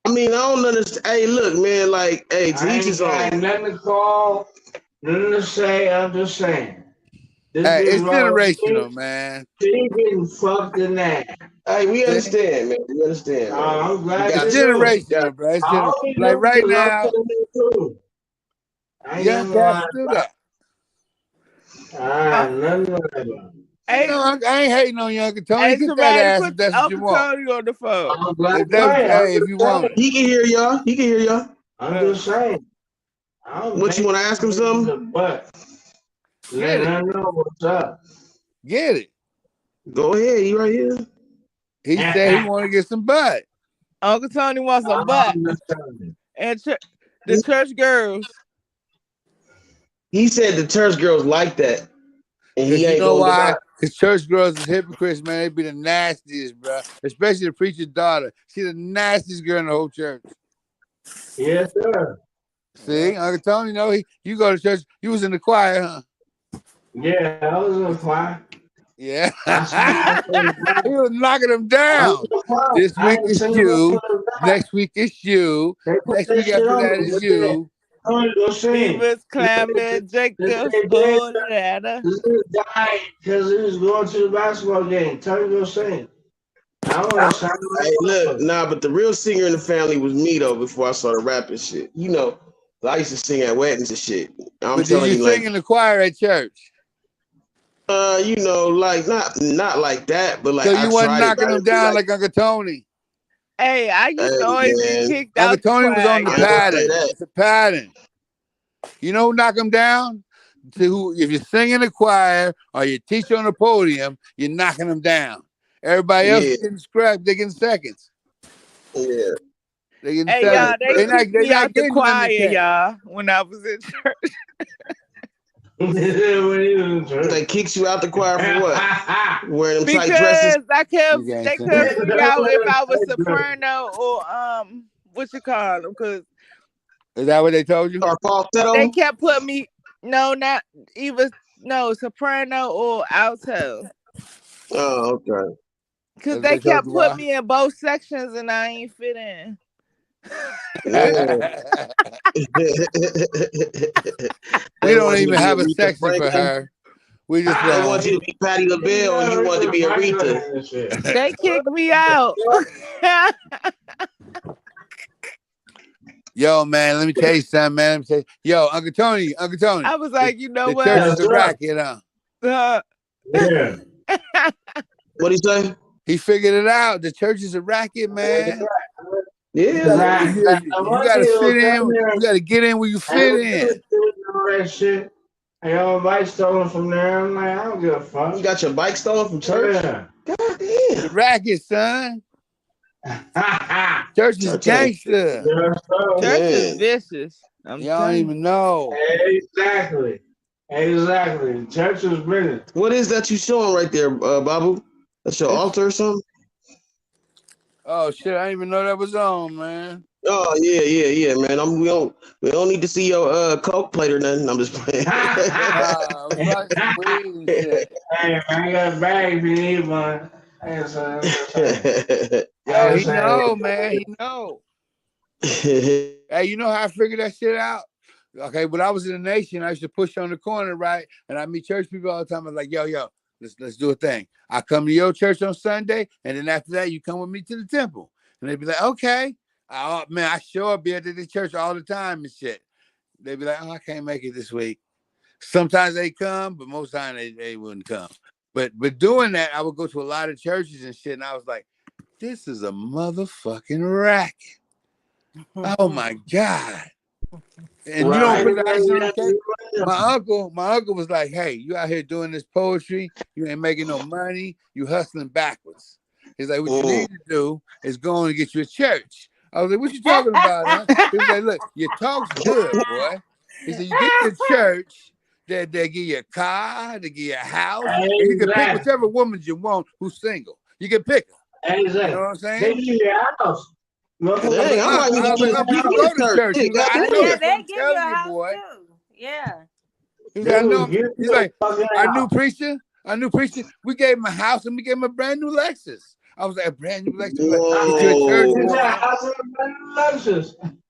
I mean, I don't understand. Hey, look, man, like, hey, to each his own. Nothing to call, nothing to say. I'm just saying. Hey, it's generational, man. She getting fucked in that. Hey, we understand, man. We understand. I'm glad It's you do. generational, bro. It's I only like do right because I'm now, telling you the truth. I ain't young nothing cats lying do about that. it. Nothing lying about it. Hey, I ain't hating on you, Uncle Tony. Hey, Get that Tremaine, ass put if that's what you Uncle want. Tony on the phone. I'm glad If that's if you want it. He can hear y'all. He can hear y'all. I'm just saying. What, you want to ask him something? But Get let it. her know what's up. Get it. Go ahead. He right here. He said he want to get some butt. Uncle Tony wants some butt. And the church girls. He said the church girls like that. And Because he you ain't know gonna why? deny. Because church girls is hypocrites, man. They be the nastiest, bro. Especially the preacher's daughter. She the nastiest girl in the whole church. Yes, sir. See, Uncle Tony, you go to church. You was in the choir, huh? Yeah, I was in the choir. Yeah. He was knocking them down. This week is you. Next week is you. Next week after that is you. He was climbing Jacob's ladder. This is dying because he was going to the basketball game. Tell me go sing. I want to sound like Hey, look, but the real singer in the family was me though. Before I started rapping shit, I used to sing at weddings and shit. I'm But did telling you you, sing in the choir at church? Like not like that, but like So I you wasn't tried it. knocking them down like Uncle Tony. Hey, I used to always get kicked Uncle out the Tony was choir. on the pattern. It's a pattern. You know who knock them down? If you sing in the choir or you teach on the podium, you're knocking them down. Everybody else is getting scrapped. They're getting seconds. Yeah. They getting Hey, seconds. y'all, they kicked me out the getting choir, nothing to y'all, when I was in church. They kicked you out the choir for what? Wearing them tight Because dresses? they couldn't figure out if I was soprano or what you call them, because Is that what they told you? Or falsetto? they kept putting me soprano or alto. Oh, okay. Because they kept putting me in both sections and I ain't fit in. We don't even have a section for her. We just they want you to be Patti LaBelle and you want to be Aretha. They kicked me out. Yo, man, let me tell you something, man. Yo, Uncle Tony. I was like, you know the what? church is a racket, huh? Yeah. What'd he say? He figured it out. The church is a racket, man. Yeah. You gotta fit in. You gotta get in where you fit in. That shit. I got my bike stolen from there. I'm like, I don't give a fuck. You got your bike stolen from church? Yeah. God damn. The racket, son. Church is gangster. Church is vicious. Y'all don't even know. Exactly. Church is brilliant. What is that you showing right there, Babu? That's your altar or something? Oh shit! I didn't even know that was on, man. Oh yeah, man. We don't need to see your Coke plate or nothing. I'm just playing. I was like some weed and shit. Hey, man, I got a bag if you need one. Yo, he know, man. He know. Hey, you know how I figured that shit out? Okay, when I was in the nation, I used to push on the corner, right? And I meet church people all the time. I was like, yo, let's do a thing. I come to your church on Sunday, and then after that, you come with me to the temple. And they'd be like, okay. Man, I show up here to the church all the time and shit. they'd be like, "Oh, I can't make it this week." Sometimes they come, but most times they wouldn't come. But doing that, I would go to a lot of churches and shit, and I was like, "This is a motherfucking racket." Oh my God. And you don't put the icing on the cake. My uncle was like, "Hey, you out here doing this poetry, you ain't making no money, you hustling backwards." He's like, "What you need to do is go and get you a church." I was like, "What you talking about, huh?" He was like, "Look, your talk's good, boy." He said, "You get to church, they give you a car, they give you a house, and you can pick whichever woman you want who's single. You can pick her." You know what I'm saying? They give you a house. You can go to church. He was like, "I know that's what I'm telling you, boy." Yeah. He was like, "No." He's like, "Our new preacher. We gave him a house and we gave him a brand new Lexus." I was like, "A brand new Lexus?" Like, "Get you a church."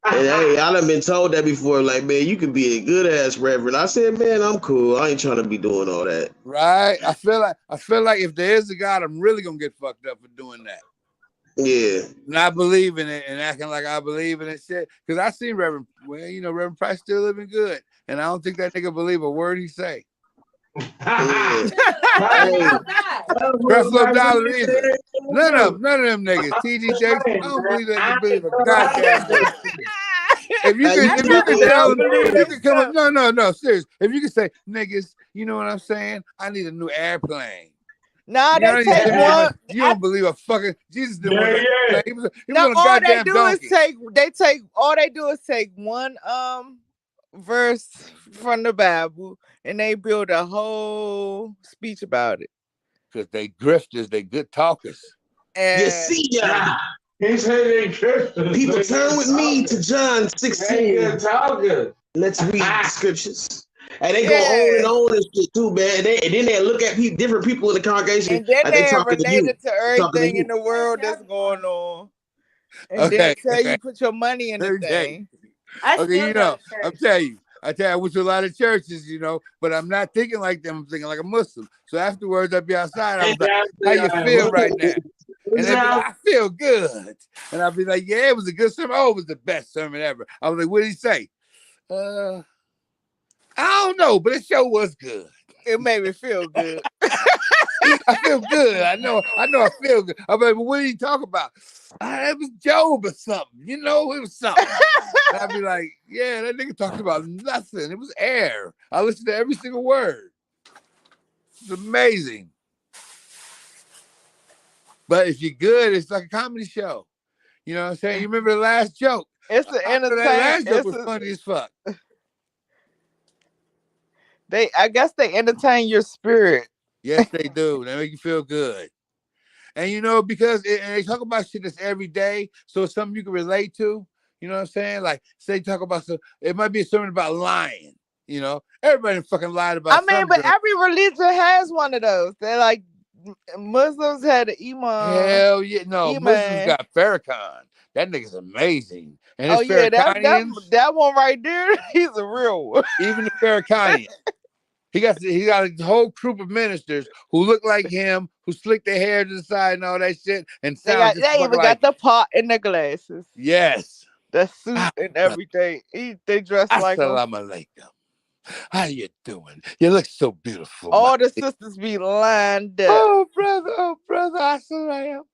And hey, I done been told that before. Like, man, you could be a good ass reverend. I said, man, I'm cool. I ain't trying to be doing all that. Right? I feel like if there is a God, I'm really gonna get fucked up for doing that. Yeah. Not believing it and acting like I believe in it shit. Because I seen Reverend Price still living good. And I don't think that nigga believe a word he say. Press low dollar either. None of them niggas. TD Jakes, I don't believe they can believe a goddamn word. If you can tell them, if you can come up, no, serious. If you can say, "Niggas, you know what I'm saying? I need a new airplane." Nah, they take one. You don't believe a fucking Jesus didn't want that. He was No, on a all they goddamn do donkey. is take one verse from the Bible and they build a whole speech about it. Because they grifters, they good talkers. You see, John. He said they grifters. People turn with me to John 16. Let's read the scriptures. And they go on and shit too, man. And then they look at different people in the congregation. And then like they talking to you. related to everything in the world that's going on. And they'll tell you put your money in the thing. Okay, I tell you, I went to a lot of churches, but I'm not thinking like them. I'm thinking like a Muslim. So afterwards, I'd be outside. I was like, "How you feel right now?" And they'd be like, "I feel good." And I'd be like, "Yeah, it was a good sermon. Oh, it was the best sermon ever." I was like, "What did he say?" I don't know, but it sure was good. It made me feel good. I feel good. I know I feel good. I'm like, "Well, what did he talk about?" It was Job or something. It was something. And I'd be like, "Yeah, that nigga talked about nothing. It was air." I listened to every single word. It's amazing. But if you're good, it's like a comedy show. You know what I'm saying? You remember the last joke? It's the entertainment. That last joke was funny as fuck. I guess they entertain your spirit. Yes, they do. They make you feel good. And because they talk about shit that's every day, so it's something you can relate to. You know what I'm saying? Like, say talk about it might be a sermon about lying. Everybody fucking lied about something. But every religion has one of those. They're like Muslims had an imam. Hell yeah, no, Muslims got Farrakhan. That nigga's amazing. And that one right there, he's a real one. Even the Farrakhan. He got a whole group of ministers who look like him, who slick their hair to the side and all that shit, and they even got the pot and the glasses. Yes, the suit and everything. They dress like him. Assalamu alaikum. How you doing? You look so beautiful. All the sisters be lined up. Oh brother, assalamu.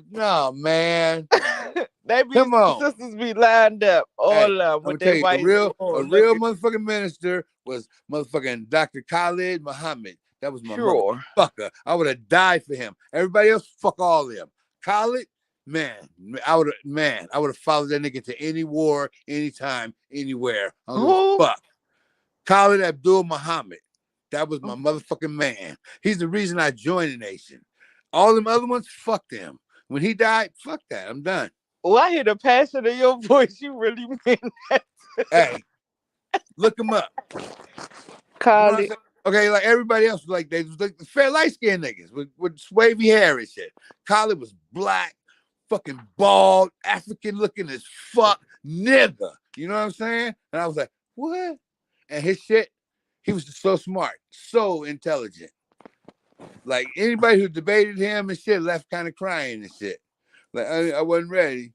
No man, sisters be lined up. All of them with their white. A real motherfucking minister was motherfucking Dr. Khalid Muhammad. That was my motherfucker. I would have died for him. Everybody else, fuck all of them. Khalid, I would have followed that nigga to any war, anytime, anywhere. I don't give a fuck. Khalid Abdul Muhammad. That was my motherfucking man. He's the reason I joined the nation. All them other ones, fuck them. When he died, fuck that. I'm done. Well, I hear the passion in your voice. You really mean that. Hey, look him up. Khalid. Okay, like everybody else, like they was like the fair light-skinned niggas with wavy hair and shit. Khalid was black, fucking bald, African looking as fuck, nigga. You know what I'm saying? And I was like, what? And his shit, he was just so smart, so intelligent. Like anybody who debated him and shit left kind of crying and shit. Like I wasn't ready.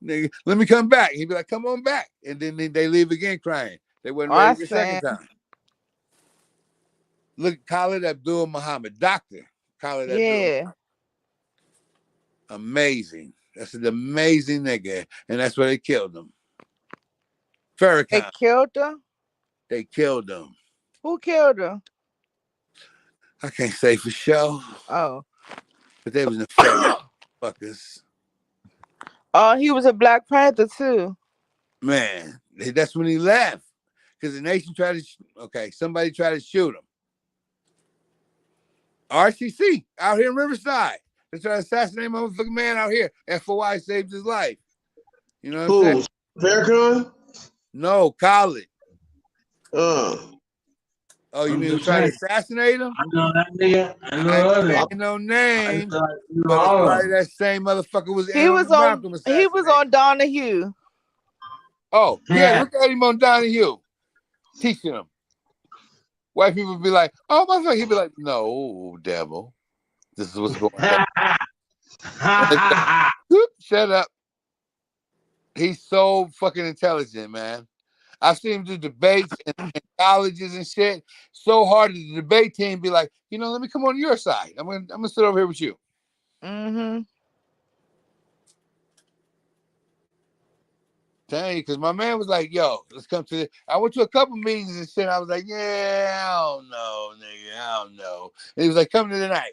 Nigga, let me come back. He'd be like, come on back. And then they leave again crying. They weren't ready the second time. Look at Khalid Abdul Muhammad, Dr. Khalid Abdul. Amazing. That's an amazing nigga. And that's where they killed him. Farrakhan. They killed him? They killed him. Who killed him? I can't say for sure. Oh. But they was nefarious fuckers. Oh, he was a Black Panther too. Man, that's when he left. Because the nation tried to, somebody tried to shoot him. RCC out here in Riverside. They tried to assassinate my motherfucking man out here. FOI saved his life. You know what I'm saying? Farrakhan? No, Khalid. Oh, you mean we tried to assassinate him? I know that nigga. I know I ain't no name. But probably that same motherfucker was He was on Donahue. Oh, yeah, look at him on Donahue. Teaching him. White people be like, oh, motherfucker. He'd be like, no, devil. This is what's going on. Shut up. He's so fucking intelligent, man. I've seen him do debates in colleges and shit. So hard that the debate team be like, let me come on your side. I'm gonna sit over here with you. Mm-hmm. Telling you, because my man was like, yo, let's come to I went to a couple meetings and shit. I was like, yeah, I don't know, nigga. I don't know. And he was like, come to the night.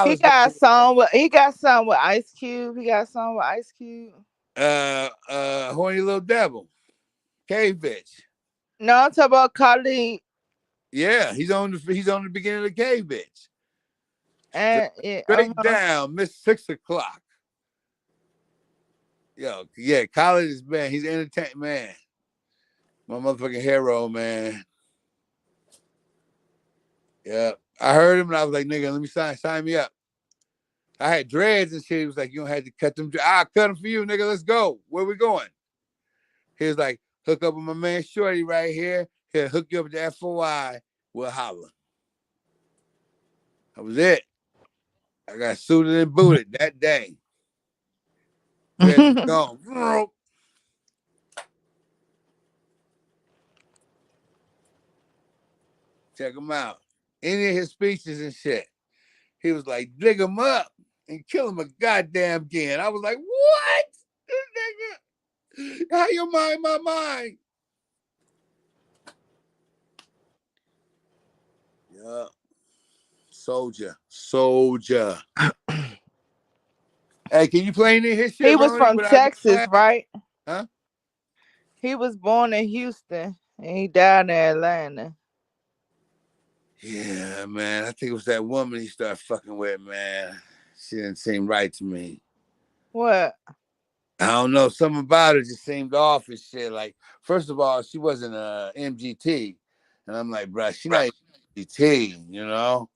He got some with Ice Cube. Horny Little Devil. Cave bitch. No, I'm talking about Khalid. Yeah, he's on the beginning of the Cave bitch. And straight down, Miss 6 o'clock. Yo, yeah, Khalid is man. He's entertained, man. My motherfucking hero, man. Yeah, I heard him and I was like, nigga, let me sign me up. I had dreads and shit. He was like, you don't have to cut them. I'll cut them for you, nigga. Let's go. Where we going? He was like, hook up with my man Shorty right here. He'll hook you up with the FOI. We'll holler. That was it. I got suited and booted that day. Gone. Check him out. Any of his speeches and shit. He was like, dig him up and kill him a goddamn again. I was like, what? This nigga, how you mind my mind? Yeah. Soldier. Hey, can you play any of his shit? He was from Texas, right? Huh? He was born in Houston and he died in Atlanta. Yeah, man. I think it was that woman he started fucking with, man. She didn't seem right to me. What? I don't know. Something about her just seemed off and shit. Like, first of all, she wasn't a MGT. And I'm like, bruh, she not MGT, you know?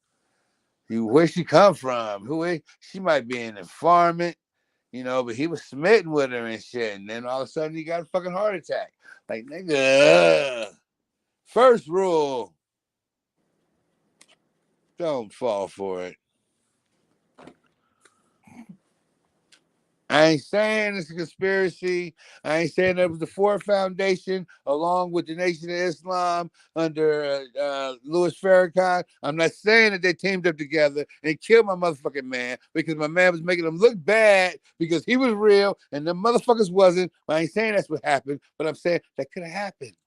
Where she come from? She might be an informant, but he was smitten with her and shit. And then all of a sudden he got a fucking heart attack. Like, nigga, first rule, don't fall for it. I ain't saying it's a conspiracy. I ain't saying it was the Ford Foundation along with the Nation of Islam under Louis Farrakhan. I'm not saying that they teamed up together and killed my motherfucking man because my man was making them look bad because he was real and the motherfuckers wasn't. I ain't saying that's what happened, but I'm saying that could have happened.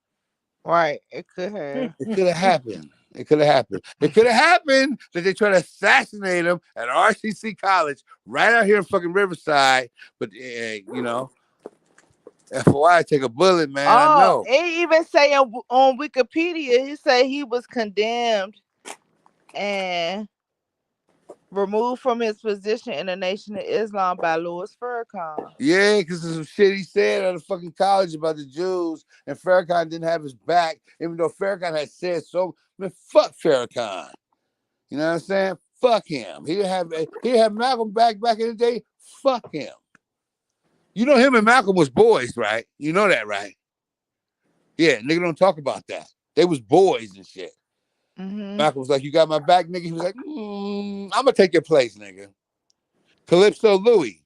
Right, it could have. It could have happened. It could have happened. It could have happened that they tried to assassinate him at RCC College right out here in fucking Riverside. But, FOI, take a bullet, man. I know. It even say on Wikipedia, he said he was condemned and removed from his position in the Nation of Islam by Louis Farrakhan. Yeah, because of some shit he said at a fucking college about the Jews, and Farrakhan didn't have his back, even though Farrakhan had said so. Man, fuck Farrakhan. You know what I'm saying? Fuck him. He didn't have Malcolm back in the day. Fuck him. You know him and Malcolm was boys, right? You know that, right? Yeah, nigga don't talk about that. They was boys and shit. Mm-hmm. Malcolm was like, you got my back, nigga? He was like, I'm going to take your place, nigga. Calypso Louis.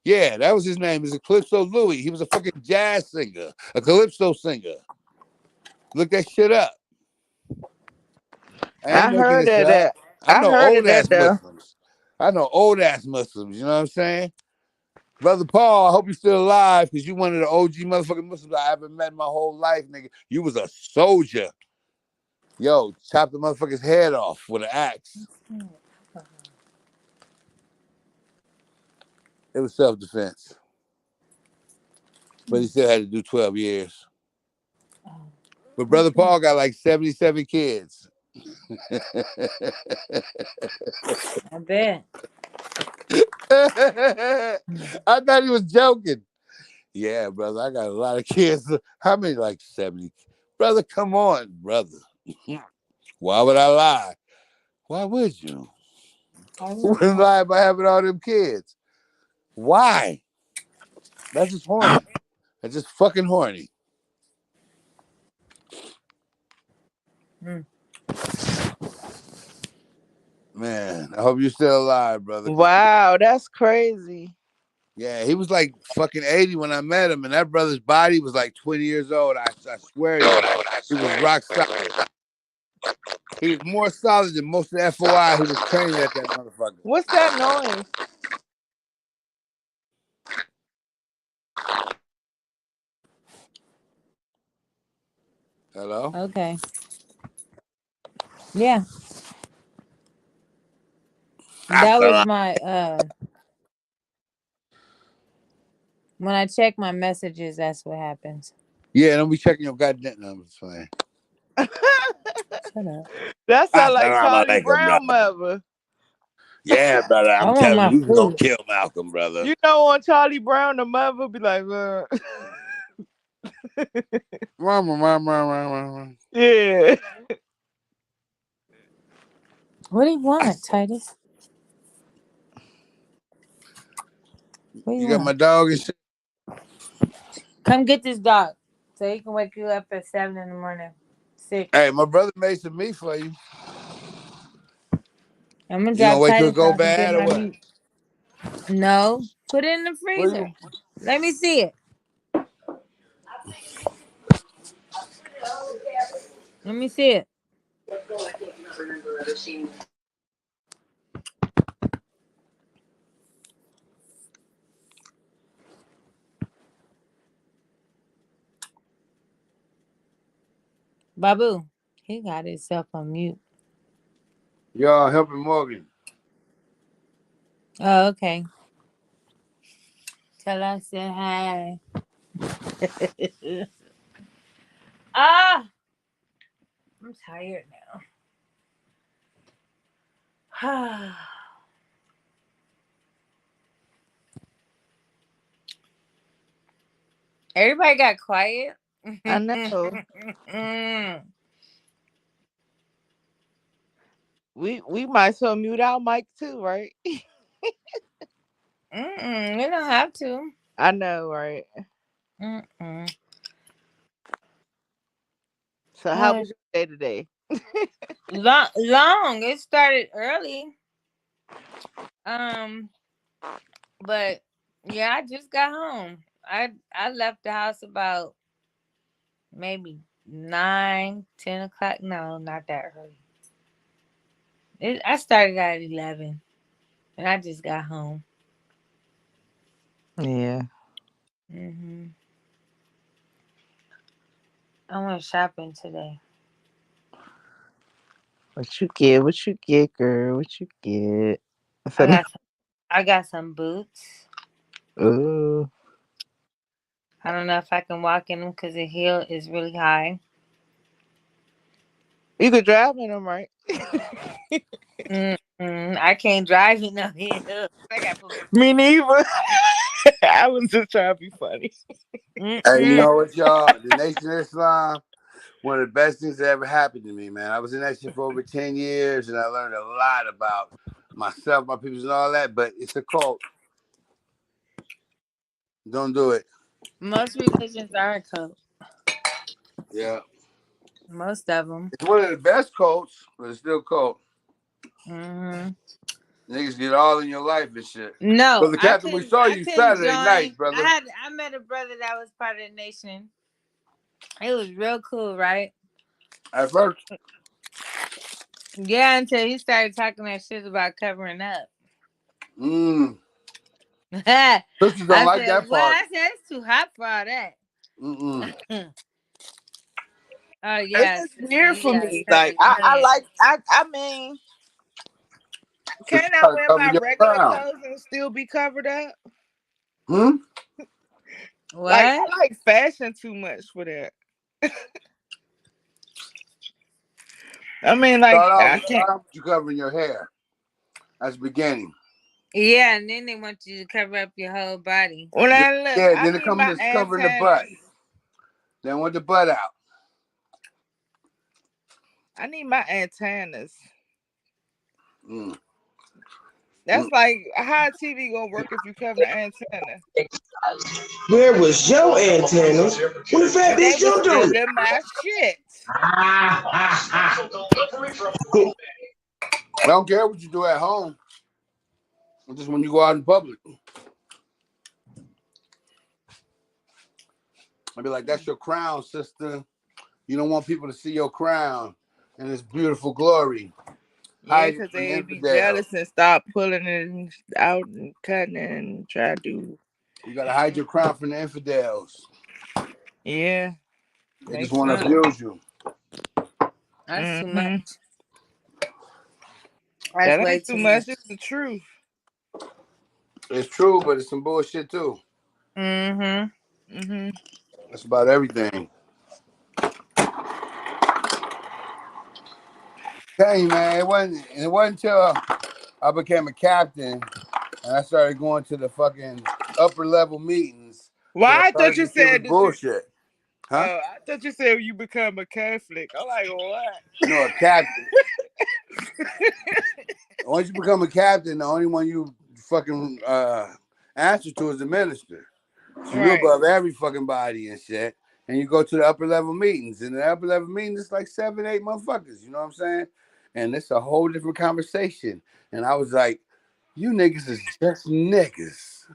Yeah, that was his name. Is Calypso Louis. He was a fucking jazz singer, a calypso singer. Look that shit up. I ain't I making heard this of up. that. I I know heard of old that ass though. Muslims. I know old ass Muslims. You know what I'm saying? Brother Paul, I hope you're still alive because you one of the OG motherfucking Muslims I ever met in my whole life, nigga. You was a soldier. Yo, chop the motherfucker's head off with an axe. It was self-defense. But he still had to do 12 years. But Brother Paul got like 77 kids. I bet. I thought he was joking. Yeah, brother, I got a lot of kids. How many? Like 70. Brother, come on, brother. Why would I lie? Why would you? Who wouldn't lie about having all them kids? Why? That's just horny. That's just fucking horny. Man, I hope you're still alive, brother. Wow, that's crazy. Yeah, he was like fucking 80 when I met him, and that brother's body was like 20 years old. I swear to you, he was rock solid. He was more solid than most of the FOI who was training at that motherfucker. What's that noise? Hello? Okay. Yeah. That was my when I check my messages, that's what happens. Yeah, don't be checking your goddamn numbers, man. Shut up. That sounds like Assalamu Charlie alaikum, Brown brother. mother. Yeah, brother, I I'm want telling my you, we was gonna food. kill Malcolm, brother. You know, on Charlie Brown, the mother be like, yeah. What do you want, Titus? What do You you got want? my dog and shit? Come get this dog so he can wake you up at 7 in the morning. 6. Hey, my brother made some meat for you. I'm gonna You gonna drop wait till Titus it go off and get bad or my what? meat. No, put it in the What do freezer. Let me see it. Let me see it. Babu, he got himself on mute. Y'all helping Morgan. Oh, okay. Tell us say hi. Ah, I'm tired now. Everybody got quiet. I know. We might as well mute our mic too, right? We don't have to. I know, right? So how was your day today? Long. It started early. But yeah, I just got home. I left the house about maybe 9, 10 o'clock. No, not that early. I started at 11, and I just got home. Yeah. I went shopping today. What you get? What you get, girl? What you get? I got some boots. Ooh. I don't know if I can walk in them because the heel is really high. You could drive in them, right? I can't drive in no heel. Me neither. I was just trying to be funny. Hey, you know what, y'all? The Nation of Islam, one of the best things that ever happened to me, man. I was in that shit for over 10 years, and I learned a lot about myself, my people, and all that, but it's a cult. Don't do it. Most religions are a cult. Yeah. Most of them. It's one of the best cults, but it's still a cult. Niggas get all in your life and shit. No, Brother Captain, we saw you Saturday join. night, brother. I met a brother that was part of the nation. It was real cool, right? At first. Yeah, until he started talking that shit about covering up. Sisters don't like that part. I said it's too hot for all that. Oh yeah, It's just weird for me. Like I mean, can I wear my regular clothes and still be covered up? What? Like I like fashion too much for that. I mean, like I can't. You covering your hair. That's the beginning. Yeah, and then they want you to cover up your whole body. When I look, then it comes to covering the butt. They want the butt out. I need my antennas. That's like how TV gonna work if you cover the antenna. Where was your antennas? When the fat bitch you doing? In my shit. I don't care what you do at home. Just when you go out in public. I'd be like, that's your crown, sister. You don't want people to see your crown and its beautiful glory. Yeah, because they be jealous and stop pulling it out and cutting it and try to. You gotta hide your crown from the infidels. Yeah. They just want to abuse you. That's too much. That ain't too much. It's the truth. It's true, but it's some bullshit too. That's about everything. Hey man, it wasn't until I became a captain and I started going to the fucking upper level meetings. Why? I thought you said bullshit. Huh? I thought you said you become a Catholic. I'm like, what? No, a captain. Once you become a captain, the only one you fucking answer to is the minister. So you're above every fucking body and shit. And you go to the upper level meetings. And the upper level meetings, it's like 7, 8 motherfuckers. You know what I'm saying? And it's a whole different conversation. And I was like, you niggas is just niggas.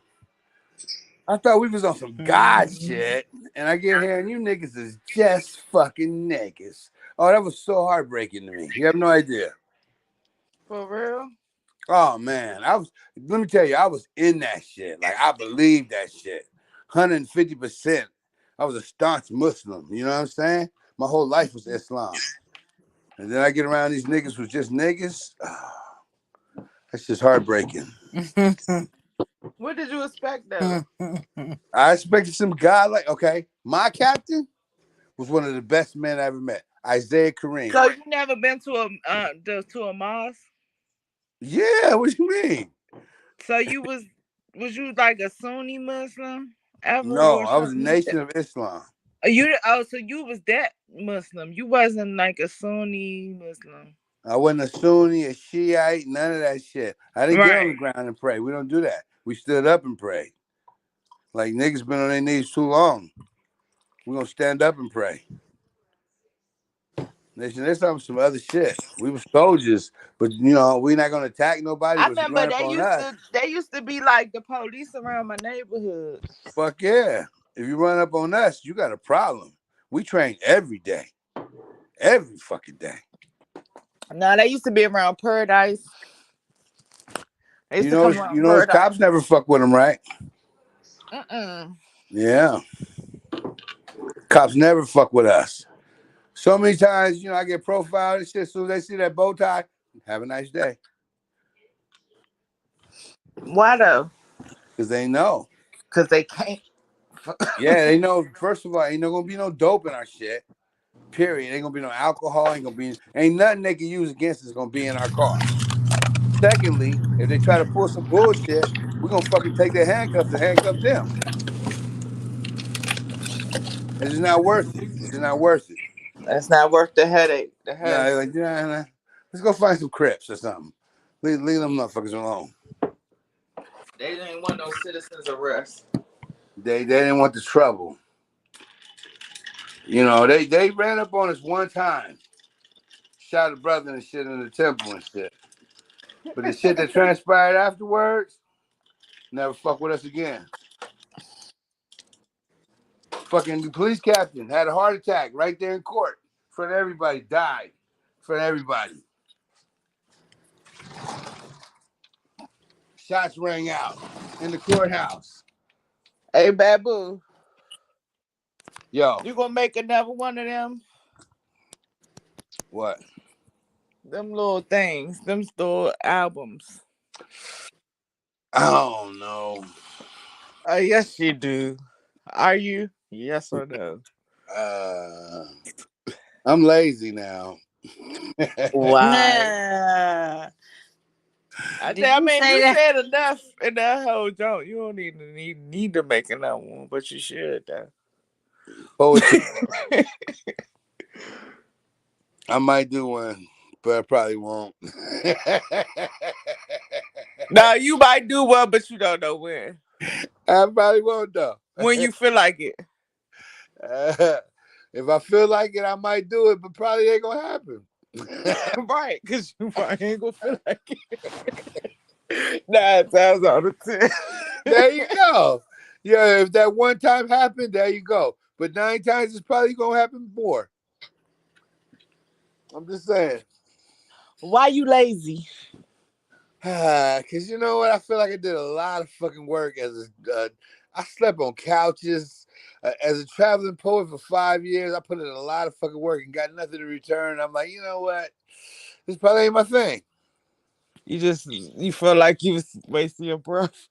I thought we was on some God shit. And I get here and you niggas is just fucking niggas. Oh, that was so heartbreaking to me. You have no idea. For real? Oh man, let me tell you, I was in that shit. Like I believed that shit. 150%. I was a staunch Muslim. You know what I'm saying? My whole life was Islam. And then I get around these niggas who's just niggas. Oh, that's just heartbreaking. What did you expect though? I expected some guy like, okay, my captain was one of the best men I ever met. Isaiah Kareem. So you never been to a mosque? Yeah, what do you mean? So you was you like a Sunni Muslim ever? No, I was a Nation of Islam. So you was that Muslim. You wasn't like a Sunni Muslim. I wasn't a Sunni, a Shiite, none of that shit. I didn't get on the ground and pray. We don't do that. We stood up and prayed. Like niggas been on their knees too long. We're gonna stand up and pray. Nation, there's some other shit. We were soldiers, but you know, we're not gonna attack nobody. I remember they used to be like the police around my neighborhood. Fuck yeah. If you run up on us, you got a problem. We train every day. Every fucking day. No, they used to be around Paradise. You know, cops never fuck with them, right? Yeah. Cops never fuck with us. So many times, I get profiled and shit. As soon as they see that bow tie, have a nice day. Why though? Because they know. Because they can't. Yeah, they know. First of all, ain't gonna be no dope in our shit. Period. Ain't gonna be no alcohol. Ain't nothing they can use against us gonna be in our car. Secondly, if they try to pull some bullshit, we're gonna fucking take their handcuffs and handcuff them. It's just not worth it. It's just not worth it. That's not worth the headache. Nah, let's go find some Crips or something. Leave them motherfuckers alone. They didn't want no citizens arrest. They didn't want the trouble. They ran up on us one time. Shot a brother and shit in the temple and shit. But the shit that transpired afterwards, never fuck with us again. Fucking the police captain had a heart attack right there in court. In front of everybody, died. In front of everybody. Shots rang out in the courthouse. Hey, Babu. Yo. You gonna make another one of them? What? Them little things. Them little albums. I don't know. Yes, you do. Are you? Yes or no? I'm lazy now. Why? I mean, you said enough in that whole joke. You don't need to make another one, but you should though. Poetry. I might do one, but I probably won't. No, you might do one, but you don't know when. I probably won't though. When you feel like it. If I feel like it, I might do it, but probably ain't gonna happen. Right, because you probably ain't gonna feel like it. 9 times out of 10. There you go. Yeah, if that one time happened, there you go. But 9 times it's probably gonna happen more. I'm just saying. Why you lazy? Cause you know what? I feel like I did a lot of fucking work as I slept on couches. As a traveling poet for 5 years, I put in a lot of fucking work and got nothing to return. I'm like, you know what? This probably ain't my thing. You feel like you was wasting your breath.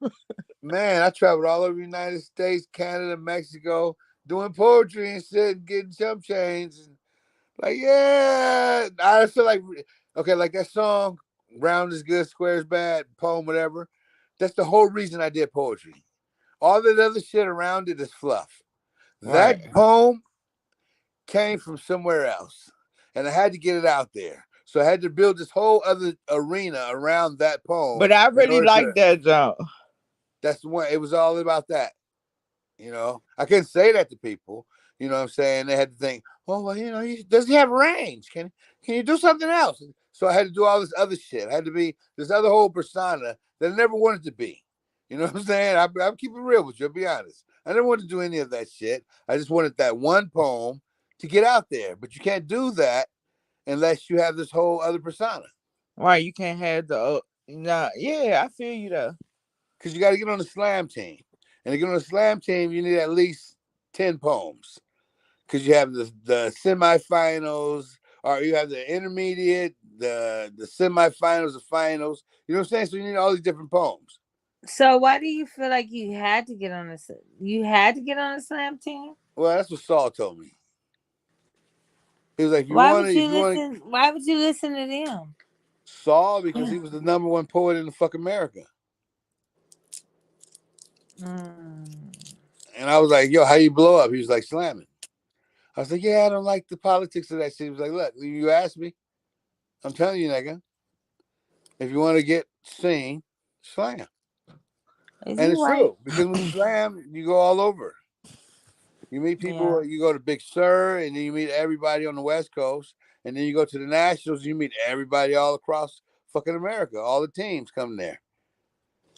Man, I traveled all over the United States, Canada, Mexico, doing poetry and shit, and getting chump change. And like, yeah, I feel like, okay, like that song, Round is Good, Square is Bad, poem, whatever. That's the whole reason I did poetry. All that other shit around it is fluff. Right. That poem came from somewhere else, and I had to get it out there. So I had to build this whole other arena around that poem. But I really like that joke. That's the one. It was all about that. You know, I couldn't say that to people. You know what I'm saying? They had to think, oh, well, you know, does he have range? Can you do something else? So I had to do all this other shit. I had to be this other whole persona that I never wanted to be. You know what I'm saying? I'm keeping it real with you. I'll be honest. I didn't want to do any of that shit. I just wanted that one poem to get out there. But you can't do that unless you have this whole other persona. Right, you can't have the yeah, I feel you though. Because you got to get on the slam team. And to get on the slam team, you need at least 10 poems. Because you have the semifinals, or you have the intermediate, the semifinals, the finals. You know what I'm saying? So you need all these different poems. So why do you feel like you had to get on the slam team? Well, that's what Saul told me. He was like, Why would you listen to them? Saul, because he was the #1 poet in the fuck America. And I was like, yo, how you blow up? He was like, slamming. I was like, yeah, I don't like the politics of that shit. He was like, look, you asked me. I'm telling you, nigga. If you want to get seen, slam. And it's true. Because when you slam, you go all over. You meet people, you go to Big Sur, and then you meet everybody on the West Coast. And then you go to the Nationals, you meet everybody all across fucking America. All the teams come there.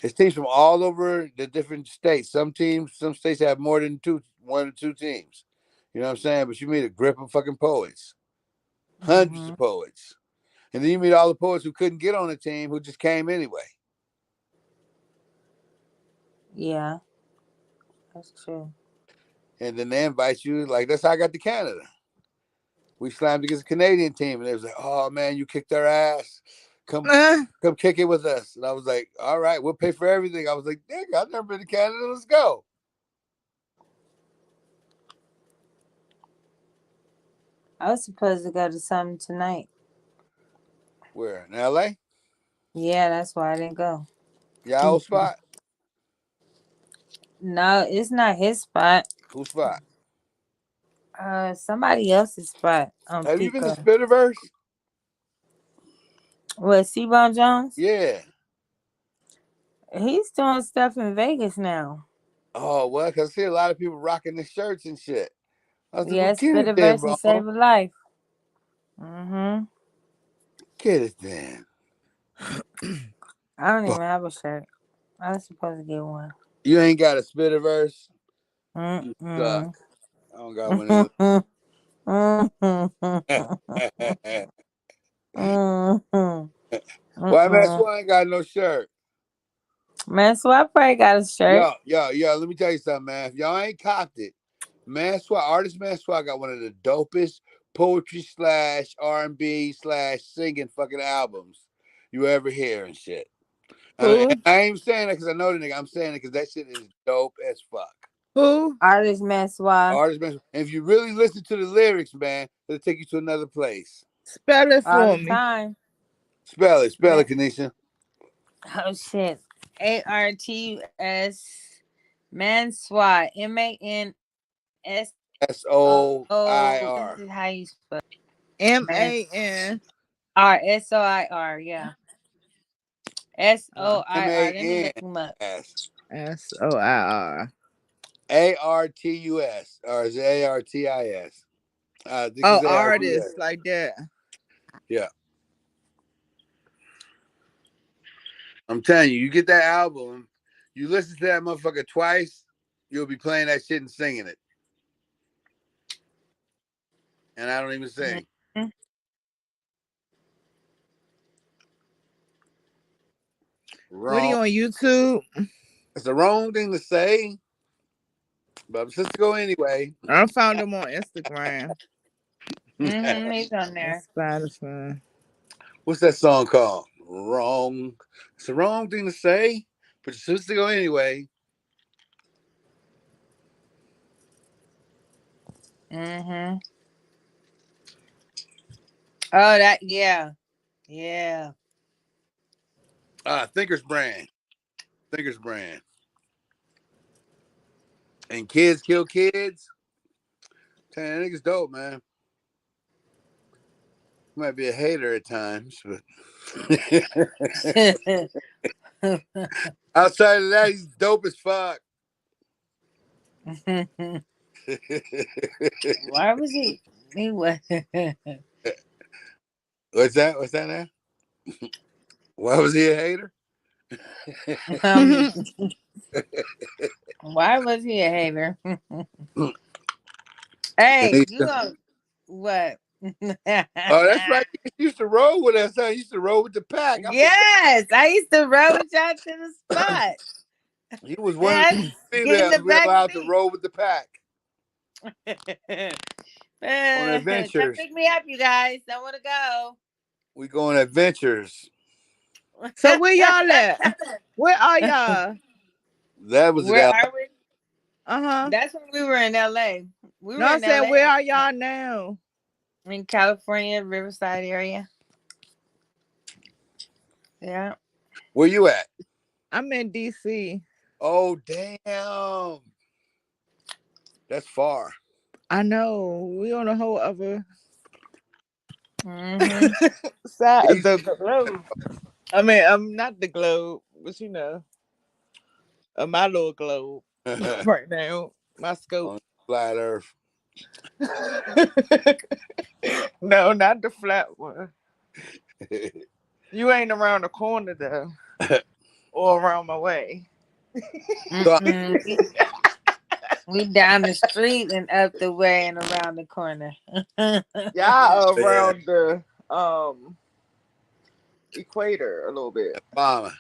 It's teams from all over the different states. Some states have more than one or two teams. You know what I'm saying? But you meet a grip of fucking poets. Hundreds of poets. And then you meet all the poets who couldn't get on the team who just came anyway. Yeah. That's true. And then they invite you, like that's how I got to Canada. We slammed against a Canadian team, and they was like, "Oh man, you kicked our ass. Come kick it with us." And I was like, "All right, we'll pay for everything." I was like, "Nigga, I've never been to Canada. Let's go." I was supposed to go to something tonight. Where in LA? Yeah, that's why I didn't go. Your old spot? No, it's not his spot. Whose spot? Somebody else's spot. Have you been to Spiderverse? What, C-Bone Jones? Yeah. He's doing stuff in Vegas now. Oh, well, because I see a lot of people rocking the shirts and shit. I was like, Yes, well, get it then, Spiderverse bro. and Save a Life. Mm-hmm. Get it then. I don't even have a shirt. I was supposed to get one. You ain't got a Spitter-Verse? Mm-mm. You suck. I don't got one either. Why man Swan ain't got no shirt? Man Swat probably got a shirt. Yo, let me tell you something, man. If y'all ain't copped it, artist Man Swat got one of the dopest poetry / R&B / singing fucking albums you ever hear and shit. I ain't saying that because I know the nigga. I'm saying it because that shit is dope as fuck. Who? Artist Man Swat. Artist Man. And if you really listen to the lyrics, man, it'll take you to another place. Spell it All for the me. time. Spell it, Kanisha. Oh shit. ARTUS Man Swat. MANSOIR. SOIR. This is how you spell MAN. SOIR. Yeah. SOIR. Let me look him up. SOIR. ARTUS. Or is it ARTIS? Artist like that. Yeah. I'm telling you, you get that album, you listen to that motherfucker twice, you'll be playing that shit and singing it. And I don't even sing. Mm-hmm. Wrong. What are you on YouTube? It's the wrong thing to say, but just to go anyway. I found him on Instagram. He's on there. Spotify. What's that song called? Wrong. It's the wrong thing to say, but just to go anyway. Mm-hmm. Oh, that, yeah. Yeah. Thinker's Brand. And Kids Kill Kids. Damn, that nigga's dope, man. Might be a hater at times, but outside of that, he's dope as fuck. Why was he? He was. What's that now? Why was he a hater? Why was he a hater? Hey, you know what? Oh, that's right. He used to roll with us. He used to roll with the pack. Yes, I used to roll with y'all to the spot. He was one of the females we allowed to roll with the pack. On adventures. Come pick me up, you guys. I want to go. We go on adventures. So where y'all at? Where are y'all? That was where are we? Uh-huh. That's when we were in LA. I'm saying, where are y'all now? In California, Riverside area. Yeah. Where you at? I'm in DC. Oh, damn. That's far. I know. We on a whole other Mm-hmm. side of the globe. I mean, I'm not the globe, but you know, my little globe right now. My scope. On flat Earth. No, not the flat one. You ain't around the corner though, or around my way. Mm-hmm. We down the street and up the way and around the corner. Y'all around the equator a little bit. Mama.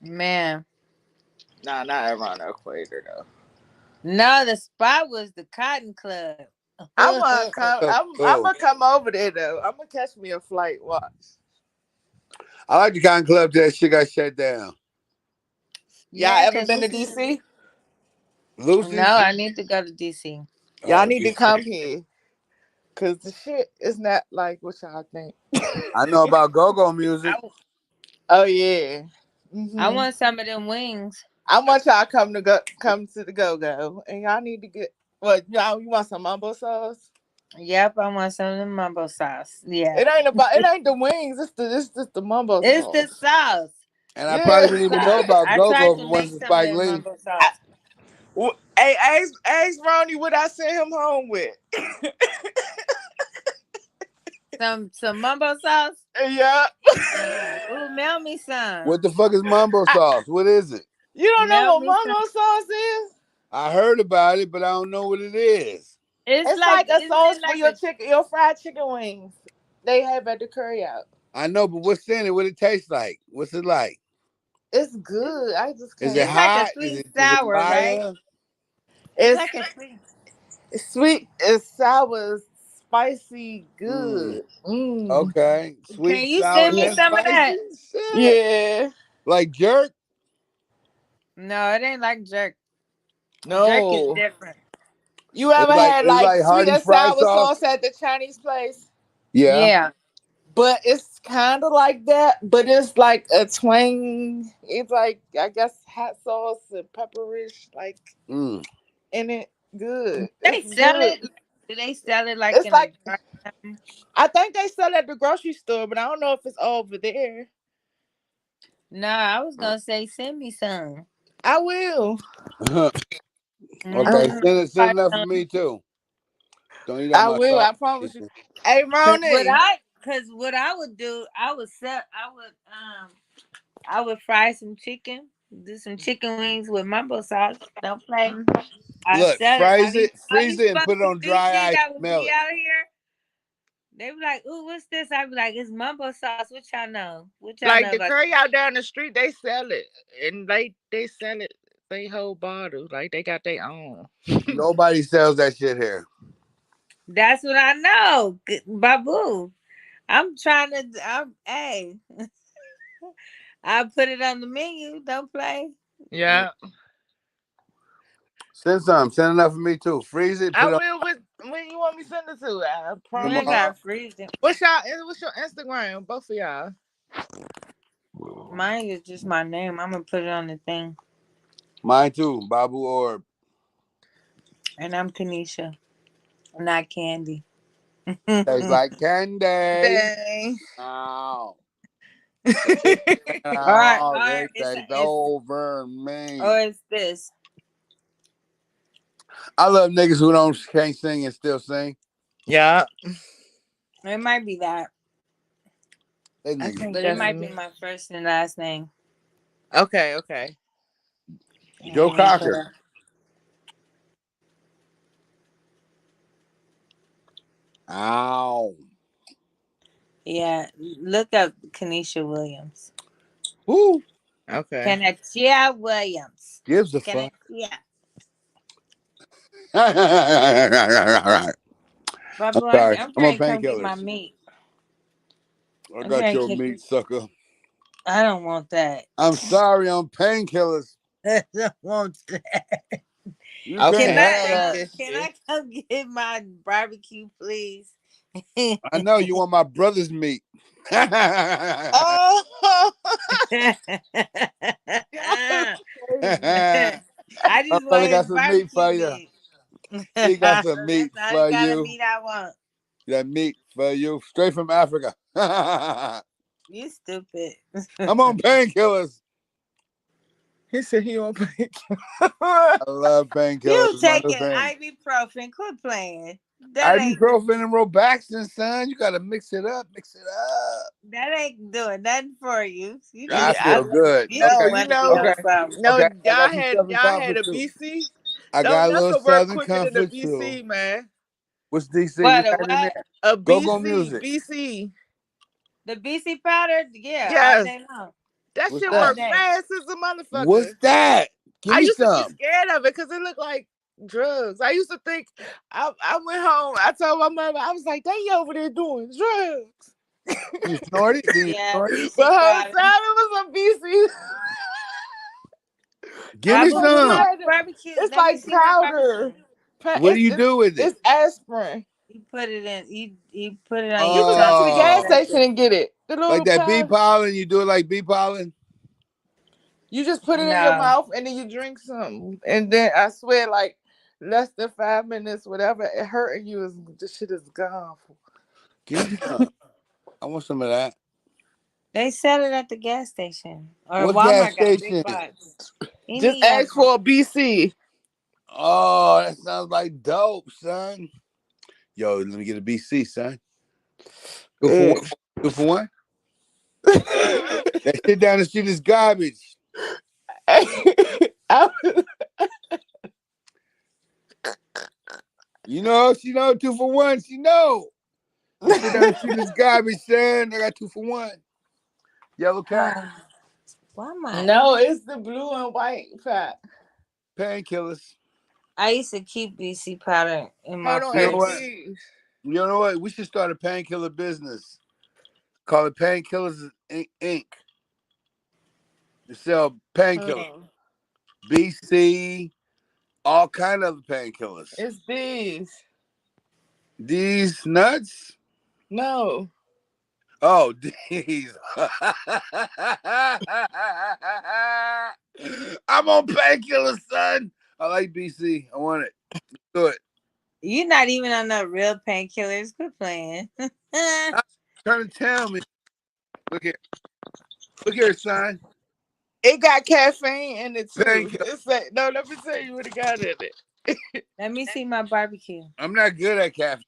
Man. Nah, not around the equator though. No, the spot was the Cotton Club. I'm gonna come over there though. I'm gonna catch me a flight. Watch. I like the Cotton Club till that shit got shut down. Y'all ever been to DC? Lucy? No, I need to go to DC. Y'all need to come here. Cause the shit is not like what y'all think. I know about go-go music. Oh yeah. Mm-hmm. I want some of them wings. I want y'all come to the go-go. And y'all need to get y'all, you want some mumbo sauce? Yep, I want some of the mumbo sauce. Yeah. It ain't the wings, it's just the mumbo sauce. It's the sauce. And I probably didn't even know about go-go from once the Spike Lee. Hey, ask Ronnie what I sent him home with. Some mumbo sauce? Yeah. Ooh, mail me some. What the fuck is mambo sauce? What is it? You don't know Mail what me mambo sauce is? I heard about it, but I don't know what it is. It's It's like a isn't sauce it for like your chicken, your fried chicken wings. They have at the curry out. I know, but what's in it? What it tastes like? What's it like? It's good. I just Is can't. it it's like a hot? sweet Is it sour, right? mild? It's It's like a sweet. sweet, it's sour, spicy, Mm. good. Mm. Okay. Can Sweet, you sour, send me Yeah. and some of that? spicy? Shit. Yeah. Like jerk? No, it ain't like jerk. Jerk is No. different. You ever had It's like like sweet hearty and fry sour sauce? sauce at the Chinese place? Yeah. Yeah. But it's kind of like that, but it's like a twang. It's like, I guess, hot sauce and pepperish, like Mm. in it. Good. They It's sell good. it. Do they sell it like It's in a like, jar? or something? I think they sell it at the grocery store, but I don't know if it's over there. No, I was gonna say send me some. I will. Okay, Mm-hmm. send enough for me too. Don't eat all I my will. sauce. I promise you. Hey, Ronnie. Cause what I would do, I would fry some chicken, do some chicken wings with mambo sauce. Don't play. I Look, sell it. freeze All it, these and put folks it in on dry DC ice. that would Smell be it. out here, they be like, "Ooh, what's this?" I be like, "It's mambo sauce." What y'all know? What y'all Like know the about? curry out down the street, they sell it. And they sell it, they whole bottle. Like they got their own. Nobody sells that shit here. That's what I know, Babu. I'm trying to. Hey, I put it on the menu. Don't play. Yeah. Send some. Send enough for me too. Freeze it. I Put it will when you want me to send it to. I on You ain't promise. tomorrow. gotta freeze it. What's your Instagram? Both of y'all. Mine is just my name. I'm gonna put it on the thing. Mine too. Babu Orb. And I'm Kanisha, not Candy. Tastes like candy. Dang. Oh. Or They take it's over me. or it's this. I love niggas who can't sing and still sing. Yeah. It might be that, They I niggas. think but it that's might be me. my first and last name. Okay. Joe And then Cocker. Ow. yeah, look up Kanisha Williams. Who? Okay. Kanisha Williams. Gives a fuck. Kanisha. I'm Babu, sorry. I'm I'm on trying to come get my painkillers. meat. I I'm got trying your to meat, sucker. I don't want that. I'm sorry. I'm painkillers. I don't want that. You Okay. can't Can I have Thank that. you. can I come get my barbecue, please? I know you want my brother's meat. Oh. I My just want brother his got some meat barbecue for you. meat. He got That's some meat all the for kind of you. meat I want. That meat for you. Straight from Africa. You stupid. I'm on painkillers. He said he won't pay. I love painkillers. You It's my new taking thing. ibuprofen? Quit playing. Ibuprofen and Robaxin, son. You gotta mix it up. That ain't doing nothing for you. You I just feel good. you No, just Okay. want to be on Okay. something. no, Okay. I got some Southern y'all had Comfort a too. BC. I Don't got a little nothing work Southern quicker than a Comfort too. BC, man. What's DC? What What a got in what? there? A Go-go BC, music. BC. The BC powder? Yeah, all Yes, day long. that What's shit All work that? day. fast as a What's motherfucker. that? Give I me used to be some. scared of it because it looked like drugs. I used to think I went home. I told my mother, I was like, they over there doing drugs. You snort it? Can you Yeah, snort it? BC But whole powder. time it was a BC. Give me Babu, you some. got barbecue. It's Let me like see that powder. barbecue. What do you do with it? It's aspirin. You put it in. You put it on your You can go tongue to the and gas you Oh, station and get it. The like little that bee powder. pollen? You do it like bee pollen? You just put it in your No. mouth and then you drink some. And then I swear, like less than 5 minutes, whatever it hurting you is the shit is gone. Give me some. I want some of that. They sell it at the gas station. Or What gas Walmart got a big station? box. Just Any of ask them. for a BC. Oh, that sounds like dope, son. Yo, let me get a BC, son. Two for one. 2 for 1? That shit down the street is garbage. You know, she know 2 for 1. She know. That shit down the street is garbage, son. I got 2 for 1. Yellow cat. Why am I? No, it's the blue and white pack. Painkillers. I used to keep BC powder in my Hold on, You know what? purse. You know what? We should start a painkiller business. Call it Painkillers Inc. To sell painkillers. BC, all kind of painkillers. It's these. These nuts? No. Oh, these. I'm on painkillers, son. I like BC. I want it. Let's do it. You're not even on the real painkillers. Quit playing. Trying to tell me. Look here. Look here, son. It got caffeine in it too. Painkiller. It's like, no, let me tell you what it got in it. Let me see my barbecue. I'm not good at caffeine.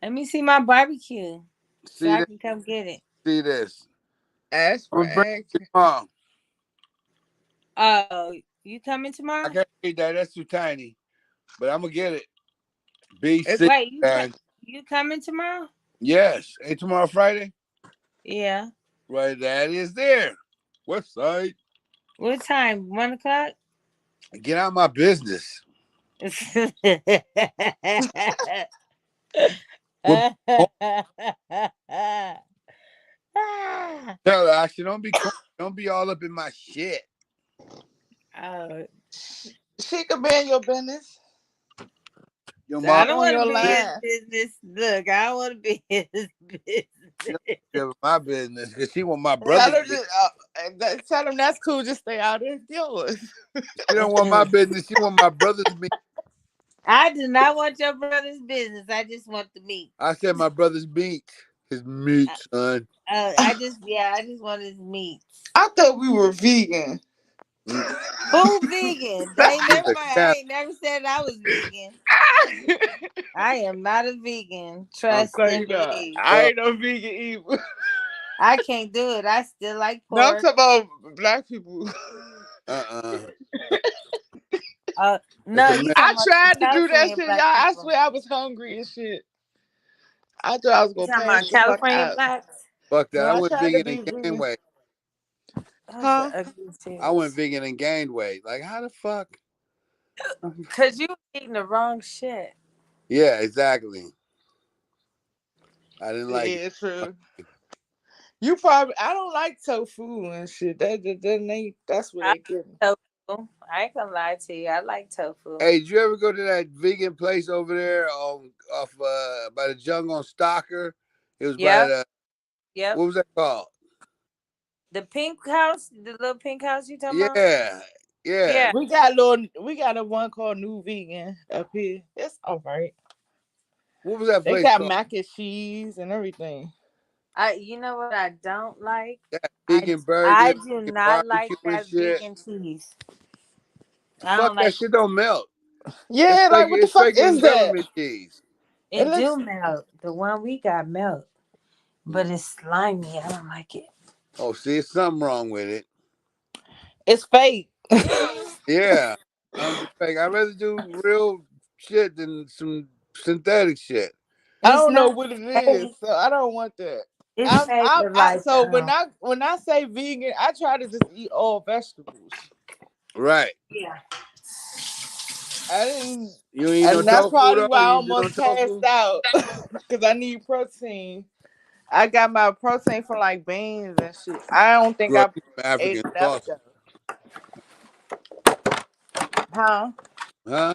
Let me see my barbecue. See so I that? can come get it. See this. Ask for egg. Mom. Oh, you coming tomorrow? I can't eat that. That's too tiny. But I'm going to get it. BC. Wait, man. you coming tomorrow? Yes. Ain't tomorrow Friday? Yeah. Right, that is there. What side? What time? 1 o'clock? Get out of my business. Tell her, actually, don't be all up in my shit. She could be in your business. Your I mom don't want to your be line. in his business. Look, I don't want to be in his business. my business because she want my brother. Tell him that's cool. Just stay out of yours. She don't want my business. She want my brother's meat. I do not want your brother's business. I just want the meat. I said my brother's meat. His meat, son. I just want his meat. I thought we were vegan. Who vegan? Never mind. I ain't never said I was vegan. I am not a vegan. Trust and believe. I ain't no vegan either. I can't do it. I still like pork. No, I'm talking about black people. No, you I tried to do that California shit, y'all. black I people. swear I was hungry and shit. I thought I was gonna You talking pass about the fuck California out. blacks? Fuck that. No, I I went tried to vegan be and gained vegan. weight. Huh? I went vegan and gained weight. Like, how the fuck? Because you eating the wrong shit. Yeah, exactly. I didn't like it. True. You probably, I don't like tofu and shit. That's what they get. Tofu. I ain't gonna lie to you. I like tofu. Hey, did you ever go to that vegan place over there by the jungle on Stalker? It was by the Yep. what was that called? The pink house, the little pink house you talking about? Yeah. We got a one called New Vegan up here. It's all right. What was that place They got called? mac and cheese and everything. You know what I don't like? That vegan burger. I do vegan not like barbecue and that shit. vegan cheese. Fuck that shit don't melt. Yeah, like what the fuck is that? Government cheese. It do melt. The one we got melt. But it's slimy. I don't like it. Oh, see, it's something wrong with it. It's fake. Yeah. I'd rather do real shit than some synthetic shit. I don't know what it is, so I don't want that. It's fake. So when I say vegan, I try to just eat all vegetables. Right. Yeah. I didn't. You ain't And no that's tofu, probably though? why I You do no almost tofu? passed out because I need protein. I got my protein from like beans and shit. I don't think I ate African enough sausage. though. Huh? Huh?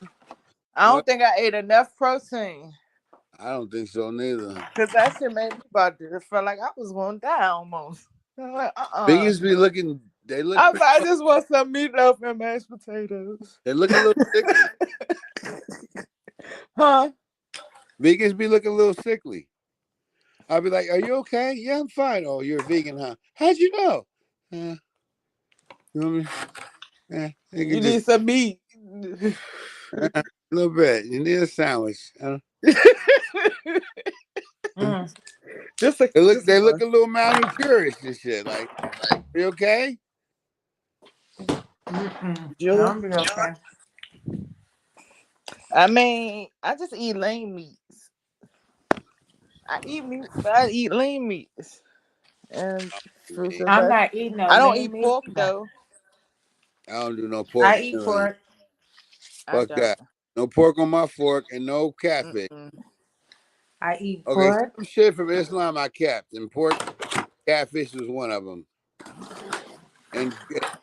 I don't think I ate enough protein. I don't think so neither. Cause that shit made me about to feel like I was going to die almost. I'm like, Vegans be looking. They look. I was like, I just want some meatloaf and mashed potatoes. They look a little sickly. Huh? Vegans be looking a little sickly. I'll be like, "Are you okay? Yeah, I'm fine." Oh, you're a vegan, huh? How'd you know? You know what I mean? You need some meat. A little bit. You need a sandwich. Just a, They look a little malnourished and shit. Like, you okay? I'll be okay. I mean, I just eat lean meats. I eat meat, but I eat lean meats and fruits and I'm vegetables. not eating no I don't lean eat meat pork either. though. I don't do no pork. I eat pork. I Fuck don't. that. No pork on my fork and no catfish. I eat Okay, pork. some shit from Islam I kept, and pork, catfish was one of them, and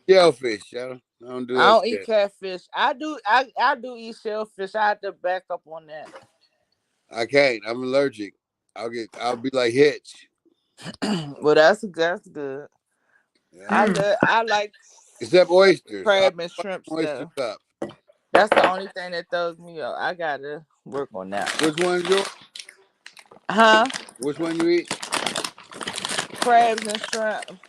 shellfish. I don't do I that don't eat shit. catfish. I do. I do eat shellfish. I have to back up on that. I can't. I'm allergic. I'll be like Hitch. Well, that's good. Yeah. I like Except oysters. I'll crab and fuck shrimp oysters stuff. up. That's the only thing that throws me up. I gotta work on that. Which one's yours? Huh? Which one you eat? Crabs and shrimp.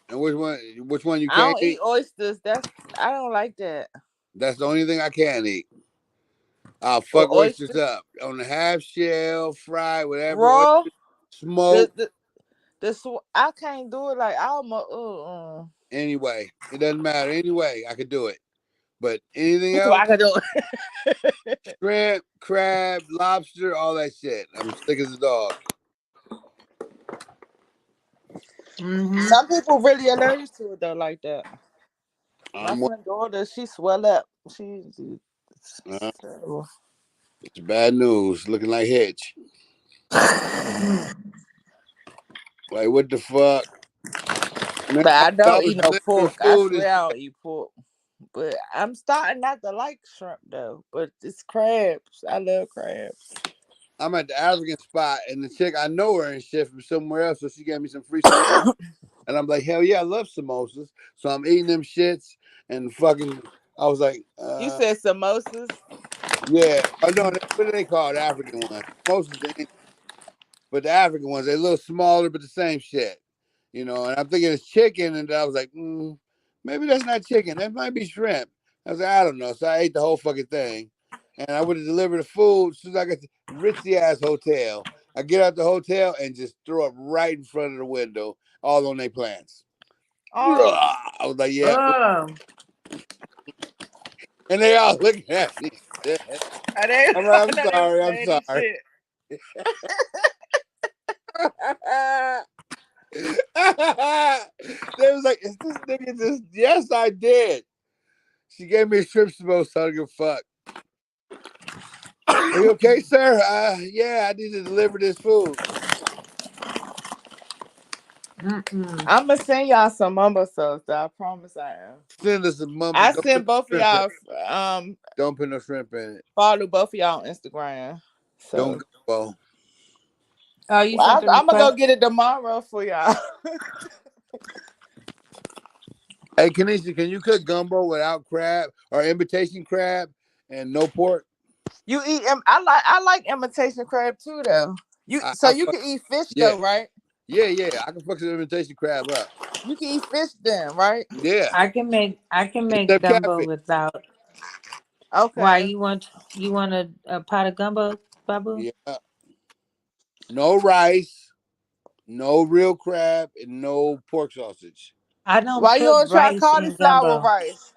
And which one you I can't don't eat eat? oysters. I don't like that. That's the only thing I can eat. I'll Or fuck oysters oysters up on the half shell, fried, whatever. raw. Oysters, smoke. I can't do it like almost. Anyway, it doesn't matter. Anyway, I could do it. But anything So else, I can do it. shrimp, crab, lobster, all that shit. I'm sick as a dog. Some people really allergic to it though, like that. My One, friend daughter, she swell up. It's terrible. it's bad news. Looking like Hitch. Like, what the fuck? Man, But I I don't was eat no delivering pork. I food. swear I don't eat pork. But I'm starting not to like shrimp though. But it's crabs. I love crabs. I'm at the African spot, and the chick, I know her and shit from somewhere else, so she gave me some free samosas. And I'm like, hell yeah, I love samosas. So I'm eating them shits, and fucking, I was like, You said samosas? yeah. Oh, no, what do they call it? African ones. Samosas, the English. But the African ones, they're a little smaller, but the same shit. You know, and I'm thinking it's chicken, and I was like, maybe that's not chicken. That might be shrimp. I was like, I don't know. So I ate the whole fucking thing. And I would have delivered the food as soon as I got to ritzy ass hotel. I get out the hotel and just throw up right in front of the window, all on their plants. Oh. I was like, yeah. And they all looking at me. I'm sorry. I'm sorry. They was like, is this nigga just? Yes, I did. She gave me a shrimp samosa. I don't give a fuck. Are you okay, sir? Yeah, I need to deliver this food. I'm gonna send y'all some mumbo sauce. I promise I am. Send us a mumbo. I send both of y'all. Don't put no shrimp in it. Follow both of y'all on Instagram. So. Don't go. Oh, you Well, sent the I'm gonna request? go get it tomorrow for y'all. Hey, Kanisha, can you cook gumbo without crab or imitation crab and no pork? You eat? I like imitation crab too, though. You can eat fish though, right? Yeah. I can fuck some imitation crab up. You can eat fish then, right? Yeah. I can make Except gumbo catfish. without. Okay. Why you want a pot of gumbo, Babu? Yeah. No rice, no real crab, and no pork sausage. I don't Why you put don't try rice in cauliflower gumbo. rice?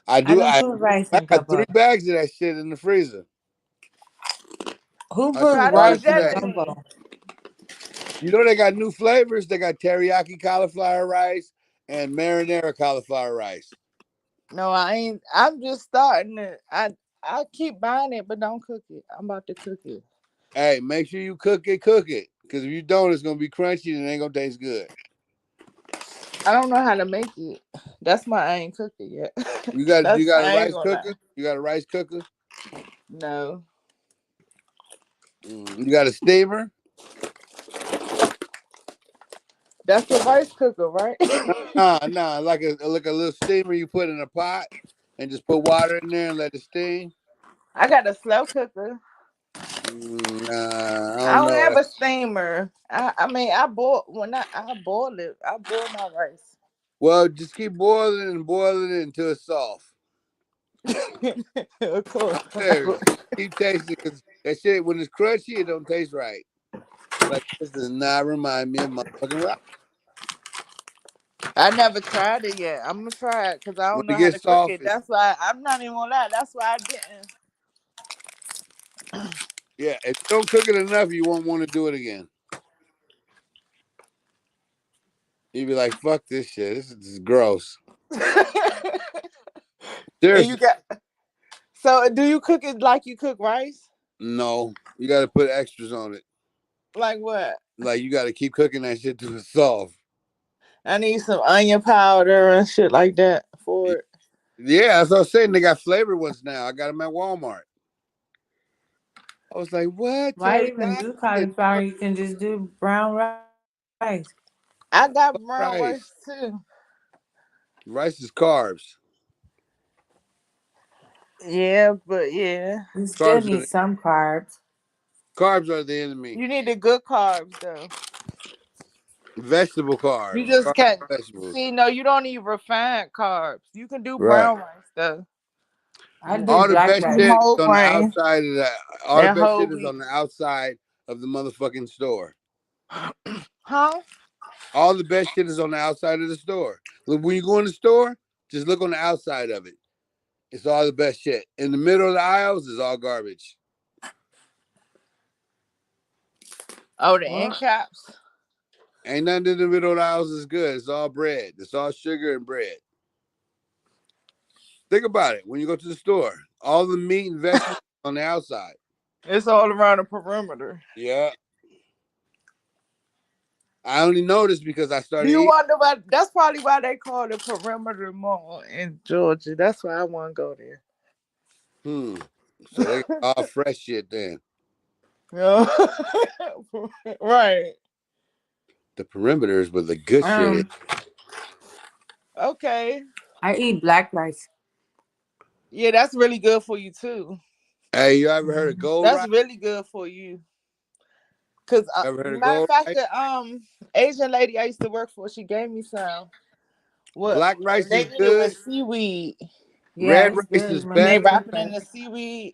I I do. don't I put rice in got 3 gumbo. bags of that shit in the freezer. Who I put Try to started eat rice in that today. then. gumbo? You know they got new flavors. They got teriyaki cauliflower rice and marinara cauliflower rice. No, I ain't. I'm just starting it. I keep buying it, but don't cook it. I'm about to cook it. Hey, make sure you cook it. Because if you don't, it's gonna be crunchy and it ain't gonna taste good. I don't know how to make it. That's why I ain't cooked it yet. You got a I ain't rice gonna lie. cooker? You got a rice cooker? No. You got a steamer? That's the rice cooker, right? Nah. Like a little steamer you put in a pot and just put water in there and let it steam. I got a slow cooker. Nah, I I don't don't know. have a steamer. I mean, I boil it. I boil my rice. Well, just keep boiling it until it's soft. Of course. I'm serious. Keep tasting because that shit when it's crunchy, it don't taste right. Like, this does not remind me of motherfucking rice. I never tried it yet. I'm gonna try it because I When don't know it how to gets cook soft, it. That's why I'm not even gonna lie. That's why I didn't. yeah, if you don't cook it enough, you won't want to do it again. You'd be like, fuck this shit. This is gross. And you Seriously. got. So, do you cook it like you cook rice? No, you got to put extras on it. Like what? Like, you got to keep cooking that shit till it's soft. I need some onion powder and shit like that for it. Yeah, that's what I was saying. They got flavored ones now. I got them at Walmart. I was like, what? Why even do cauliflower? You can just do brown rice. I got brown Rice. rice too. Rice is carbs. Yeah, but yeah. You still Carbs are need the, some carbs. carbs are the enemy. You need the good carbs though. Vegetable You carbs. just Carbs can't are vegetables. see. No, you don't need refined carbs. You can do Right. brown rice though. I do All the black best rice. shit is Whole on the grain outside of that. All the and best whole shit is wheat. on the outside of the motherfucking store. Huh? All the best shit is on the outside of the store. Look, when you go in the store, just look on the outside of it. It's all the best shit. In the middle of the aisles is all garbage. Oh, the end caps. Ain't nothing in the middle of the aisles is good. It's all bread. It's all sugar and bread. Think about it. When you go to the store, all the meat and vegetables on the outside. It's all around the perimeter. Yeah. I only noticed because I Do started you eating. wonder why? That's probably why they call it perimeter mall in Georgia. That's why I want to go there. So they got all fresh shit then. Yeah. Right. The perimeter is where the good shit is. Okay. I eat black rice. Yeah, that's really good for you too. Hey, you ever heard of gold That's rice? really good for you. Cause Ever heard of matter of gold fact, rice? the Asian lady I used to work for, she gave me some. What Black rice they is eat it good. with seaweed. Yeah, Red it's rice good. is My And they mom better. cooked wrapping in that. the seaweed.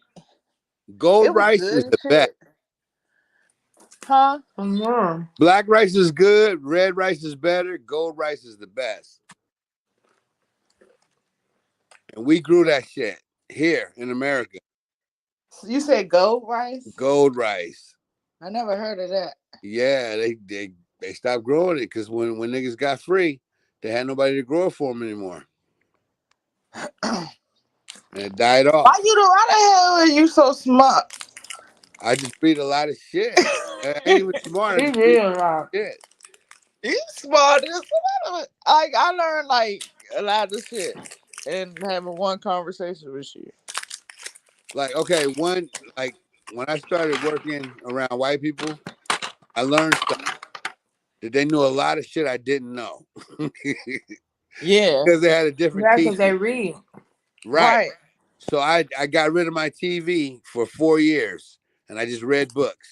Gold It was rice good is and the best. shit. Huh? Yeah. Black rice is good. Red rice is better. Gold rice is the best. And we grew that shit here in America. You said gold rice? Gold rice. I never heard of that. Yeah, they stopped growing it because when niggas got free, they had nobody to grow it for them anymore. And it died off. Why the hell are you so smart? I just read a lot of shit. I ain't even smart. I He just did read a lot. shit. You smart. I learned like a lot of shit and having one conversation with you. Like, okay, when I started working around white people, I learned stuff that they knew a lot of shit I didn't know. Yeah. Because they had a different Yeah, because they teaching. read. Right. So I got rid of my TV for 4 years and I just read books.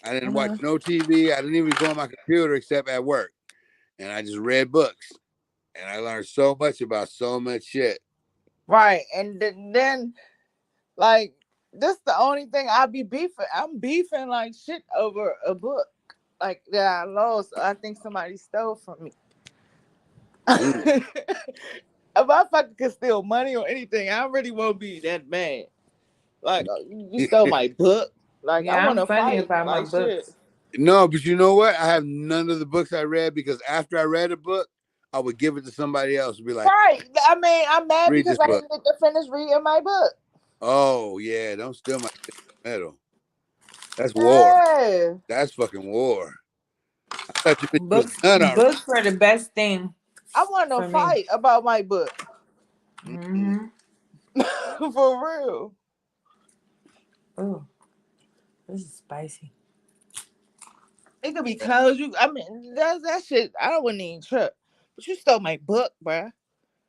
I didn't watch no TV. I didn't even go on my computer except at work. And I just read books. And I learned so much about so much shit. Right. And then like this the only thing I be beefing. I'm beefing like shit over a book. Like that I lost. I think somebody stole from me. If I fucking could steal money or anything, I really won't be that mad. Like you stole my book. Like I Yeah, want I'm to funny fight. about my Like shit. books. No, but you know what? I have none of the books I read because after I read a book, I would give it to somebody else and be like, Right. I mean, I'm mad read because this I book. didn't get to finish reading my book. Oh, yeah. Don't steal my metal. That's war. Yeah. That's fucking war. I thought you was Books done already. books are the best thing I want to for me. fight about my book. Mm-hmm. For real. Oh, this is spicy. It could be closed. I mean, that's that shit. I wouldn't even trip. But you stole my book, bruh.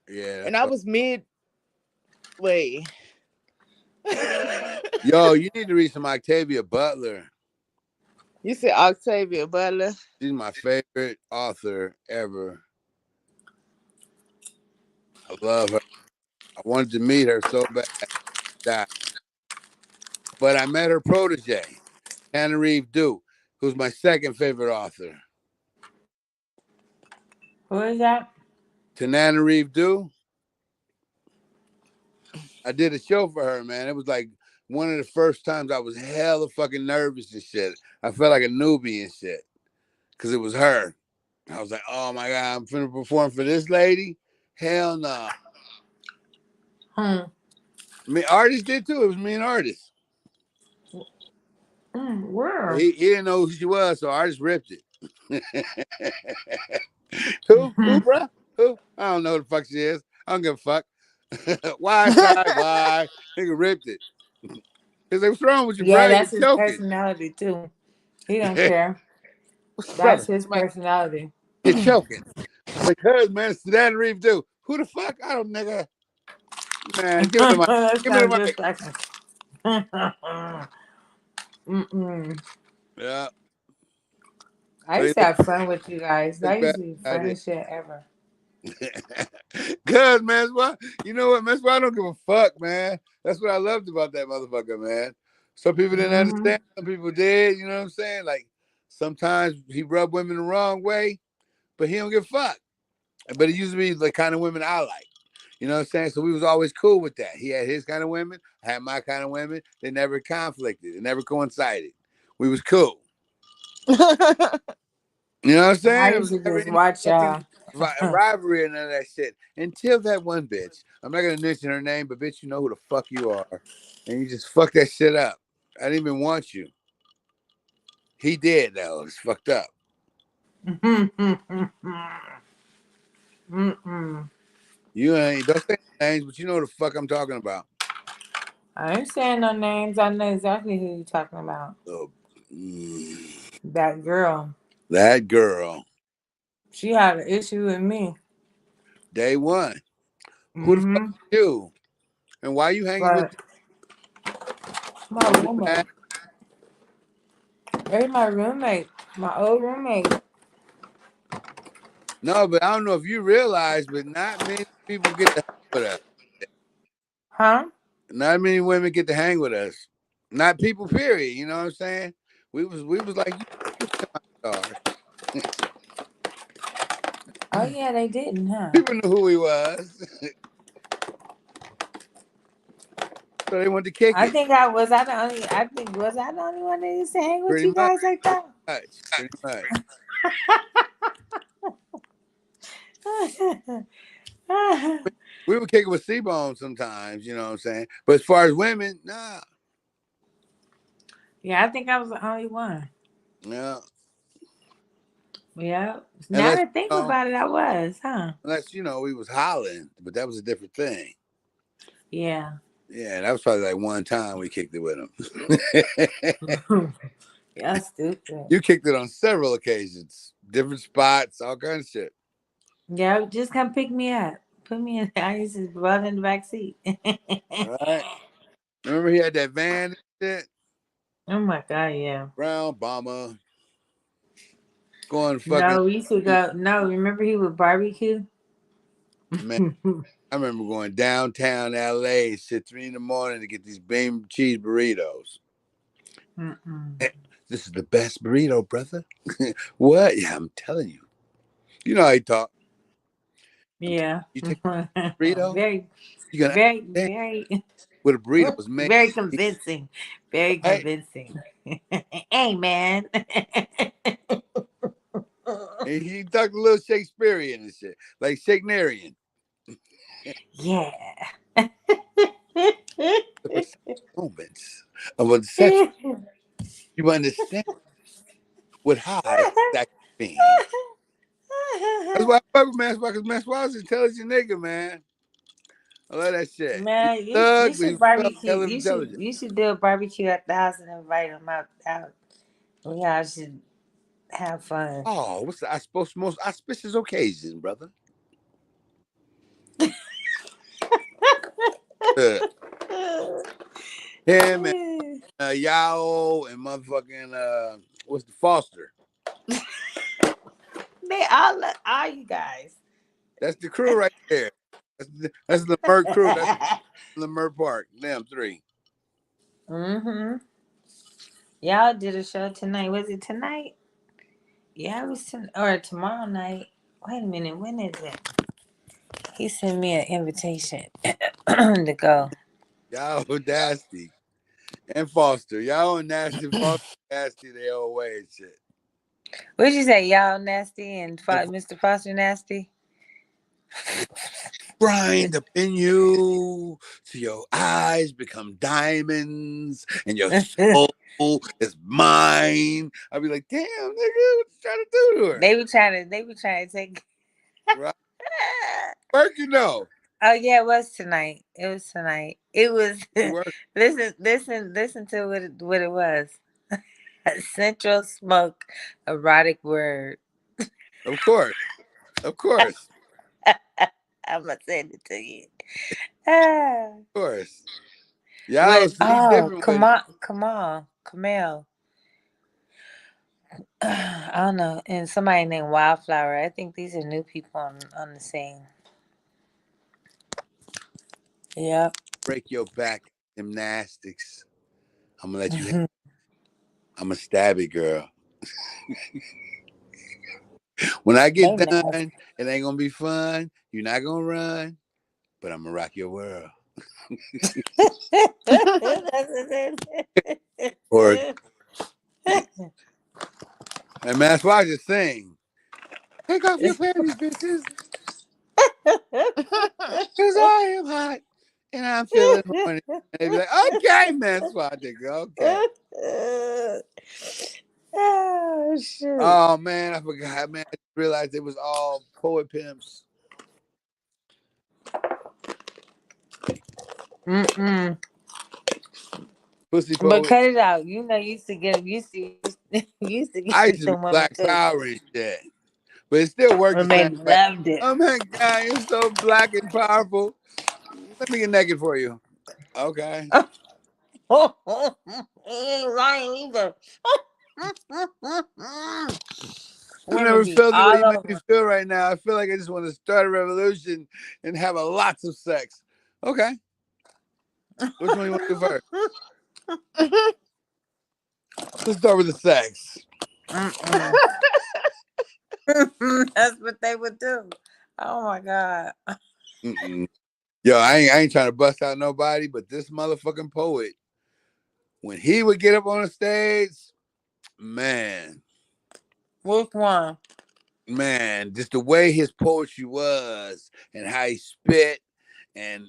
Yeah. And I was midway. Yo, you need to read some Octavia Butler. You said Octavia Butler. She's my favorite author ever. I love her. I wanted to meet her so bad. Died. But I met her protege, Hannah Reeve Dew. who's my second favorite author. Who is that? Tananarive Due. I did a show for her, man. It was like one of the first times I was hella fucking nervous and shit. I felt like a newbie and shit because it was her. I was like, oh my God, I'm finna perform for this lady? Hell no. I mean, Artist did too. It was me and Artist. Where? He didn't know who she was, so Artist ripped it. Who, bro? Who? I don't know who the fuck she is. I don't give a fuck. Why? Nigga ripped it. Because they was wrong with you, bro. Yeah, You're that's his choking. personality too. He don't care. That's Brother, his personality. you're choking. Like, cuz, man, Tananarive Due. Who the fuck? I don't, nigga. Man, give me the mic. That Give me the sounds mic. just like Yeah. I used to have fun with you guys. That used to be the I did. funniest shit ever. Cuz, man, that's why, you know what, man, that's why I don't give a fuck, man. That's what I loved about that motherfucker, man. Some people didn't understand, some people did, you know what I'm saying? Like, sometimes he rubbed women the wrong way, but he don't give a fuck. But it used to be the kind of women I like. You know what I'm saying? So we was always cool with that. He had his kind of women, I had my kind of women. They never conflicted. It never coincided. We was cool. You know what I'm saying? I It used was to never just any watch fucking rivalry and none of that shit. Until that one bitch. I'm not gonna mention her name, but bitch, you know who the fuck you are. And you just fucked that shit up. I didn't even want you. He did though. It's fucked up. You ain't don't say names, but you know the fuck I'm talking about. I ain't saying no names. I know exactly who you're talking about. That girl. That girl. She had an issue with me. Day one. Who the fuck are you? And why you hanging with my roommate? That's my roommate. My old roommate. No, but I don't know if you realize, but not many people get to hang with us. Huh? Not many women get to hang with us. Not people, period. You know what I'm saying? We was like, you semi-stars. Oh yeah, they didn't, huh? People knew who he was. So they wanted to kick it. Was I the only one that used to hang with Pretty you much. guys like that? Pretty much. We would kick it with C-Bone sometimes, you know what I'm saying? But as far as women, nah. Yeah, I think I was the only one. Yeah. Yeah. Now that I think about it, I was, huh? Unless, we was hollering, but that was a different thing. Yeah. Yeah, that was probably like one time we kicked it with him. Yeah, stupid. You kicked it on several occasions, different spots, all kinds of shit. Yeah, just come pick me up. Put me in. I used to run in the back seat. All right. Remember he had that van and shit? Oh my God, yeah. Brown bomber. Going fucking. No, we used to go. No, remember he would barbecue? Man, I remember going downtown LA, shit, 3 a.m. to get these bean cheese burritos. This is the best burrito, brother. What? Yeah, I'm telling you. You know how he talk. Yeah. You take a burrito? Very, You gonna very. What a burrito was made. Very convincing. Very convincing. Hey, man. He talked a little Shakespearean and shit, like Shakespearean. Yeah. Moments of unsettling. You understand what high that means. That's why I fuck with Maswell, because Maswell's an intelligent nigga, man. I love that shit. Man, you should barbecue. You should do a barbecue at the house and invite them out. We all should have fun. Oh, what's the most auspicious occasion, brother? Him and Yao and motherfucking what's the Foster? They all you guys. That's the crew right there. That's the Merc crew. That's the Merc Park. Them three. Y'all did a show tonight. Was it tonight? Yeah, it was or tomorrow night. Wait a minute. When is it? He sent me an invitation to go. Y'all nasty. And Foster. Y'all nasty. Foster nasty the whole way and shit. What'd you say? Y'all nasty and Mr. Foster nasty? Grind up in you till your eyes become diamonds and your soul is mine. I'll be like, damn, nigga, what you trying to do to her? They be trying to take right. Work, you know. Oh yeah, it was tonight. It was listen to what it was. Central Smoke erotic word. Of course. I'm gonna send it to you. Of course. Y'all different come with on, Camille. I don't know, and somebody named Wildflower. I think these are new people on the scene. Yeah. Break your back gymnastics. I'm gonna let you hit. I'm a stabby girl. When I get done, it ain't gonna be fun. You're not gonna run, but I'm gonna rock your world. Or and that's why I just sing. Take off your panties, bitches. Cause I am hot and I'm feeling horny. And they be like, okay, man. That's why I think, okay. Oh shit. Oh man, I forgot, man. I realized it was all poet pimps. Pussy poet. But cut it out. You know, you used to get I used to be Black Power and shit. But it still worked the same way. Loved it. Oh my God, you're so black and powerful. Let me get naked for you. Okay. ain't lying either. I never felt the way you make me feel right now. I feel like I just want to start a revolution and have lots of sex. Okay. Which one you want to do first? Let's start with the sex. That's what they would do. Oh my God. Yo, I ain't trying to bust out nobody, but this motherfucking poet, when he would get up on the stage, man. Which one? Man, just the way his poetry was and how he spit and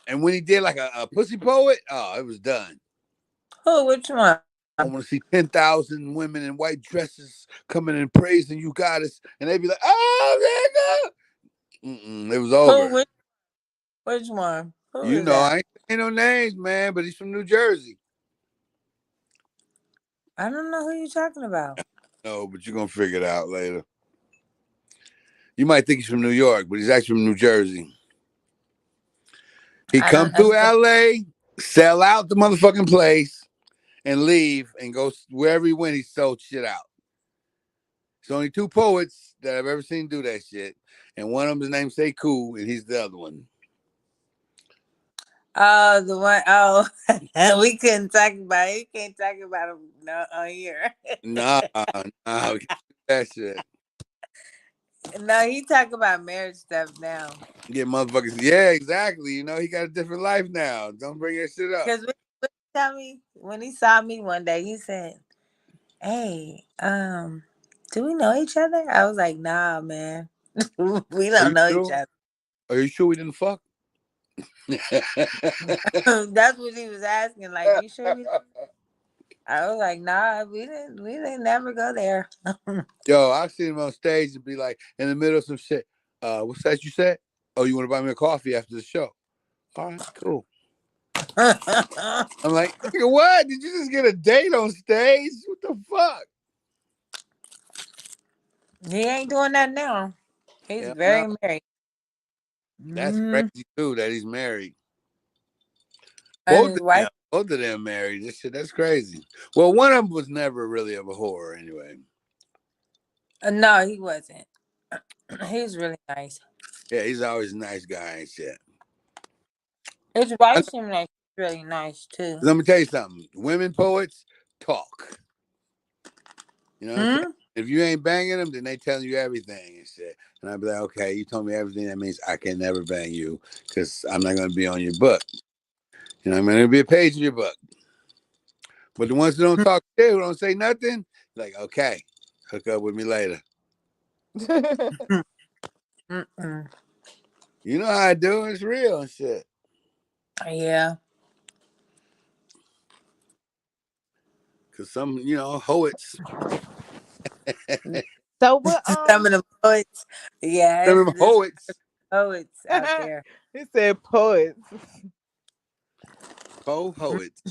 when he did like a pussy poet, oh, it was done. Who? Which one? I want to see 10,000 women in white dresses coming and praising you, goddess, and they'd be like, "Oh, nigga!" It was over. Who? Which one? Who you is know, that? I ain't saying no names, man, but he's from New Jersey. I don't know who you're talking about. No, but you're gonna figure it out later. You might think he's from New York, but he's actually from New Jersey. He come through LA, sell out the motherfucking place, and leave and go wherever he went. He sold shit out. There's only two poets that I've ever seen do that shit, and one of them is named Say Cool, and he's the other one. Oh, the one. Oh, we couldn't talk about it. You can't talk about him on here. Nah, we can't do that shit. No, he talk about marriage stuff now. Get motherfuckers. Yeah, exactly. You know, he got a different life now. Don't bring that shit up. Because tell me, when he saw me one day, he said, "Hey, do we know each other?" I was like, "Nah, man, we don't know each other." Are you sure we didn't fuck? That's what he was asking. Like, you sure? I was like, "Nah, we didn't never go there." Yo, I've seen him on stage and be like, in the middle of some shit. What's that you said? Oh, you want to buy me a coffee after the show? All right, cool. I'm like, nigga, what? Did you just get a date on stage? What the fuck? He ain't doing that now. He's very married. That's crazy too that he's married. Both of them married. This shit, that's crazy. Well, one of them was never really of a whore anyway. No, he wasn't. He's really nice. Yeah, he's always a nice guy and shit. His wife seemed like really nice too. Let me tell you something. Women poets talk. You know what I'm saying? If you ain't banging them, then they telling you everything and shit. And I'd be like, okay, you told me everything. That means I can never bang you because I'm not going to be on your book. You know what I mean? It'll be a page in your book. But the ones who don't talk shit, who don't say nothing, like, okay, hook up with me later. You know how I do. It's real and shit. Yeah. Because some, you know, hoets. So what? Some of the poets. Yeah. Some of them hoets. Poets out there. He said poets. Hoets.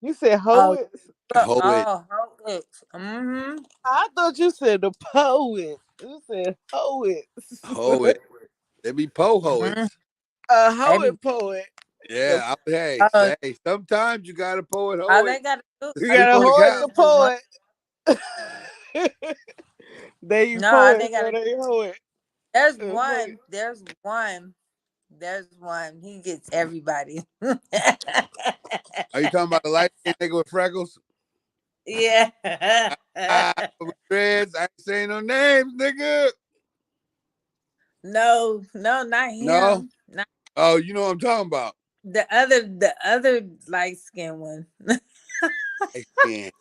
You said Oh, hoets? Hoet. poets. Mm-hmm. I thought you said the poet. You said hoets. Hoet. They be poets. A hoet poet. Yeah, hey, sometimes you got to poet All hoet. they gotta do. You got a hoet the poet. They No, poet, they gotta. they hoet. There's one. There's one. There's one. He gets everybody. Are you talking about the light skinned nigga with freckles? Yeah. With dreads. I ain't saying no names, nigga. No, not him. No. Not Oh, you know what I'm talking about. the other light skinned one. Light skin.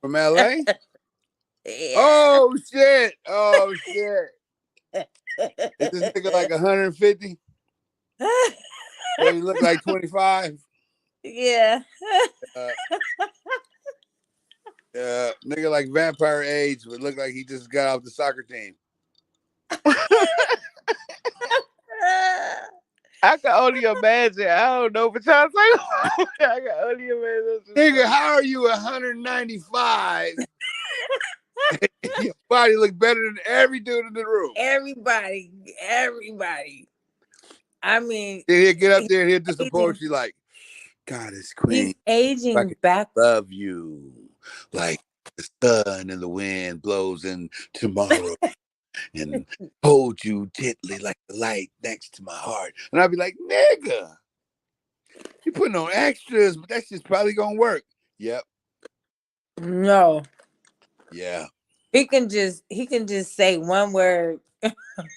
From LA? Yeah. Oh shit. Oh shit. Is this nigga like 150? But he look like 25. Yeah. Nigga like vampire age, but look like he just got off the soccer team. I can only imagine. I don't know what y'all say. I can only imagine. Nigga, how are you 195? Your body look better than every dude in the room. Everybody. I mean, He'll get up there and he'll do some poetry like, God is queen. He's aging I can back. love you like the sun and the wind blows in tomorrow and hold you gently like the light next to my heart. And I'll be like, nigga, you putting on extras, but that's just probably gonna work. Yep. No. Yeah. He can just say one word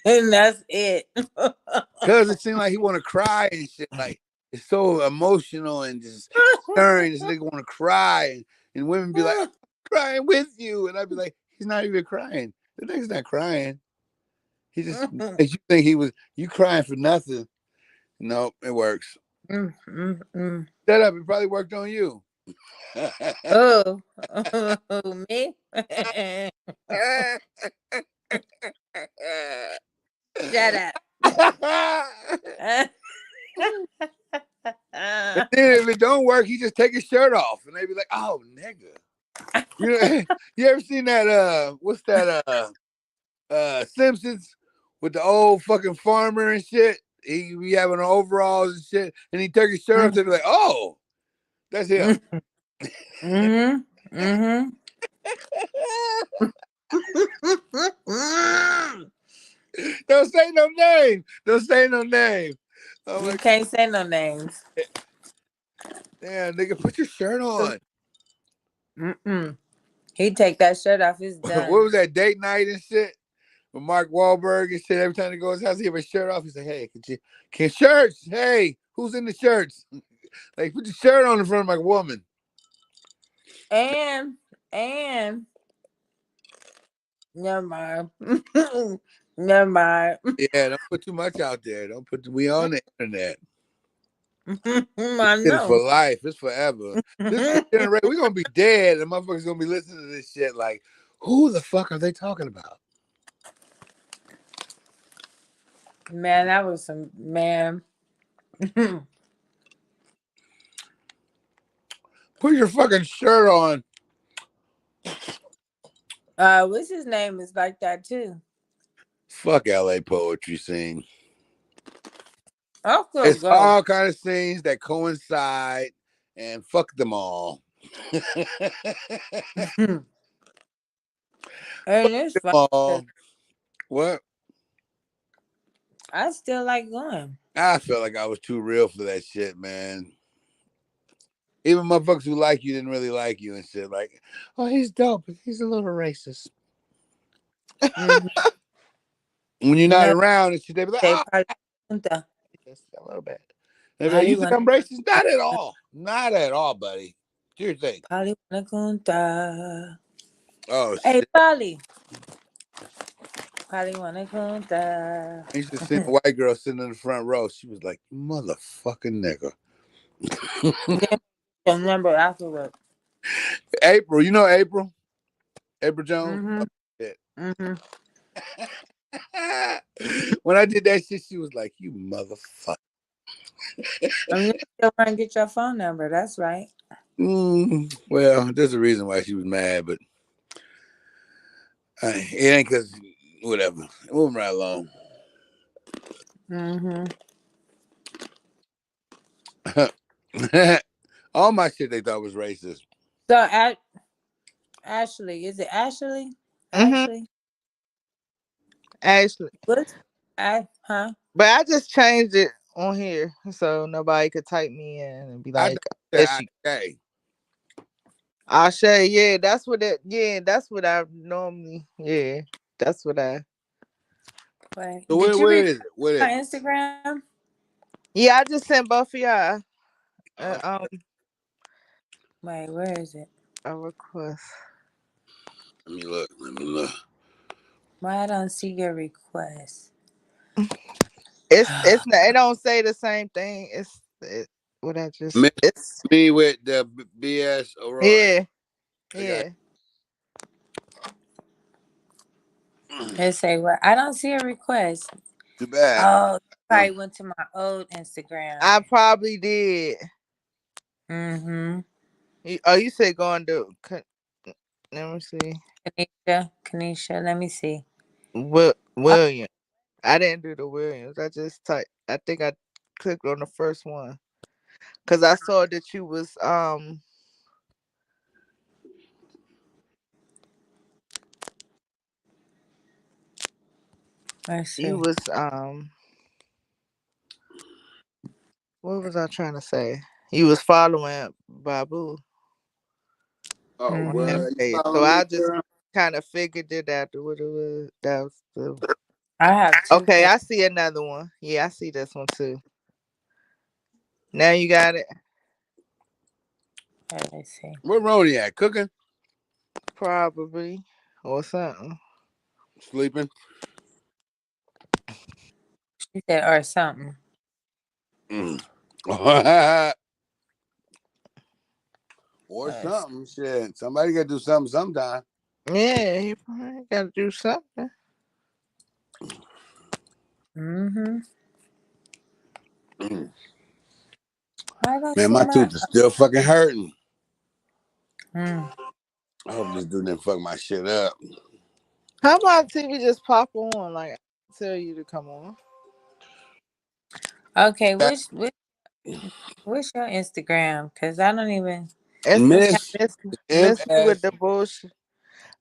and that's it. Cause it seems like he wanna cry and shit. Like it's so emotional and just stirring. This nigga wanna cry and women be like, I'm crying with you. And I'd be like, he's not even crying. The nigga's not crying. He just makes you think you crying for nothing. No, it works. Shut up, it probably worked on you. Oh, me? Shut up. And then if it don't work, he just take his shirt off and they be like, oh nigga. You know, you ever seen that what's that Simpsons with the old fucking farmer and shit? He be having overalls and shit, and he took his shirt off, they be like, oh, that's him. Don't say no name. Don't say no name. Oh, you can't say no names. Damn, nigga, put your shirt on. He take that shirt off. He's done. What was that date night and shit? With Mark Wahlberg and shit. Every time he goes to his house, he have his shirt off. He's like, hey, can shirts? Hey, who's in the shirts? Like, put your shirt on in front of my woman. And never mind. Never mind. Yeah, don't put too much out there. Don't put we on the internet. I know. It's for life. It's forever. This generation, we're gonna be dead, and motherfuckers gonna be listening to this shit like, who the fuck are they talking about? Man, that was some man. Put your fucking shirt on. What's his name is like that too. Fuck LA poetry scene. It's all kind of scenes that coincide, and fuck them all. And it's fun. What? I still like going. I felt like I was too real for that shit, man. Even motherfuckers who like you didn't really like you and shit. Like, oh, he's dope, but he's a little racist. Mm-hmm. When you're not No, around and shit, they be like, they oh, probably yes, a little bit. They be like, you think I'm racist? Not at all. Not at all, buddy. Do your thing. Oh, Hey, shit. Polly. Polly wanna conta. I used to see a white girl sitting in the front row. She was like, motherfucking nigga. Your number afterward. April, you know April? April Jones? Mm-hmm. Oh, shit. Mm-hmm. When I did that shit, she was like, you motherfucker. I'm still trying to get your phone number. That's right. Well, there's a reason why she was mad, but it ain't because whatever. Moving right along. Mm-hmm. All my shit they thought was racist. So, Ashley, is it Ashley? Ashley? Ashley. What? Huh? But I just changed it on here so nobody could type me in and be like, Ashay. Ashay, yeah, that's what I normally, that's what I. Wait, So did you where read is it? What my is it? Instagram? Yeah, I just sent both of y'all Wait, where is it? a request. Let me look. Why I don't see your request? It's not, it don't say the same thing. What I just Me with the BS Aurora. Yeah. It say what? I don't see a request. Too bad. Oh, probably went to my old Instagram. I probably did. Mm-hmm. You said going to. Let me see. Kanisha. Let me see. William. I didn't do the Williams. I just typed. I think I clicked on the first one because I saw that you was you was what was I trying to say? You was following Babu. Oh, well, you So follow me, I just girl? kind of figured it out. What it was. That was the. I have two. Okay, I see another one. Yeah, I see this one too. Now you got it. Let's see. Where Roni at? Cooking? Probably or something. Sleeping? She said or something. Or something. Shit. Somebody got to do something sometime. Yeah, you probably got to do something. Mm-hmm. Man, my tooth is still fucking hurting. Mm. I hope this dude didn't fuck my shit up. How about TV just pop on? Like, I tell you to come on. Okay, what's your Instagram? Because I don't even. Miss me with the bullshit.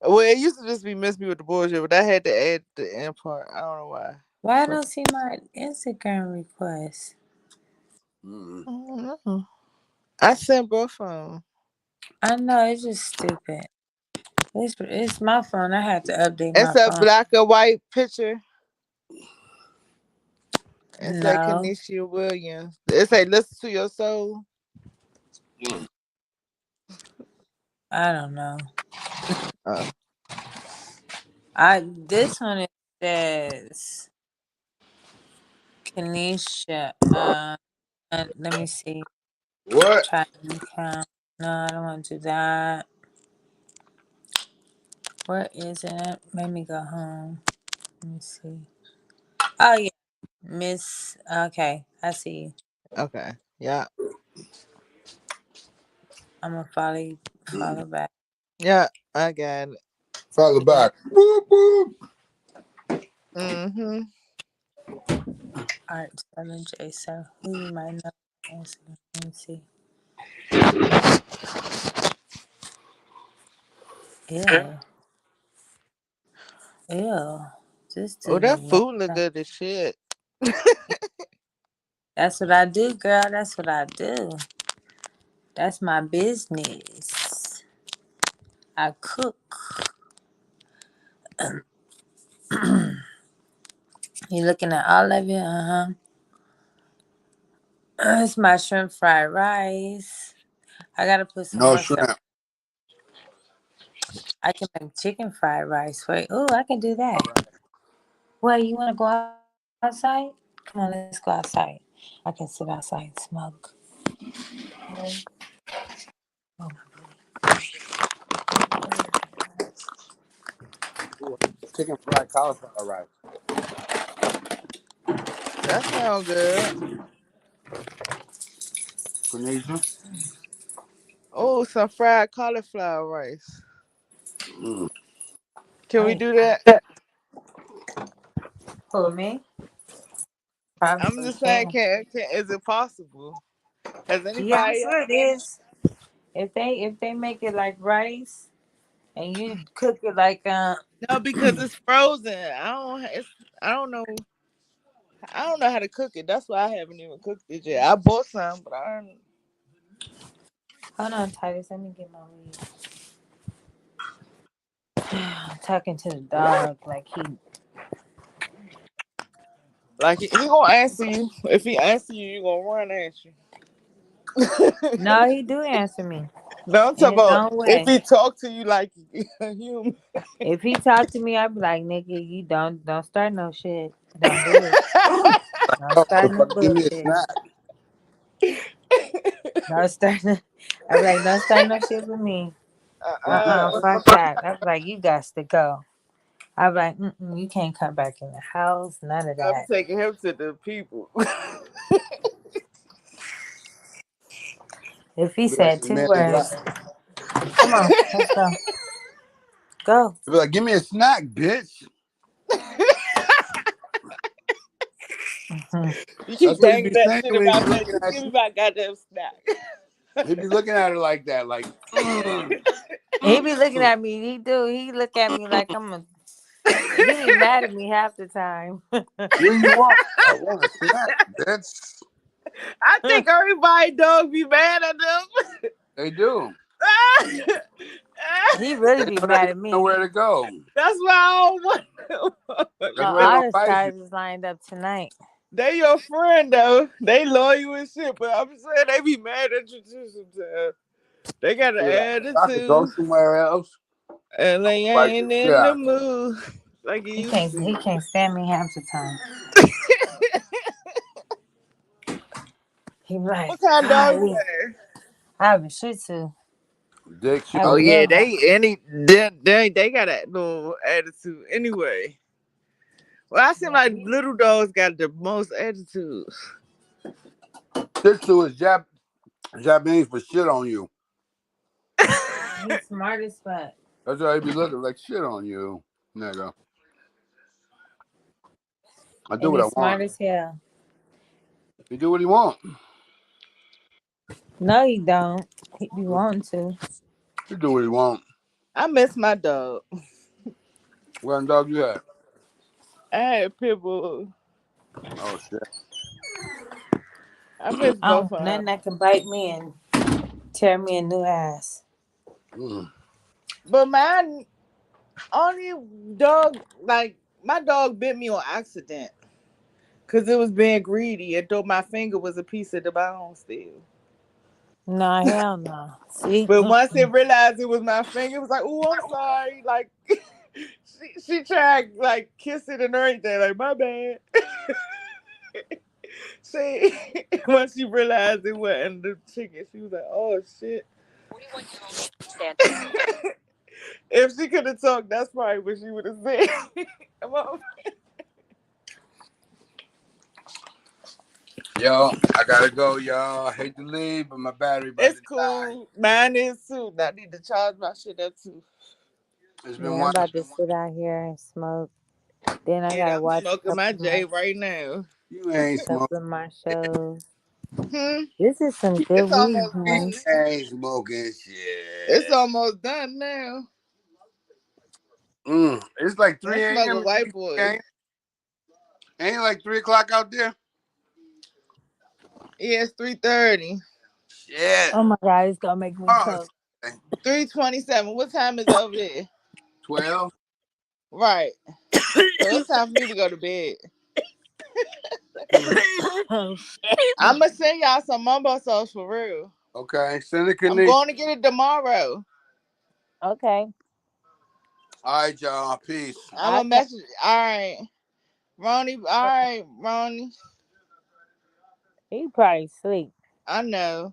Well, it used to just be miss me with the bullshit, but I had to add the end part. I don't know why. Why I don't see my Instagram request? I don't know. I sent both of them. I know it's just stupid. It's my phone. I have to update It's my a phone. black and white picture. It's like No. Kanisha Williams. It's like listen to your soul. I don't know. This one it says Kanisha. Let me see. What? Try to count. No, I don't want to do that. Where is it? Let me go home. Let me see. Oh yeah, Miss. Okay, I see you. Okay. Yeah. I'm gonna follow back. Yeah, I got it. Follow back. Boop, boop. Mm-hmm. Art 7J. So who you might know? Let me see. Ew. Ew. Just Oh, that food look good as shit. That's what I do, girl. That's what I do. That's my business. I cook. You looking at all of it? It's my shrimp fried rice. I gotta put some No more stuff. shrimp. I can make chicken fried rice for you. Oh, I can do that. Well, you wanna go outside? Come on, let's go outside. I can sit outside and smoke. Oh, Ooh, chicken fried cauliflower rice. That sounds good. Quenisha. Oh, some fried cauliflower rice. Mm. Can we do that? for me? I'm Probably just saying, can. is it possible? Has Yeah, I'm anybody sure ever it done it? is. If they make it like rice and you cook it like No, because it's frozen. I don't know. I don't know how to cook it. That's why I haven't even cooked it yet. I bought some, but I don't. hold on, Titus, let me get my weed. I'm talking to the dog like he Like he gonna answer you. If he answer you, you gonna run, ain't you? no, he do answer me No, I'm in talking his about own if way. he talk to you like a human. If he talk to me, I'd be like, nigga, you don't start no shit. Don't do it. Don't Oh, start no motherfucker, give me a bullshit. snack. Don't start no, I'd be like, don't start no shit with me. Fuck that. I'd be like, you got to go. I'd be like, you can't come back in the house. None of I'm that. taking him to the people. If he Be like said some two men in black. words, come on, let's go. Go. Be like, give me a snack, bitch. You That's keep what he banging be that saying shit when he be about that. looking Just at give me you. my goddamn snack. He be looking at her like that, like, He be looking at me. He do. He look at me like I'm a. He be mad at me half the time. what do you want? I want a snack, bitch. I think everybody dog be mad at them. They do. He really They be know they mad got at me. nowhere to go. That's why I don't want. That's why they All gonna the fight you. stars is lined up tonight. They your friend though. They loyal and shit, but I'm saying they be mad at you too sometimes. They got an Be like, I could go attitude somewhere else. and I'm they gonna fight the ain't shit in the out you. mood like it He used can't. He to. can't stand me half the time. He be like, What kind of dog you golly, have? I have a Shih Tzu. Dick I have Oh a shit. yeah, little one. they got that little attitude anyway. Well, I seem like little dogs got the most attitude. Shih Tzu is Japanese for shit on you. He's smart as fuck. That's why he be looking like shit on you, nigga. I do And what I he's smart want. as hell. He do what he want. No, he don't. He be wanting to. He do what he want. I miss my dog. What kind of dog you had? I had pit bull. Oh shit. I miss I don't both want of nothing them. that can bite me and tear me a new ass. Mm. But mine only dog like my dog bit me on accident because it was being greedy and thought my finger was a piece of the bone still. No, hell no. See? But once it realized it was my finger, it was like, "Oh, I'm sorry." Like she tried like kiss it and everything. Like my bad. See, once she realized it wasn't the chicken, she was like, "Oh shit." If she could have talked, that's probably what she would have said. Come on. Yo, I gotta go, y'all. I hate to leave, but my battery about It's to die. cool. Mine is too. I need to charge my shit up too. It's Yeah, been I'm one. about to sit out here and smoke. Then I Yeah, gotta I'm watch smoking my J right now. You ain't a smoking. couple of my shows. Hmm. This is some good It's weed, almost You man. ain't smoking it's shit. almost done now. It's like I'm 3 smoking a.m. white boy. Ain't it like 3 o'clock out there? Yeah, it's 3:30. Shit. Shit. Oh my God, it's gonna make me Oh, choke. 3:27. What time is it over there? 12. Right. So it's time for me to go to bed. Oh shit. I'm gonna send y'all some mumbo sauce for real. Okay. Send it, I'm Kanisha. going to get it tomorrow. Okay. All right, y'all. Peace. I'm a message. All right. Ronnie. All right, Ronnie. He probably sleep. I know.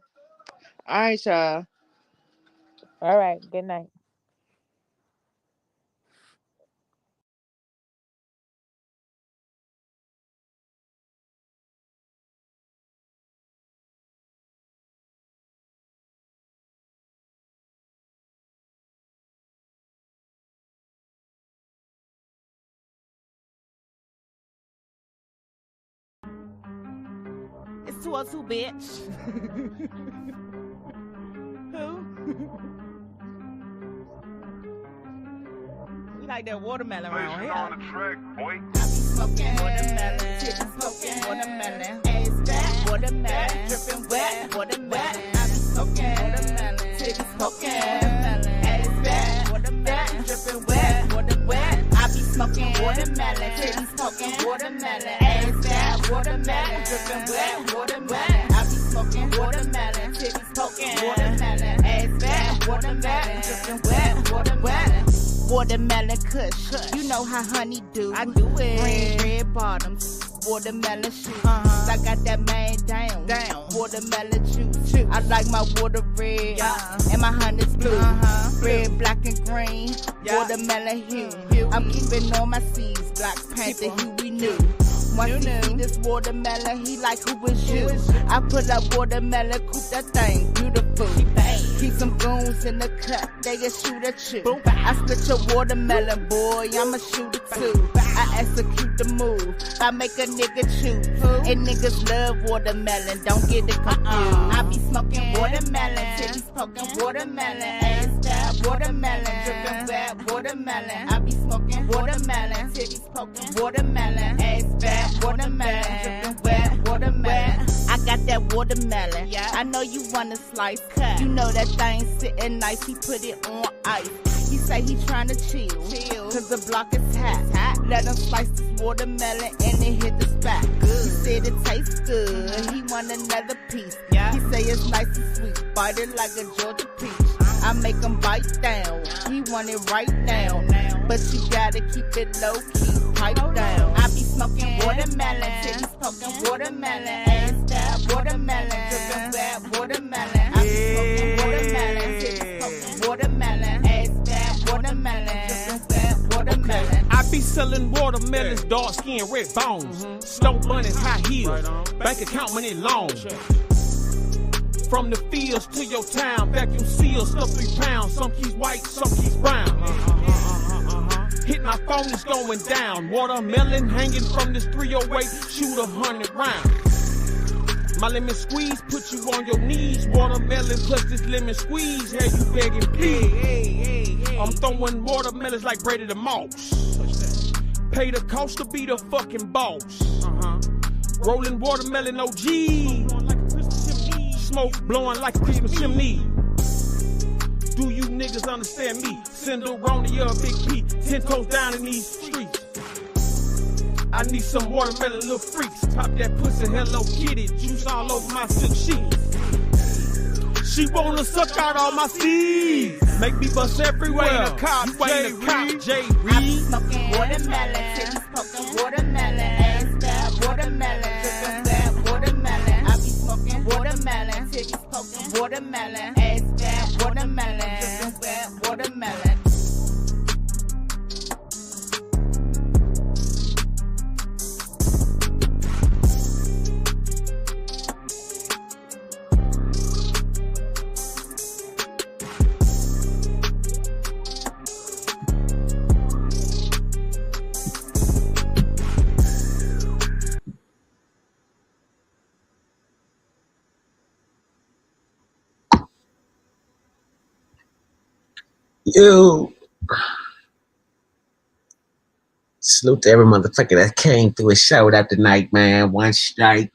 All right, y'all. All right. Good night. It's 202, bitch. Who? We like that watermelon around here. On the track, boy. I be smoking watermelon, smoking watermelon, ass fat, watermelon, dripping wet, watermelon. I be smoking watermelon, smoking watermelon, ass fat, watermelon, dripping wet, watermelon. I be smoking watermelon, smoking watermelon, ass fat, watermelon, dripping wet, watermelon. I be smoking watermelon, smoking watermelon, ass fat, watermelon, dripping wet, watermelon. Watermelon kush, you know how honey do. I do it. Red bottoms, watermelon shoes. I got that man down. Watermelon juice. I like my water red, and my honey's blue. Red, black, and green. Watermelon hue. I'm keeping all my seeds. Black Panther, who we knew. Once he see this watermelon, he like, who is you? I put up watermelon, coop that thing, beautiful. Keep some goons in the cut, they a shoot at you. I split your watermelon, boy, I'm a shooter too. I execute the move, I make a nigga choose. And niggas love watermelon, don't get it confused. I be smoking watermelon, titties poking watermelon, ass fat watermelon, dripping wet watermelon. I be smoking watermelon, titties poking watermelon, ass fat watermelon, dripping wet watermelon. I got that watermelon, I know you want a slice. You know that thing sitting nice, he put it on ice. He say he tryna chill, cause the block is hot. Let him slice this watermelon and it hit the spot. He said it tastes good, he want another piece. He say it's nice and sweet, bite it like a Georgia peach. I make him bite down, he want it right now. But you gotta keep it low key, pipe down. I be smoking watermelon, titties poking watermelon, ass fat watermelon, dripping wet watermelon. I be smoking watermelon, titties poking watermelon, ass fat watermelon, dripping wet watermelon. I be selling watermelons, dark skin, red bones, snow bunnies, high heels, bank account money long. From the fields to your town, vacuum seals, stuff 3 pounds. Some keys white, some keys brown. Hit my phone, it's going down. Watermelon hanging from this 308, shoot 100 rounds. My lemon squeeze put you on your knees. Watermelon plus this lemon squeeze, yeah, you begging please. I'm throwing watermelons like Brady the Moss. Pay the cost to be the fucking boss. Rolling watermelon OG. Smoke blowing like a Christmas chimney. Do you niggas understand me? Cinderoni or Big P, 10 toes down in these streets. I need some watermelon little freaks. Pop that pussy, Hello Kitty, juice all over my silk sheets. She wanna suck out all my seeds. Make me bust everywhere. You ain't a cop, J. Reed. I be smoking watermelon, titties poking watermelon, ass fat watermelon, dripping wet watermelon. I be smoking watermelon, titties poking watermelon, ass fat watermelon, dripping wet watermelon. Yo, salute to every motherfucker that came through and showed up tonight, man. One Strike,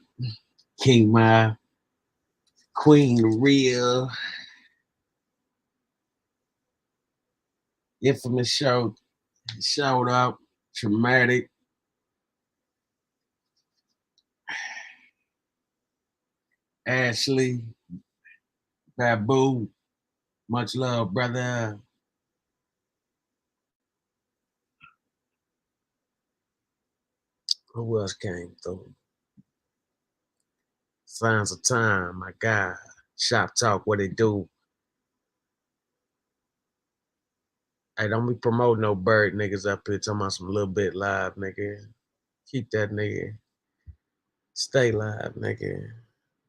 King Ma, Queen Real. Infamous showed up. Traumatic. Ashley. Babu. Much love, brother. Who else came through? Signs of Time, my guy. Shop Talk, what they do. Hey, don't be promoting no bird niggas up here talking about some little bit live, nigga. Keep that nigga. Stay live, nigga.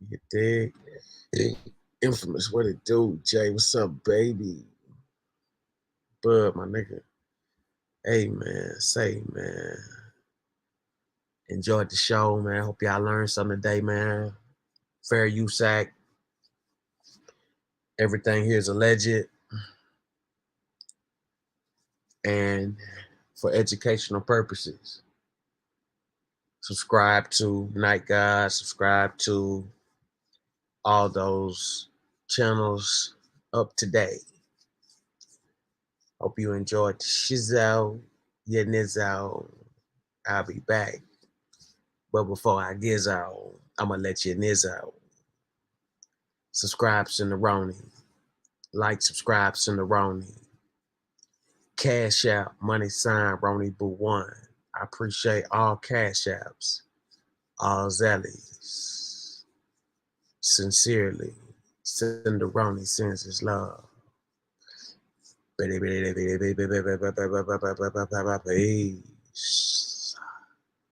You dig? Infamous, what it do? Jay, what's up, baby? Bud, my nigga. Hey, man. Say, man. Enjoyed the show, man. Hope y'all learned something today, man. Fair use act. Everything here is alleged. And for educational purposes. Subscribe to Night God. Subscribe to all those channels up to date. Hope you enjoyed the shizzle. Yeah, nizzo. I'll be back. But before I get out, I'm going to let you nizzo. Subscribe, Cinderoni. Like, subscribe, Cinderoni. Cash App, money sign, Roni Boo 1. I appreciate all cash apps. All Zellies. Sincerely, Cinderoni sends his love. Peace.